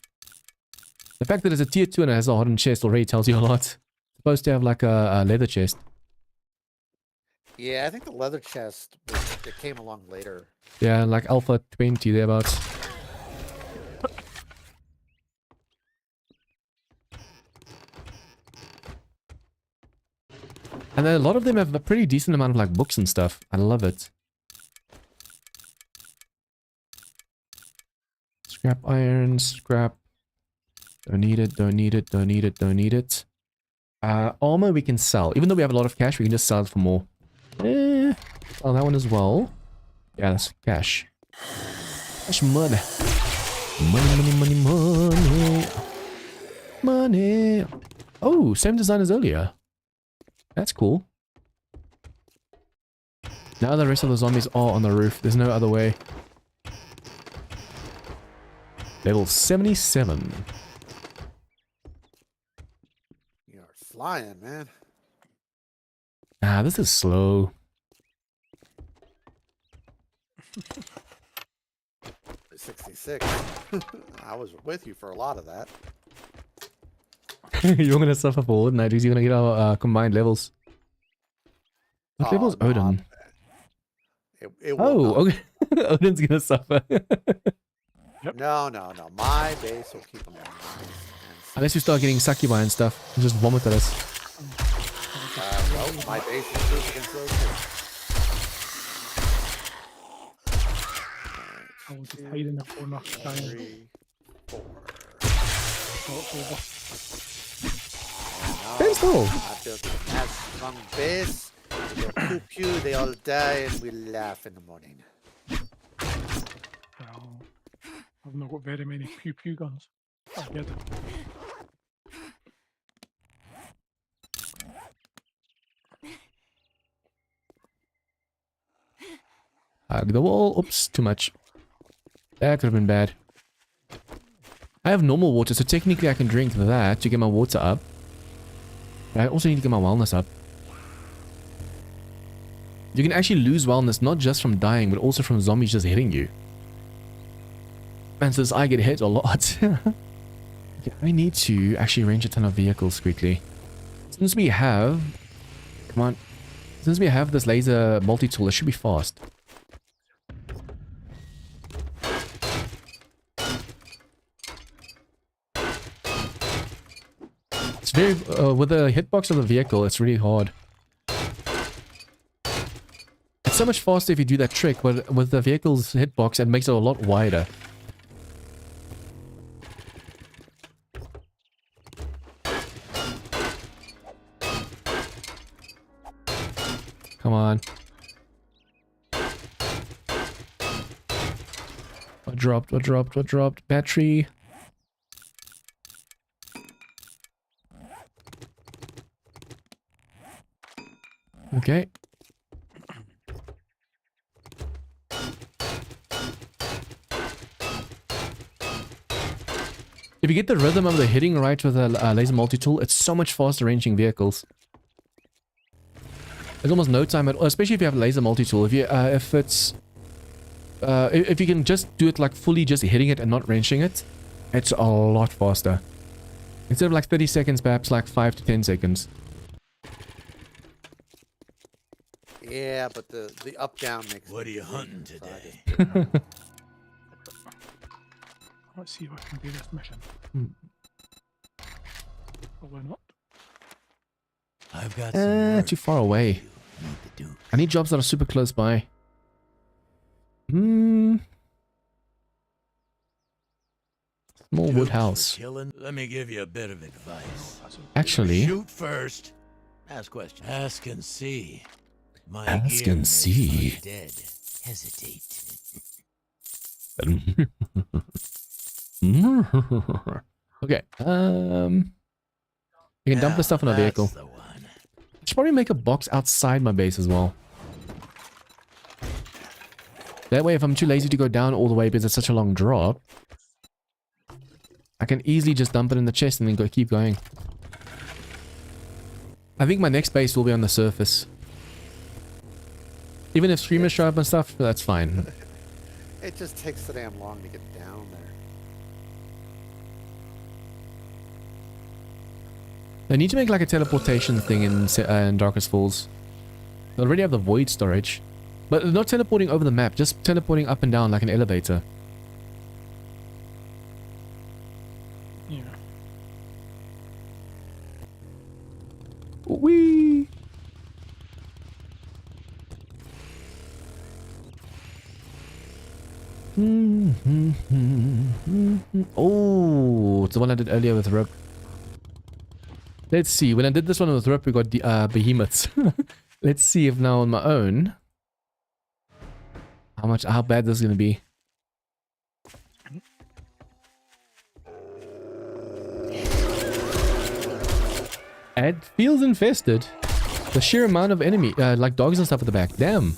The fact that it's a tier 2 and it has a hardened chest already tells you a lot. It's supposed to have like a leather chest. Yeah, I think the leather chest it came along later. Yeah, like Alpha 20 thereabouts. And then a lot of them have a pretty decent amount of like books and stuff. I love it. Scrap iron, scrap. Don't need it, don't need it, don't need it, don't need it. Armor we can sell. Even though we have a lot of cash, we can just sell it for more. Oh, that one as well. Yeah, that's cash. Cash money. Money, money, money, money. Money. Oh, same design as earlier. That's cool. Now the rest of the zombies are on the roof. There's no other way. Level 77. You're flying, man. Ah, this is slow. 66. I was with you for a lot of that. You're gonna suffer for Horde night because you're gonna get our combined levels. What level's no, Odin? It will Oh, not. okay. Odin's gonna suffer. No. My base will keep them on. Unless you start getting succubi and stuff. And just vomit at us. Well, my base is proof against those too. I will just hide in the corner. Try and 3, 4. talk over. Stand still. I built a nice strong base. They go pew pew, they all die, and we laugh in the morning. Well, I've not got very many pew pew guns. I get it. Hug the wall. Oops, too much. That could have been bad. I have normal water, so technically I can drink that to get my water up. But I also need to get my wellness up. You can actually lose wellness not just from dying, but also from zombies just hitting you. And since I get hit a lot, okay, I need to actually range a ton of vehicles quickly. Since we have... Come on. Since we have this laser multi-tool, it should be fast. It's very... with the hitbox of the vehicle, it's really hard. It's so much faster if you do that trick, but with the vehicle's hitbox, it makes it a lot wider. Come on. What dropped? What dropped? What dropped? Battery. Okay. If you get the rhythm of the hitting right with a laser multi-tool, it's so much faster ranging vehicles. There's almost no time at all, especially if you have a laser multi-tool. If you if you can just do it like fully just hitting it and not wrenching it, it's a lot faster. Instead of like 30 seconds, perhaps like 5 to 10 seconds. Yeah, but the up down makes. What are you it hunting easier, so I today? just- Let's see if I can do this mission. Hmm. Probably not. I've got some work Too far away. you need to do. I need jobs that are super close by. Hmm. Small wood Dukes for house. Killing. Let me give you a bit of advice. Actually, Shoot first. Ask questions. Ask and see. My Ask gear and makes see. undead hesitate. Okay. You can dump the stuff in a vehicle. That's the one. I should probably make a box outside my base as well. That way, if I'm too lazy to go down all the way because it's such a long drop, I can easily just dump it in the chest and then keep going. I think my next base will be on the surface. Even if streamers show up and stuff, that's fine. It just takes so damn long to get down there. I need to make like a teleportation thing in Darkest Falls. I already have the void storage. But not teleporting over the map, just teleporting up and down like an elevator. Yeah. Whee! Oh, it's the one I did earlier with rope. Let's see. When I did this one with rope, we got the behemoths. Let's see if now on my own, how bad this is gonna be. It feels infested. The sheer amount of enemy, like dogs and stuff at the back. Damn.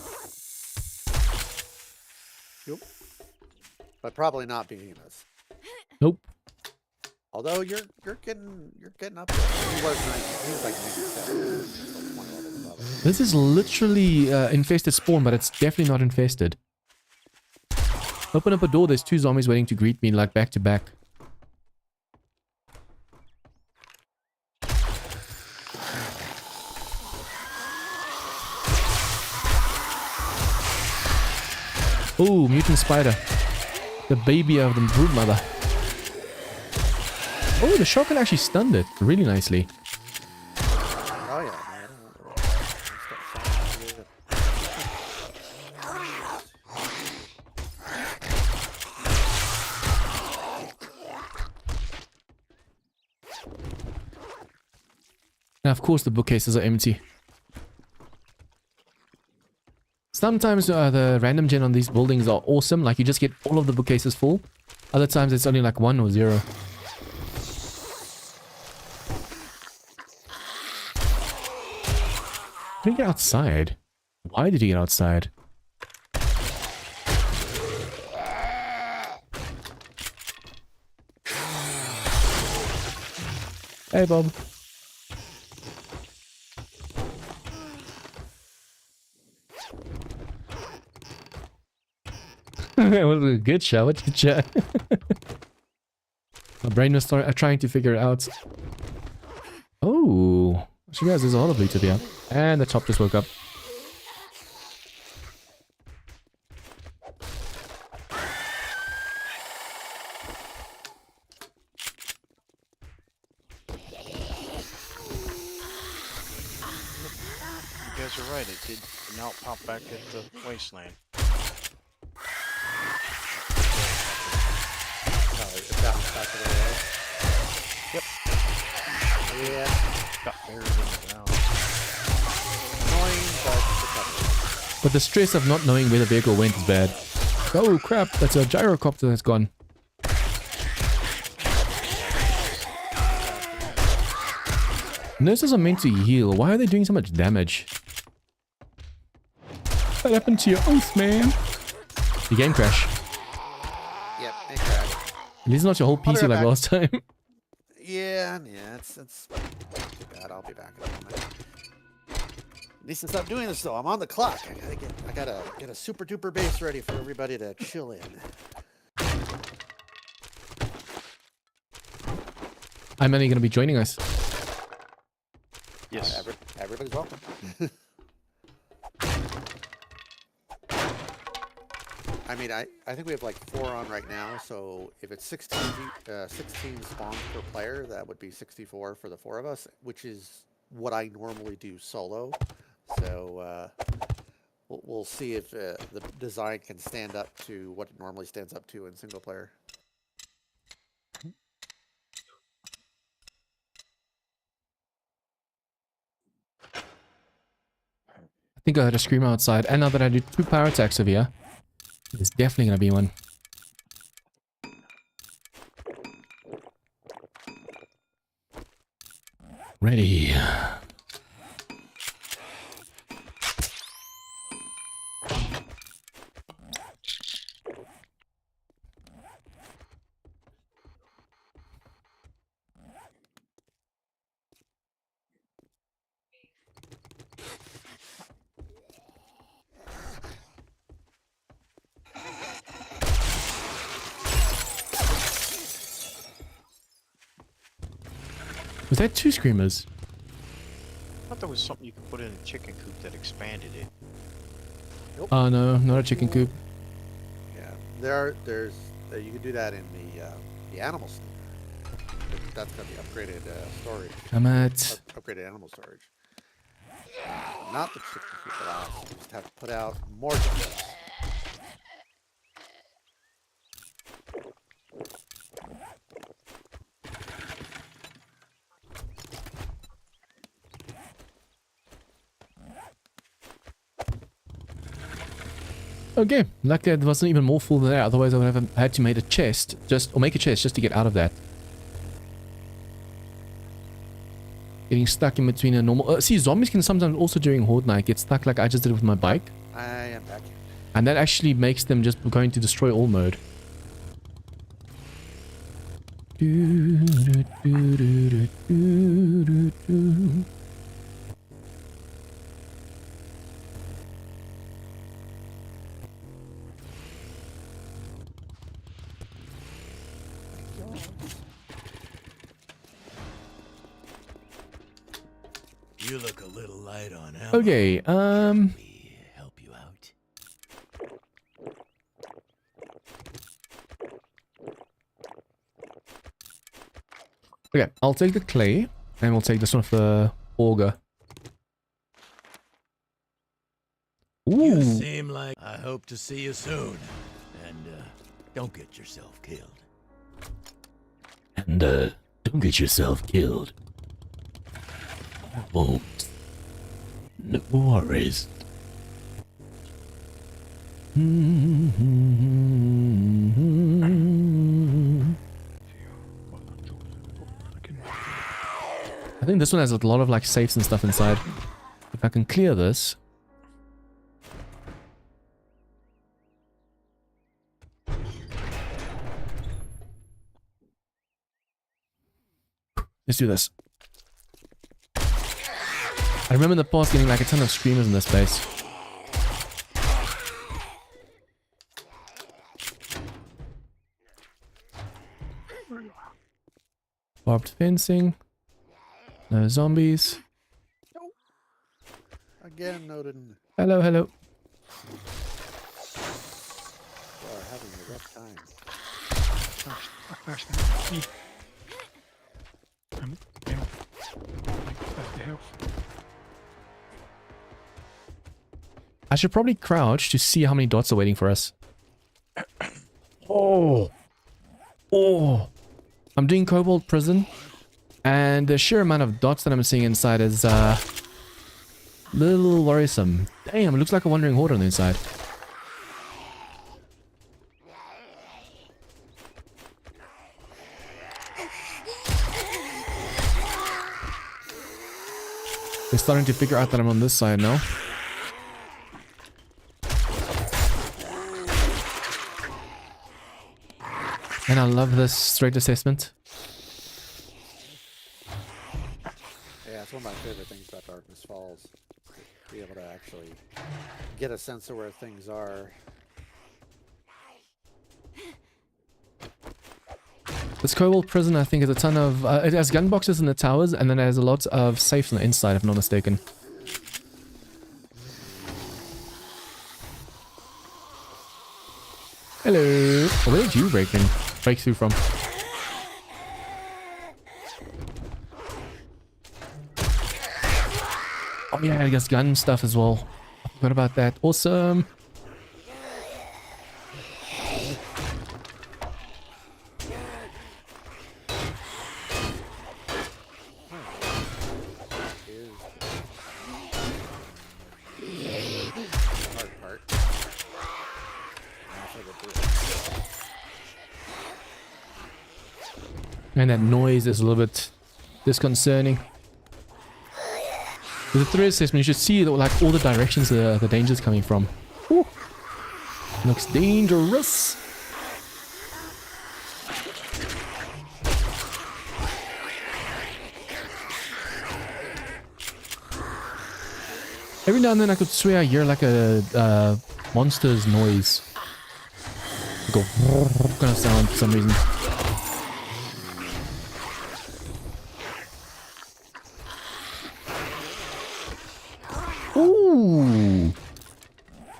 Yep. But probably not behemoths. Nope. Although you're getting up there. He was nice. He was like maybe 7. So 20 levels above it. This is literally infested spawn, but it's definitely not infested. Open up a door, there's 2 zombies waiting to greet me, like back to back. Oh, mutant spider. The baby of the brood mother. Oh, the shotgun actually stunned it really nicely. Oh yeah. And of course the bookcases are empty. Sometimes the random gen on these buildings are awesome, like you just get all of the bookcases full. Other times it's only like 1 or 0. Did he get outside? Why did he get outside? Hey, Bob. It was a good show. What did you My brain was trying to figure it out. Oh. So guys, there's a lot of loot to be up. And the top just woke up. You guys are right. It did now pop back at the wasteland. Oh, it bounced back to the way. Yep. Yeah. Got buried in the ground. Annoying, but recoverable. But the stress of not knowing where the vehicle went is bad. Oh crap, that's a gyrocopter that's gone. Nurses are meant to heal. Why are they doing so much damage? What happened to your oath, man? The game crash. Yep, it crashed. At least not your whole I'll be PC right like back. last time. Yeah, it's not too bad. I'll be back in a moment. At least stop doing this though. I'm on the clock. I gotta get a super duper base ready for everybody to chill in. I'm only going to be joining us. Yes. Everybody's welcome. I mean, I think we have like 4 on right now, so if it's 16 spawns per player, that would be 64 for the 4 of us, which is what I normally do solo. So we'll see if the design can stand up to what it normally stands up to in single player. think I heard a screamer outside. And now that I do 2 power attacks over here, there's definitely going to be one. Ready. Was that 2 screamers? I thought there was something you could put in a chicken coop that expanded it. Oh no, not a chicken coop. Yeah, there's you can do that in the animal store. That's got the upgraded storage. Come at. Upgraded animal storage. Not the chicken coop allows. You just have to put out more chickens. Okay, luckily it wasn't even more full than that, otherwise I would have had to make a chest, make a chest just to get out of that. Getting stuck in between a normal... see, zombies can sometimes also during Horde night get stuck like I just did with my bike. I am back. And that actually makes them just go into destroy all mode. You look a little light on ammo. Okay, Can we help you out? okay, I'll take the clay, and we'll take this one for the auger. You Ooh, seem like I hope to see you soon. And don't get yourself killed. and don't get yourself killed. I won't. No worries. I think this one has a lot of like safes and stuff inside. If I can clear this. Let's do this. I remember in the past getting like a ton of screamers in this place. Barbed fencing. No zombies. Again, Odin. Hello, hello. You are having a rough time. I crashed in the tree. And, you know, like 50 health. I should probably crouch to see how many dots are waiting for us. Oh. Oh. I'm doing Cobalt Prison. And the sheer amount of dots that I'm seeing inside is little worrisome. Damn, it looks like a wandering horde on the inside. They're starting to figure out that I'm on this side now. And I love this straight assessment. Yeah, it's one of my favorite things about Darkness Falls. Be able to actually get a sense of where things are. This Cobalt Prison, I think, has a ton of... it has gun boxes in the towers, and then it has a lot of safes on the inside, if I'm not mistaken. Hello. Oh, where did you break through from? Oh yeah, I guess gun stuff as well. I forgot about that. Awesome. And that noise is a little bit disconcerting. With the threat assessment, you should see like all the directions the danger's coming from. Ooh. Looks dangerous. Every now and then I could swear I hear like a monster's noise. Go kind of sound for some reason. Ooh,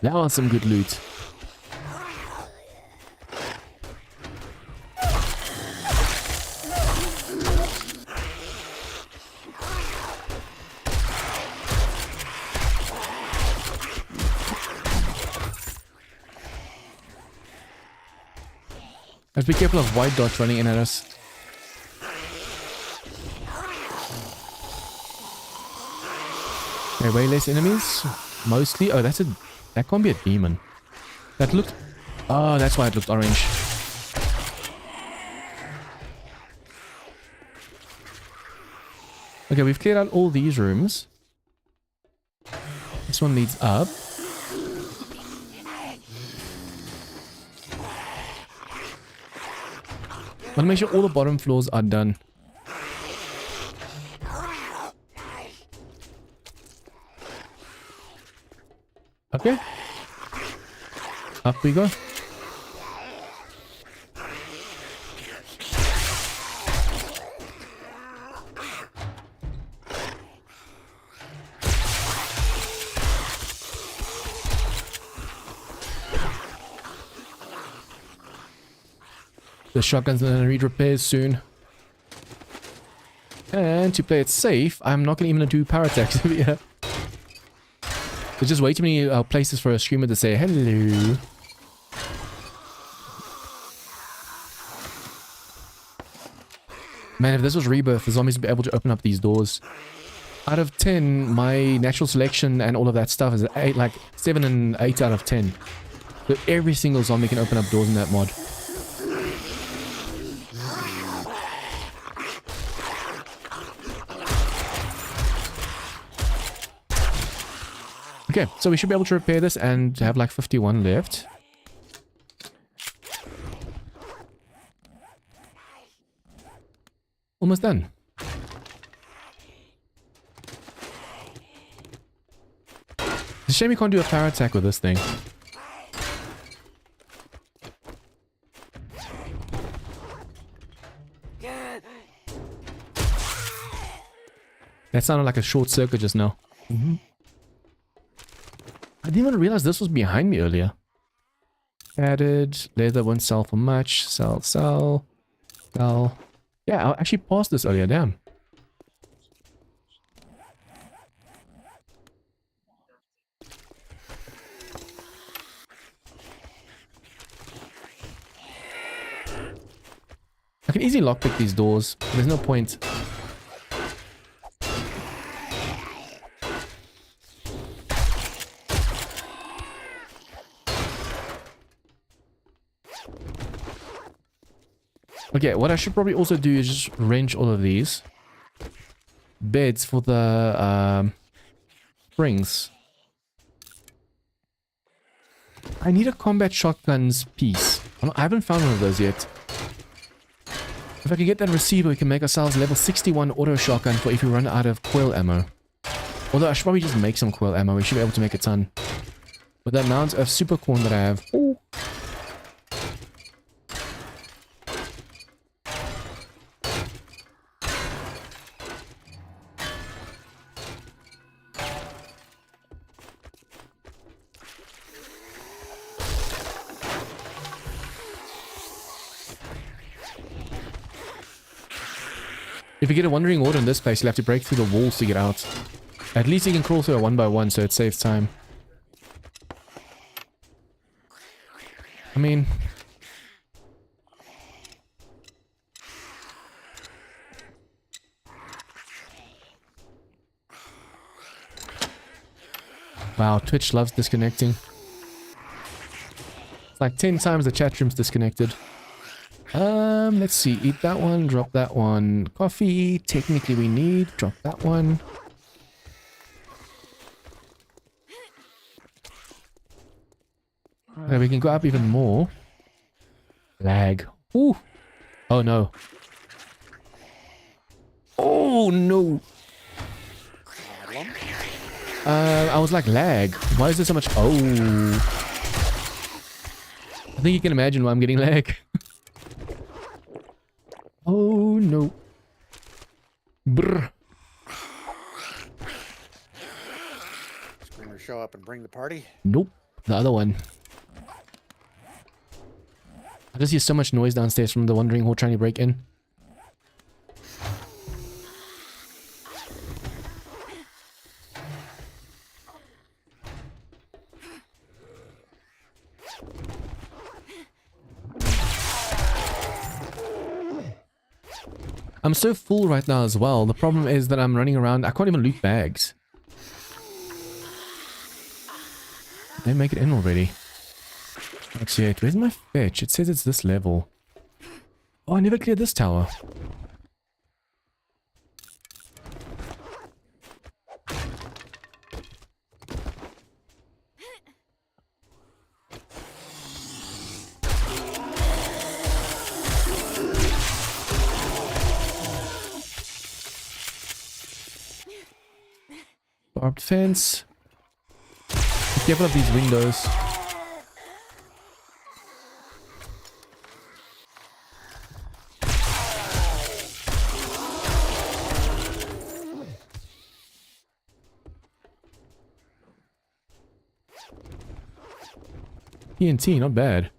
that was some good loot. Let's be careful of white dots running in at us. Okay, way less enemies. Mostly. Oh, that can't be a demon. That looked... Oh, that's why it looked orange. Okay, we've cleared out all these rooms. This one leads up. I want to make sure all the bottom floors are done. Okay. Up we go. The shotgun's gonna need repairs soon. And to play it safe, I'm not gonna even do power attacks over here. There's just way too many places for a screamer to say hello. Man, if this was Rebirth, the zombies would be able to open up these doors. Out of 10, my natural selection and all of that stuff is 8, like 7 and 8 out of 10. So every single zombie can open up doors in that mod. Okay, so we should be able to repair this and have like 51 left. Almost done. It's a shame we can't do a power attack with this thing. That sounded like a short circuit just now. I didn't even realize this was behind me earlier. Added. Leather won't sell for much. Sell, sell. Sell. Yeah, I actually paused this earlier. Damn. I can easily lockpick these doors. There's no point. Okay, what I should probably also do is just wrench all of these beds for the springs. I need a combat shotguns piece. I haven't found one of those yet. If I can get that receiver, we can make ourselves level 61 auto shotgun for if we run out of coil ammo. Although I should probably just make some coil ammo. We should be able to make a ton. With the amount of super corn that I have. Ooh. If you get a wandering order in this place, you'll have to break through the walls to get out. At least you can crawl through it one by one, so it saves time. I mean... Wow, Twitch loves disconnecting. It's like 10 times the chat room's disconnected. Let's see. Eat that one, drop that one. Coffee, technically we need. Drop that one. Okay, we can go up even more. Lag. Ooh. Oh no. Oh no. I was like, lag. Why is there so much? Oh. I think you can imagine why I'm getting lag. Oh no. Brr. Screamer show up and bring the party. Nope. The other one. I just hear so much noise downstairs from the Wandering Horde trying to break in. I'm so full right now as well. The problem is that I'm running around. I can't even loot bags. They make it in already. Not yet. Where's my fetch? It says it's this level. Oh, I never cleared this tower. Barbed fence. Be careful of these windows. TNT, not bad.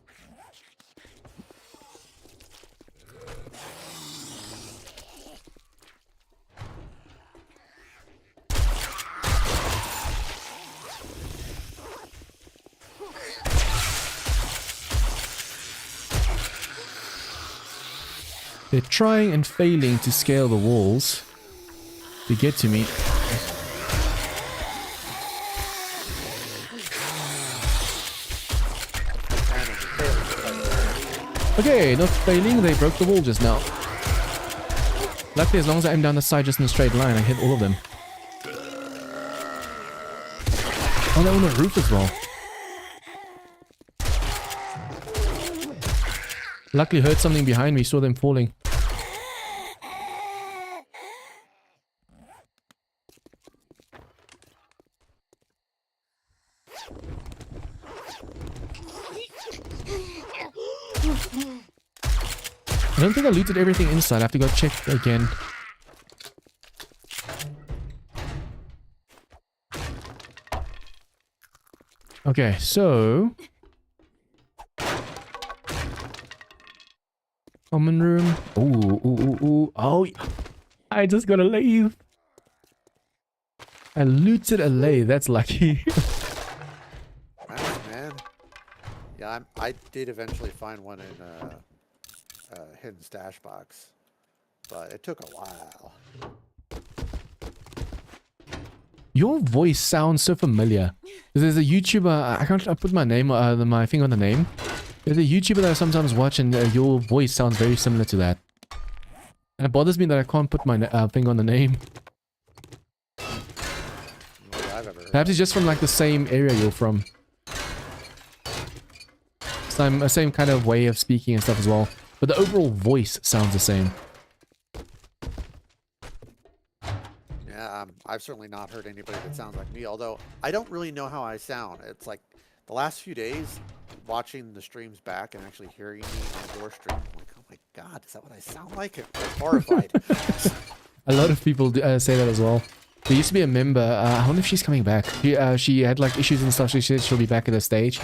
They're trying and failing to scale the walls to get to me. Okay, not failing, they broke the wall just now. Luckily, as long as I aim down the side just in a straight line, I hit all of them. Oh, they're on the roof as well. Luckily, heard something behind me, saw them falling. I don't think I looted everything inside. I have to go check again. Okay, so... common room. Ooh. Oh, I just got a lathe. I looted a lathe. That's lucky. Nice, man. Yeah, I did eventually find one in a hidden stash box, but it took a while. Your voice sounds so familiar. There's a YouTuber. I can't. I put my name, my finger on the name. There's a YouTuber that I sometimes watch, and your voice sounds very similar to that. And it bothers me that I can't put my finger on the name. Perhaps it's just from like the same area you're from. Same kind of way of speaking and stuff as well. But the overall voice sounds the same. Yeah, I've certainly not heard anybody that sounds like me, although I don't really know how I sound. It's like the last few days, watching the streams back and actually hearing me on your stream, I'm like, oh my god, is that what I sound like? I'm horrified. A lot of people say that as well. There used to be a member, I wonder if she's coming back. She had like issues and stuff, so she said she'll be back at the stage.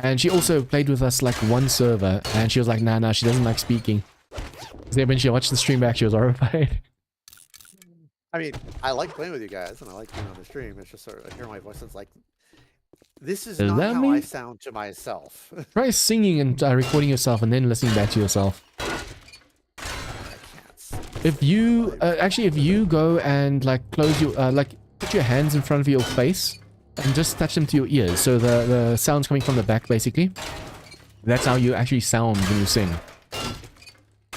And she also played with us like one server, and she was like, nah, she doesn't like speaking. So when she watched the stream back, she was horrified. I mean, I like playing with you guys, and I like being on the stream. It's just sort of, I hear my voice, and it's like, this is not how I sound to myself. Try singing and recording yourself, and then listening back to yourself. If you, actually, if you go and like close your, like put your hands in front of your face, and just touch them to your ears, so the sound's coming from the back, basically. That's how you actually sound when you sing.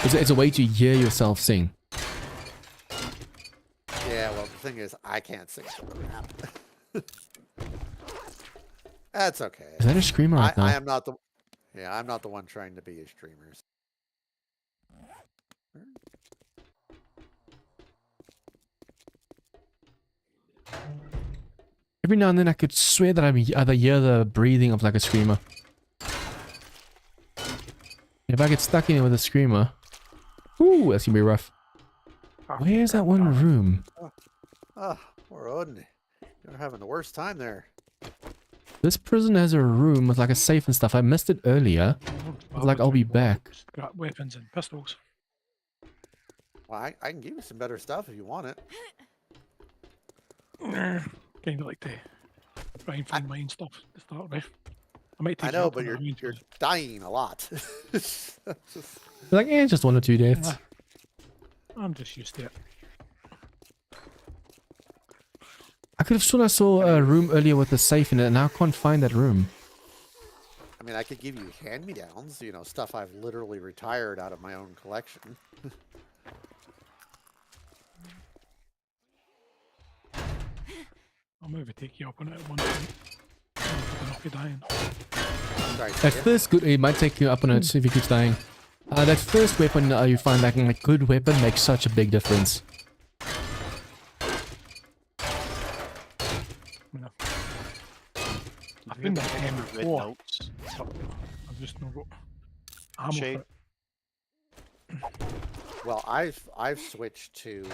It's a way to hear yourself sing. Yeah, well, the thing is, I can't sing for crap. That's okay. Is that a screamer right now? I am not the. Yeah, I'm not the one trying to be a streamer. Every now and then I could swear that I hear the breathing of like a screamer. If I get stuck in here with a screamer, ooh, that's gonna be rough. Where's that one room? Ah, poor Odin. You're having the worst time there. This prison has a room with like a safe and stuff. I missed it earlier. It's like I'll be back. Got weapons and pistols. Well, I can give you some better stuff if you want it. Kind of like to try and find mine stuff to start with. I might take I you know, up but on that, I mean, you're dying a lot. Like, just 1 or 2 deaths. I'm just used to it. I could have sworn I saw a room earlier with a safe in it, and now I can't find that room. I mean, I could give you hand-me-downs, you know, stuff I've literally retired out of my own collection. I'll maybe take you up on it at one point. I'll be dying. Sorry, That first good, it might take you up on it if he keeps dying. That first weapon you find like a good weapon makes such a big difference. I've been that game Red before. notes. I've just not got ammo Shade. for it. Well, I've switched to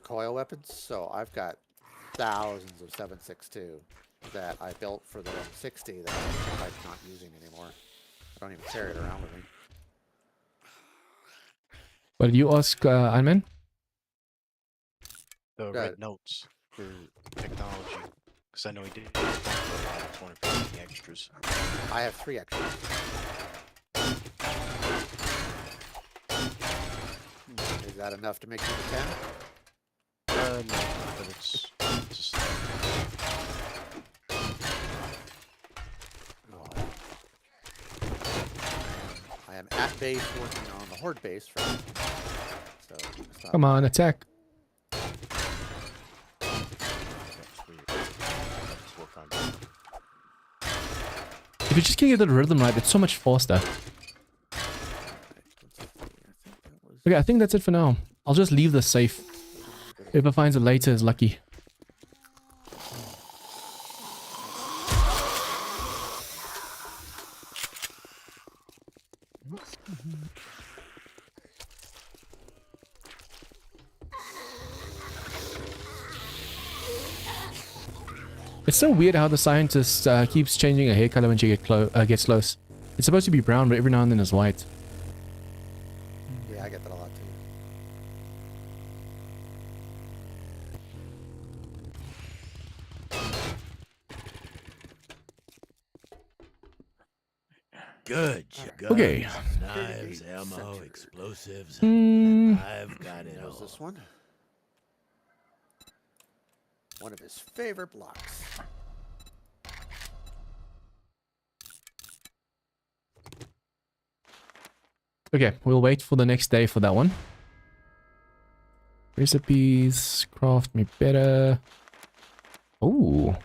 coil weapons, so I've got thousands of 7.62 that I built for the 160 that I'm not using anymore. I don't even carry it around with me. What did you ask, Iron Man? The Got red it. notes for technology. Because I know he did a lot of 20 extras. I have 3 extras. Is that enough to make you the 10? No, but it's just I am at base working on the Horde base for so it's not Come on, attack. If you just can get the rhythm right, it's so much faster. Okay, I think that's it for now. I'll just leave this safe. Whoever finds it later is lucky. It's so weird how the scientist keeps changing her hair color when she gets close. It's supposed to be brown, but every now and then it's white. Yeah, I get that a lot too. Good. Guns, Okay. Knives, ammo, explosives. Hmm. I've got it Knows all. this one. One of his favorite blocks. Okay, we'll wait for the next day for that one. Recipes, craft me better. Ooh.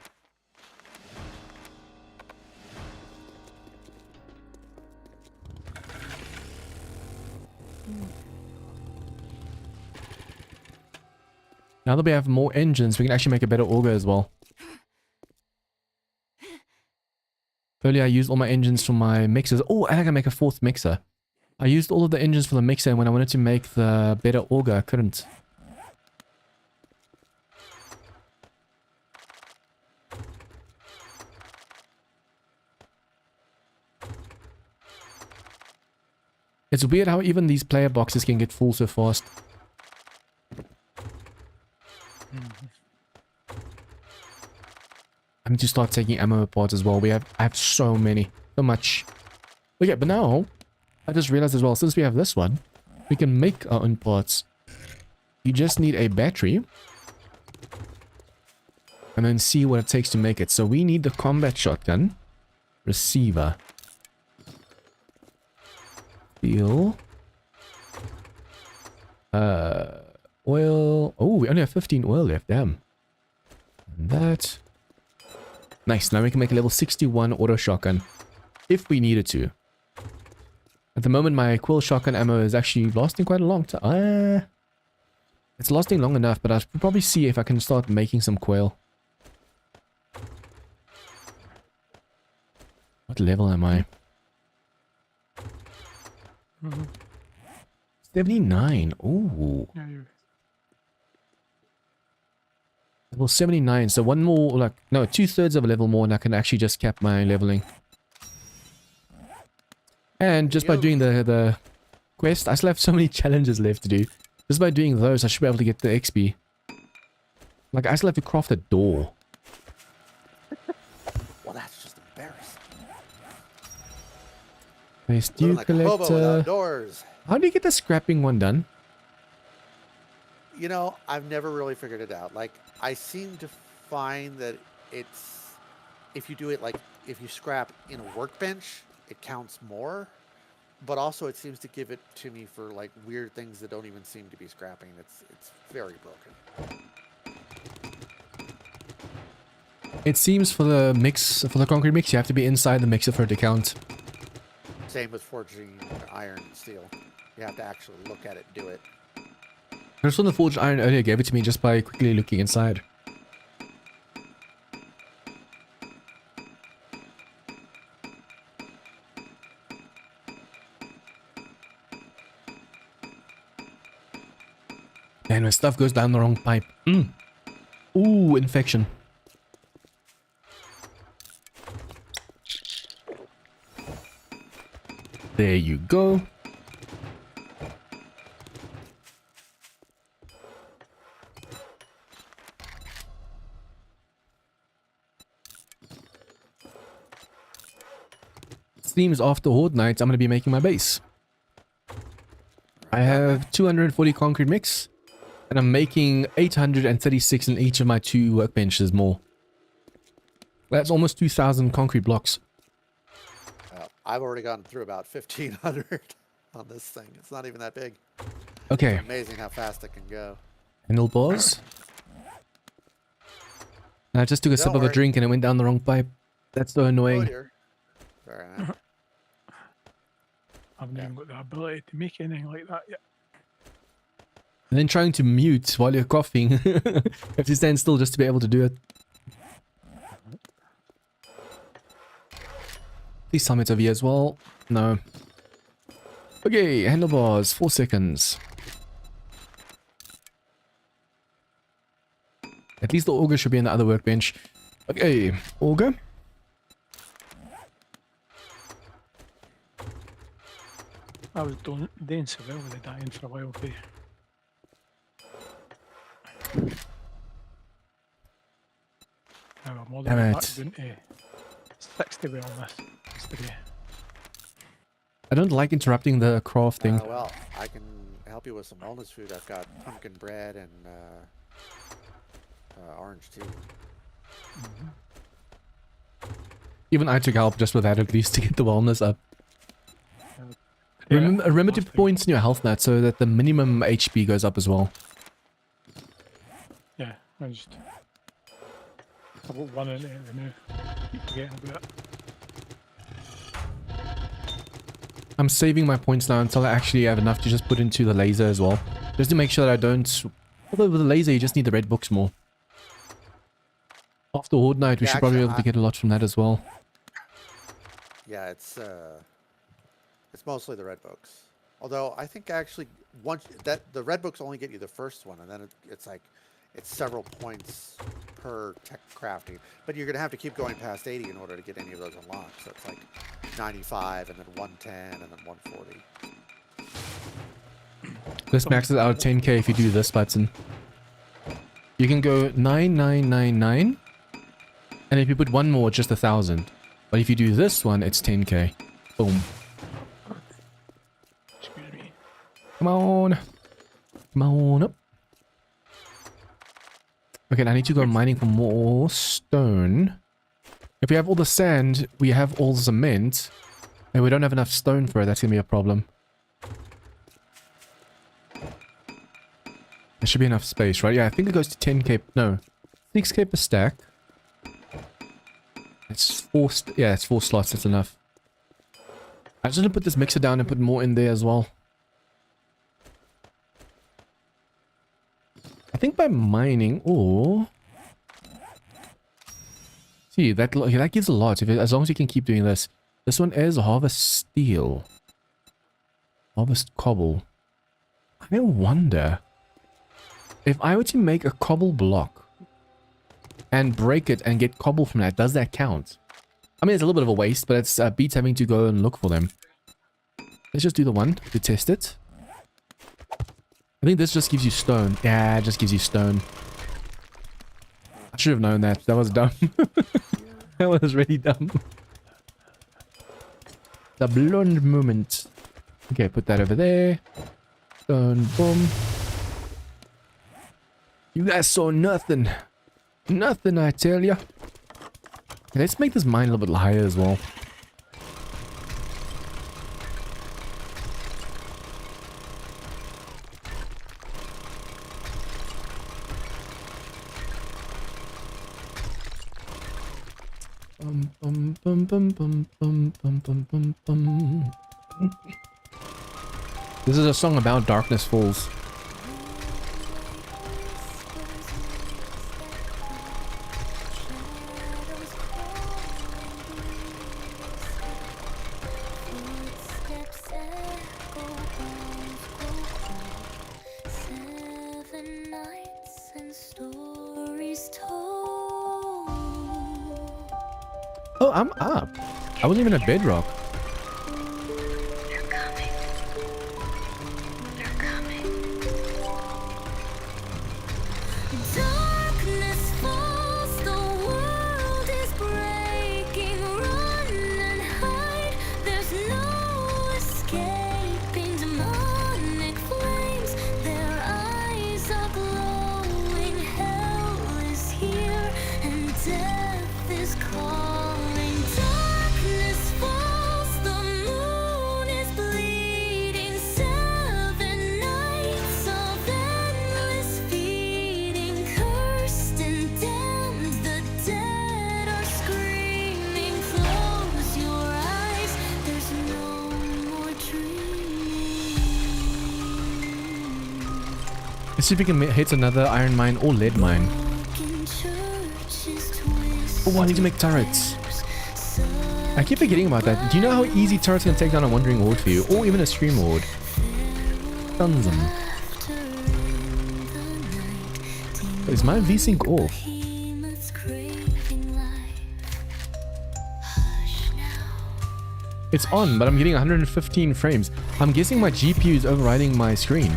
Now that we have more engines, we can actually make a better auger as well. Earlier I used all my engines for my mixers. Oh, and I can make a 4th mixer. I used all of the engines for the mixer, and when I wanted to make the better auger, I couldn't. It's weird how even these player boxes can get full so fast. I need to start taking ammo apart as well. I have so many. So much. Okay, but now I just realized as well, since we have this one, we can make our own parts. You just need a battery. And then see what it takes to make it. So we need the combat shotgun. Receiver. Steel. Oil. Oh, we only have 15 oil left. Damn. And that. Nice. Now we can make a level 61 auto shotgun. If we needed to. At the moment, my quill shotgun ammo is actually lasting quite a long time. It's lasting long enough, but I'll probably see if I can start making some quail. What level am I? 79. Ooh. Yeah, you. Level 79. So one more, like, no, 2/3 of a level more, and I can actually just cap my leveling. And just by doing the quest, I still have so many challenges left to do. Just by doing those, I should be able to get the XP. Like, I still have to craft a door. Well, that's just embarrassing. A stew Like a hobo collector. without doors. How do you get the scrapping one done? You know, I've never really figured it out. Like, I seem to find that it's, if you do it like, if you scrap in a workbench, it counts more. But also it seems to give it to me for like weird things that don't even seem to be scrapping. It's very broken. It seems for the mix, for the concrete mix, you have to be inside the mixer for it to count. Same with forging iron and steel. You have to actually look at it, do it. I saw the forged iron earlier, gave it to me just by quickly looking inside. Man, my stuff goes down the wrong pipe. Ooh, infection. There you go. Seems after Horde nights, I'm going to be making my base. I have 240 concrete mix, and I'm making 836 in each of my 2 workbenches more. That's almost 2,000 concrete blocks. I've already gone through about 1,500 on this thing. It's not even that big. Okay, It's amazing how fast it can go. handlebars. I just took a sip Don't of a worry. drink and it went down the wrong pipe. That's so Oh, annoying. dear. Very nice. I've not even got the ability to make anything like that yet. And then trying to mute while you're coughing. You have to stand still just to be able to do it. Please tell me it's over here as well. No. Okay, handlebars, 4 seconds. At least the auger should be in the other workbench. Okay, auger. I was doing so well with the dying for a while there. Now I'm all the Damn way it. back down to 60 wellness yesterday. I don't like interrupting the crafting. Well, I can help you with some wellness food. I've got pumpkin bread and orange tea. Even I took help just with that at least to get the wellness up. Yeah, Remember to last put points in your health net so that the minimum HP goes up as well. Yeah, I just... I've got one in it now. Keep forgetting about it. I'm saving my points now until I actually have enough to just put into the laser as well. Just to make sure that I don't... Although with the laser you just need the red books more. After Horde night we Yeah, should probably be actually, able to get a lot from that as well. Yeah, it's mostly the red books. Although I think actually once that the red books only get you the first one, and then it's like it's several points per tech crafting. But you're gonna have to keep going past 80 in order to get any of those unlocked. So it's like 95, and then 110, and then 140. This maxes out 10k if you do this button. You can go 9999, and if you put one more, it's just 1,000. But if you do this one, it's 10k. Boom. Excuse me. Come on. Come on up. Okay, I need to go mining for more stone. If we have all the sand, we have all the cement, and we don't have enough stone for it, that's gonna be a problem. There should be enough space, right? Yeah, I think it goes to 10k. No, 6k per stack. It's yeah, it's 4 slots. That's enough. I just want to put this mixer down and put more in there as well. I think by mining, or see that gives a lot. As long as you can keep doing this. This one is harvest steel, harvest cobble. I wonder if I were to make a cobble block and break it and get cobble from that. Does that count? I mean, it's a little bit of a waste, but it's beats having to go and look for them. Let's just do the one to test it. I think this just gives you stone. Yeah, it just gives you stone. I should have known that. That was dumb. That was really dumb. The blonde moment. Okay, put that over there. Stone, boom. You guys saw nothing. Nothing, I tell ya. Okay, let's make this mine a little bit higher as well. Bum, bum, bum, bum, bum, bum, bum, bum, bum. This is a song about Darkness Falls. Oh, I'm up. I wasn't even at bedrock. They're coming. They're coming. Darkness falls, the world is breaking. Run and hide. There's no escaping demonic flames. Their eyes are glowing. Hell is here and death is calling. Let's see if we can hit another iron mine or lead mine. Oh, I need to make turrets. I keep forgetting about that. Do you know how easy turrets can take down a wandering horde for you? Or even a stream horde? Tons of them. Is my VSync off? It's on, but I'm getting 115 frames. I'm guessing my GPU is overriding my screen.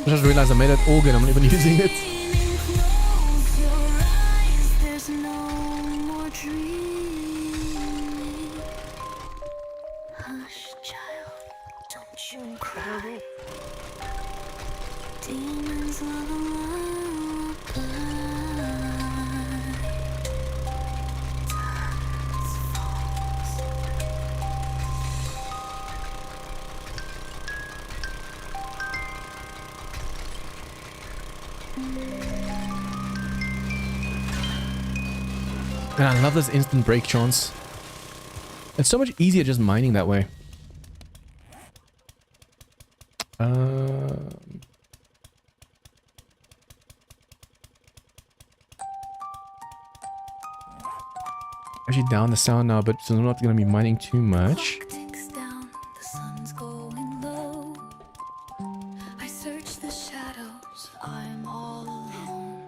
I just realized I made that organ, I'm not even using it. Hush, child, don't you cry. Demons love a lullaby. And I love this instant break chance. It's so much easier just mining that way. Actually down the sound now, but so I'm not going to be mining too much. Clock ticks down, the sun's going low. I search the shadows, I'm all alone.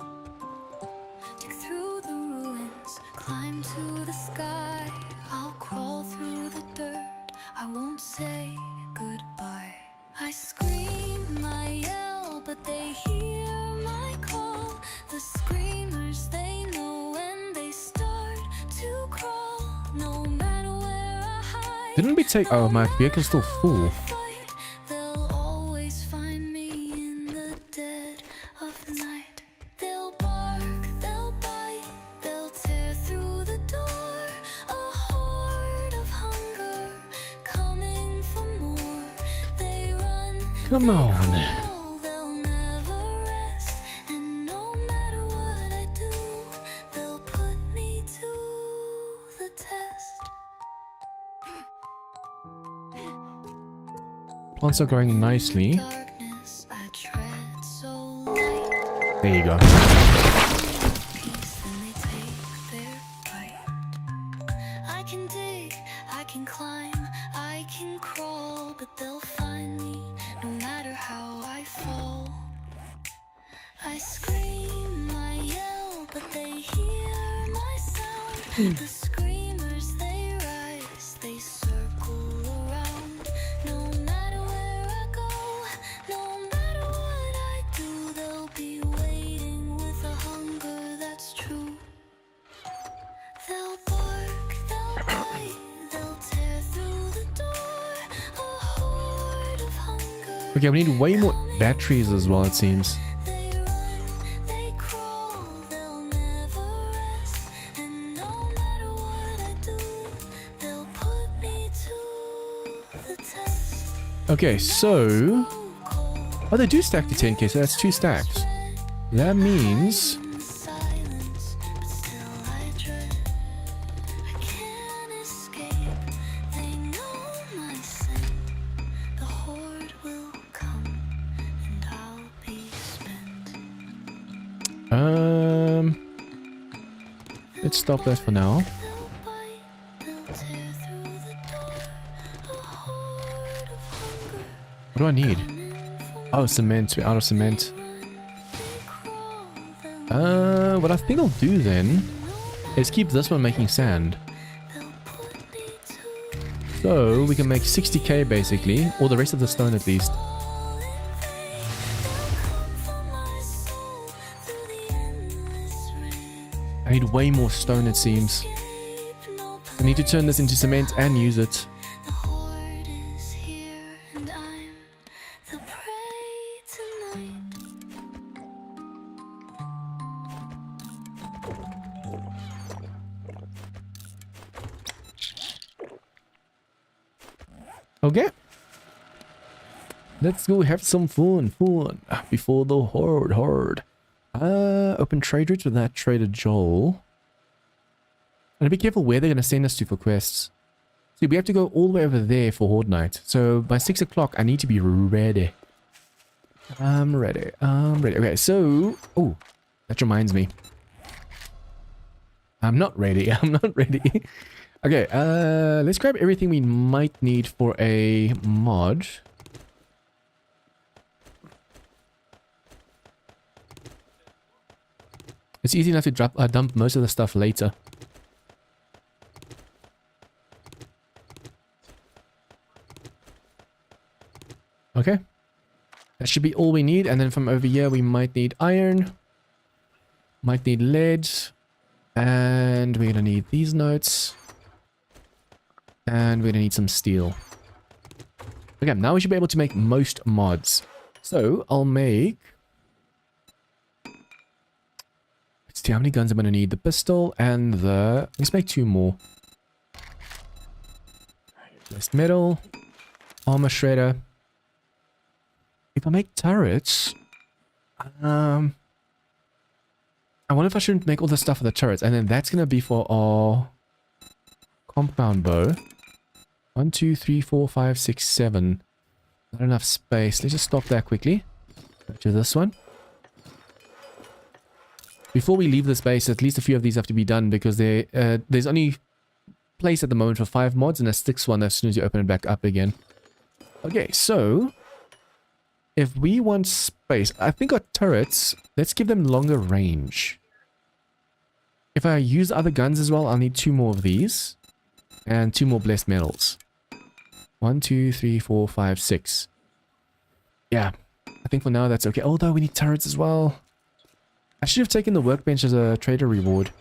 Dig through the ruins, climb to the sky. I'll crawl through the dirt, I won't say goodbye. I scream, I yell, but they hear my call. The screamers, they know when they start to crawl. No matter where I hide. Didn't we take... Oh, my vehicle's still full. They'll always find me in the dead of night. They'll bark, they'll bite, they'll tear through the door. A horde of hunger coming for more. They run, Come on. crawl, they'll never rest. And no matter what I do, they'll put me to the test. Plants are growing nicely. Darkness, I tread so light. There you go. Peace, and they take their bite. I can dig, I can climb, I can crawl, but they'll find me no matter how I fall. I scream, I yell, but they hear my sound. The screamers, they rise, they circle around. No matter where I go, no matter what I do, they'll be waiting with a hunger that's true. They'll bark, they'll bite, they'll tear through the door. A horde of hunger. Okay, we need way more batteries as well, it seems. They run, they crawl, they'll never rest. And no matter what I do, they'll put me to the test. Okay, so... Cold Oh, they do stack to 10k, so that's 2 stacks. That means... in the silence, but still I dread. I can't escape. They know my scent. The horde will come, and I'll be spent. Let's stop that for now. They'll bite, they'll tear through the door. A horde of hunger What do I need? coming for Oh, cement. We're out of cement. they crawl, they'll What I think I'll do then is keep this one making sand. put me to So we can make 60k basically, or the rest of the stone at least. all in vain. They'll come for my soul through the endless rain. I need way more stone it seems. Escape, no I need to turn this into cement and use it. The horde is here, and I'm the prey tonight. Okay. Let's go have some fun before the horde. Open trade routes with that trader Joel. And be careful where they're going to send us to for quests. See, we have to go all the way over there for Horde night. So by 6 o'clock, I need to be ready. I'm ready. Okay, so... Oh, that reminds me. I'm not ready. I'm not ready. Okay, let's grab everything we might need for a mod. It's easy enough to dump most of the stuff later. Okay. That should be all we need. And then from over here, we might need iron. Might need lead. And we're going to need these notes. And we're going to need some steel. Okay, now we should be able to make most mods. So, I'll make... Let's see how many guns I'm going to need. The pistol and the... Let's make 2 more. Less metal. Armor shredder. If I make turrets... I I wonder if I shouldn't make all the stuff for the turrets. And then that's going to be for our compound bow. 1, 2, 3, 4, 5, 6, 7. Not enough space. Let's just stop that quickly. Go to this one. Before we leave this base, at least a few of these have to be done because there's only place at the moment for 5 mods and a 6th one as soon as you open it back up again. Okay, so if we want space, I think our turrets, let's give them longer range. If I use other guns as well, I'll need 2 more of these and 2 more blessed metals. 1, 2, 3, 4, 5, 6. Yeah, I think for now that's okay. Although we need turrets as well. I should have taken the workbench as a trader reward.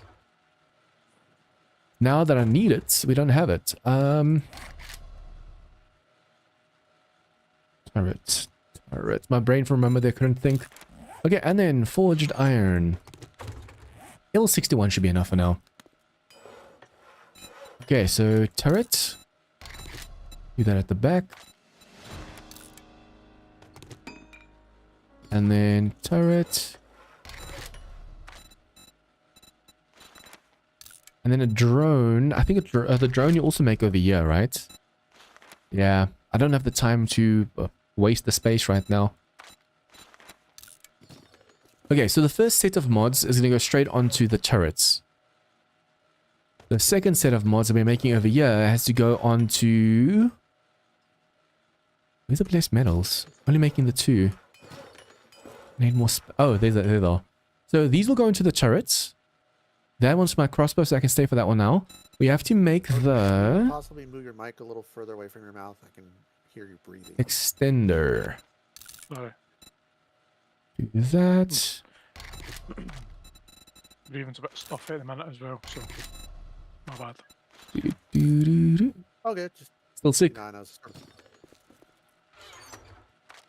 Now that I need it, we don't have it. Turret. My brain for a moment there couldn't think. Okay, and then forged iron. L61 should be enough for now. Okay, so turret. Do that at the back. And then turret. And then a drone. I think the drone you also make over here, right? Yeah. I don't have the time to waste the space right now. Okay, so the first set of mods is going to go straight onto the turrets. The second set of mods that we're making over here has to go onto... Where's the blessed metals? Only making the 2. Need more oh, there they are. So these will go into the turrets. That one's my crossbow, so I can stay for that one now. We have to make the... Possibly move your mic a little further away from your mouth. I can hear you breathing. Extender. Sorry. Do that. Raven's a bit stuffy at the minute as well, so not bad. Okay, just Still sick. no, I was sort of...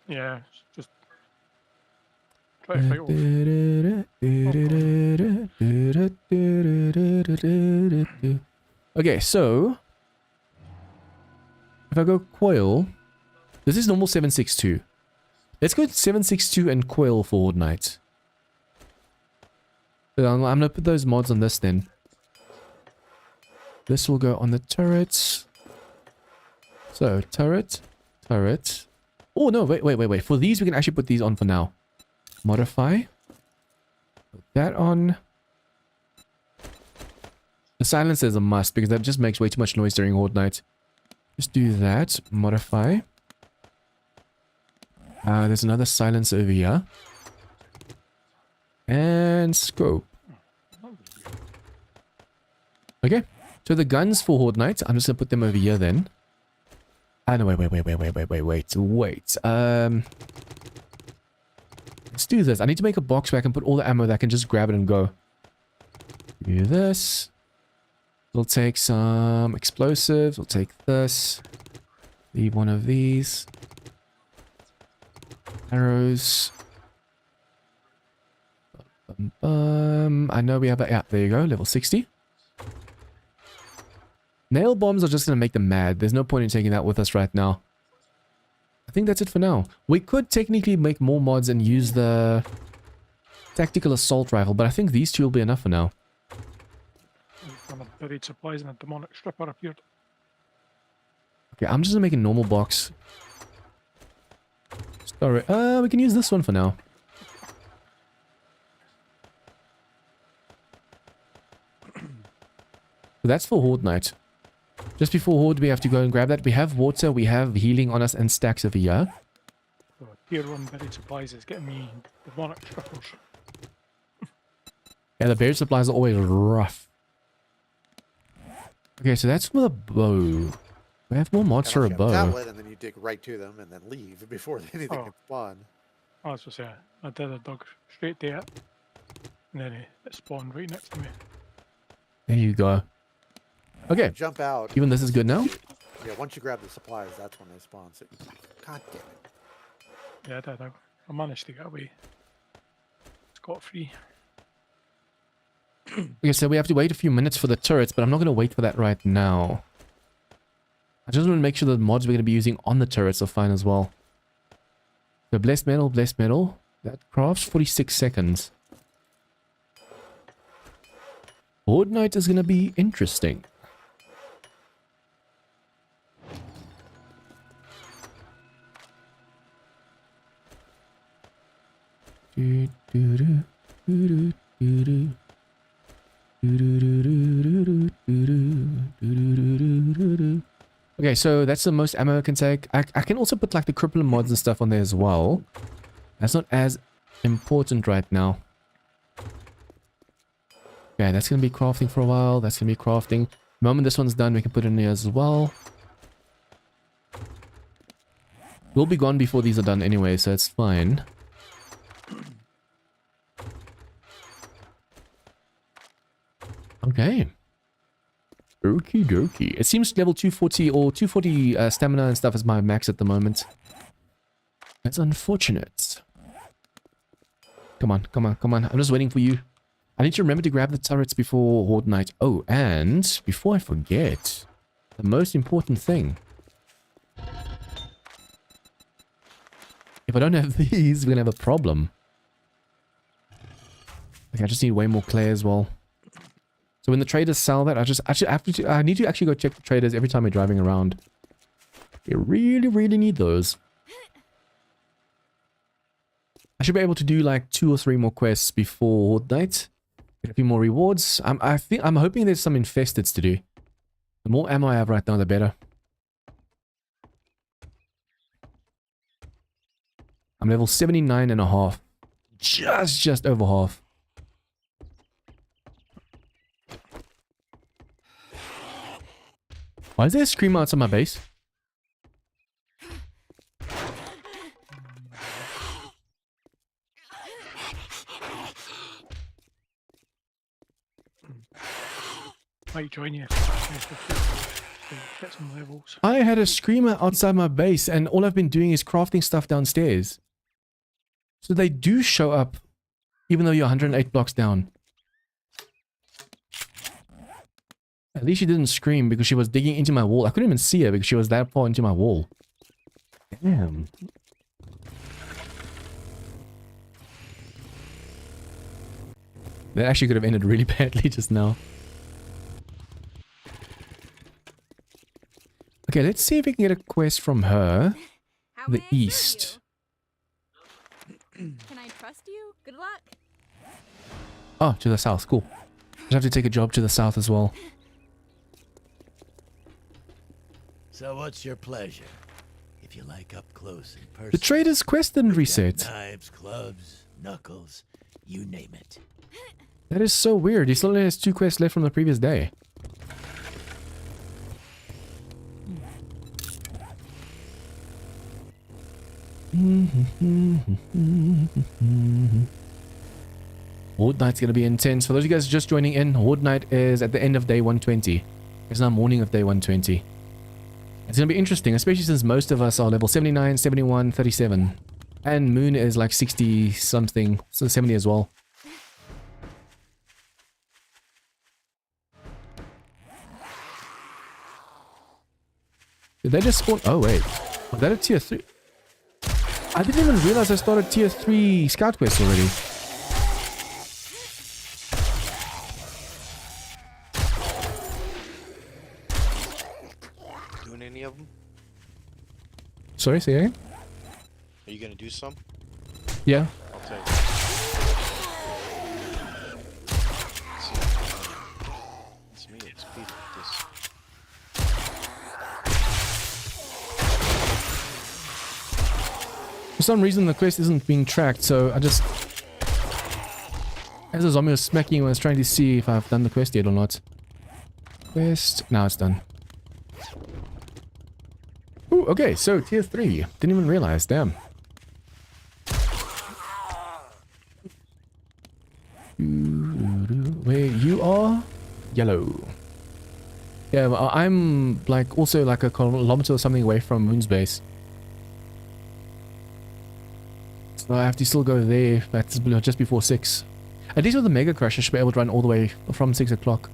Yeah, just try to fight off. Okay, so if I go coil, this is normal 762. Let's go 762 and coil for Horde Night. So I'm gonna put those mods on this then. This will go on the turrets. So turret. Oh no, wait. For these we can actually put these on for now. Modify. Put that on. The silencer is a must because that just makes way too much noise during Horde Night. Just do that. Modify. There's another silencer over here. And scope. Okay. So the guns for Horde Night, I'm just going to put them over here then. No, wait. Let's do this. I need to make a box where I can put all the ammo that I can just grab it and go. Do this. We'll take some explosives. We'll take this. Leave one of these. Arrows. I know we have a... Yeah, there you go. Level 60. Nail bombs are just going to make them mad. There's no point in taking that with us right now. I think that's it for now. We could technically make more mods and use the tactical assault rifle, but I think these 2 will be enough for now. When the buried supplies and a demonic stripper appeared. Okay, I'm just going to make a normal box. Sorry. We can use this one for now. So that's for Horde Night. Just before Horde, we have to go and grab that. We have water, we have healing on us, and stacks over here. So tier 1 buried supplies is getting me demonic strippers. Yeah, the buried supplies are always rough. Okay, so that's for the bow. We have more mods for a bow. Tablet, and then you dig right to them and then leave before anything can spawn. Oh, that's what I say. I did. I dug straight to it, and then it spawned right next to me. There you go. Okay. Jump out. Even this is good now? Yeah, once you grab the supplies, that's when they spawn. So, God damn it. Yeah, I did. I managed to get away. Scot-free. Okay, so we have to wait a few minutes for the turrets, but I'm not going to wait for that right now. I just want to make sure the mods we're going to be using on the turrets are fine as well. So blessed metal. That crafts 46 seconds. Horde night is gonna be interesting. Okay, so that's the most ammo I can take. I can also put like the crippler mods and stuff on there as well. That's not as important right now. Okay, that's going to be crafting for a while. That's going to be crafting. The moment this one's done, we can put it in there as well. We'll be gone before these are done anyway, so it's fine. Okay. Okie dokie. It seems level 240 or 240 stamina and stuff is my max at the moment. That's unfortunate. Come on, come on, come on. I'm just waiting for you. I need to remember to grab the turrets before Horde night. Oh, and before I forget, the most important thing. If I don't have these, we're going to have a problem. Okay, I just need way more clay as well. So when the traders sell that, I need to actually go check the traders every time we're driving around. You really, really need those. I should be able to do like 2 or 3 more quests before Horde night. Get a few more rewards. I'm hoping there's some infesteds to do. The more ammo I have right now, the better. I'm level 79.5. Just over half. Why is there a screamer outside my base? Might join you. Get some levels. I had a screamer outside my base and all I've been doing is crafting stuff downstairs. So they do show up even though you're 108 blocks down. At least she didn't scream because she was digging into my wall. I couldn't even see her because she was that far into my wall. Damn. That actually could have ended really badly just now. Okay, let's see if we can get a quest from her. The east. Can I trust you? Good luck. Oh, to the south. Cool. I have to take a job to the south as well. So what's your pleasure? If you like up close and personal. The trader's quest didn't reset. Knives, clubs, knuckles, you name it. That is so weird. He still only has 2 quests left from the previous day. Horde night's gonna be intense. For those of you guys just joining in, Horde night is at the end of day 120. It's now morning of day 120. It's gonna be interesting, especially since most of us are level 79, 71, 37. And Moon is like 60 something, so 70 as well. Did they just spawn? Oh wait, was that a tier 3? I didn't even realize I started tier 3 scout quest already. Doing any of them? Sorry, say again? Are you gonna do some? Yeah. I'll take it. It's me, it's Peter. For some reason the quest isn't being tracked, so I just... As a zombie was smacking, I was trying to see if I've done the quest yet or not. Quest... Now it's done. Ooh, okay, so tier 3. Didn't even realize, damn. Where you are? Yellow. Yeah, well, I'm like also like a kilometer or something away from Moon's base. So I have to still go there. That's just before 6. At least with the Mega Crush, I should be able to run all the way from 6 o'clock.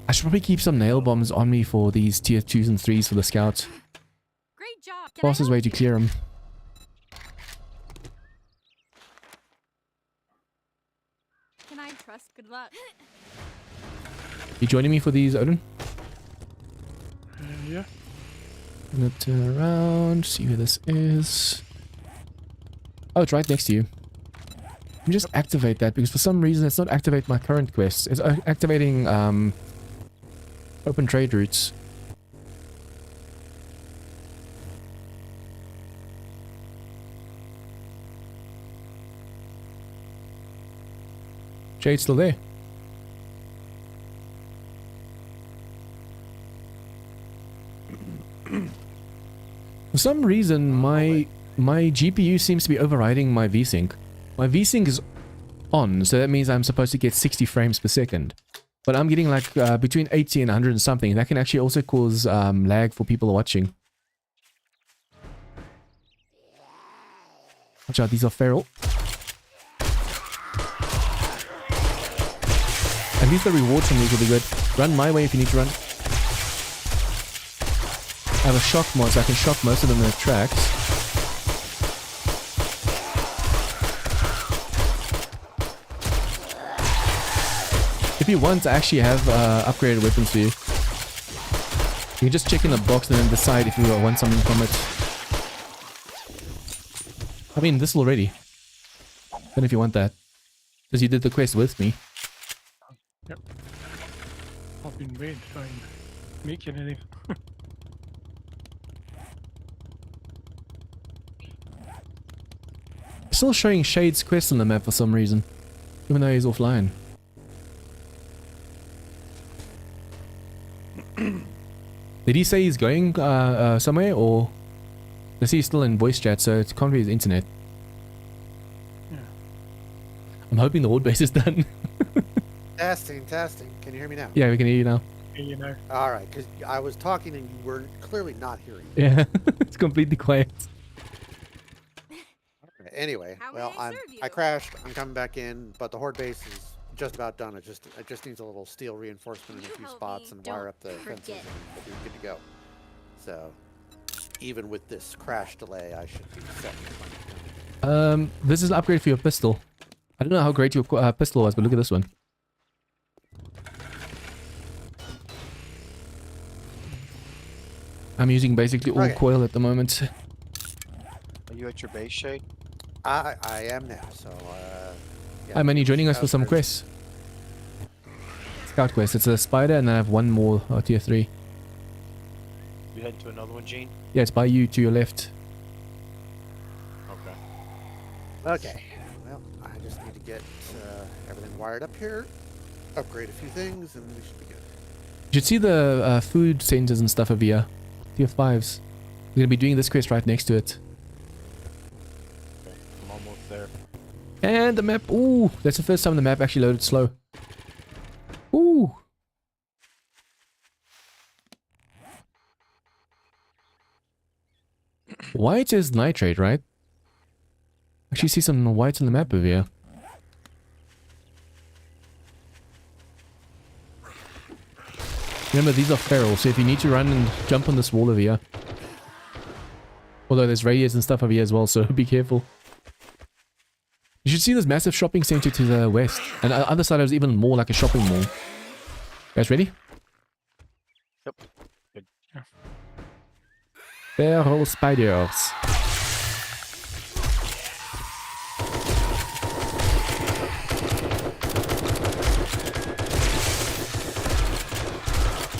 I should probably keep some nail bombs on me for these tier 2s and 3s for the scouts. Great job. Fastest way to clear them. You joining me for these, Odin? Yeah. I'm gonna turn around, see where this is. Oh, it's right next to you. Let me just activate that, because for some reason it's not activate my current quests. It's activating open trade routes. Jade's still there. For some reason, my GPU seems to be overriding my VSync. My VSync is on, so that means I'm supposed to get 60 frames per second. But I'm getting like between 80 and 100 and something. That can actually also cause lag for people watching. Watch out, these are feral. At least the rewards from these will be good. Run my way if you need to run. I have a shock mod, so I can shock most of them in the tracks. If you want, I actually have upgraded weapons for you. You can just check in the box and then decide if you want something from it. I mean, this already. Then if you want that. Because you did the quest with me. Yep. I've been waiting to try and make anything. Still showing Shade's quest on the map for some reason. Even though he's offline. Did he say he's going somewhere, or does he still in voice chat, so it can't be his internet? Yeah. I'm hoping the Horde base is done. Testing. Can you hear me now? Yeah, we can hear you now. You know. All right, because I was talking and you were clearly not hearing me. Yeah, it's completely quiet. Anyway, How may well, I serve you? I crashed. I'm coming back in, but the Horde base is just about done. It just needs a little steel reinforcement in a You few help spots me, and wire don't up the fences, forget. and we'll be good to go. So, even with this crash delay, I should be set. This is an upgrade for your pistol. I don't know how great your pistol was, but look at this one. I'm using basically all Okay. coil at the moment. Are you at your base, Shade? I am now. So, yeah. Hi Manny, joining us for some Scout quests. Scout quest. It's a spider, and then I have one more tier 3. You heading to another one, Gene? Yeah, it's by you to your left. Okay. Okay. Well, I just need to get everything wired up here, upgrade a few things, and we should be good. You should see the food centers and stuff over here. Tier 5s. We're gonna be doing this quest right next to it. Okay. I'm almost there. And the map. Ooh, that's the first time the map actually loaded slow. Ooh. White is nitrate, right? Actually see some white on the map over here. Remember, these are feral, so if you need to run and jump on this wall over here. Although there's radios and stuff over here as well, so be careful. You should see this massive shopping center to the west. And on the other side is even more like a shopping mall. Guys ready? Yep. Good. Feral spiders.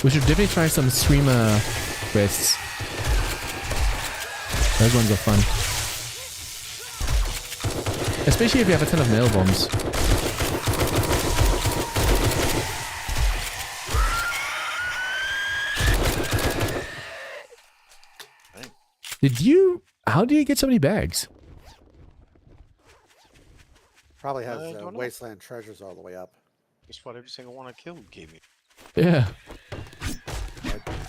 We should definitely try some streamer quests. Those ones are fun. Especially if you have a ton of nail bombs. Did you... How do you get so many bags? Probably has I don't know. wasteland treasures all the way up. Guess what? Every single one I killed gave me. Yeah.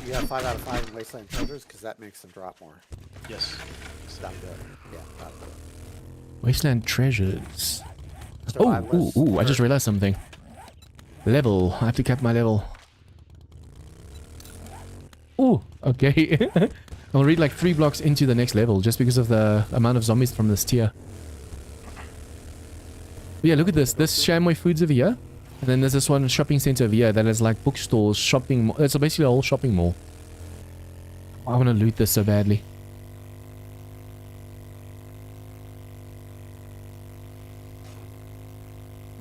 You have 5 out of 5 in wasteland treasures because that makes them drop more. Yes. Stop good. Yeah, not good. Wasteland treasures. Survive less Ooh, I just hurt. realized something. Level. I have to cap my level. Ooh, okay. I'll read like 3 blocks into the next level just because of the amount of zombies from this tier. But yeah, look at this. This chamois foods over here. And then there's this one shopping center over here that is like bookstores, shopping mall. It's basically a whole shopping mall. I want to loot this so badly.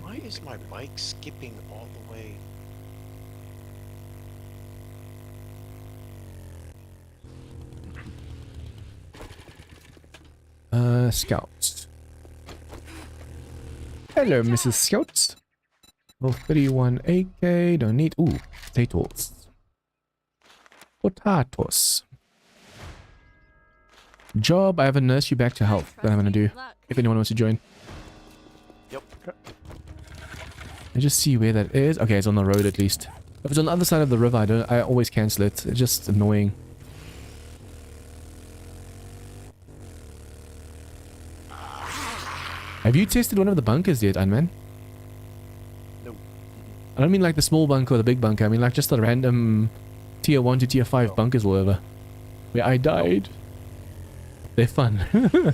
Why is my bike skipping all the way? Scouts. Hello, Mrs. Scouts. Level 31 AK. Don't need. Ooh, potatoes. Potatoes. Job. I have a nurse you back to health that I'm gonna do. If anyone wants to join. Yep. I just see where that is. Okay, it's on the road at least. If it's on the other side of the river, I always cancel it. It's just annoying. Have you tested one of the bunkers yet, Unman? No. I don't mean like the small bunker or the big bunker. I mean like just the random tier 1 to tier 5 bunkers or whatever. Where I died. They're fun.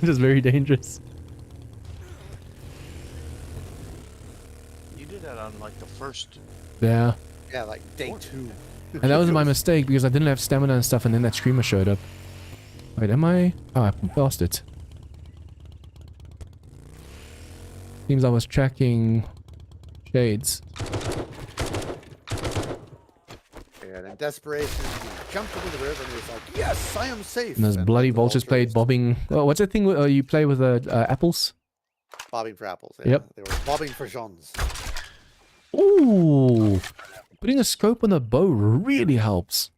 Just very dangerous. You did that on like the first. Yeah. Yeah, like day 2. And that was my mistake because I didn't have stamina and stuff and then that screamer showed up. Wait, am I? Oh, I passed it. Seems I was tracking shades. And in desperation, he jumped into the river and he was like, yes, I am safe. And those And bloody then the vultures played vultures bobbing. Oh, what's that thing you play with apples? bobbing for apples. Yeah. Yep. They were bobbing for Jeans. Ooh. Putting a scope on the bow really helps.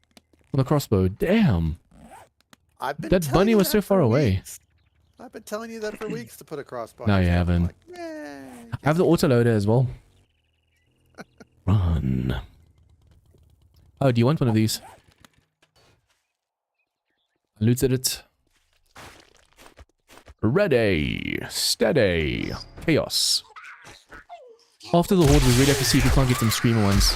On the crossbow. Damn. I've been That telling bunny you was that so far for away. weeks. I've been telling you that for weeks to put a crossbow. No, on you your gun. haven't. Like, "Meh, I have the autoloader as well. Run. Oh, do you want one of these? I looted it. Ready. Steady. Chaos. After the horde, we really have to see if we can't get some screamer ones.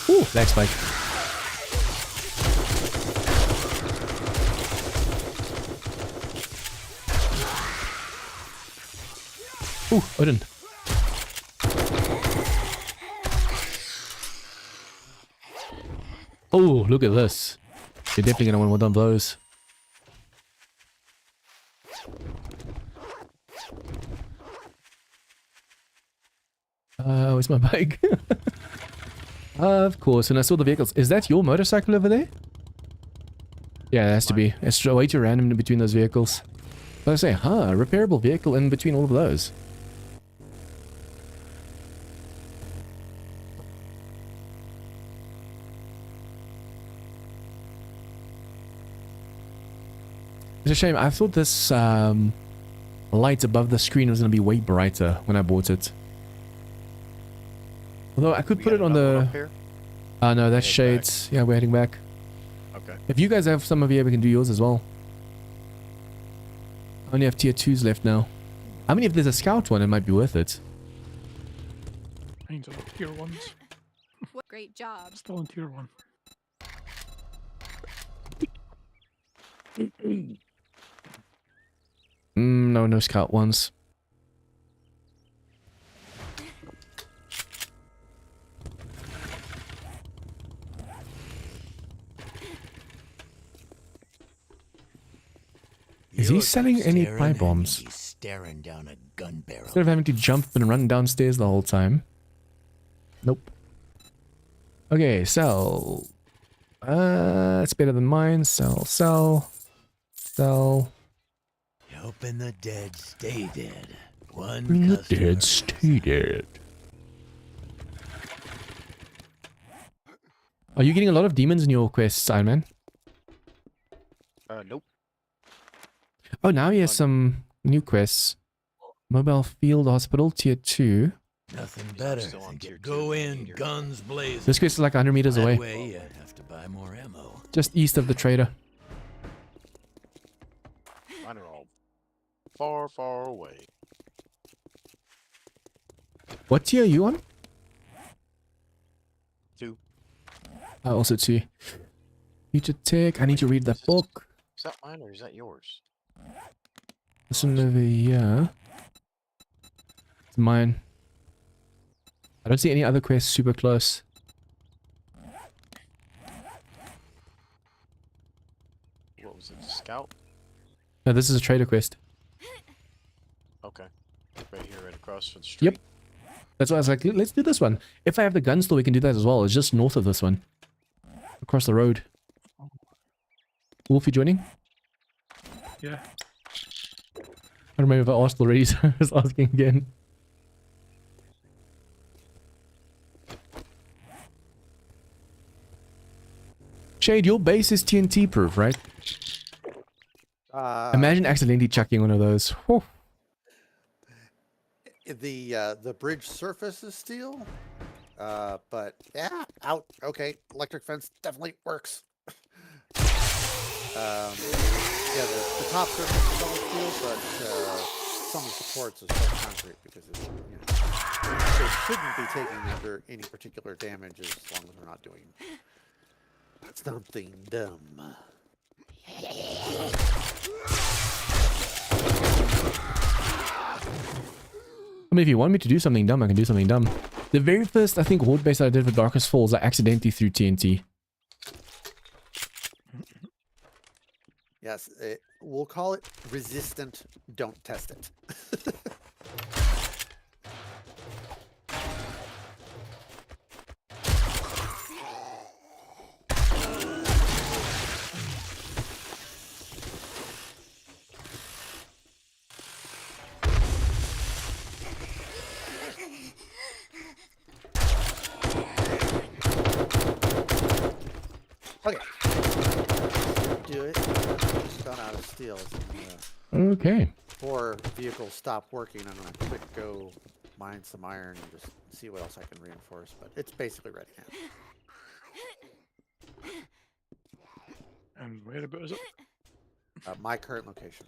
Ooh, lag spike. Ooh, Odin. Oh, look at this. You're definitely gonna win one of those. Where's my bike? Of course, and I saw the vehicles. Is that your motorcycle over there? Yeah, it has to be. It's way too random in between those vehicles. But I say, repairable vehicle in between all of those. It's a shame. I thought this light above the screen was going to be way brighter when I bought it. Although I could We put got it on another one the... up here? no, that's Head back. shades. Yeah, we're heading back. Okay. If you guys have some of you, we can do yours as well. I only have tier 2s left now. I mean, if there's a scout one, it might be worth it. Mine's on tier 1s. What great job. Still on tier 1. No scout ones. Is he You're selling any staring pie at bombs? me, staring down a gun barrel. Instead of having to jump and run downstairs the whole time. Nope. Okay, sell. It's better than mine. Sell, sell, sell. Helping the dead stay dead. One Bring the customer. dead, stay dead. Are you getting a lot of demons in your quests, Iron Man? Nope. Oh, now he has some new quests. Mobile Field Hospital, tier 2. Nothing I'm better still on than tier go 2 in, here. guns blazing. This quest is like 100 meters That away. way you have to buy more ammo. Just east of the trader. Mine are all far, far away. What tier are you on? 2. Also 2. Future Tech. I need to read the book. Is that mine or is that yours? This one over here. It's mine. I don't see any other quests super close. What was it? Scout? No, this is a trader quest. Okay. Right here, right across from the street. Yep. That's why I was like, let's do this one. If I have the gun store, we can do that as well. It's just north of this one. Across the road. Wolf, you joining? Yeah. I don't remember if I asked already, so I was asking again. Shade, your base is TNT proof, right? Imagine accidentally chucking one of those. Whew. The bridge surface is steel, but yeah, out. Okay, electric fence definitely works. Yeah, the top surface is all steel, but some of the supports is all concrete because it, they shouldn't be taking under any particular damage as long as they're not doing something dumb. I mean, if you want me to do something dumb, I can do something dumb. The very first, I think, Horde base that I did for Darkest Falls, I accidentally threw TNT. Yes, we'll call it resistant. Don't test it. Okay. Do it. Just got out of steel. Okay. Before vehicles stop working, I'm gonna quick go mine some iron and just see what else I can reinforce. But it's basically ready now. And where about is it? My current location.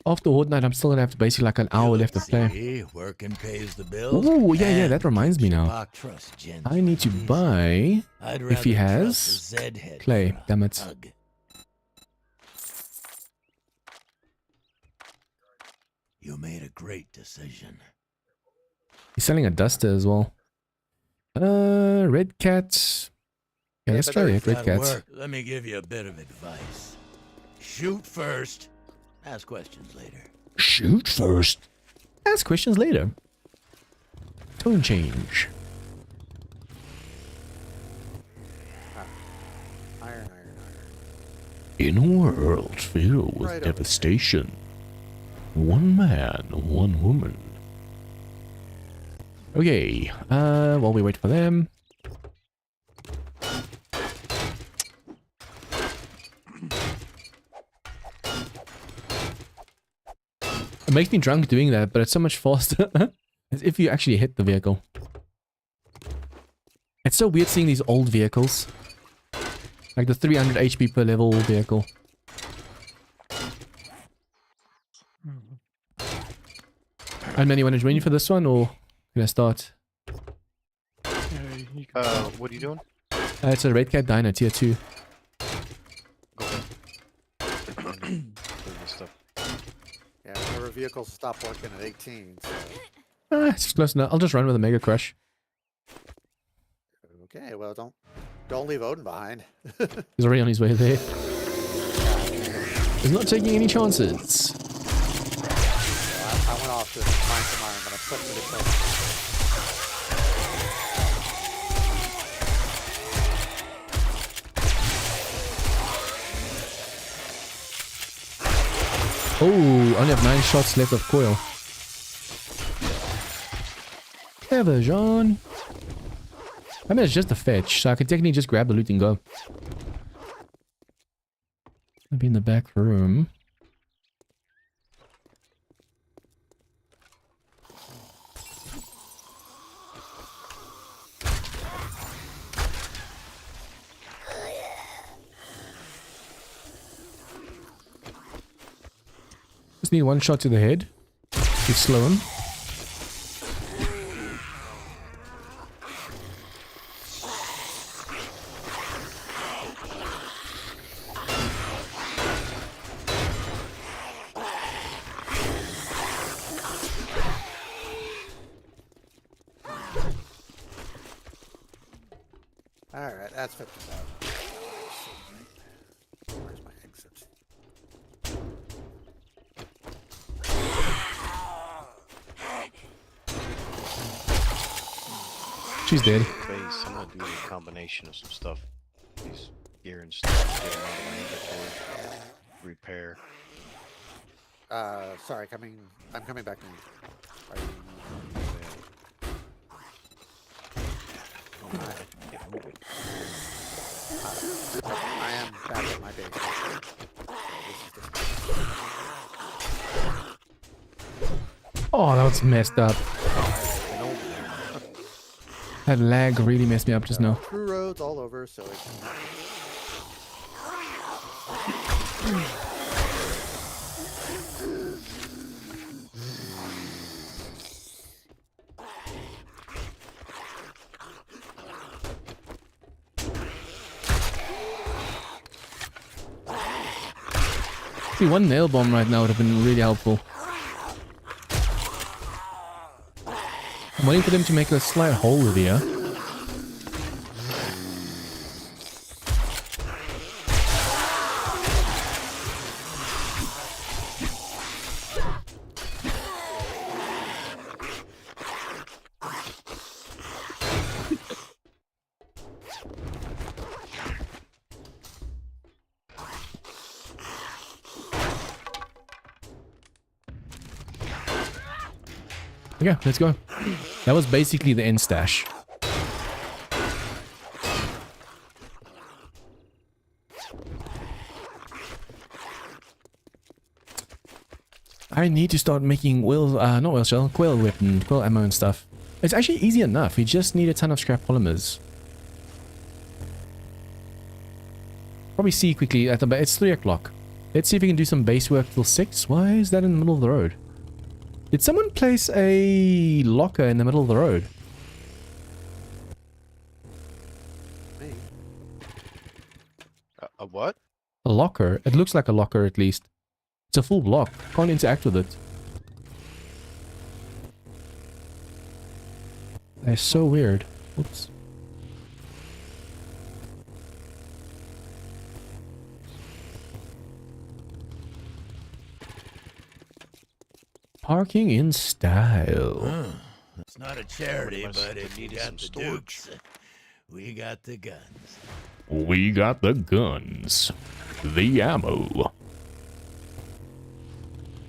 After Horde Night, I'm still gonna have to basically like an hour left to play. See, working pays the bills. Oh, yeah, yeah, and that reminds me keeps now. Bach Trust gens I need to easy. buy, I'd if he rather has, trust a Zed-head clay. for a Damn it. hug. You made a great decision. He's selling a duster as well. Red Cat. Yeah, let's but try there's it. Red That'll Cat. work. Let me give you a bit of advice. Shoot first. Ask questions later. Shoot first. Ask questions later. Tone change. Iron. In a world filled with Right over. devastation, one man, one woman. Okay, while we wait for them. It makes me drunk doing that, but it's so much faster. As if you actually hit the vehicle. It's so weird seeing these old vehicles. Like the 300 HP per level vehicle. And man, you want to join you for this one, or can I start? You can What are you doing? It's a Red Cat Diner, tier 2. Go ahead. Clean this stuff. Yeah, whenever vehicles stop working at 18. So. It's close enough. I'll just run with a Mega Crush. Okay, well, don't leave Odin behind. He's already on his way there. He's not taking any chances. So I went off to mine some iron, but I'm stuck with it. Oh, only have 9 shots left of coil. Clever, Jean. I mean, it's just a fetch, so I could technically just grab the loot and go. I'll be in the back room. Just need one shot to the head to slow him. That's 50,000. Where's my exit? She's dead. Base. I'm gonna do a combination of some stuff. These gear and stuff. Get them out of my inventory. Repair. Sorry, I'm coming back to you. Are you... I am back at my base. Oh, that was messed up. That lag really messed me up just now. True roads all over, so it can... See, one nail bomb right now would have been really helpful. I'm waiting for them to make a slight hole over here. Okay, let's go. That was basically the end stash. I need to start making not oil shell, quail weapon, quail ammo and stuff. It's actually easy enough. We just need a ton of scrap polymers. Probably see quickly at the it's 3 o'clock. Let's see if we can do some base work till 6. Why is that in the middle of the road? Did someone place a locker in the middle of the road? Me. A what? A locker? It looks like a locker at least. It's a full block. Can't interact with it. They're so weird. Oops. Parking in style. It's not a charity, Pretty much but if you needed got some the storage. dukes, we got the guns. We got the guns. The ammo.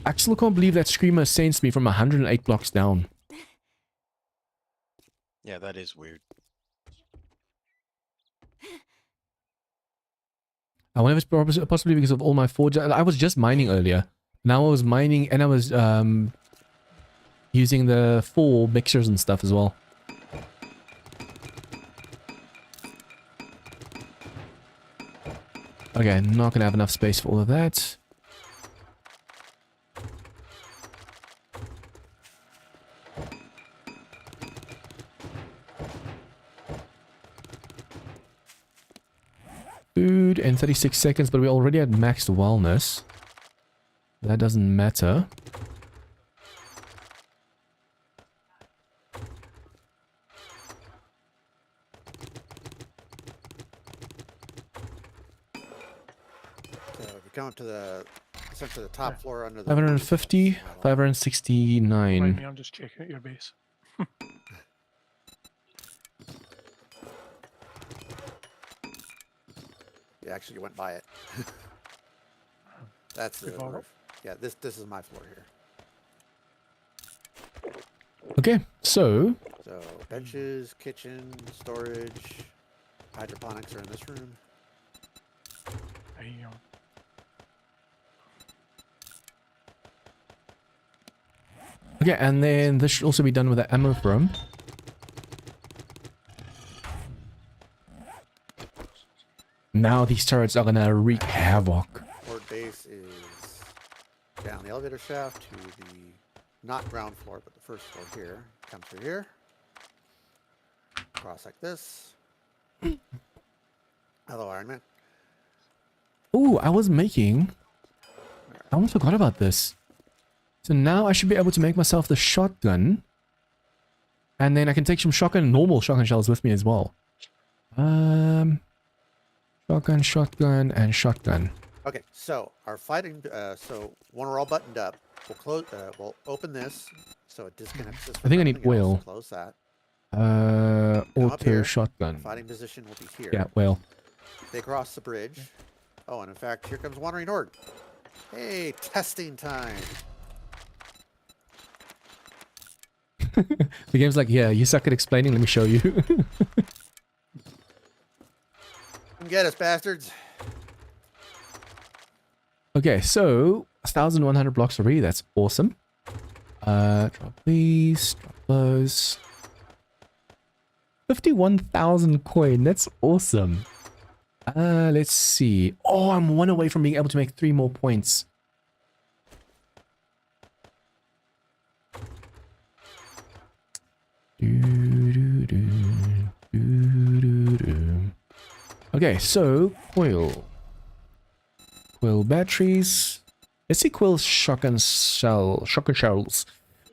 I still can't believe that screamer sensed me from 108 blocks down. Yeah, that is weird. I wonder if it's possibly because of all my forge. I was just mining earlier. Now I was mining and I was using the 4 mixtures and stuff as well. Okay, not gonna have enough space for all of that. Food in 36 seconds, but we already had maxed wellness. That doesn't matter. So if you come up to the essentially the top floor under the 550, Mind 569. me, I'm just checking out your base. You actually went by it. That's the Good ball. roof. Yeah, this is my floor here. Okay, so So benches, kitchen, storage, hydroponics are in this room. There you go. okay, and then this should also be done with the ammo from. Now these turrets are gonna wreak havoc. Horde base is down the elevator shaft to the not ground floor, but the first floor here. Comes through here. Cross like this. Hello, Iron Man. Ooh, I was making. I almost forgot about this. So now I should be able to make myself the shotgun. And then I can take some normal shotgun shells with me as well. Shotgun, shotgun, and shotgun. Okay, so our fighting. So when we're all buttoned up, we'll close. We'll open this so it disconnects us. I From think I need everything else. oil. Close that. Come up Auto here. shotgun. Fighting position will be here. Yeah, well. They cross the bridge. Oh, and in fact, here comes Wandering Horde. Hey, testing time. The game's like, yeah, you suck at explaining, let me show you. Come get us, bastards. Okay, so 1,100 blocks already, that's awesome. Drop these, drop those. 51,000 coin, that's awesome. Let's see. Oh, I'm one away from being able to make 3 more points. Okay, so coil batteries. Let's see coil shotgun shells.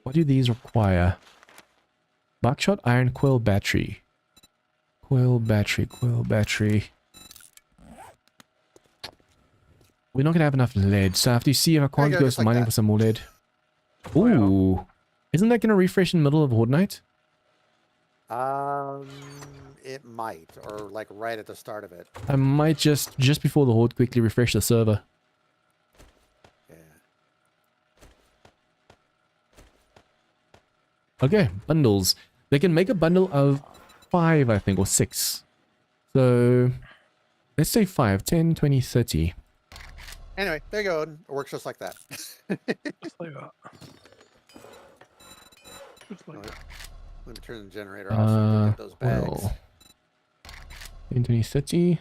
What do these require? Buckshot, iron, coil battery. Coil battery. We're not gonna have enough lead, so I have to see if I can't go some mining for some more lead. Ooh. Isn't that gonna refresh in the middle of Horde night? It might, or like right at the start of it. I might just before the Horde quickly refresh the server. Yeah. Okay, bundles. They can make a bundle of 5, I think, or 6. So, let's say 5, 10, 20, 30. Anyway, there you go. It works just like that. Just like that. Just like that. Let me turn the generator off so we can get those bags. Well, 10, 20, 30.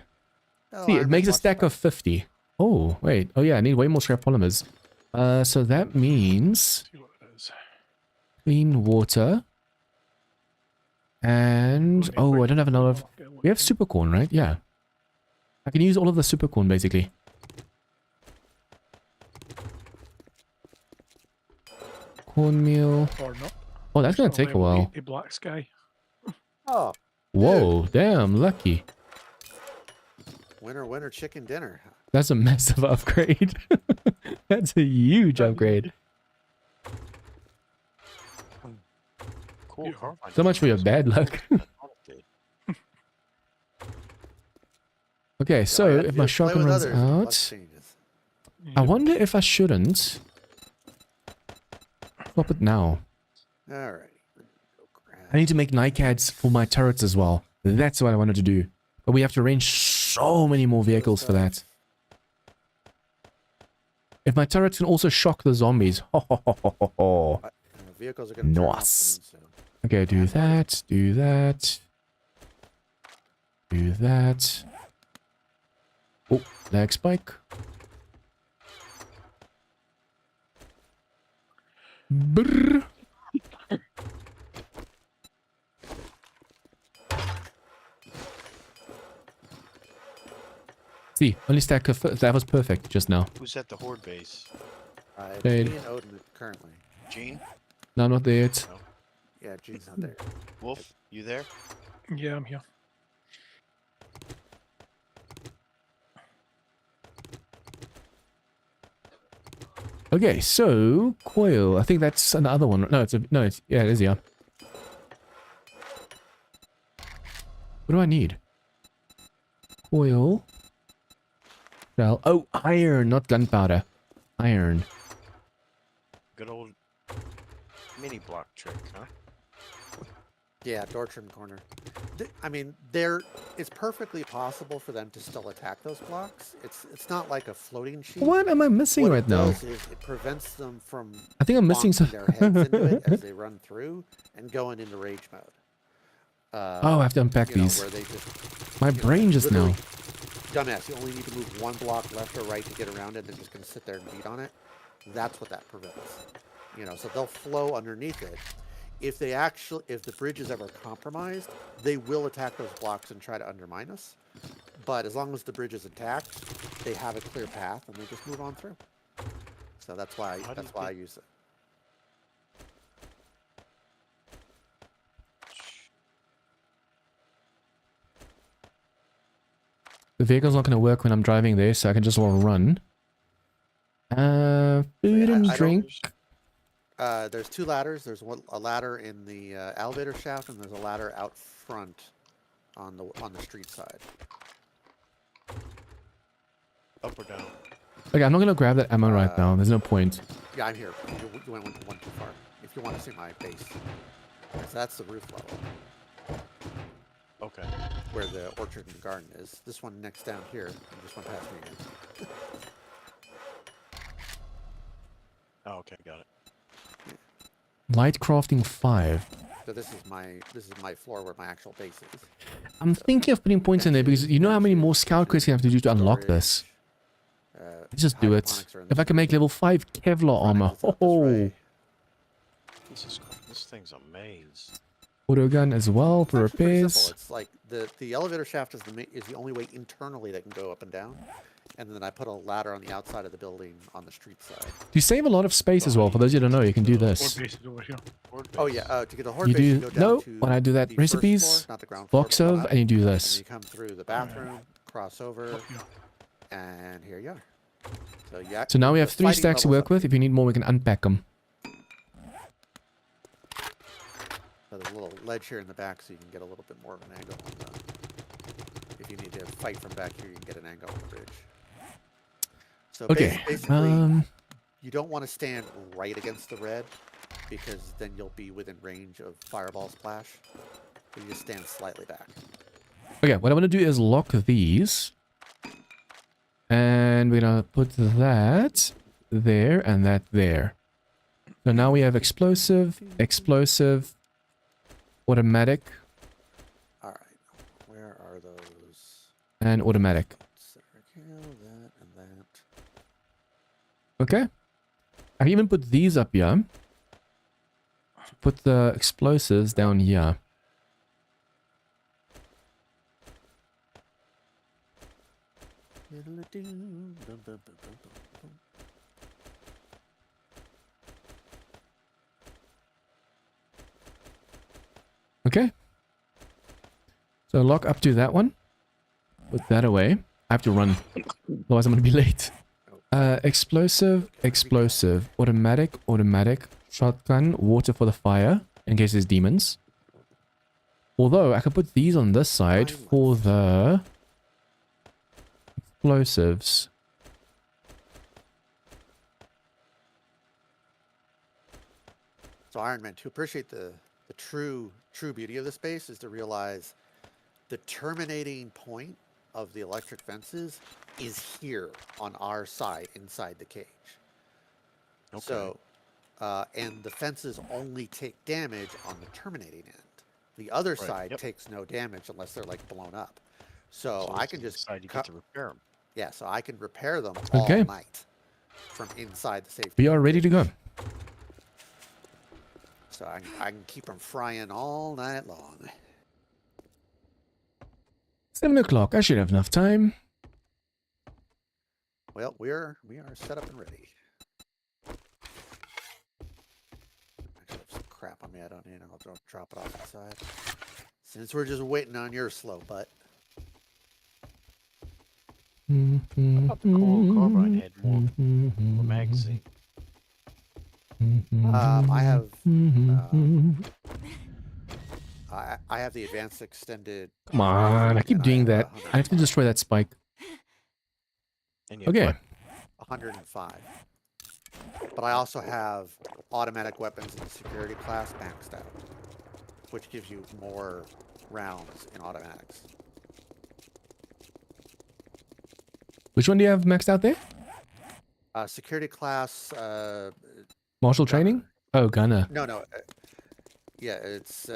Oh, See, it iron makes a much stack better. of 50. Oh, wait. Oh, yeah, I need way more scrap polymers. So that means See what it is. clean water. And, oh, I don't have enough. We have super corn, right? Yeah. I can use all of the super corn, basically. Cornmeal. Or not. Oh, that's going to take a while. A black sky. Oh, Whoa, damn, lucky. winner, chicken dinner. That's a massive upgrade. That's a huge upgrade. Cool. Carbine So much for your bad luck. Okay, so Yeah, if my just play shotgun with runs others and luck out, changes. I wonder if I shouldn't swap it now. Alright. I need to make NICADs for my turrets as well. That's what I wanted to do. But we have to arrange so many more vehicles for that. If my turrets can also shock the zombies. Ho, ho, ho, ho, ho, ho. Vehicles are going to Nice. Okay, do that, do that. Do that. Oh, lag spike. Brrr. See, only stack of that was perfect just now. Who's at the Horde base? Shade. Gene and Odin currently. Gene? No, not there yet. Yeah, Gene's not there. Wolf? You there? Yeah, I'm here. Okay, so coil. I think that's another one. No, yeah, it is. Yeah. What do I need? Coil. Shell. Oh, iron, not gunpowder. Iron. Good old mini block trick, huh? Yeah, door trim corner. I mean, it's perfectly possible for them to still attack those blocks. It's not like a floating sheet. What am I missing What right it now? does is it prevents them from I think I'm missing bonking some. their heads into it as they run through and going into rage mode. Oh, I have to unpack you know, these. where they just, My you know, brain just now. literally- Dumbass, you only need to move one block left or right to get around it. They're just going to sit there and beat on it. That's what that prevents. You know, so they'll flow underneath it. If the bridge is ever compromised, they will attack those blocks and try to undermine us. But as long as the bridge is intact, they have a clear path and they just move on through. So that's why I use it. The vehicle's not going to work when I'm driving there, so I can just run. Food I and don't- drink. There's two ladders. There's a ladder in the elevator shaft, and there's a ladder out front on the street side. Up or down? Okay, I'm not going to grab that ammo right now. There's no point. Yeah, I'm here. You went one too far. If you want to see my base, so that's the roof level Okay. where the orchard and garden is. This one next down here, and this one past me again. Oh, okay, got it. Light crafting 5. So this is my floor where my actual base is. I'm thinking of putting points in there because you know how many more scout quests you have to do to unlock this. Let's just do it. hydroponics are in If I can make level 5 Kevlar armor. Chronicles up this Oh, way. Jesus Christ, this thing's a maze. auto gun as well for It's actually pretty repairs. simple. It's like the elevator shaft is the only way internally that can go up and down, and then I put a ladder on the outside of the building on the street side. You save a lot of space as well. For those who don't know, you can do Horde this. base is over here. Horde Oh base. yeah, to get the horde You base, you do go down no. to When I do that, the first recipes, floor, not the ground floor, box but the of, bottom, and you do and this. you come through the bathroom, cross over, Up here. and here you are. So yeah. So now we the have 3 fighting stacks to levels work up with. If you need more, we can unpack them. So there's a little ledge here in the back, so you can get a little bit more of an angle on the. If you need to fight from back here, you can get an angle on the bridge. So Okay. basically, you don't want to stand right against the red, because then you'll be within range of fireball splash. So you just stand slightly back. Okay, what I want to do is lock these. And we're going to put that there and that there. So now we have explosive, automatic, All right, where are those? and automatic. That and that. Okay. I can even put these up here. Put the explosives down here. Okay. So lock up to that one. Put that away. I have to run. Otherwise I'm going to be late. Explosive, automatic, shotgun, water for the fire, in case there's demons. Although, I could put these on this side for the explosives. So Iron Man, to appreciate the true beauty of the space is to realize the terminating point of the electric fences is here on our side inside the cage. Okay. So, and the fences only take damage on the terminating end. The other side yep. takes no damage unless they're like blown up. So I it's can the just side you cut. get to repair them. Yeah, so I can repair them Okay. all night from inside the safety. We are ready to go. So I can keep them frying all night long. 7 o'clock. I should have enough time. Well, we are set up and ready. Actually, I have some crap on me. I don't need. I'll drop it off the side. Since we're just waiting on your slow butt. I thought the carbine had more magazine. I have. I have the advanced extended. Come on, I keep and doing have that. I have to destroy that spike. And you have Okay. what? 105. But I also have automatic weapons in the security class maxed out, which gives you more rounds in automatics. Which one do you have maxed out there? Security class. Martial training? Oh, gunner. No. Yeah, it's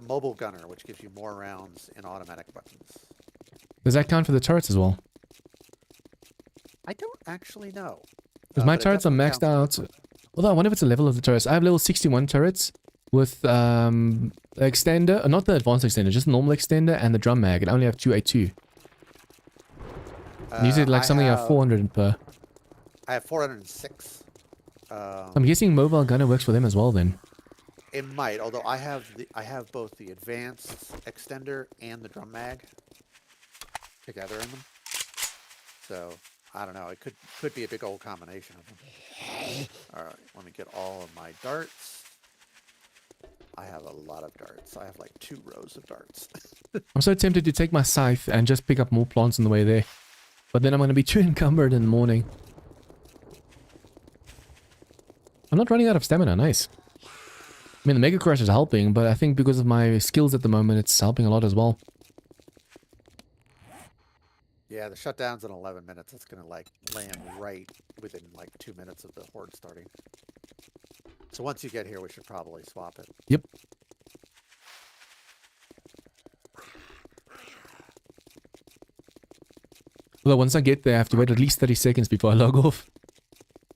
mobile gunner, which gives you more rounds in automatic weapons. Does that count for the turrets as well? I don't actually know. Because my but it turrets are definitely maxed counts. out. Although I wonder if it's a level of the turrets. I have level 61 turrets with extender, not the advanced extender, just the normal extender and the drum mag. And I only have 282. Usually like something like 400 per. I have 406. I'm guessing mobile gunner works for them as well then. It might, although I have both the advanced extender and the drum mag together in them. So I don't know. It could be a big old combination of them. All right, let me get all of my darts. I have a lot of darts. I have like 2 rows of darts. I'm so tempted to take my scythe and just pick up more plants on the way there. But then I'm going to be too encumbered in the morning. I'm not running out of stamina. Nice. I mean, the Mega Crush is helping, but I think because of my skills at the moment, it's helping a lot as well. Yeah, the shutdown's in 11 minutes. It's going to like land right within like 2 minutes of the Horde starting. So once you get here, we should probably swap it. Yep. Although once I get there, I have to wait at least 30 seconds before I log off.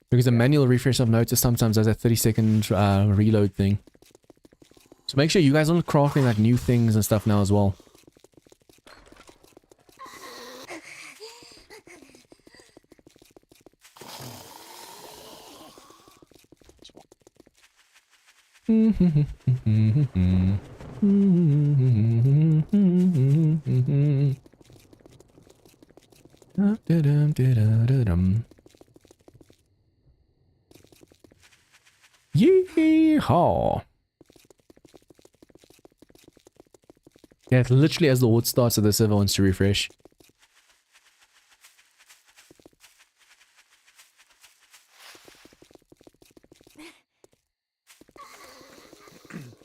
Because a manual refresh I've noticed sometimes has a 30-second reload thing. So make sure you guys aren't crafting like new things and stuff now as well. Yeehaw! Yeah, it's literally as the Horde starts that the server wants to refresh.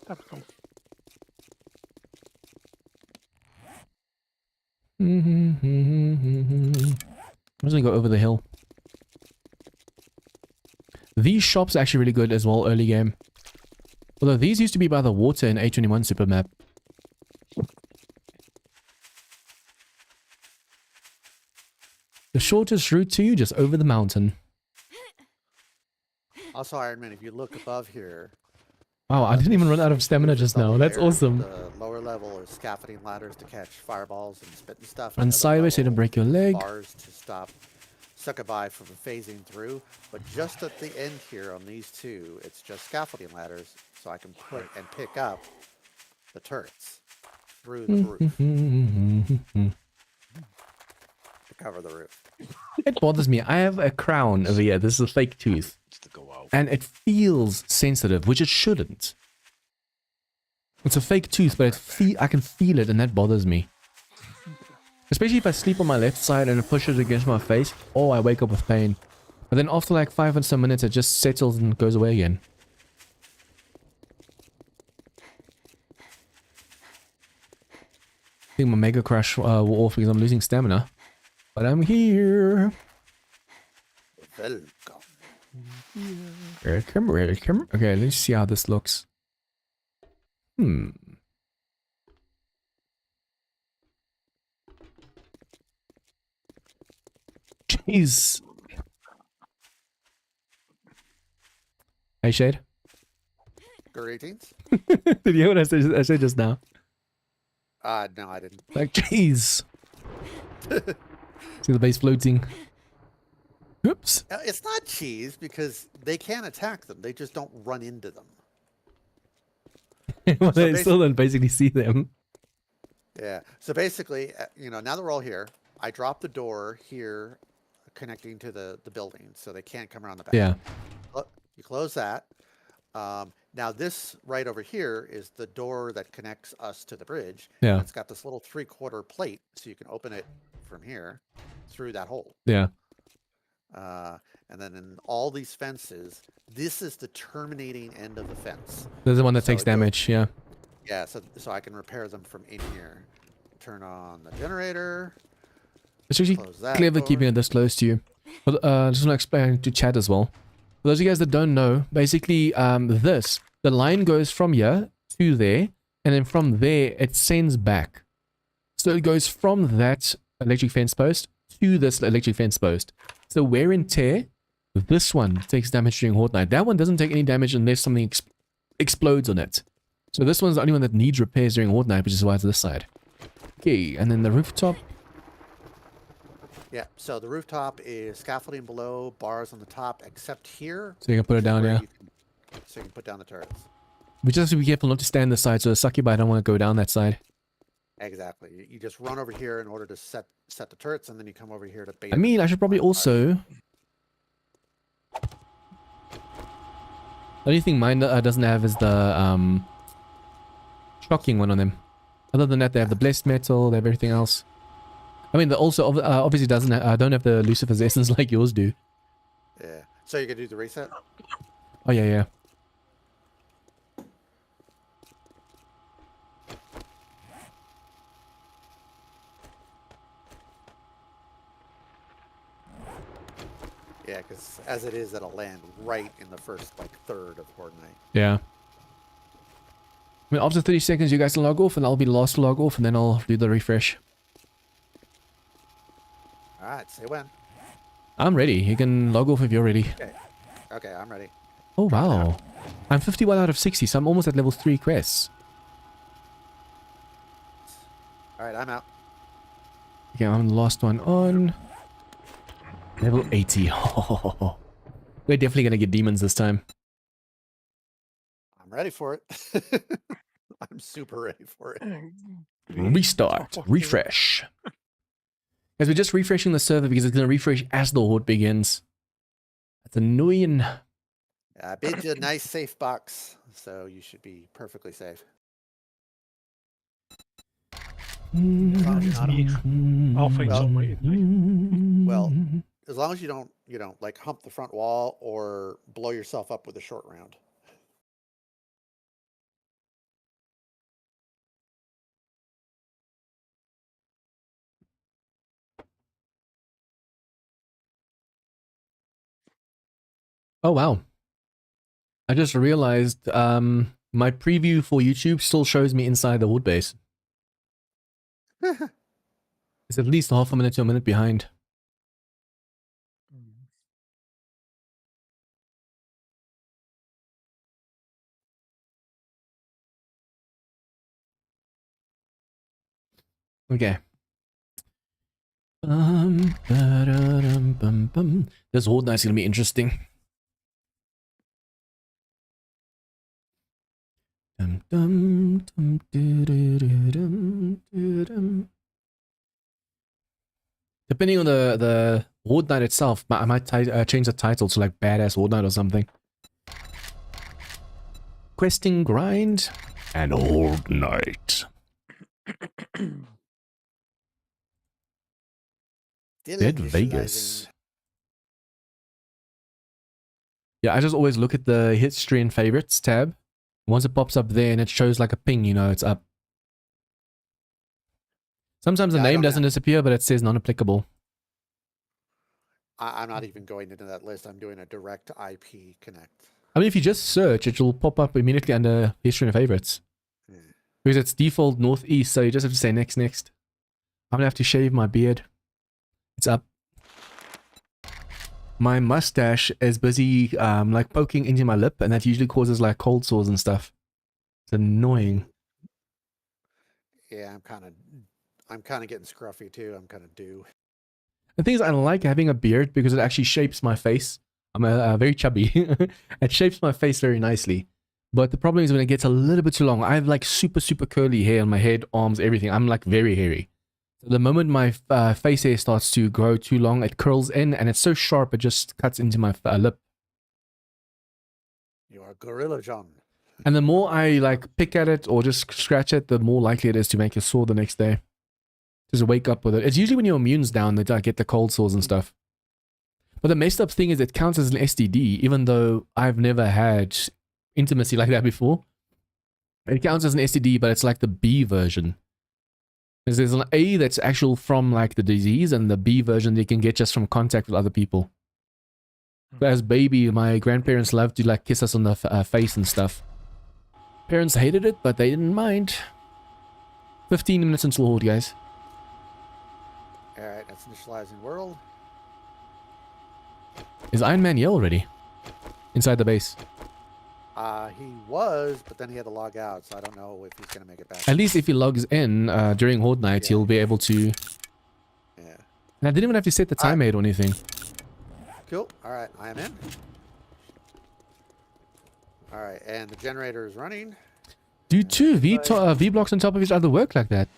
Typical. I'm just gonna go over the hill. These shops are actually really good as well early game. Although these used to be by the water in A21 super map. The shortest route to you, just over the mountain. Also, Ironman, if you look above here... Wow, I didn't even run out of stamina just now. That's awesome. The lower level is scaffolding ladders to catch fireballs and spit and stuff. Run sideways so you don't break your leg. Bars to stop Succubi from phasing through. But just at the end here on these 2, it's just scaffolding ladders, so I can put and pick up the turrets through the roof. To cover the roof. It bothers me. I have a crown over here. This is a fake tooth. And it feels sensitive, which it shouldn't. It's a fake tooth, but I can feel it, and that bothers me. Especially if I sleep on my left side and it pushes against my face, or I wake up with pain. But then after like 5 and some minutes, it just settles and goes away again. I think my Mega Crush will off because I'm losing stamina. But I'm here. Welcome. Welcome. Okay, let's see how this looks. Jeez. Hey, Shade. Greetings. Did you hear what I said just now? No, I didn't. Like, jeez. See the base floating. Oops. It's not cheese because they can attack them. They just don't run into them. Well, they still don't basically see them. Yeah. So basically, now that we're all here, I drop the door here connecting to the building so they can't come around the back. Yeah. You close that. Now this right over here is the door that connects us to the bridge. Yeah. It's got this little 3/4 plate so you can open it from here through that hole. Yeah. And then in all these fences, this is the terminating end of the fence. There's the one that takes damage, yeah. Yeah, so I can repair them from in here. Turn on the generator. It's actually clever keeping it this close to you. But I just want to explain to chat as well. For those of you guys that don't know, basically the line goes from here to there, and then from there it sends back. So it goes from that electric fence post to this electric fence post. So wear and tear, this one takes damage during Horde Night. That one doesn't take any damage unless something explodes on it. So this one's the only one that needs repairs during Horde Night, which is why it's this side. Okay, and then the rooftop. Yeah, so the rooftop is scaffolding below, bars on the top, except here. So you can put it down, yeah. So you can put down the turrets. We just have to be careful not to stand this side, so the succubi don't want to go down that side. Exactly. You just run over here in order to set the turrets, and then you come over here to bait. I mean, I should probably also... The only thing mine doesn't have is the shocking one on them. Other than that, they have the blessed metal, they have everything else. I mean, also obviously don't have the Lucifer's essence like yours do. Yeah. So you can do the reset. Oh yeah, yeah. Yeah, because as it is, it'll land right in the first like third of Horde Night. Yeah. I mean, after 30 seconds, you guys can log off, and I'll be the last to log off, and then I'll do the refresh. All right, say when. I'm ready. You can log off if you're ready. Okay, I'm ready. Oh, wow. I'm 51 out of 60, so I'm almost at level 3 quests. All right, I'm out. Okay, I'm the last one on. Level 80. We're definitely going to get demons this time. I'm ready for it. I'm super ready for it. Restart. Refresh. Guys, we're just refreshing the server because it's going to refresh as the Horde begins. That's annoying. I bid you a nice safe box, so you should be perfectly safe. I'll find some way at night. Well, as long as you don't, like hump the front wall or blow yourself up with a short round. Oh, wow. I just realized my preview for YouTube still shows me inside the Horde base. It's at least half a minute to a minute behind. Okay. This Horde Night's gonna be interesting. Depending on the Horde Night itself, I might change the title to like Badass Horde Night or something. Questing Grind and Horde Night. Dead Vegas. Yeah, I just always look at the history and favorites tab. Once it pops up there and it shows like a ping, you know, it's up. Sometimes the name doesn't disappear, but it says non-applicable. I'm not even going into that list. I'm doing a direct IP connect. I mean, if you just search, it will pop up immediately under history and favorites. Yeah. Because it's default northeast, so you just have to say next. I'm gonna have to shave my beard. It's up. My mustache is busy like poking into my lip, and that usually causes like cold sores and stuff. It's annoying. Yeah, I'm kind of getting scruffy too. I'm kind of due. The thing is, I like having a beard because it actually shapes my face. I'm very chubby. It shapes my face very nicely. But the problem is when it gets a little bit too long. I have like super curly hair on my head, arms, everything. I'm like very hairy. So the moment my face hair starts to grow too long, it curls in and it's so sharp it just cuts into my lip. You are Gorilla John. And the more I like pick at it or just scratch it, the more likely it is to make a sore the next day. Just wake up with it. It's usually when your immune's down that I get the cold sores and stuff. But the messed up thing is it counts as an STD, even though I've never had intimacy like that before. It counts as an STD, but it's like the B version. There's an A that's actual from like the disease, and the B version they can get just from contact with other people. But as baby, my grandparents loved to like kiss us on the face and stuff. Parents hated it, but they didn't mind. 15 minutes until Horde, guys. Alright, that's initializing world. Is Iron Man Yell already? Inside the base. He was, but then he had to log out, so I don't know if he's going to make it back. At least if he logs in during Horde Night, Yeah. he'll be able to... Yeah. And I didn't even have to set the time aid or anything. Cool. Alright, I am in. Alright, and the generator is running. Do two V blocks on top of each other work like that?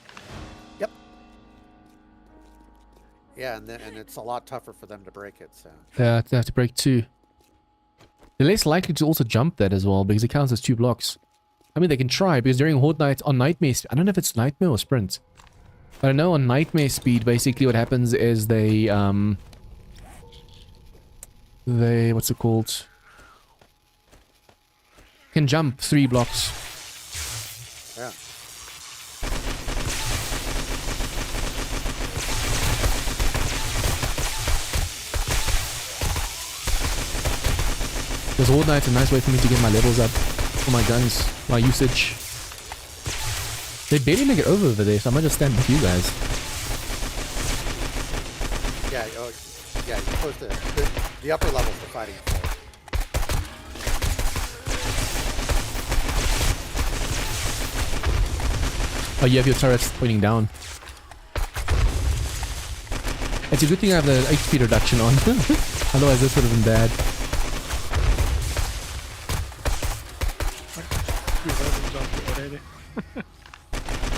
Yeah, and it's a lot tougher for them to break it. So Yeah, they have to break 2. They're less likely to also jump that as well because it counts as 2 blocks. I mean, they can try because during Horde Night on Nightmare, I don't know if it's Nightmare or Sprint, but I know on Nightmare speed, basically what happens is they what's it called? Can jump 3 blocks. yeah. Because Horde Night's a nice way for me to get my levels up for my guns, my usage. They barely make it over there, so I might just stand with you guys. Yeah, yeah, you're supposed to. The upper levels are fighting for. Oh, you have your turrets pointing down. It's a good thing I have the HP reduction on. Otherwise, this would have been bad.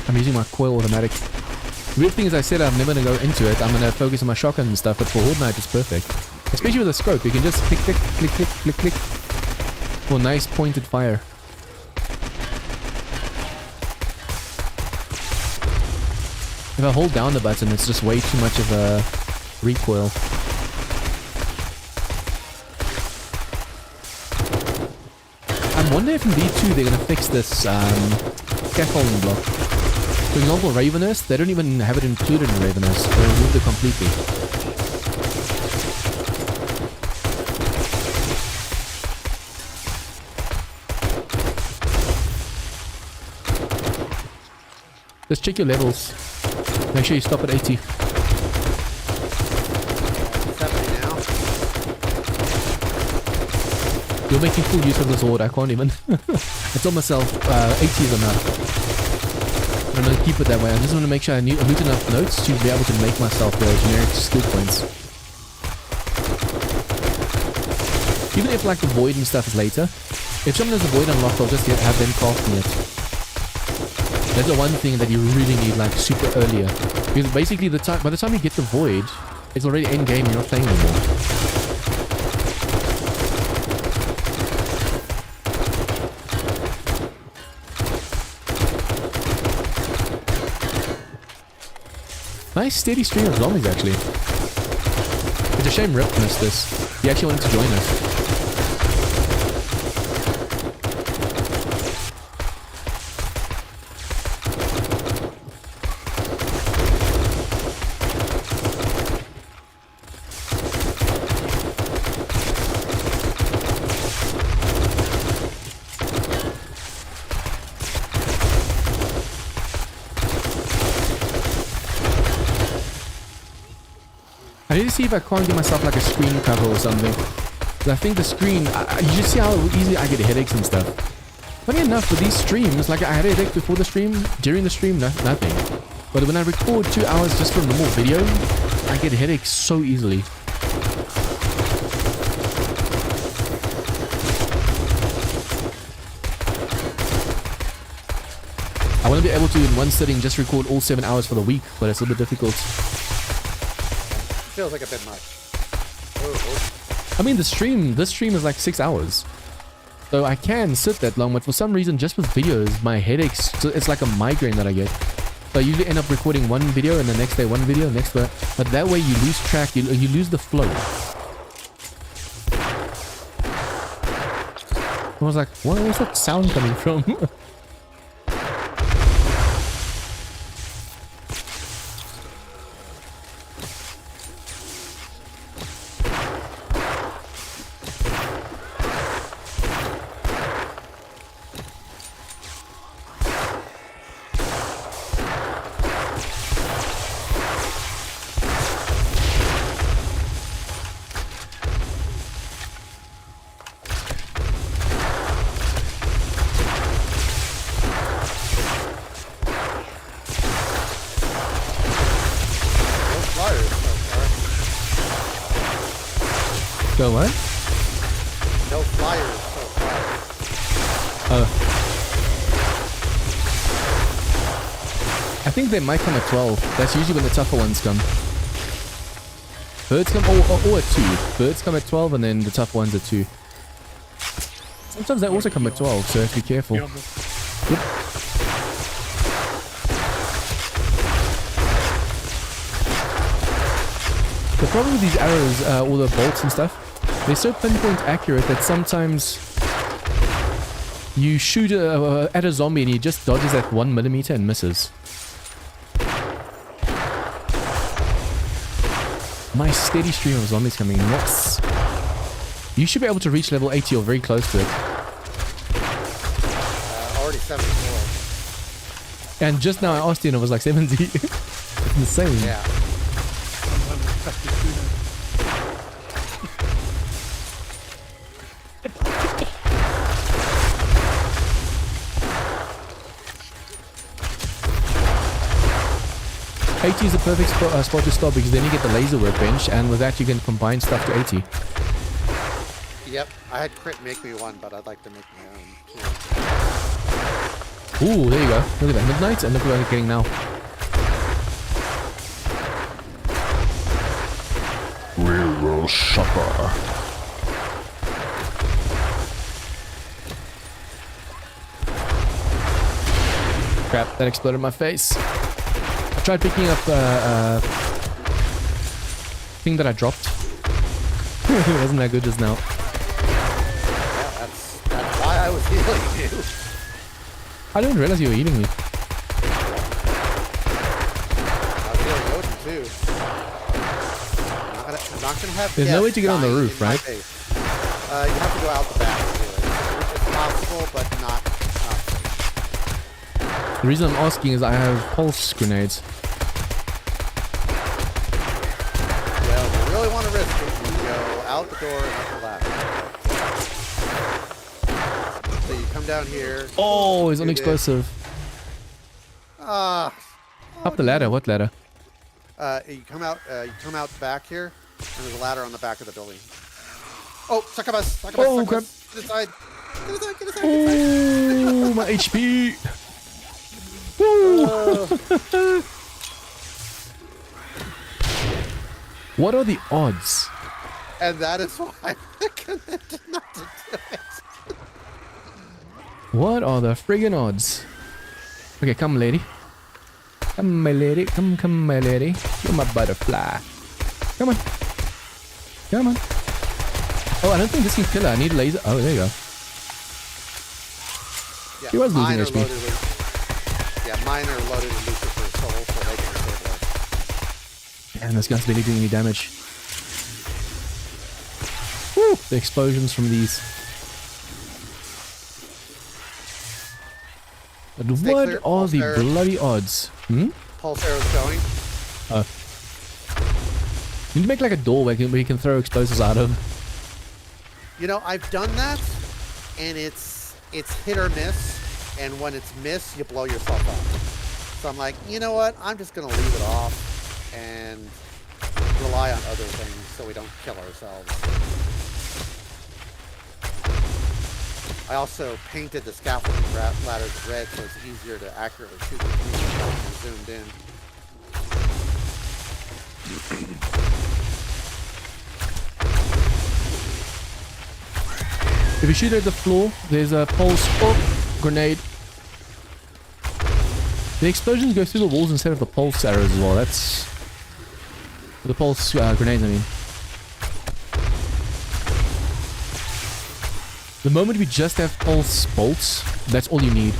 I'm using my coil automatic. The weird thing is I said I'm never going to go into it. I'm going to focus on my shotgun and stuff, but for Horde Night it's perfect. Especially with a scope, you can just click, click, click, click, click, click. For nice pointed fire. If I hold down the button, it's just way too much of a recoil. I wonder if in V2 they're going to fix this scaffolding block. For example, Ravenous, they don't even have it included in Ravenous. They removed it completely. Just check your levels. Make sure you stop at 80. 70 now. You're making full use of this Horde, I can't even. I told myself 80 is enough. I'm going to keep it that way. I just want to make sure I loot enough notes to be able to make myself the generic skill points. Even if like the void and stuff is later, if someone has a void unlocked, I'll just have them crafting it. That's the one thing that you really need like super earlier. Because basically by the time you get the void, it's already end game, you're not playing anymore. Nice steady stream of zombies actually. It's a shame Rip missed this. He actually wanted to join us. I need to see if I can't get myself like a screen cover or something. Because I think the screen, you just see how easy I get headaches and stuff. Funny enough, with these streams, like I had a headache before the stream, during the stream, nothing. But when I record 2 hours just for normal video, I get headaches so easily. I want to be able to, in one sitting, just record all 7 hours for the week, but it's a little bit difficult. Feels like a bit much. Oh. I mean, this stream is like 6 hours. So I can sit that long, but for some reason, just with videos, my headaches, it's like a migraine that I get. So I usually end up recording one video and the next day one video, next day. But that way you lose track, you lose the flow. I was like, where's that sound coming from? Go what? No flyers so far. Oh. I think they might come at 12. That's usually when the tougher ones come. Birds come all at 2. Birds come at 12 and then the tough ones at 2. Sometimes they also come at 12, so have to be careful. Yep. Yep. The problem with these arrows, or the bolts and stuff, they're so pinpoint accurate that sometimes you shoot at a zombie and he just dodges at 1 millimeter and misses. Nice steady stream of zombies coming. Nice. You should be able to reach level 80 or very close to it. Already 74. And just now I asked you and it was like 70. It's insane. Yeah. 152 now. '80 is the perfect spot to stop because then you get the laser workbench, and with that you can combine stuff to 80. Yep. I had Crit make me one, but I'd like to make my own too. Ooh, there you go. Look at that. Midnight, and look what I'm getting now. Real shopper. Crap, that exploded in my face. I tried picking up thing that I dropped. It wasn't that good just now. Yeah, that's why I was healing you. I didn't realize you were eating me. I was healing Odin too. I'm not gonna have. There's no way to get on the dying roof, in my right? face. You have to go out the back to do it. It's possible, but not. The reason I'm asking is I have pulse grenades. Well, if you really want to risk it, you go out the door and up the ladder. So you come down here. Oh, it's do unexplosive. this. Up the ladder. What ladder? You come out the back here, and there's a ladder on the back of the building. Oh, succubus! Oh, crap. Get inside! Get inside! Get inside! Oh, my HP. Woo. What are the odds? And that is why I'm recommended not to do it. What are the friggin' odds? Okay, come, lady. Come, my lady. Come, my lady. You're my butterfly. Come on. Come on. Oh, I don't think this can kill her. I need a laser. Oh, there you go. Yeah, He was losing mine are HP. loaded with. Yeah, mine are loaded with Lucifer's soul, so they can stabilize. Man, this gun's barely doing any damage. Woo! The explosions from these. But Stay what clear, are pulse the arrow. bloody odds? Hmm? Pulse arrow's going. You need to make like a door where you can throw explosives out of. You know, I've done that, and it's hit or miss, and when it's miss, you blow yourself up. So I'm like, you know what? I'm just gonna leave it off and rely on other things so we don't kill ourselves. I also painted the scaffolding ladders red so it's easier to accurately shoot the things zoomed in. If you shoot at the floor, there's a pulse grenade. The explosions go through the walls instead of the pulse arrows as well. That's the pulse grenades, I mean. The moment we just have pulse bolts, that's all you need.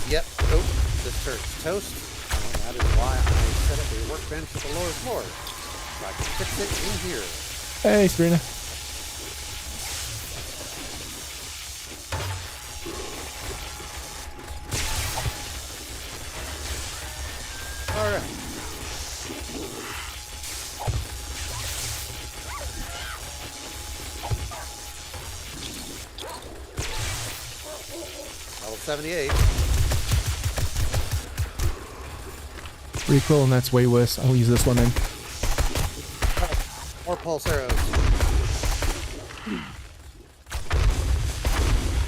Yep. Oh, this turret's toast. And that is why I set up a workbench at the lower floor. So I can fix it in here. Hey, Serena. Alright. Level 78. Recoil, and that's way worse. I'll use this one then. More pulse arrows.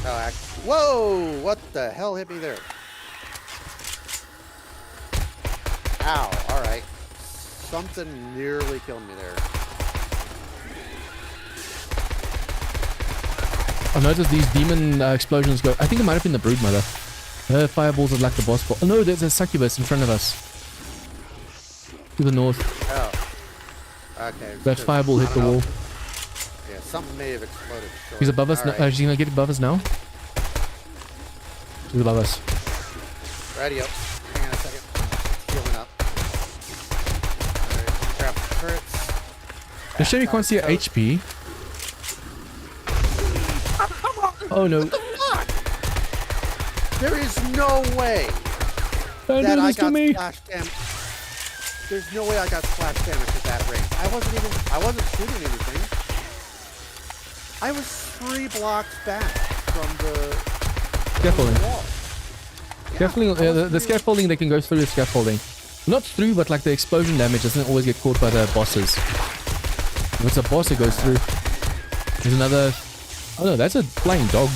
Oh, whoa! What the hell hit me there? Ow, alright. Something nearly killed me there. I noticed these demon explosions go. I think it might have been the Broodmother. Her fireballs are like the boss ball. Oh no, there's a succubus in front of us. To the north. Oh. Okay. That fireball hit the wall. Yeah, something may have exploded. Sure. He's above us. All Now. right. She's gonna get above us now. She's above us. Ready up. Hang on a second. Healing up. Alright, grab the turrets. The show you can't see her HP. Oh no. There is no way Don't that do I this to got me. splash damage. There's no way I got splash damage at that range. I wasn't shooting anything. I was 3 blocks back from the Scaffolding. wall. Yeah, Scaffolding, I wasn't the doing- scaffolding, they can go through the scaffolding. Not through, but like the explosion damage doesn't always get caught by the bosses. If it's a boss, it goes through. There's another... Oh no, that's a flying dog.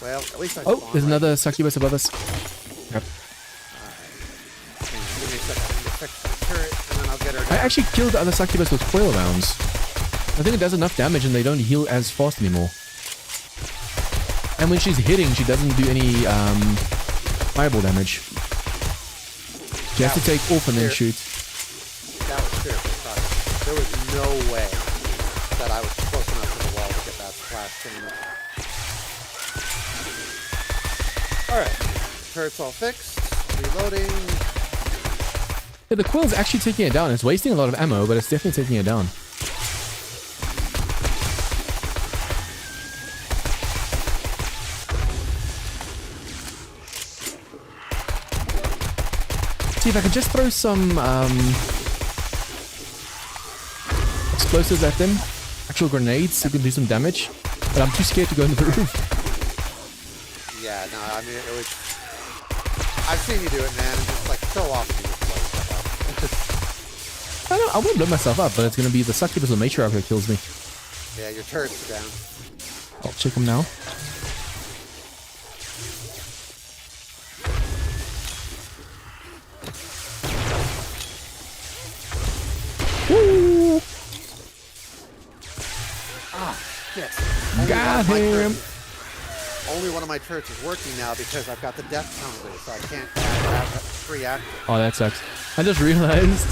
Well, at least I Oh, spawned there's right. another succubus above us. Yep. Give me a second. I'm gonna fix the turret, and then I'll get her I down. actually killed the other succubus with coil rounds. I think it does enough damage and they don't heal as fast anymore. And when she's hitting, she doesn't do any fireball damage. She has to take off and then shoot. That was seriously sucks. There was no way that I was close enough to the wall to get that splash damage. Alright. Turret's all fixed. Reloading. Yeah, the coil's actually taking it down. It's wasting a lot of ammo, but it's definitely taking it down. See if I can just throw some explosives at them. Actual grenades, so we can do some damage. But I'm too scared to go on the roof. Yeah, no, I mean, it was... I've seen you do it, man, and just, like, so often you just blow yourself I won't blow myself up, but it's going to be the succubus or matriarch that kills me. up. Yeah, your turrets are down. I'll check them now. Woo! Yes. Got him! Only one of my turrets is working now because I've got the death penalty, so I can't add free action. Oh, that sucks. I just realized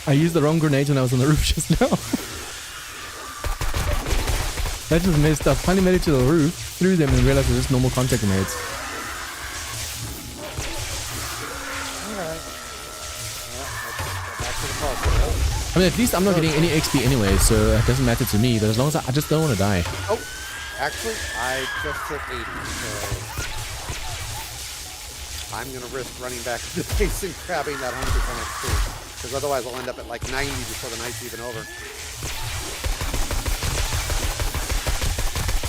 I used the wrong grenades when I was on the roof just now. That just messed up. Finally made it to the roof, threw them, and realized it was just normal contact grenades. Alright. Well, let's go back to the puzzle. I mean, at least I'm not getting any XP anyway, so it doesn't matter to me. But as long as I just don't want to die. Oh, actually, I just hit 80, so I'm gonna risk running back to the base and grabbing that 100% XP, because otherwise I'll end up at like 90 before the night's even over.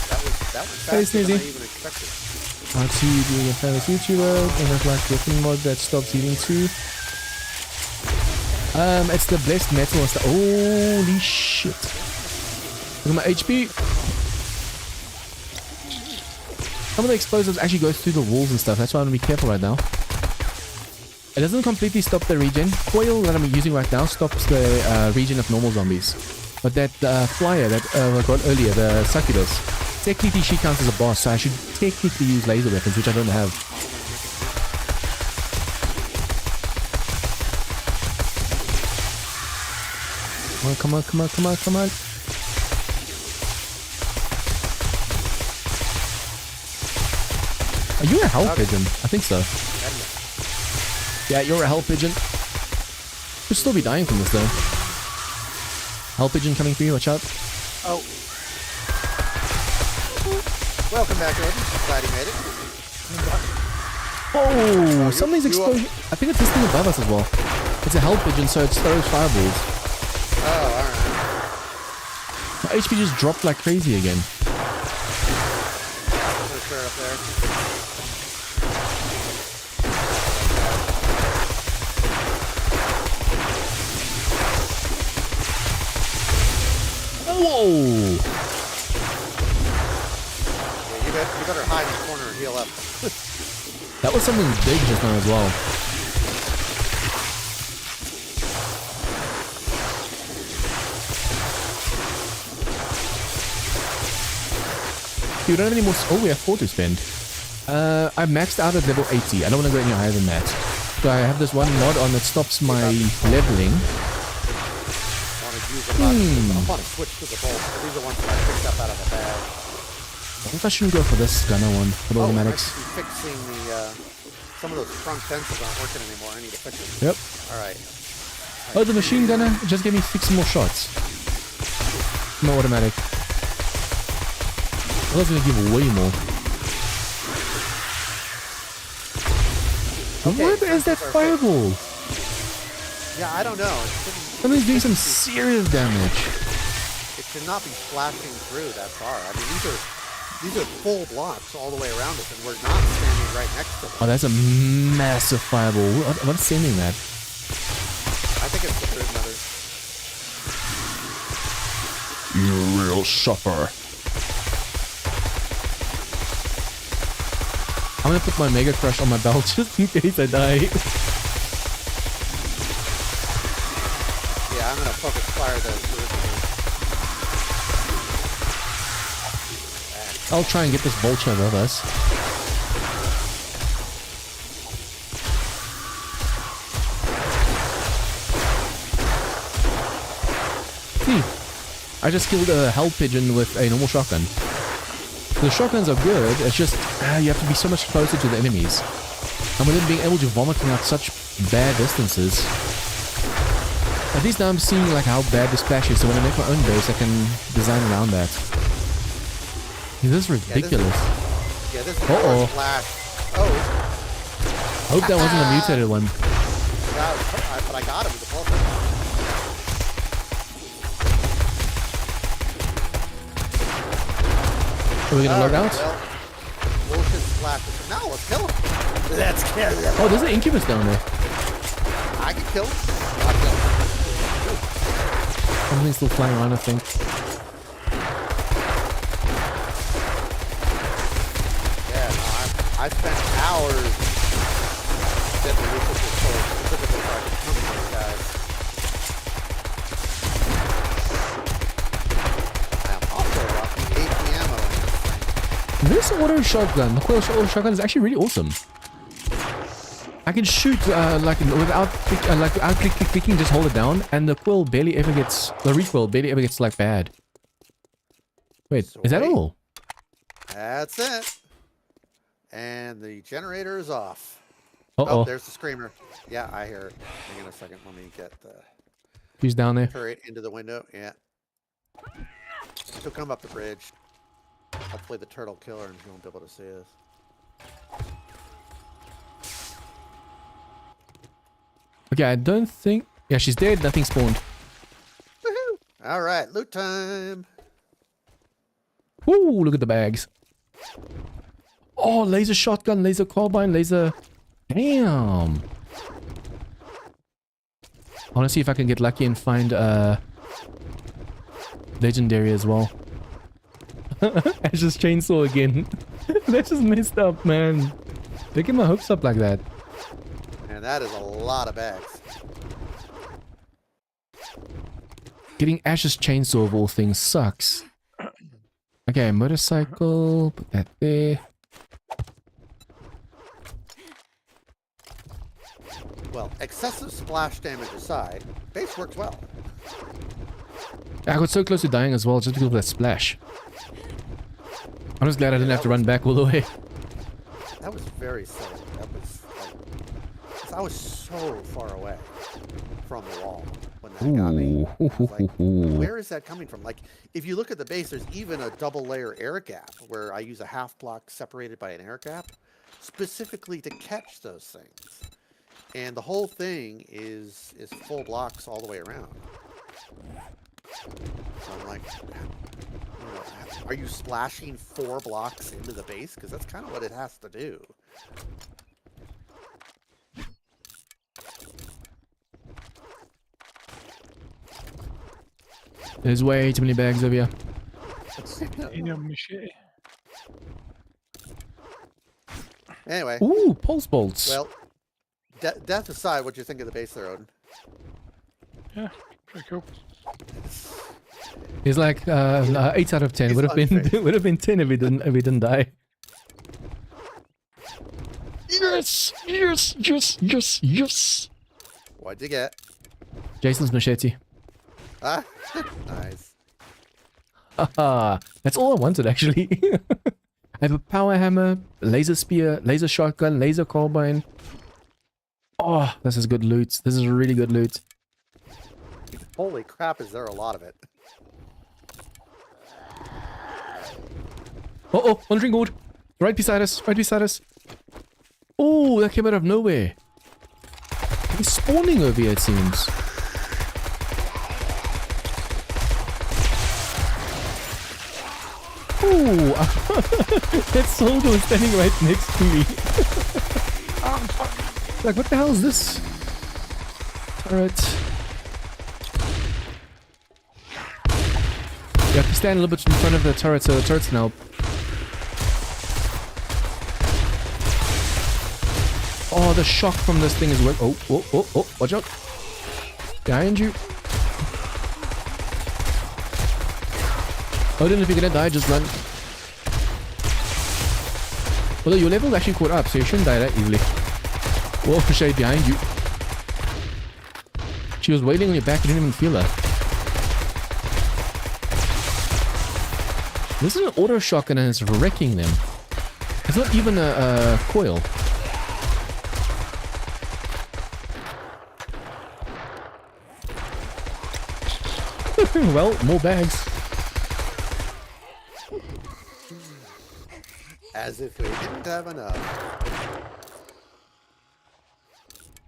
That was Hey, faster than I Sneezy. even expected. RT being a famous YouTuber, and that's like the mod that stops eating too. It's the blessed metal and stuff. Holy shit. Look at my HP. Some of the explosives actually go through the walls and stuff. That's why I'm gonna be careful right now. It doesn't completely stop the regen. Coil that I'm using right now stops the regen of normal zombies. But that flyer that I got earlier, the succubus, technically she counts as a boss, so I should technically use laser weapons, which I don't have. Come on, come on, come on, come on. Are you a hell pigeon? I think so. Yeah, you're a hell pigeon. You'll still be dying from this though. Hell pigeon coming for you, watch out. Oh. Welcome back, Odin. Glad you made it. Oh, something's you exploding. I think it's this thing above us as well. It's a hell pigeon, so it throws fireballs. Oh, alright. My HP just dropped like crazy again. Put a turret up there. Whoa! Yeah, you better hide in the corner and heal up. That was something big just now as well. We don't have any more. Oh, we have 4 to spend. I maxed out at level 80. I don't want to go any higher than that. So I have this one mod on that stops my leveling. I want to switch to the bolts. These are ones that I picked up out of the bag. I think I shouldn't go for this gunner one for the automatics. I should be fixing the, some of those front fences aren't working anymore. I need to fix them. Yep. Alright. Oh, the machine gunner just gave me 6 more shots. No automatic. I was going to give way more. Okay, what is that fireball? Yeah, I don't know. Something's doing some serious damage. It should not be flashing through that far. I mean, these are full blocks all the way around us, and we're not standing right next to them. Oh, that's a massive fireball. What's sending that? I think it's the Brood Mother. You real shopper. I'm gonna put my Mega Crush on my belt just in case I die. Yeah, I'm gonna focus fire the Brood Mother. I'll try and get this vulture above us. I just killed a hell pigeon with a normal shotgun. The shotguns are good, it's just you have to be so much closer to the enemies. And with them being able to vomiting out such bad distances. At least now I'm seeing like how bad the splash is, so when I make my own base I can design around that. This is ridiculous. Yeah, this is Uh-oh. flash. Oh. Hope that wasn't a mutated one. But I got him with the pulse. Are we gonna log out? Well, we'll just flash it. No, let's kill him. Let's kill him. Oh, there's an incubus down there. I can kill him. I'll kill him. Something's still flying around, I think. Yeah, no, I spent hours getting the researchers told specifically so I could come to these guys. I am also rocking 8 ammo in this thing. This auto shotgun, the coil auto shotgun is actually really awesome. I can shoot like without clicking, just hold it down, and the quill barely ever gets, the recoil barely ever gets like bad. Wait, is that Sweet. all? That's it. And the generator is off. Uh-oh. Oh, there's the screamer. Yeah, I hear it. Hang on a second. Let me get the Who's down there? turret into the window. Yeah. She'll come up the bridge. Hopefully the turtle killer and she won't be able to see us. Okay, I don't think... Yeah, she's dead. Nothing spawned. Woohoo! All right, loot time. Woo, look at the bags. Oh, laser shotgun, laser carbine, laser... Damn. I want to see if I can get lucky and find legendary as well. Ash's chainsaw again. That's just messed up, man. Don't get my hopes up like that. And that is a lot of bags. Getting Ash's chainsaw of all things sucks. Okay, motorcycle, put that there. Well, excessive splash damage aside, base works well. I got so close to dying as well just because of that splash. I'm just glad I didn't have to run back all the way. That was very silly. That was like, 'cause I was so far away from the wall when that got me. I was like, where is that coming from? Like, if you look at the base, there's even a double layer air gap where I use a half block separated by an air gap specifically to catch those things. And the whole thing is full blocks all the way around. So I'm like, you know, are you splashing 4 blocks into the base? Because that's kind of what it has to do. There's way too many bags over here. Titanium machete. Anyway, Ooh, pulse bolts. well, death aside, what do you think of the base there, Odin? Yeah, pretty cool. He's like 8 out of 10. He's Would have been unfazed. would have been 10 if he didn't die. Yes, yes, yes, yes, yes. What'd you get? Jason's machete. Ah, nice. Haha, that's all I wanted actually. I have a power hammer, laser spear, laser shotgun, laser carbine. Oh, this is good loot. This is really good loot. Holy crap, is there a lot of it? Oh, wandering gourd. Right beside us, right beside us. Oh, that came out of nowhere. He's spawning over here, it seems. Ooh, that soldier was standing right next to me. Like, what the hell is this? Alright. You have to stand a little bit in front of the turret so the turrets can help. Oh, the shock from this thing is work. Oh, watch out. Behind you. Odin, if you're gonna die, just run. Although your level's actually caught up, so you shouldn't die that easily. Whoa, Shade behind you. She was wailing on your back, you didn't even feel her. This is an auto shotgun and it's wrecking them. It's not even a coil. Well, more bags. As if we didn't have enough.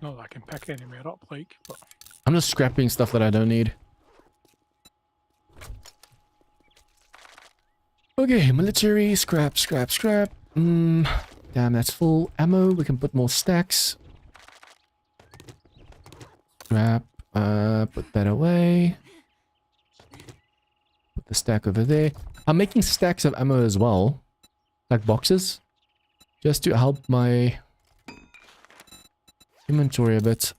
Not that I can pick anywhere up, like, but I'm just scrapping stuff that I don't need. Okay, military, scrap. Damn, that's full ammo. We can put more stacks. Scrap, put that away. Put the stack over there. I'm making stacks of ammo as well. Like boxes. Just to help my inventory a bit.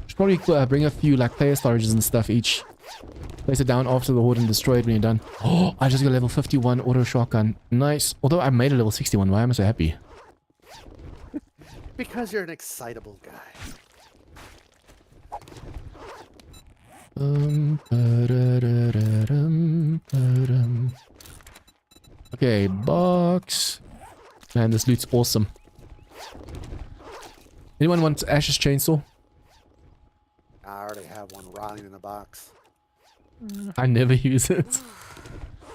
Should probably bring a few like player storages and stuff each. Place it down after the Horde and destroy it when you're done. Oh, I just got level 51 auto shotgun. Nice. Although I made a level 61. Why am I so happy? Because you're an excitable guy. Okay, box. Man, this loot's awesome. Anyone want Ash's chainsaw? I already have one rotting in the box. I never use it.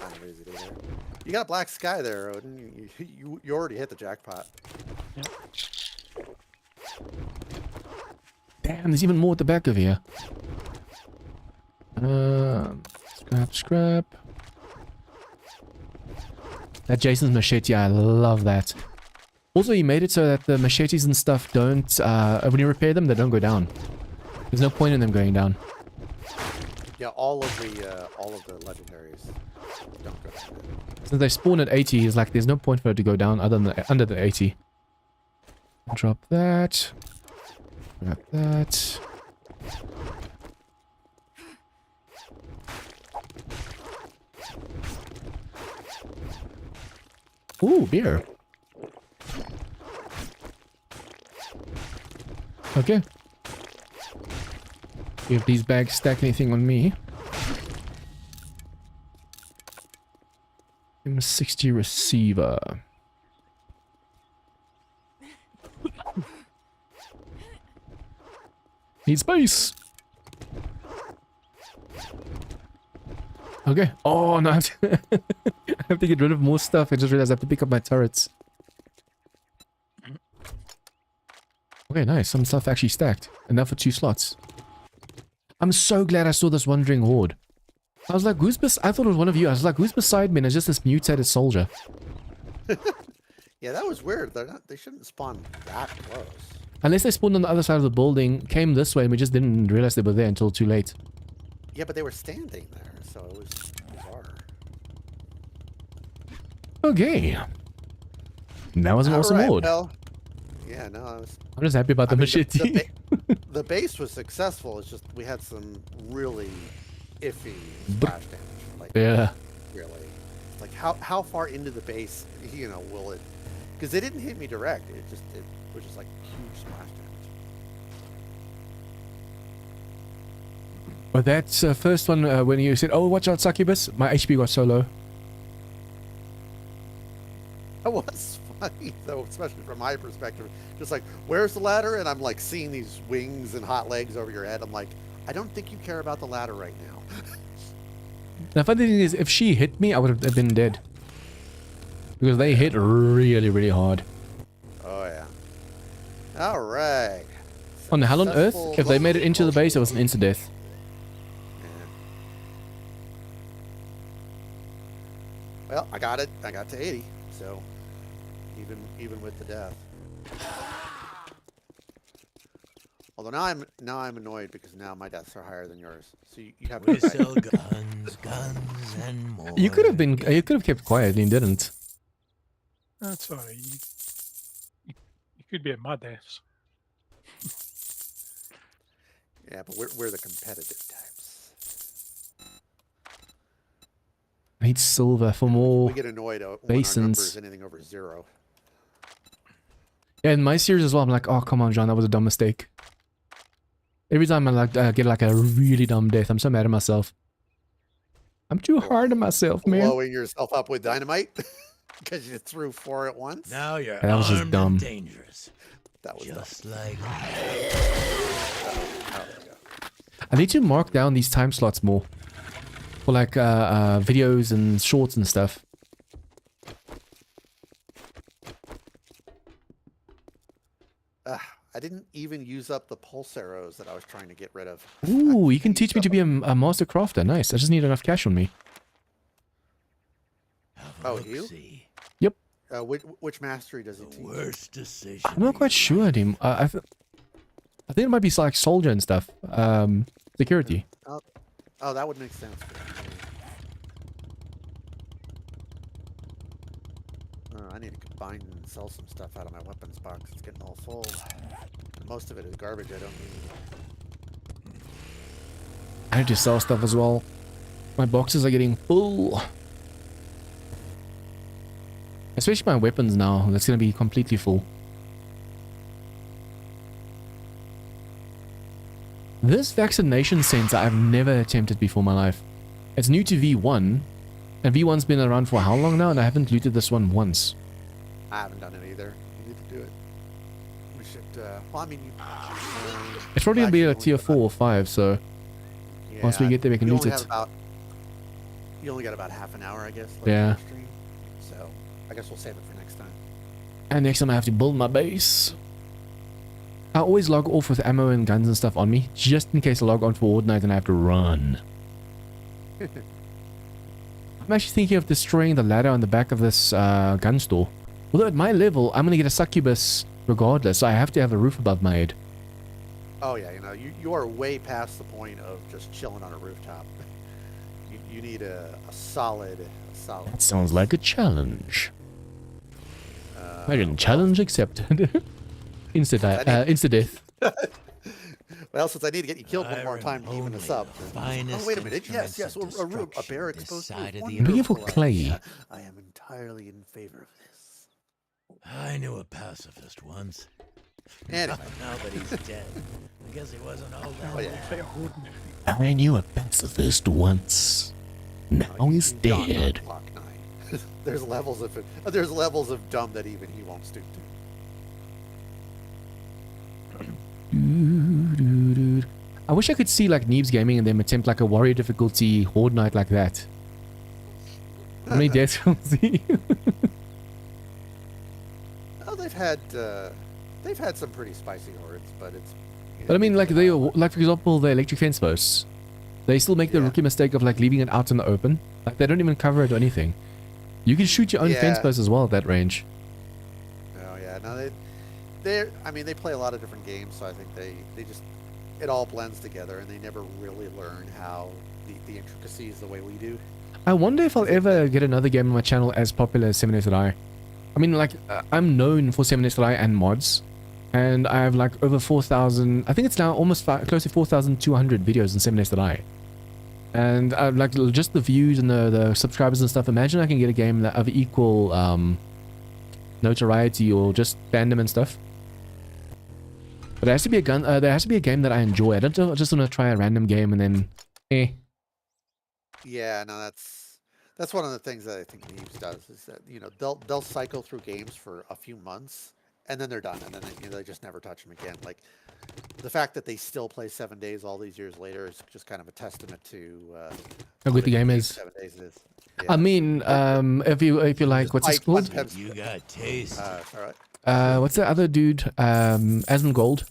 I never use it either. You got Black Sky there, Odin. You already hit the jackpot. Damn, there's even more at the back of here. Scrap. That Jason's machete, I love that. Also, he made it so that the machetes and stuff don't, when you repair them, they don't go down. There's no point in them going down. Yeah, all of the legendaries don't go down. Since they spawn at 80, it's like there's no point for it to go down other than under the 80. Drop that. Grab that. Ooh, beer. Okay. If these bags stack anything on me. M60 receiver. Need space. Okay. Oh, no. I have to get rid of more stuff. I just realized I have to pick up my turrets. Okay, nice. Some stuff actually stacked. Enough for 2 slots. I'm so glad I saw this wandering horde. I was like, who's I thought it was one of you. I was like, who's beside me? And it's just this mutated soldier. Yeah, that was weird. They shouldn't spawn that close. Unless they spawned on the other side of the building, came this way, and we just didn't realize they were there until too late. Yeah, but they were standing there, so it was bizarre. Okay. That was an awesome horde. Well, Yeah, no, I was. I'm just happy about the I mean, machete. the base was successful. It's just we had some really iffy splash damage. Like, Yeah. really, like how far into the base, will it? Because they didn't hit me direct. It was just like huge splash damage. But that's first one when you said, "Oh, watch out, succubus!" My HP got so low. That was funny though, especially from my perspective. Just like, where's the ladder? And I'm like seeing these wings and hot legs over your head. I'm like, I don't think you care about the ladder right now. The funny thing is, if she hit me, I would have been dead. Because they hit really, really hard. Oh yeah. All right. On the hell on earth, Successful if they made it into the base, it was an instant death. Well, I got it. I got to 80. So even with the death. Although now I'm annoyed because now my deaths are higher than yours. So you have We to sell guns and more. You could have kept quiet and you didn't. That's alright. You could be at my deaths. Yeah, but we're the competitive types. I need silver for more. We get annoyed when our basins. number is anything over 0. Yeah, in my series as well, I'm like, oh come on, John, that was a dumb mistake. Every time I get like a really dumb death, I'm so mad at myself. I'm too hard on myself, man. Blowing yourself up with dynamite because you threw 4 at once. Now you're That was just armed dumb. and dangerous. That was Just like I need to mark down these time slots more. For like videos and shorts and stuff. I didn't even use up the pulse arrows that I was trying to get rid of. Ooh, you can teach me to be a master crafter. Nice. I just need enough cash on me. Oh, you? see. Yep. Which mastery does it teach? Worst decision. I'm not quite sure anymore. I think it might be like soldier and stuff. Security. Oh, that would make sense. I need to combine and sell some stuff out of my weapons box. It's getting all full. Most of it is garbage I don't need. I need to sell stuff as well. My boxes are getting full. Especially my weapons now. That's going to be completely full. This vaccination center I've never attempted before in my life. It's new to V1. And V1's been around for how long now? And I haven't looted this one once. I haven't done it either. You need to do it. We should, well, I mean, It's probably going to be a actually tier only 4 or 5, so yeah, once we get there we can you loot only it. have about, you only got about half an hour, I guess. left Yeah. in the stream. So, I guess we'll save it for next time. And next time I have to build my base. I always log off with ammo and guns and stuff on me, just in case I log on for Horde night and I have to run. I'm actually thinking of destroying the ladder on the back of this gun store. Although at my level, I'm going to get a succubus regardless, so I have to have a roof above my head. Oh yeah, you are way past the point of just chilling on a rooftop. You need a solid. That sounds like a challenge. Imagine challenge accepted. Insta death. Well, since I need to get you killed one more time to even Only us up. the finest Oh, wait a minute. Yes, instruments a of room, a bear destruction exposed to decided the wonderful. Looking for clay. I am entirely in favor of this. I knew a pacifist once. Anyway. Now that he's dead, I guess he wasn't all that. Oh, yeah. Fight a horde and I everything. knew a pacifist once. Now he's John dead. Clock 9. There's levels of dumb that even he won't stoop to. I wish I could see like Neebs Gaming and them attempt like a warrior difficulty Horde night like that. How many deaths will see? Oh, they've had some pretty spicy hordes, but it's. But I mean, like like for example, the electric fence posts, they still make the Yeah. rookie mistake of like leaving it out in the open. Like they don't even cover it or anything. You can shoot your own fence Yeah. posts as well at that range. Oh yeah, no, they play a lot of different games, so I think they just it all blends together, and they never really learn how the intricacies the way we do. I wonder if I'll ever get another game on my channel as popular as 7 I. I mean, like I'm known for 7 I and mods, And I have like over 4,000, I think it's now almost close to 4,200 videos in 7 Days to Die. And I've like just the views and the subscribers and stuff. Imagine I can get a game that of equal notoriety or just fandom and stuff. But there has to be there has to be a game that I enjoy. I don't just want to try a random game and then Yeah, no, that's one of the things that I think Neves does is that they'll cycle through games for a few months and then they're done and then they just never touch them again. Like the fact that they still play 7 Days all these years later is just kind of a testament to how good the game is. 7 Days is. I mean, if you like, what's it called? You got taste. All right. What's the other dude? Asmongold.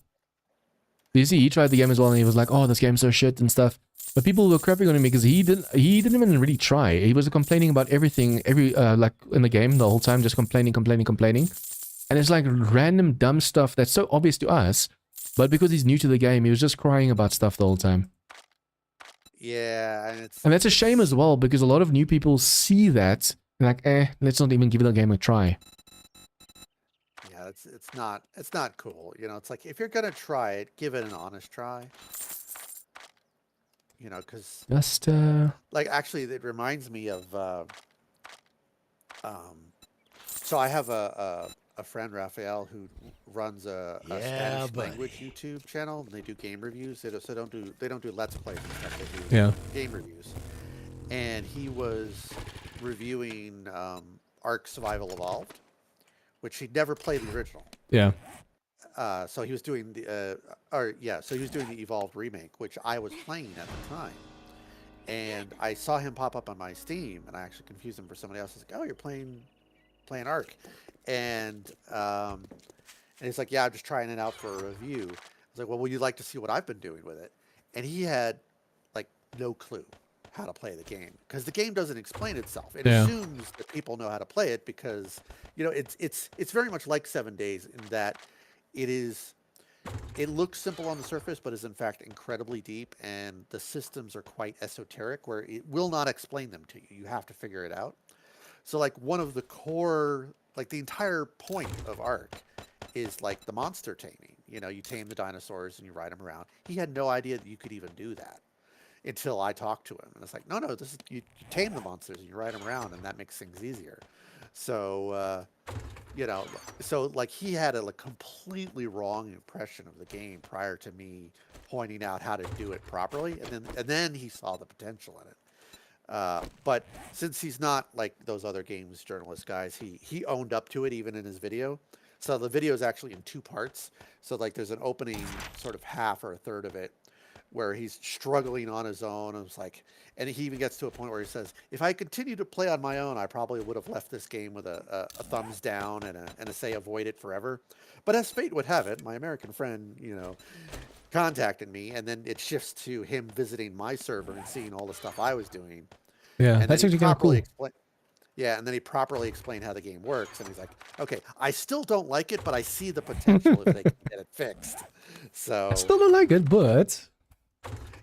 You see, he tried the game as well, and he was like, "Oh, this game's so shit" and stuff. But people were crapping on him because he didn't even really try. He was complaining about everything, like in the game the whole time, just complaining. And it's like random dumb stuff that's so obvious to us, but because he's new to the game, he was just crying about stuff the whole time. Yeah, and that's a shame as well because a lot of new people see that and like, let's not even give the game a try. Yeah, it's not cool. It's like if you're gonna try it, give it an honest try. Because just like actually, it reminds me of so I have a friend, Raphael, who runs a Spanish language YouTube channel, and they do game reviews. They don't do Let's Plays and stuff. They do game reviews. And he was reviewing Ark Survival Evolved, which he'd never played the original. Yeah. So he was doing the Evolved remake, which I was playing at the time. And I saw him pop up on my Steam, and I actually confused him for somebody else. I was like, "Oh, you're playing Ark." And he's like, "Yeah, I'm just trying it out for a review." I was like, "Well, would you like to see what I've been doing with it?" And he had like no clue how to play the game because the game doesn't explain itself. It assumes that people know how to play it because it's very much like 7 Days in that it looks simple on the surface, but is in fact incredibly deep, and the systems are quite esoteric where it will not explain them to you. You have to figure it out. So like one of the core, like the entire point of Ark is like the monster taming. You tame the dinosaurs and you ride them around. He had no idea that you could even do that until I talked to him. And it's like, no, this is, you tame the monsters and you ride them around, and that makes things easier. So, so like he had a completely wrong impression of the game prior to me pointing out how to do it properly. And then he saw the potential in it. But since he's not like those other games journalist guys, he owned up to it even in his video. So the video is actually in 2 parts. So like there's an opening sort of half or a third of it where he's struggling on his own. And it's like, and he even gets to a point where he says, "If I continue to play on my own, I probably would have left this game with a thumbs down and a say avoid it forever. But as fate would have it, my American friend, contacted me, and then it shifts to him visiting my server and seeing all the stuff I was doing." Yeah, and that's actually kind of cool. And then he properly explained how the game works, and he's like, "Okay, I still don't like it, but I see the potential if they can get it fixed." So I still don't like it, but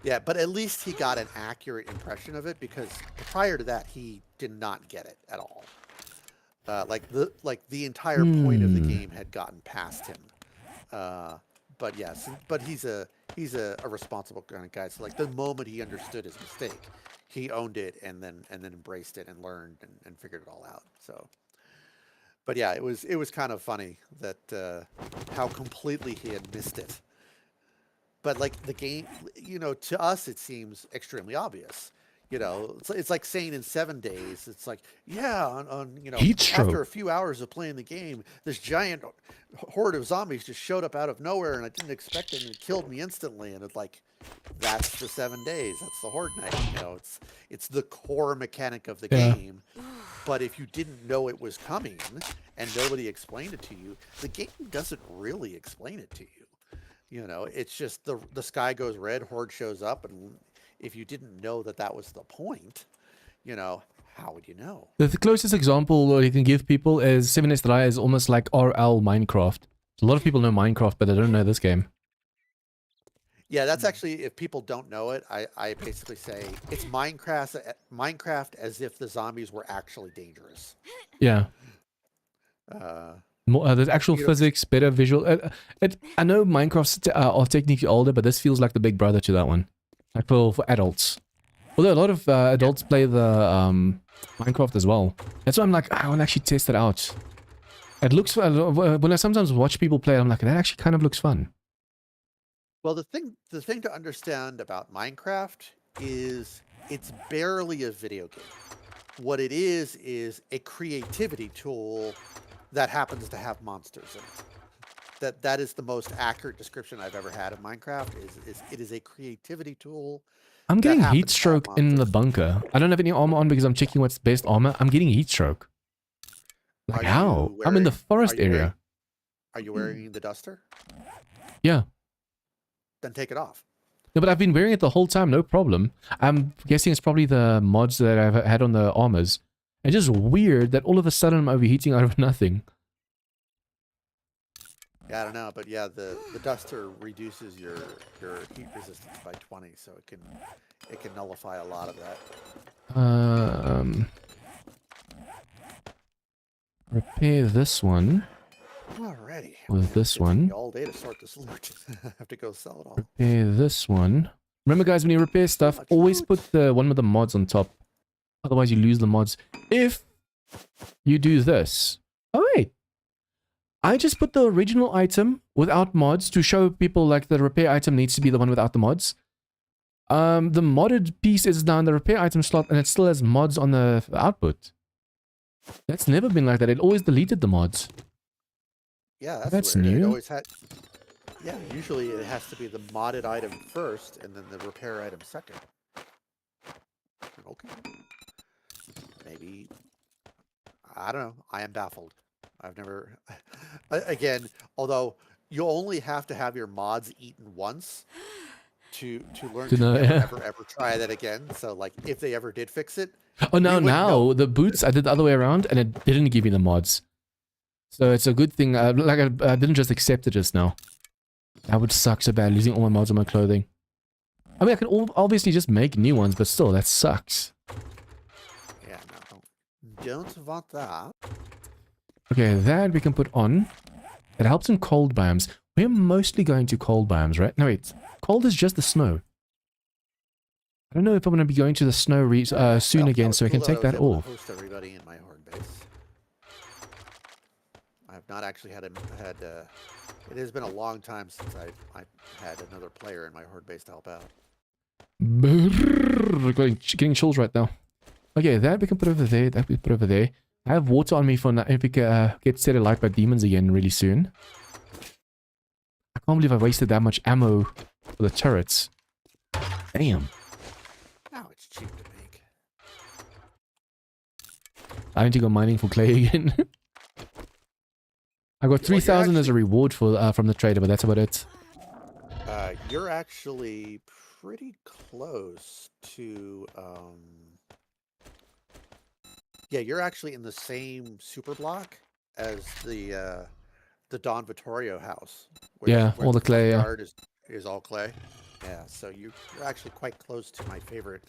yeah, but at least he got an accurate impression of it because prior to that, he did not get it at all. Like the entire point of the game had gotten past him. But yes, but he's a responsible kind of guy. So like the moment he understood his mistake, he owned it and then embraced it and learned and figured it all out. So, but yeah, it was kind of funny that how completely he had missed it. But like the game, to us it seems extremely obvious. It's like saying in 7 Days, it's like, yeah, on after a few hours of playing the game, this giant horde of zombies just showed up out of nowhere, and I didn't expect it, and it killed me instantly. And it's like, that's the 7 Days. That's the Horde night. It's the core mechanic of the game. But if you didn't know it was coming and nobody explained it to you, the game doesn't really explain it to you. It's just the sky goes red, Horde shows up, and if you didn't know that was the point, how would you know? The closest example you can give people is 7 Days to Die is almost like RL Minecraft. A lot of people know Minecraft, but they don't know this game. Yeah, that's actually, if people don't know it, I basically say it's Minecraft as if the zombies were actually dangerous. Yeah. More, the actual physics, better visual. I know Minecraft's are technically older, but this feels like the big brother to that one. Like for adults. Although a lot of adults play the Minecraft as well. That's why I'm like, I want to actually test it out. It looks, when I sometimes watch people play, I'm like, that actually kind of looks fun. Well, the thing to understand about Minecraft is it's barely a video game. What it is a creativity tool that happens to have monsters in it. That is the most accurate description I've ever had of Minecraft. Is it is a creativity tool. I'm getting happens heat to have stroke in the monsters. bunker. I don't have any armor on because I'm checking what's best armor. I'm getting heat stroke. Like Are how? you I'm in the wearing- forest are you wearing- area. Are you wearing the duster? Yeah. Then take it off. No, but I've been wearing it the whole time, no problem. I'm guessing it's probably the mods that I've had on the armors. It's just weird that all of a sudden I'm overheating out of nothing. Yeah, I don't know, but yeah, the duster reduces your heat resistance by 20, so it can nullify a lot of that. Repair this one Alrighty. with this It's taking one. me all day to sort this loot. I have to go sell it all. Repair this one. Remember, guys, when you repair stuff, always put the one with the mods on top. Otherwise, you lose the mods. If you do this. Oh, wait. I just put the original item without mods to show people like the repair item needs to be the one without the mods. The modded piece is now in the repair item slot and it still has mods on the output. That's never been like that. It always deleted the mods. Yeah, That's weird. It new. always had. Yeah, usually it has to be the modded item first, and then the repair item second. Okay. Maybe. I don't know. I am baffled. I've never. Again, although you only have to have your mods eaten once to learn to know, never, yeah. ever try that again. So like, if they ever did fix it. Oh, now, wouldn't know. the boots, I did the other way around and it didn't give me the mods. So it's a good thing. I didn't just accept it just now. That would suck so bad, losing all my mods on my clothing. I mean, I can obviously just make new ones, but still, that sucks. Yeah, no. Don't want that. Okay, that we can put on. It helps in cold biomes. We're mostly going to cold biomes, right? No, wait. Cold is just the snow. I don't know if I'm going to be going to the snow soon Well, again, was so I can cool take I that was able to off. Host everybody in my Horde base. I have not actually had it has been a long time since I had another player in my Horde base to help out. Brrr, getting chills right now. Okay, that we can put over there. That we put over there. I have water on me for now if we get set alight by demons again really soon. I can't believe I wasted that much ammo for the turrets. Damn. Now it's cheap to make. I need to go mining for clay again. I got 3,000 as a reward for from the trader, but that's about it. You're actually pretty close to yeah, you're actually in the same super block as the Don Vittorio house. Yeah, all the clay, yeah. yard is all clay. Yeah, so you're actually quite close to my favorite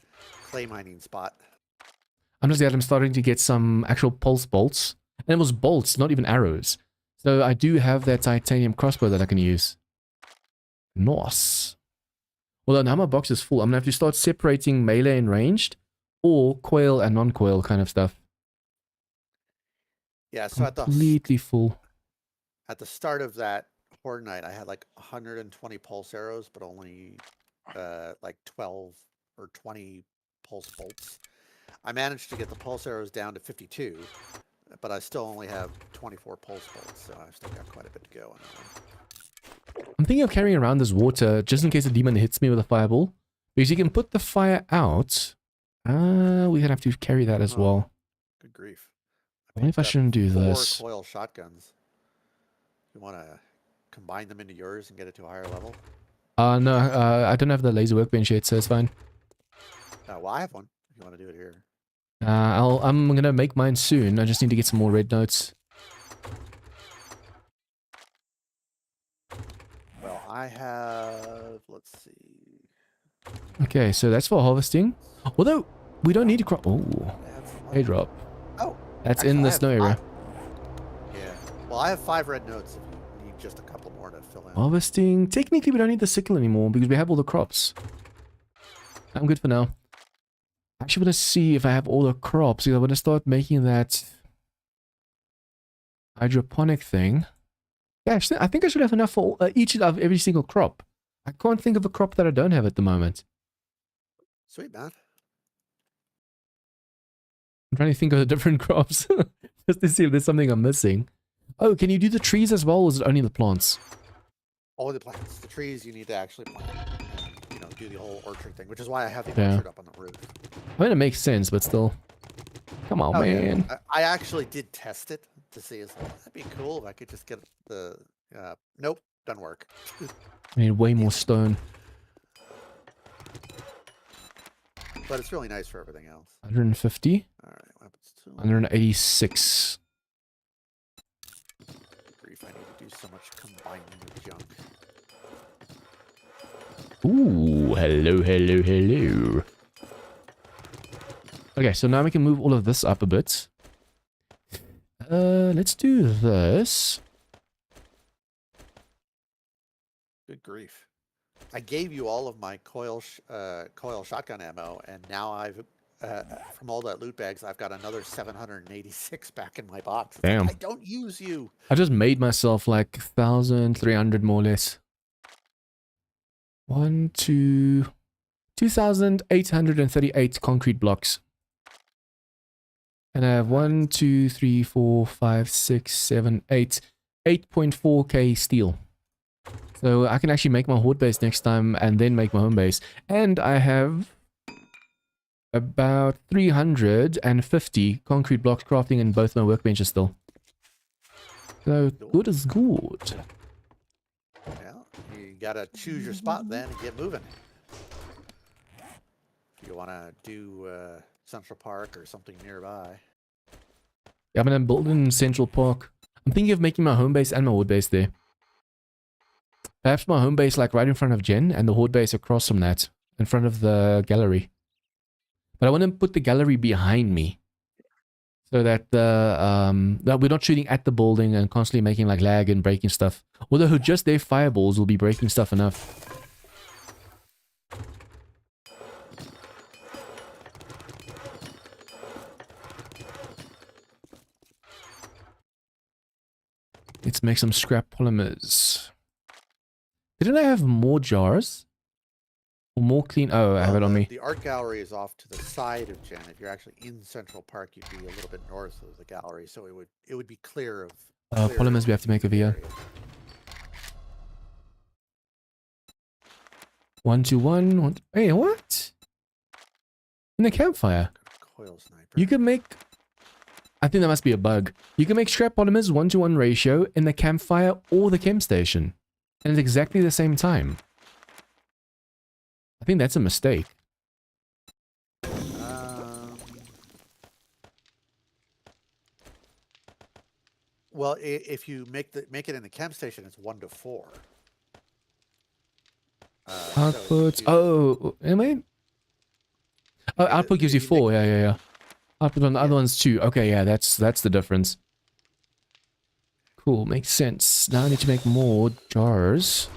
clay mining spot. I'm just glad I'm starting to get some actual pulse bolts. And it was bolts, not even arrows. So I do have that titanium crossbow that I can use. Nice. Well, now my box is full. I'm going to have to start separating melee and ranged, or coil and non-coil kind of stuff. Yeah, so Completely full. at the start of that Horde night, I had like 120 pulse arrows, but only like 12 or 20 pulse bolts. I managed to get the pulse arrows down to 52, but I still only have 24 pulse bolts, so I've still got quite a bit to go on that one. I'm thinking of carrying around this water just in case a demon hits me with a fireball. Because you can put the fire out. We're going to have to carry that as well. Good grief. I wonder if I picked up shouldn't do 4 this. coil shotguns. You want to combine them into yours and get it to a higher level? No, I don't have the laser workbench yet, so it's fine. Well, I have one. If you want to do it here. I'm going to make mine soon. I just need to get some more red notes. Well, I have... Let's see. Okay, so that's for harvesting. Although, we don't need to crop... Oh, I have some a drop. Oh. That's actually, in I the have snow area. Yeah. Well, Well, I have 5 red notes if you need just a couple more to fill in. Harvesting. Technically, we don't need the sickle anymore because we have all the crops. I'm good for now. I actually want to see if I have all the crops because I want to start making that hydroponic thing. Yeah, actually, I think I should have enough for each of every single crop. I can't think of a crop that I don't have at the moment. Sweet, man. I'm trying to think of the different crops just to see if there's something I'm missing. Oh, can you do the trees as well, or is it only the plants? All the plants. The trees you need to actually plant. And, you know, do the whole orchard thing, which is why I have the Yeah. orchard up on the roof. I mean, it makes sense, but still. Come on, Oh, yeah. man. I actually did test it to see. It's like, that'd be cool if I could just get the. Nope, doesn't work. I need way more stone. But it's really nice for everything else. 150. All right, what happens to 186. grief? I need to do so much combining with junk. Ooh, hello, hello, hello. Okay, so now we can move all of this up a bit. Let's do this. Good grief! I gave you all of my coil shotgun ammo, and now I've from all that loot bags, I've got another 786 back in my box. It's like, Damn. I don't use you. I just made myself like 1,300 more or less. 2,838 concrete blocks. And I have 1, 2, 3, 4, 5, 6, 7, 8. 8.4k steel. So I can actually make my horde base next time and then make my home base. And I have about 350 concrete blocks crafting in both my workbenches still. So good is good. Well, you gotta choose your spot then and get moving. If you want to do Central Park or something nearby. Yeah, I'm building Central Park. I'm thinking of making my home base and my horde base there. Perhaps my home base like right in front of Jen and the horde base across from that, in front of the gallery. But I want to put the gallery behind me, so that that we're not shooting at the building and constantly making like lag and breaking stuff. Although just their fireballs will be breaking stuff enough. Let's make some scrap polymers. Didn't I have more jars? Or more clean? Oh, I have it on me. The art gallery is off to the side of Jen. If you're actually in Central Park, you'd be a little bit north of the gallery, so it would be clear of. Clear Polymers of we have to make over here. area. 1, 2, 1, 1. Hey, what? In the campfire. Coil sniper. You can make... I think that must be a bug. You can make scrap polymers 1-to-1 ratio in the campfire or the chem station. And at exactly the same time. I think that's a mistake. Well, if you make it in the chem station, it's 1 to 4. Outputs. Oh, am I? Oh, output gives you 4. Yeah. Output on the other ones too. Okay, yeah, that's the difference. Cool, makes sense. Now I need to make more jars.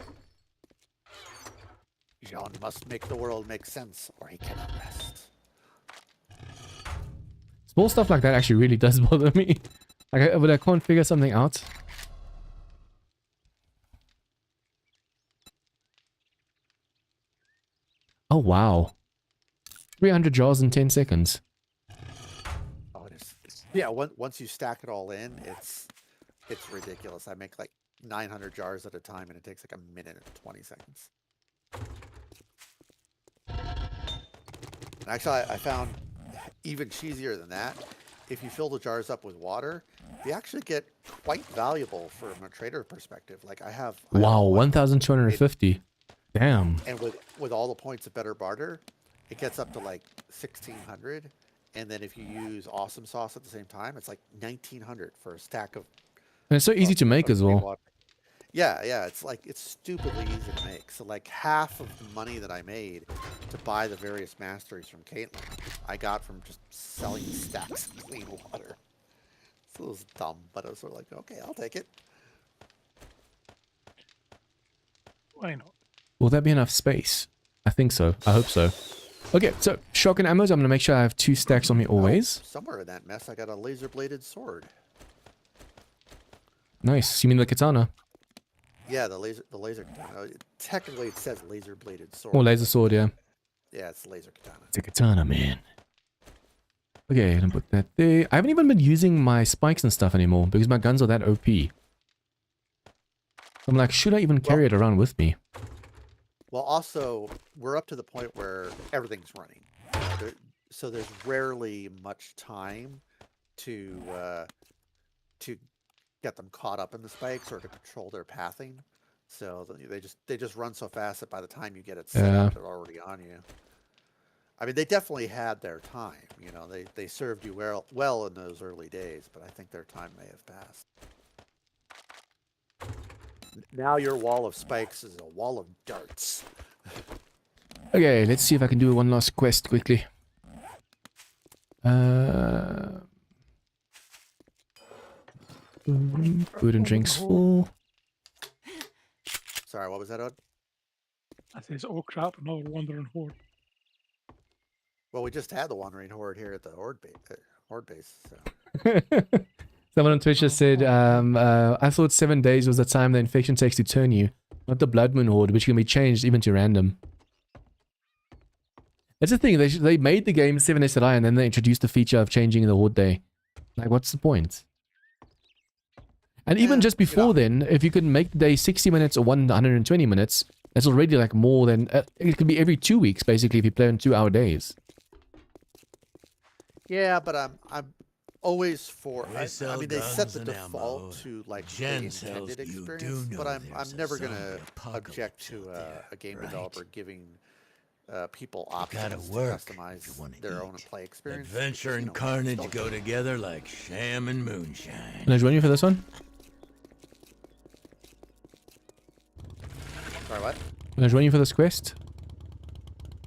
Jean must make the world make sense, or he cannot rest. Small stuff like that actually really does bother me. Like, but I can't figure something out. Oh, wow. 300 jars in 10 seconds. Oh, it is. Yeah, once you stack it all in, it's ridiculous. I make like 900 jars at a time, and it takes like a minute and 20 seconds. And actually, I found even cheesier than that. If you fill the jars up with water, they actually get quite valuable from a trader perspective. Like I have Wow, one, 1,250. Damn. and with all the points of better barter, it gets up to like 1,600. And then if you use awesome sauce at the same time, it's like 1,900 for a stack of. And it's so easy to make as green well. water. Yeah, it's stupidly easy to make. So like half of the money that I made to buy the various masteries from Caitlin, I got from just selling stacks of clean water. It was dumb, but I was sort of like, okay, I'll take it. Why not? Will that be enough space? I think so. I hope so. Okay, so shotgun ammo. I'm going to make sure I have 2 stacks on me always. Oh, somewhere in that mess, I got a laser-bladed sword. Nice. You mean the katana? Yeah, the laser katana. Technically, it says laser-bladed sword. Or laser sword, yeah. Yeah, it's laser katana. It's a katana, man. Okay, I'm gonna put that there. I haven't even been using my spikes and stuff anymore because my guns are that OP. I'm like, should I even carry it around with me? Well, also, we're up to the point where everything's running. So there's rarely much time to get them caught up in the spikes or to control their pathing. So they just run so fast that by the time you get it set up, they're already on you. I mean, they definitely had their time. You know, they served you well in those early days, but I think their time may have passed. Now your wall of spikes is a wall of darts. Okay, let's see if I can do one last quest quickly. Food and drinks full. Sorry, what was that, Odd? I says, oh crap, another wandering horde. Well, we just had the Wandering Horde here at the Horde base. So. Someone on Twitch just said, I thought 7 days was the time the infection takes to turn you, not the Blood Moon Horde, which can be changed even to random. That's the thing, they made the game 7 Days to Die and then they introduced the feature of changing the Horde day. Like, what's the point? And even just before then, if you could make the day 60 minutes or 120 minutes, that's already like more than... it could be every 2 weeks, basically, if you play on 2-hour days. Yeah, but I'm always for. I sell mean, they set guns the and default ammo, to like the Jen tells intended you do experience, know but I'm there's a never gonna zombie object to apocalypse out a game there, developer right? giving people gotta options to work if customize you wanna their own eat. play experience. Adventure because, and you know, carnage don't- go together like sham and moonshine. Can I join you for this one? Sorry, what? Can I join you for this quest?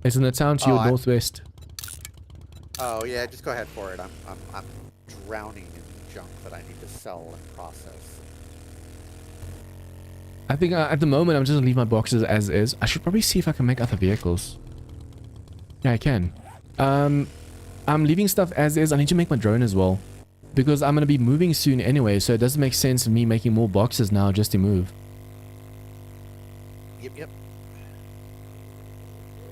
It's in the town to your northwest. Oh yeah, just go ahead for it. I'm drowning in junk that I need to sell and process. I think at the moment I'm just gonna leave my boxes as is. I should probably see if I can make other vehicles. Yeah, I can. I'm leaving stuff as is. I need to make my drone as well. Because I'm gonna be moving soon anyway, so it doesn't make sense for me making more boxes now just to move. Yep.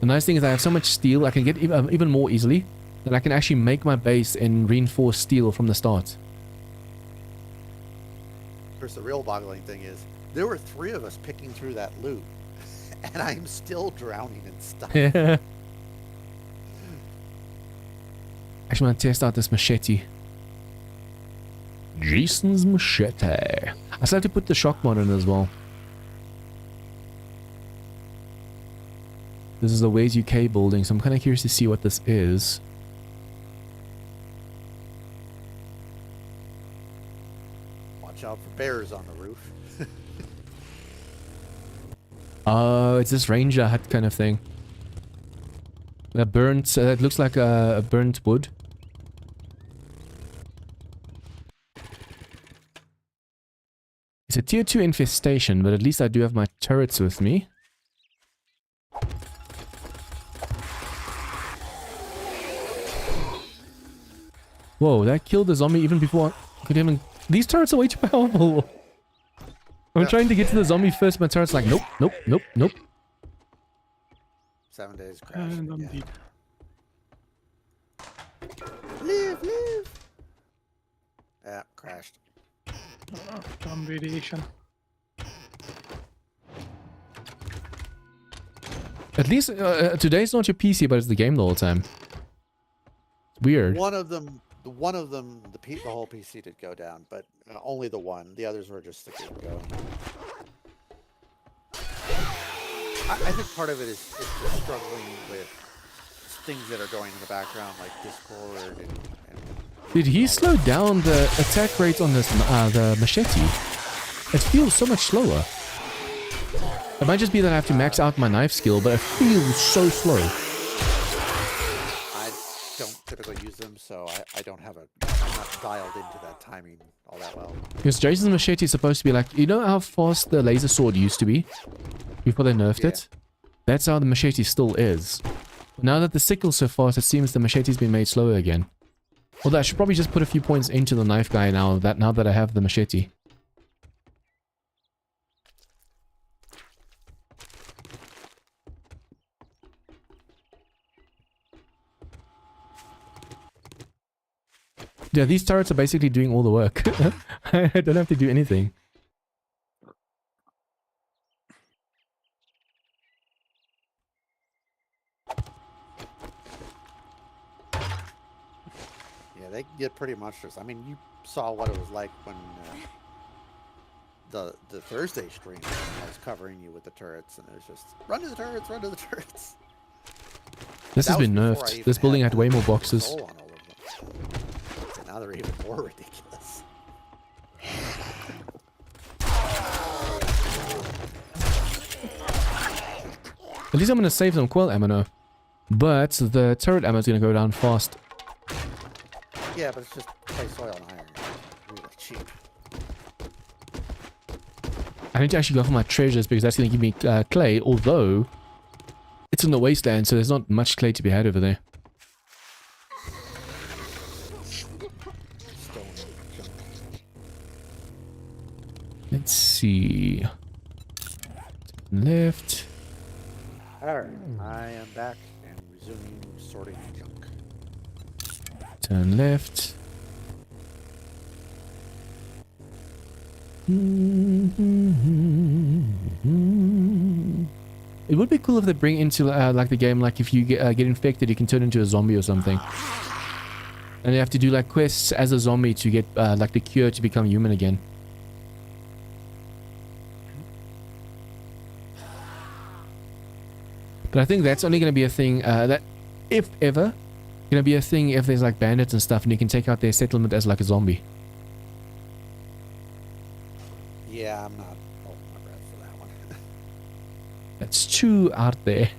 The nice thing is I have so much steel, I can get even more easily, that I can actually make my base in reinforced steel from the start. Of course, the real boggling thing is there were 3 of us picking through that loot, and I'm still drowning in stuff. Yeah. Actually, I'm gonna test out this machete. Jason's machete. I still have to put the shock mod in as well. This is the Ways UK building, so I'm kind of curious to see what this is. Watch out for bears on the roof. Oh, it's this ranger hut kind of thing. A burnt, it looks like a burnt wood. It's a tier 2 infestation, but at least I do have my turrets with me. Whoa, that killed the zombie even before I could even... These turrets are way too powerful! I'm trying to get to the zombie first, my turret's like, nope, nope, nope, nope. 7 days crashing And I'm again. dead. Live! Yeah, crashed. Some radiation. At least today's not your PC, but it's the game the whole time. Weird. One of them, the whole PC did go down, but only the one. The others were just the go. I think part of it is just struggling with things that are going in the background, like Discord and Did he slow down the attack rate on this the machete? It feels so much slower. It might just be that I have to max out my knife skill, but it feels so slow. I don't typically use them, so I don't have I'm not dialed into that timing all that well. Because Jason's machete is supposed to be like, you know how fast the laser sword used to be before they nerfed it? That's how the machete still is. Now that the sickle's so fast, it seems the machete's been made slower again. Although I should probably just put a few points into the knife guy now that I have the machete. Yeah, these turrets are basically doing all the work. I don't have to do anything. Yeah, they get pretty much just. I mean, you saw what it was like when the Thursday stream when I was covering you with the turrets, and it was just run to the turrets, run to the turrets. This has been nerfed. This building had way more boxes. So now they're even more ridiculous. At least I'm going to save some coil ammo now. But the turret ammo is going to go down fast. Yeah, but it's just clay, soil, and iron. Really cheap. I need to actually go for my treasures because that's going to give me clay, although it's in the wasteland, so there's not much clay to be had over there. Let's see. Left. Alright, I am back and resuming sorting junk. Turn left. It would be cool if they bring into like the game, like if you get infected, you can turn into a zombie or something. And you have to do like quests as a zombie to get like the cure to become human again. But I think that's only going to be a thing that, if ever, going to be a thing if there's like bandits and stuff and you can take out their settlement as like a zombie. Yeah, I'm not holding my breath for that one. That's too out there.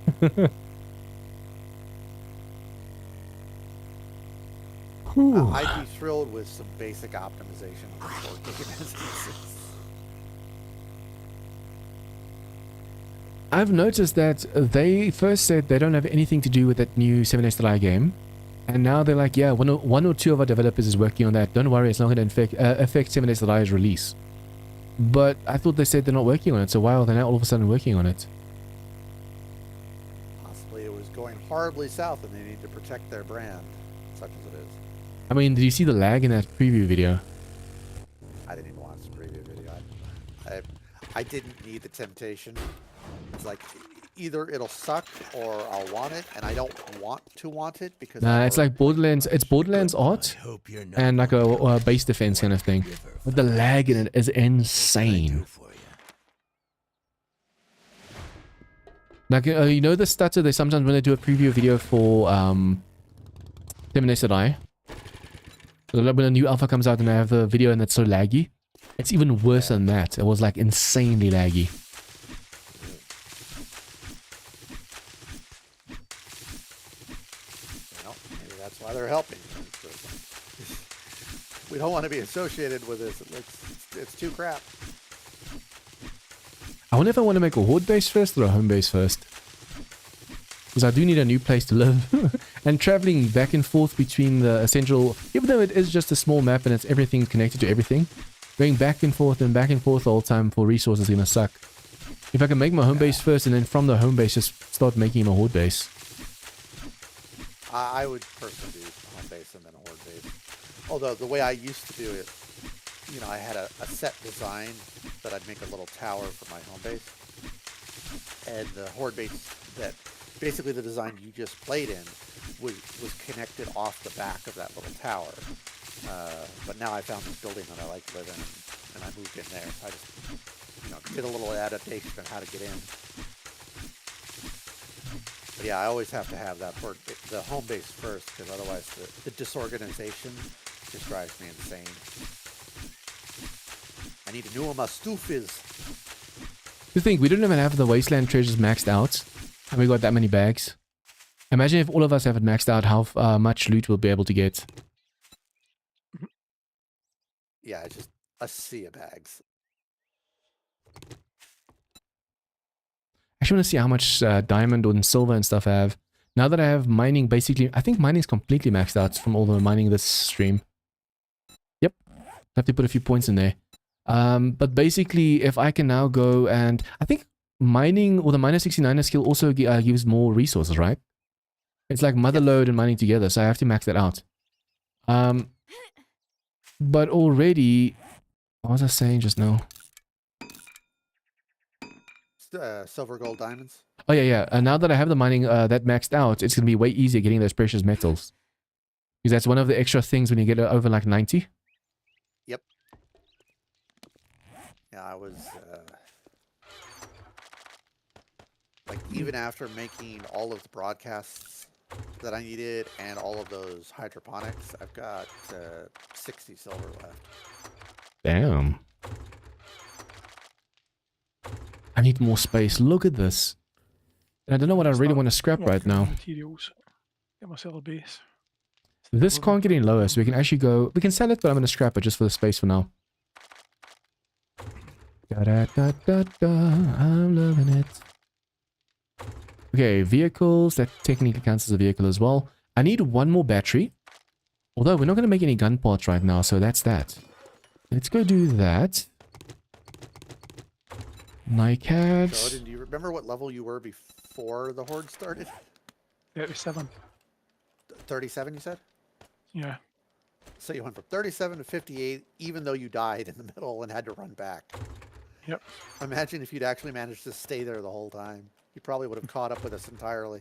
I'd be thrilled with some basic optimization of the board game instances. I've noticed that they first said they don't have anything to do with that new 7 Days to Die game. And now they're like, yeah, one or two of our developers is working on that. Don't worry, it's not going to affect 7 Days to Die's release. But I thought they said they're not working on it, so why are they now all of a sudden working on it? Possibly it was going horribly south and they need to protect their brand, such as it is. I mean, did you see the lag in that preview video? I didn't even watch the preview video. I didn't need the temptation. It's like either it'll suck or I'll want it, and I don't want to want it because Nah, it's like Borderlands. It's Borderlands art and like a base defense kind of thing. But the lag in it is insane. Like you know the stutter they sometimes when they do a preview video for 7 Days to Die. When a new alpha comes out and I have the video and it's so laggy, it's even worse than that. It was like insanely laggy. Well, maybe that's why they're helping. We don't want to be associated with this. It's too crap. I wonder if I want to make a horde base first or a home base first. Because I do need a new place to live. And traveling back and forth between the central, even though it is just a small map and it's everything connected to everything, going back and forth the whole time for resources is going to suck. If I can make my home base first and then from the home base just start making a horde base. I would personally do a home base and then a horde base. Although the way I used to do it, you know, I had a set design that I'd make a little tower for my home base. And the horde base that basically the design you just played in was connected off the back of that little tower. But now I found this building that I like to live in, and I moved in there. So I just, you know, did a little adaptation on how to get in. But yeah, I always have to have that for the home base first, because otherwise the disorganization just drives me insane. I need to know where my stuff is. You think we don't even have the wasteland treasures maxed out? And we got that many bags. Imagine if all of us have it maxed out, how much loot we'll be able to get. Yeah, it's just a sea of bags. I actually want to see how much diamond and silver and stuff I have. Now that I have mining, basically, I think mining is completely maxed out from all the mining this stream. Yep. I have to put a few points in there. But basically, if I can now go and... I think mining or the miner 69er skill also gives more resources, right? It's like motherload and mining together, so I have to max that out. But already... What was I saying just now? Silver, gold, diamonds. Oh, yeah. Now that I have the mining that maxed out, it's going to be way easier getting those precious metals. Because that's one of the extra things when you get over like 90. Yep. Yeah, I was... like, even after making all of the broadcasts that I needed and all of those hydroponics, I've got 60 silver left. Damn. I need more space. Look at this. And I don't know what I really want to scrap right now. Materials. Get myself a base. This can't get any lower, so we can actually go... We can sell it, but I'm going to scrap it just for the space for now. Da-da-da-da-da. I'm loving it. Okay, vehicles. That technically counts as a vehicle as well. I need one more battery. Although we're not going to make any gun parts right now, so that's that. Let's go do that. NICAD. Jordan, do you remember what level you were before the Horde started? 37. 37, you said? Yeah. So you went from 37 to 58, even though you died in the middle and had to run back. Yep. Imagine if you'd actually managed to stay there the whole time. You probably would have caught up with us entirely.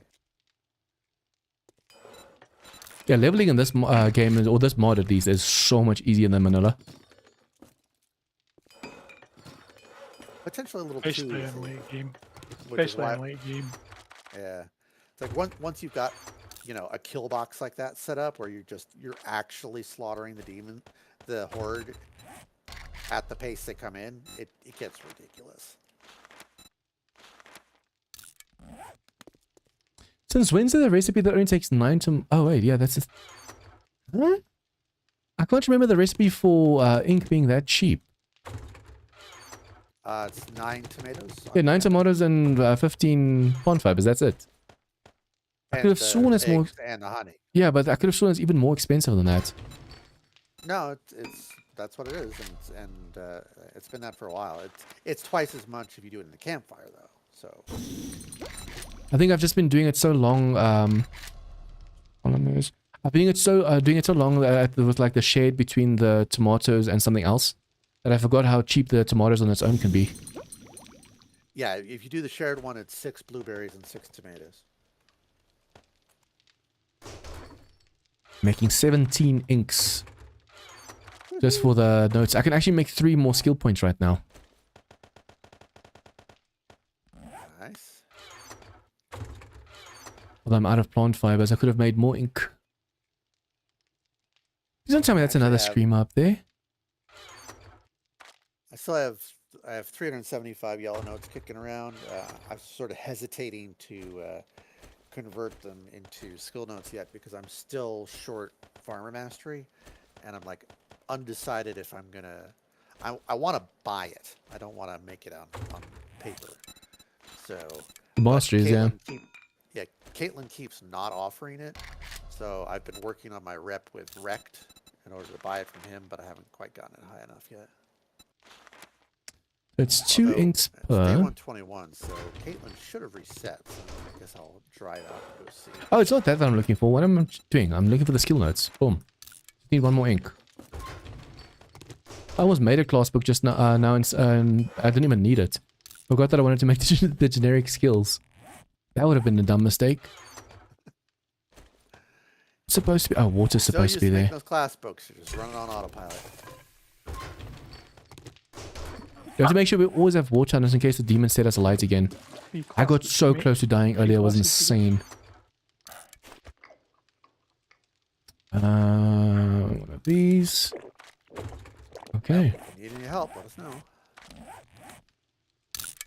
Yeah, leveling in this game, or this mod at least, is so much easier than Manila. Potentially a little too Especially easy. in late game. Which is Especially why- in late game. Yeah. It's like once you've got, you know, a kill box like that set up where you're actually slaughtering the Horde at the pace they come in, it gets ridiculous. Since when's the recipe that only takes 9 to... Oh, wait, yeah, that's... Huh? I can't remember the recipe for ink being that cheap. It's 9 tomatoes. Yeah, 9 tomatoes and 15 pond fibers, that's it. I could have the sworn it's more... eggs and the honey. Yeah, but I could have sworn it's even more expensive than that. No, that's what it is, and it's been that for a while. It's twice as much if you do it in the campfire, though. So I think I've just been doing it so long. I've been doing it so long that with like the shade between the tomatoes and something else that I forgot how cheap the tomatoes on its own can be. yeah, if you do the shared one, it's 6 blueberries and 6 tomatoes. Making 17 inks just for the notes. I can actually make 3 more skill points right now. Nice. Although I'm out of plant fibers, I could have made more ink. Please don't tell me that's another screamer up there. I have 375 yellow notes kicking around. I'm sort of hesitating to convert them into skill notes yet because I'm still short farmer mastery, and I'm like undecided if I'm gonna. I want to buy it. I don't want to make it on paper. So Masteries, yeah. Caitlin keeps not offering it, so I've been working on my rep with Rect in order to buy it from him, but I haven't quite gotten it high enough yet. It's 2 inks It's day per. 121, so Caitlin should have reset. So I guess I'll dry it out and go see. Oh, it's not that I'm looking for. What am I doing? I'm looking for the skill notes. Boom. Need 1 more ink. I almost made a class book just now, and I didn't even need it. Forgot that I wanted to make the generic skills. That would have been a dumb mistake. It's supposed to be... Oh, water's supposed to be there. Those class books, you're just running on autopilot. You have to make sure we always have water on us in case the demon set us alight again. I got so close to dying earlier, it was insane. One of these. Okay. If you need any help, let us know.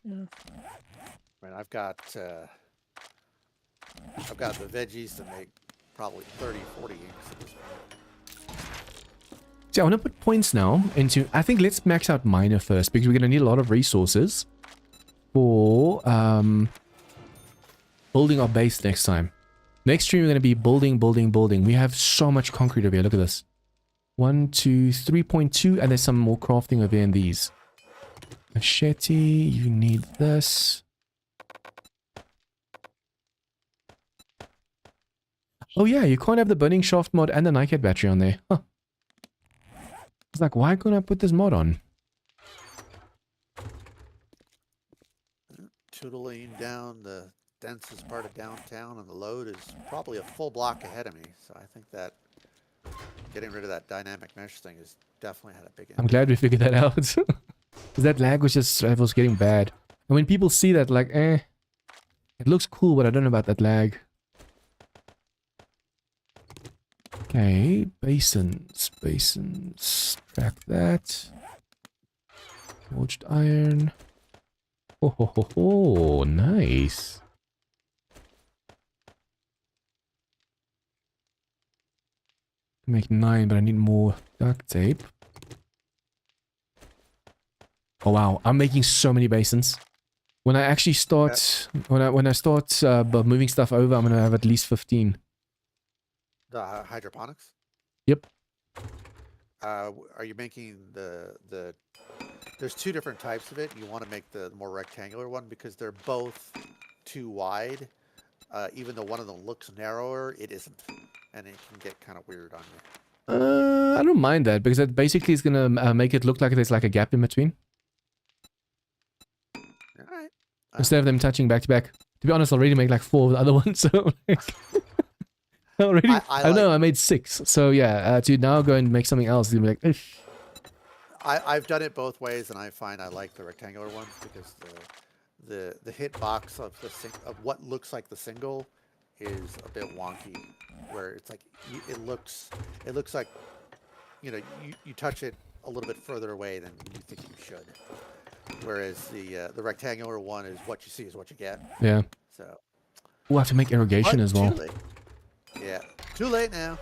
Yeah. I mean, I've got I've got the veggies to make probably 30, 40 inks at this point. See, I want to put points now into... I think let's max out miner first, because we're going to need a lot of resources for building our base next time. Next stream, we're going to be building. We have so much concrete over here. Look at this. 1, 2, 3.2, and there's some more crafting over here in these. Machete, you need this. Oh yeah, you can't have the burning shaft mod and the Nightcat battery on there. Huh. It's like, why couldn't I put this mod on? Tootling down the densest part of downtown, and the load is probably a full block ahead of me. So I think that getting rid of that dynamic mesh thing has definitely had a big impact. I'm glad we figured that out. That lag was just, it was getting bad. And when people see that, like, it looks cool, but I don't know about that lag. Okay, basins. Track that. Forged iron. Oh, nice. Make 9, but I need more duct tape. Oh wow, I'm making so many basins. When I actually start, when I start moving stuff over, I'm gonna have at least 15. The hydroponics? Yep. Are you making the there's two different types of it. You want to make the more rectangular one because they're both too wide. Even though one of them looks narrower, it isn't. And it can get kind of weird on you. I don't mind that because that basically is gonna make it look like there's like a gap in between. Alright. Instead of them touching back to back. To be honest, I already made like 4 of the other ones, so like... already? I know, I made 6. So yeah, to now go and make something else, you'll be like, Ish. I've done it both ways, and I find I like the rectangular ones because the hitbox of of what looks like the single is a bit wonky, where it's like it looks like you touch it a little bit further away than you think you should. Whereas the rectangular one is what you see is what you get. Yeah. So. We'll have to make irrigation as well. Too late. Yeah, too late now.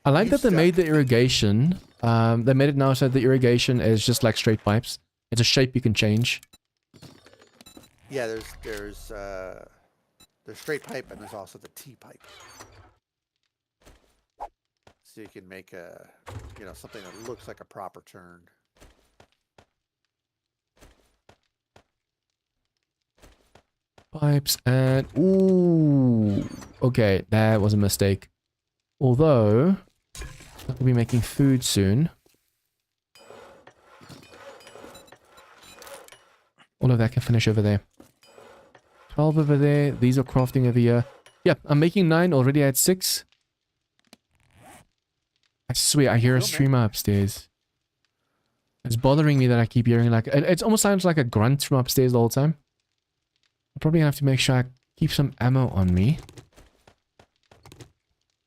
I like that they made the irrigation. They made it now so the irrigation is just like straight pipes. It's a shape you can change. Yeah, there's straight pipe and there's also the T pipe. So you can make a something that looks like a proper turn. Pipes and ooh, okay, that was a mistake. Although I'll be making food soon. All of that can finish over there. 12 over there. These are crafting over here. Yep, I'm making 9. Already at 6. I swear, I hear a streamer upstairs. It's bothering me that I keep hearing like... It almost sounds like a grunt from upstairs the whole time. I'm probably gonna have to make sure I keep some ammo on me.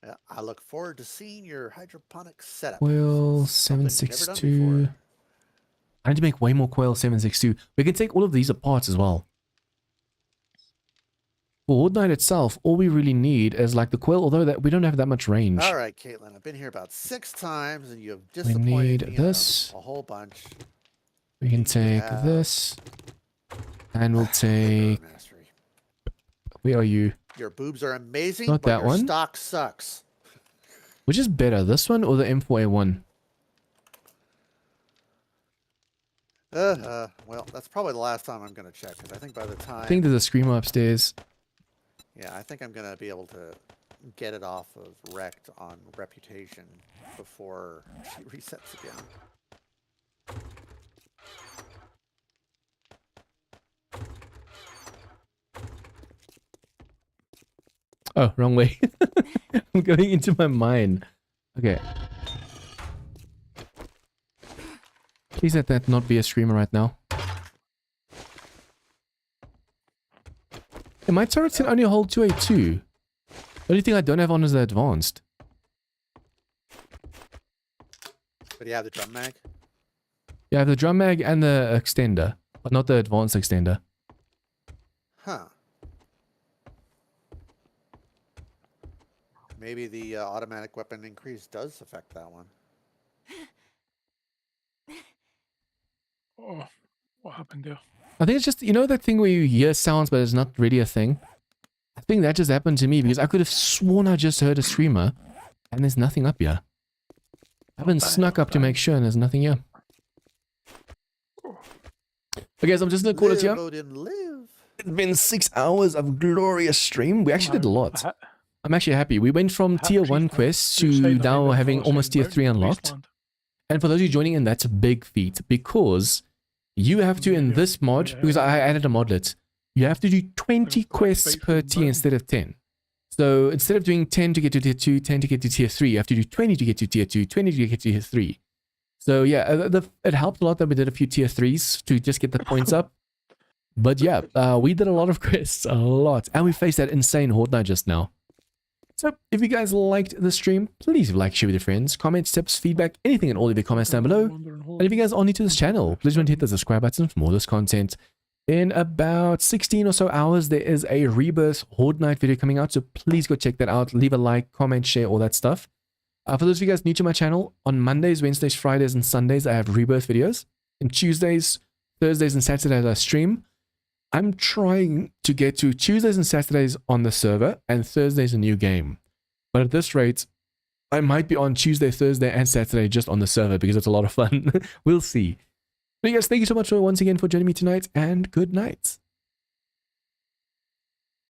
Yeah, I look forward to seeing your hydroponic setup. Coil 762. I need to make way more coil 762. We can take all of these apart as well. For Horde Night itself, all we really need is like the coil, although that we don't have that much range. All right, Caitlin, I've been here about 6 times and you have We disappointed need me this. a whole bunch. We can take this. And we'll take... Where are you? Your boobs are amazing, Not but that your one. stock sucks. Which is better, this one or the M4A1? Well, that's probably the last time I'm going to check, because I think by the time... I think there's a screamer upstairs. Yeah, I think I'm going to be able to get it off of Wrecked on Reputation before she resets again. Oh, wrong way. I'm going into my mine. Okay. Please let that not be a screamer right now. Hey, my turrets can only hold 282. The only thing I don't have on is the advanced. But you have the drum mag? Yeah, I have the drum mag and the extender, but not the advanced extender. Huh. Maybe the automatic weapon increase does affect that one. Oh, what happened there? I think it's just, you know that thing where you hear sounds but it's not really a thing? I think that just happened to me because I could have sworn I just heard a streamer and there's nothing up here. I haven't snuck up to make sure and there's nothing here. Okay, guys, I'm just gonna call it here. Live. It's been 6 hours of glorious stream. We actually did a lot. I'm actually happy. We went from tier 1 quests to now having almost tier 3 unlocked. And for those of you joining in, that's a big feat because you have to, in this mod, because I added a modlet, you have to do 20 quests per tier instead of 10. So instead of doing 10 to get to tier 2, 10 to get to tier 3, you have to do 20 to get to tier 2, 20 to get to tier 3. So yeah, it helped a lot that we did a few tier 3s to just get the points up. But yeah, we did a lot of quests, a lot. And we faced that insane Horde Night just now. So if you guys liked the stream, please like, share with your friends, comments, tips, feedback, anything and all of your comments down below. And if you guys are new to this channel, please don't hit the subscribe button for more of this content. In about 16 or so hours, there is a Rebirth Horde Night video coming out, so please go check that out. Leave a like, comment, share, all that stuff. For those of you guys new to my channel, on Mondays, Wednesdays, Fridays, and Sundays, I have Rebirth videos. And Tuesdays, Thursdays, and Saturdays, I stream. I'm trying to get to Tuesdays and Saturdays on the server, and Thursdays a new game. But at this rate, I might be on Tuesday, Thursday, and Saturday just on the server because it's a lot of fun. We'll see. But you guys, thank you so much once again for joining me tonight, and good night.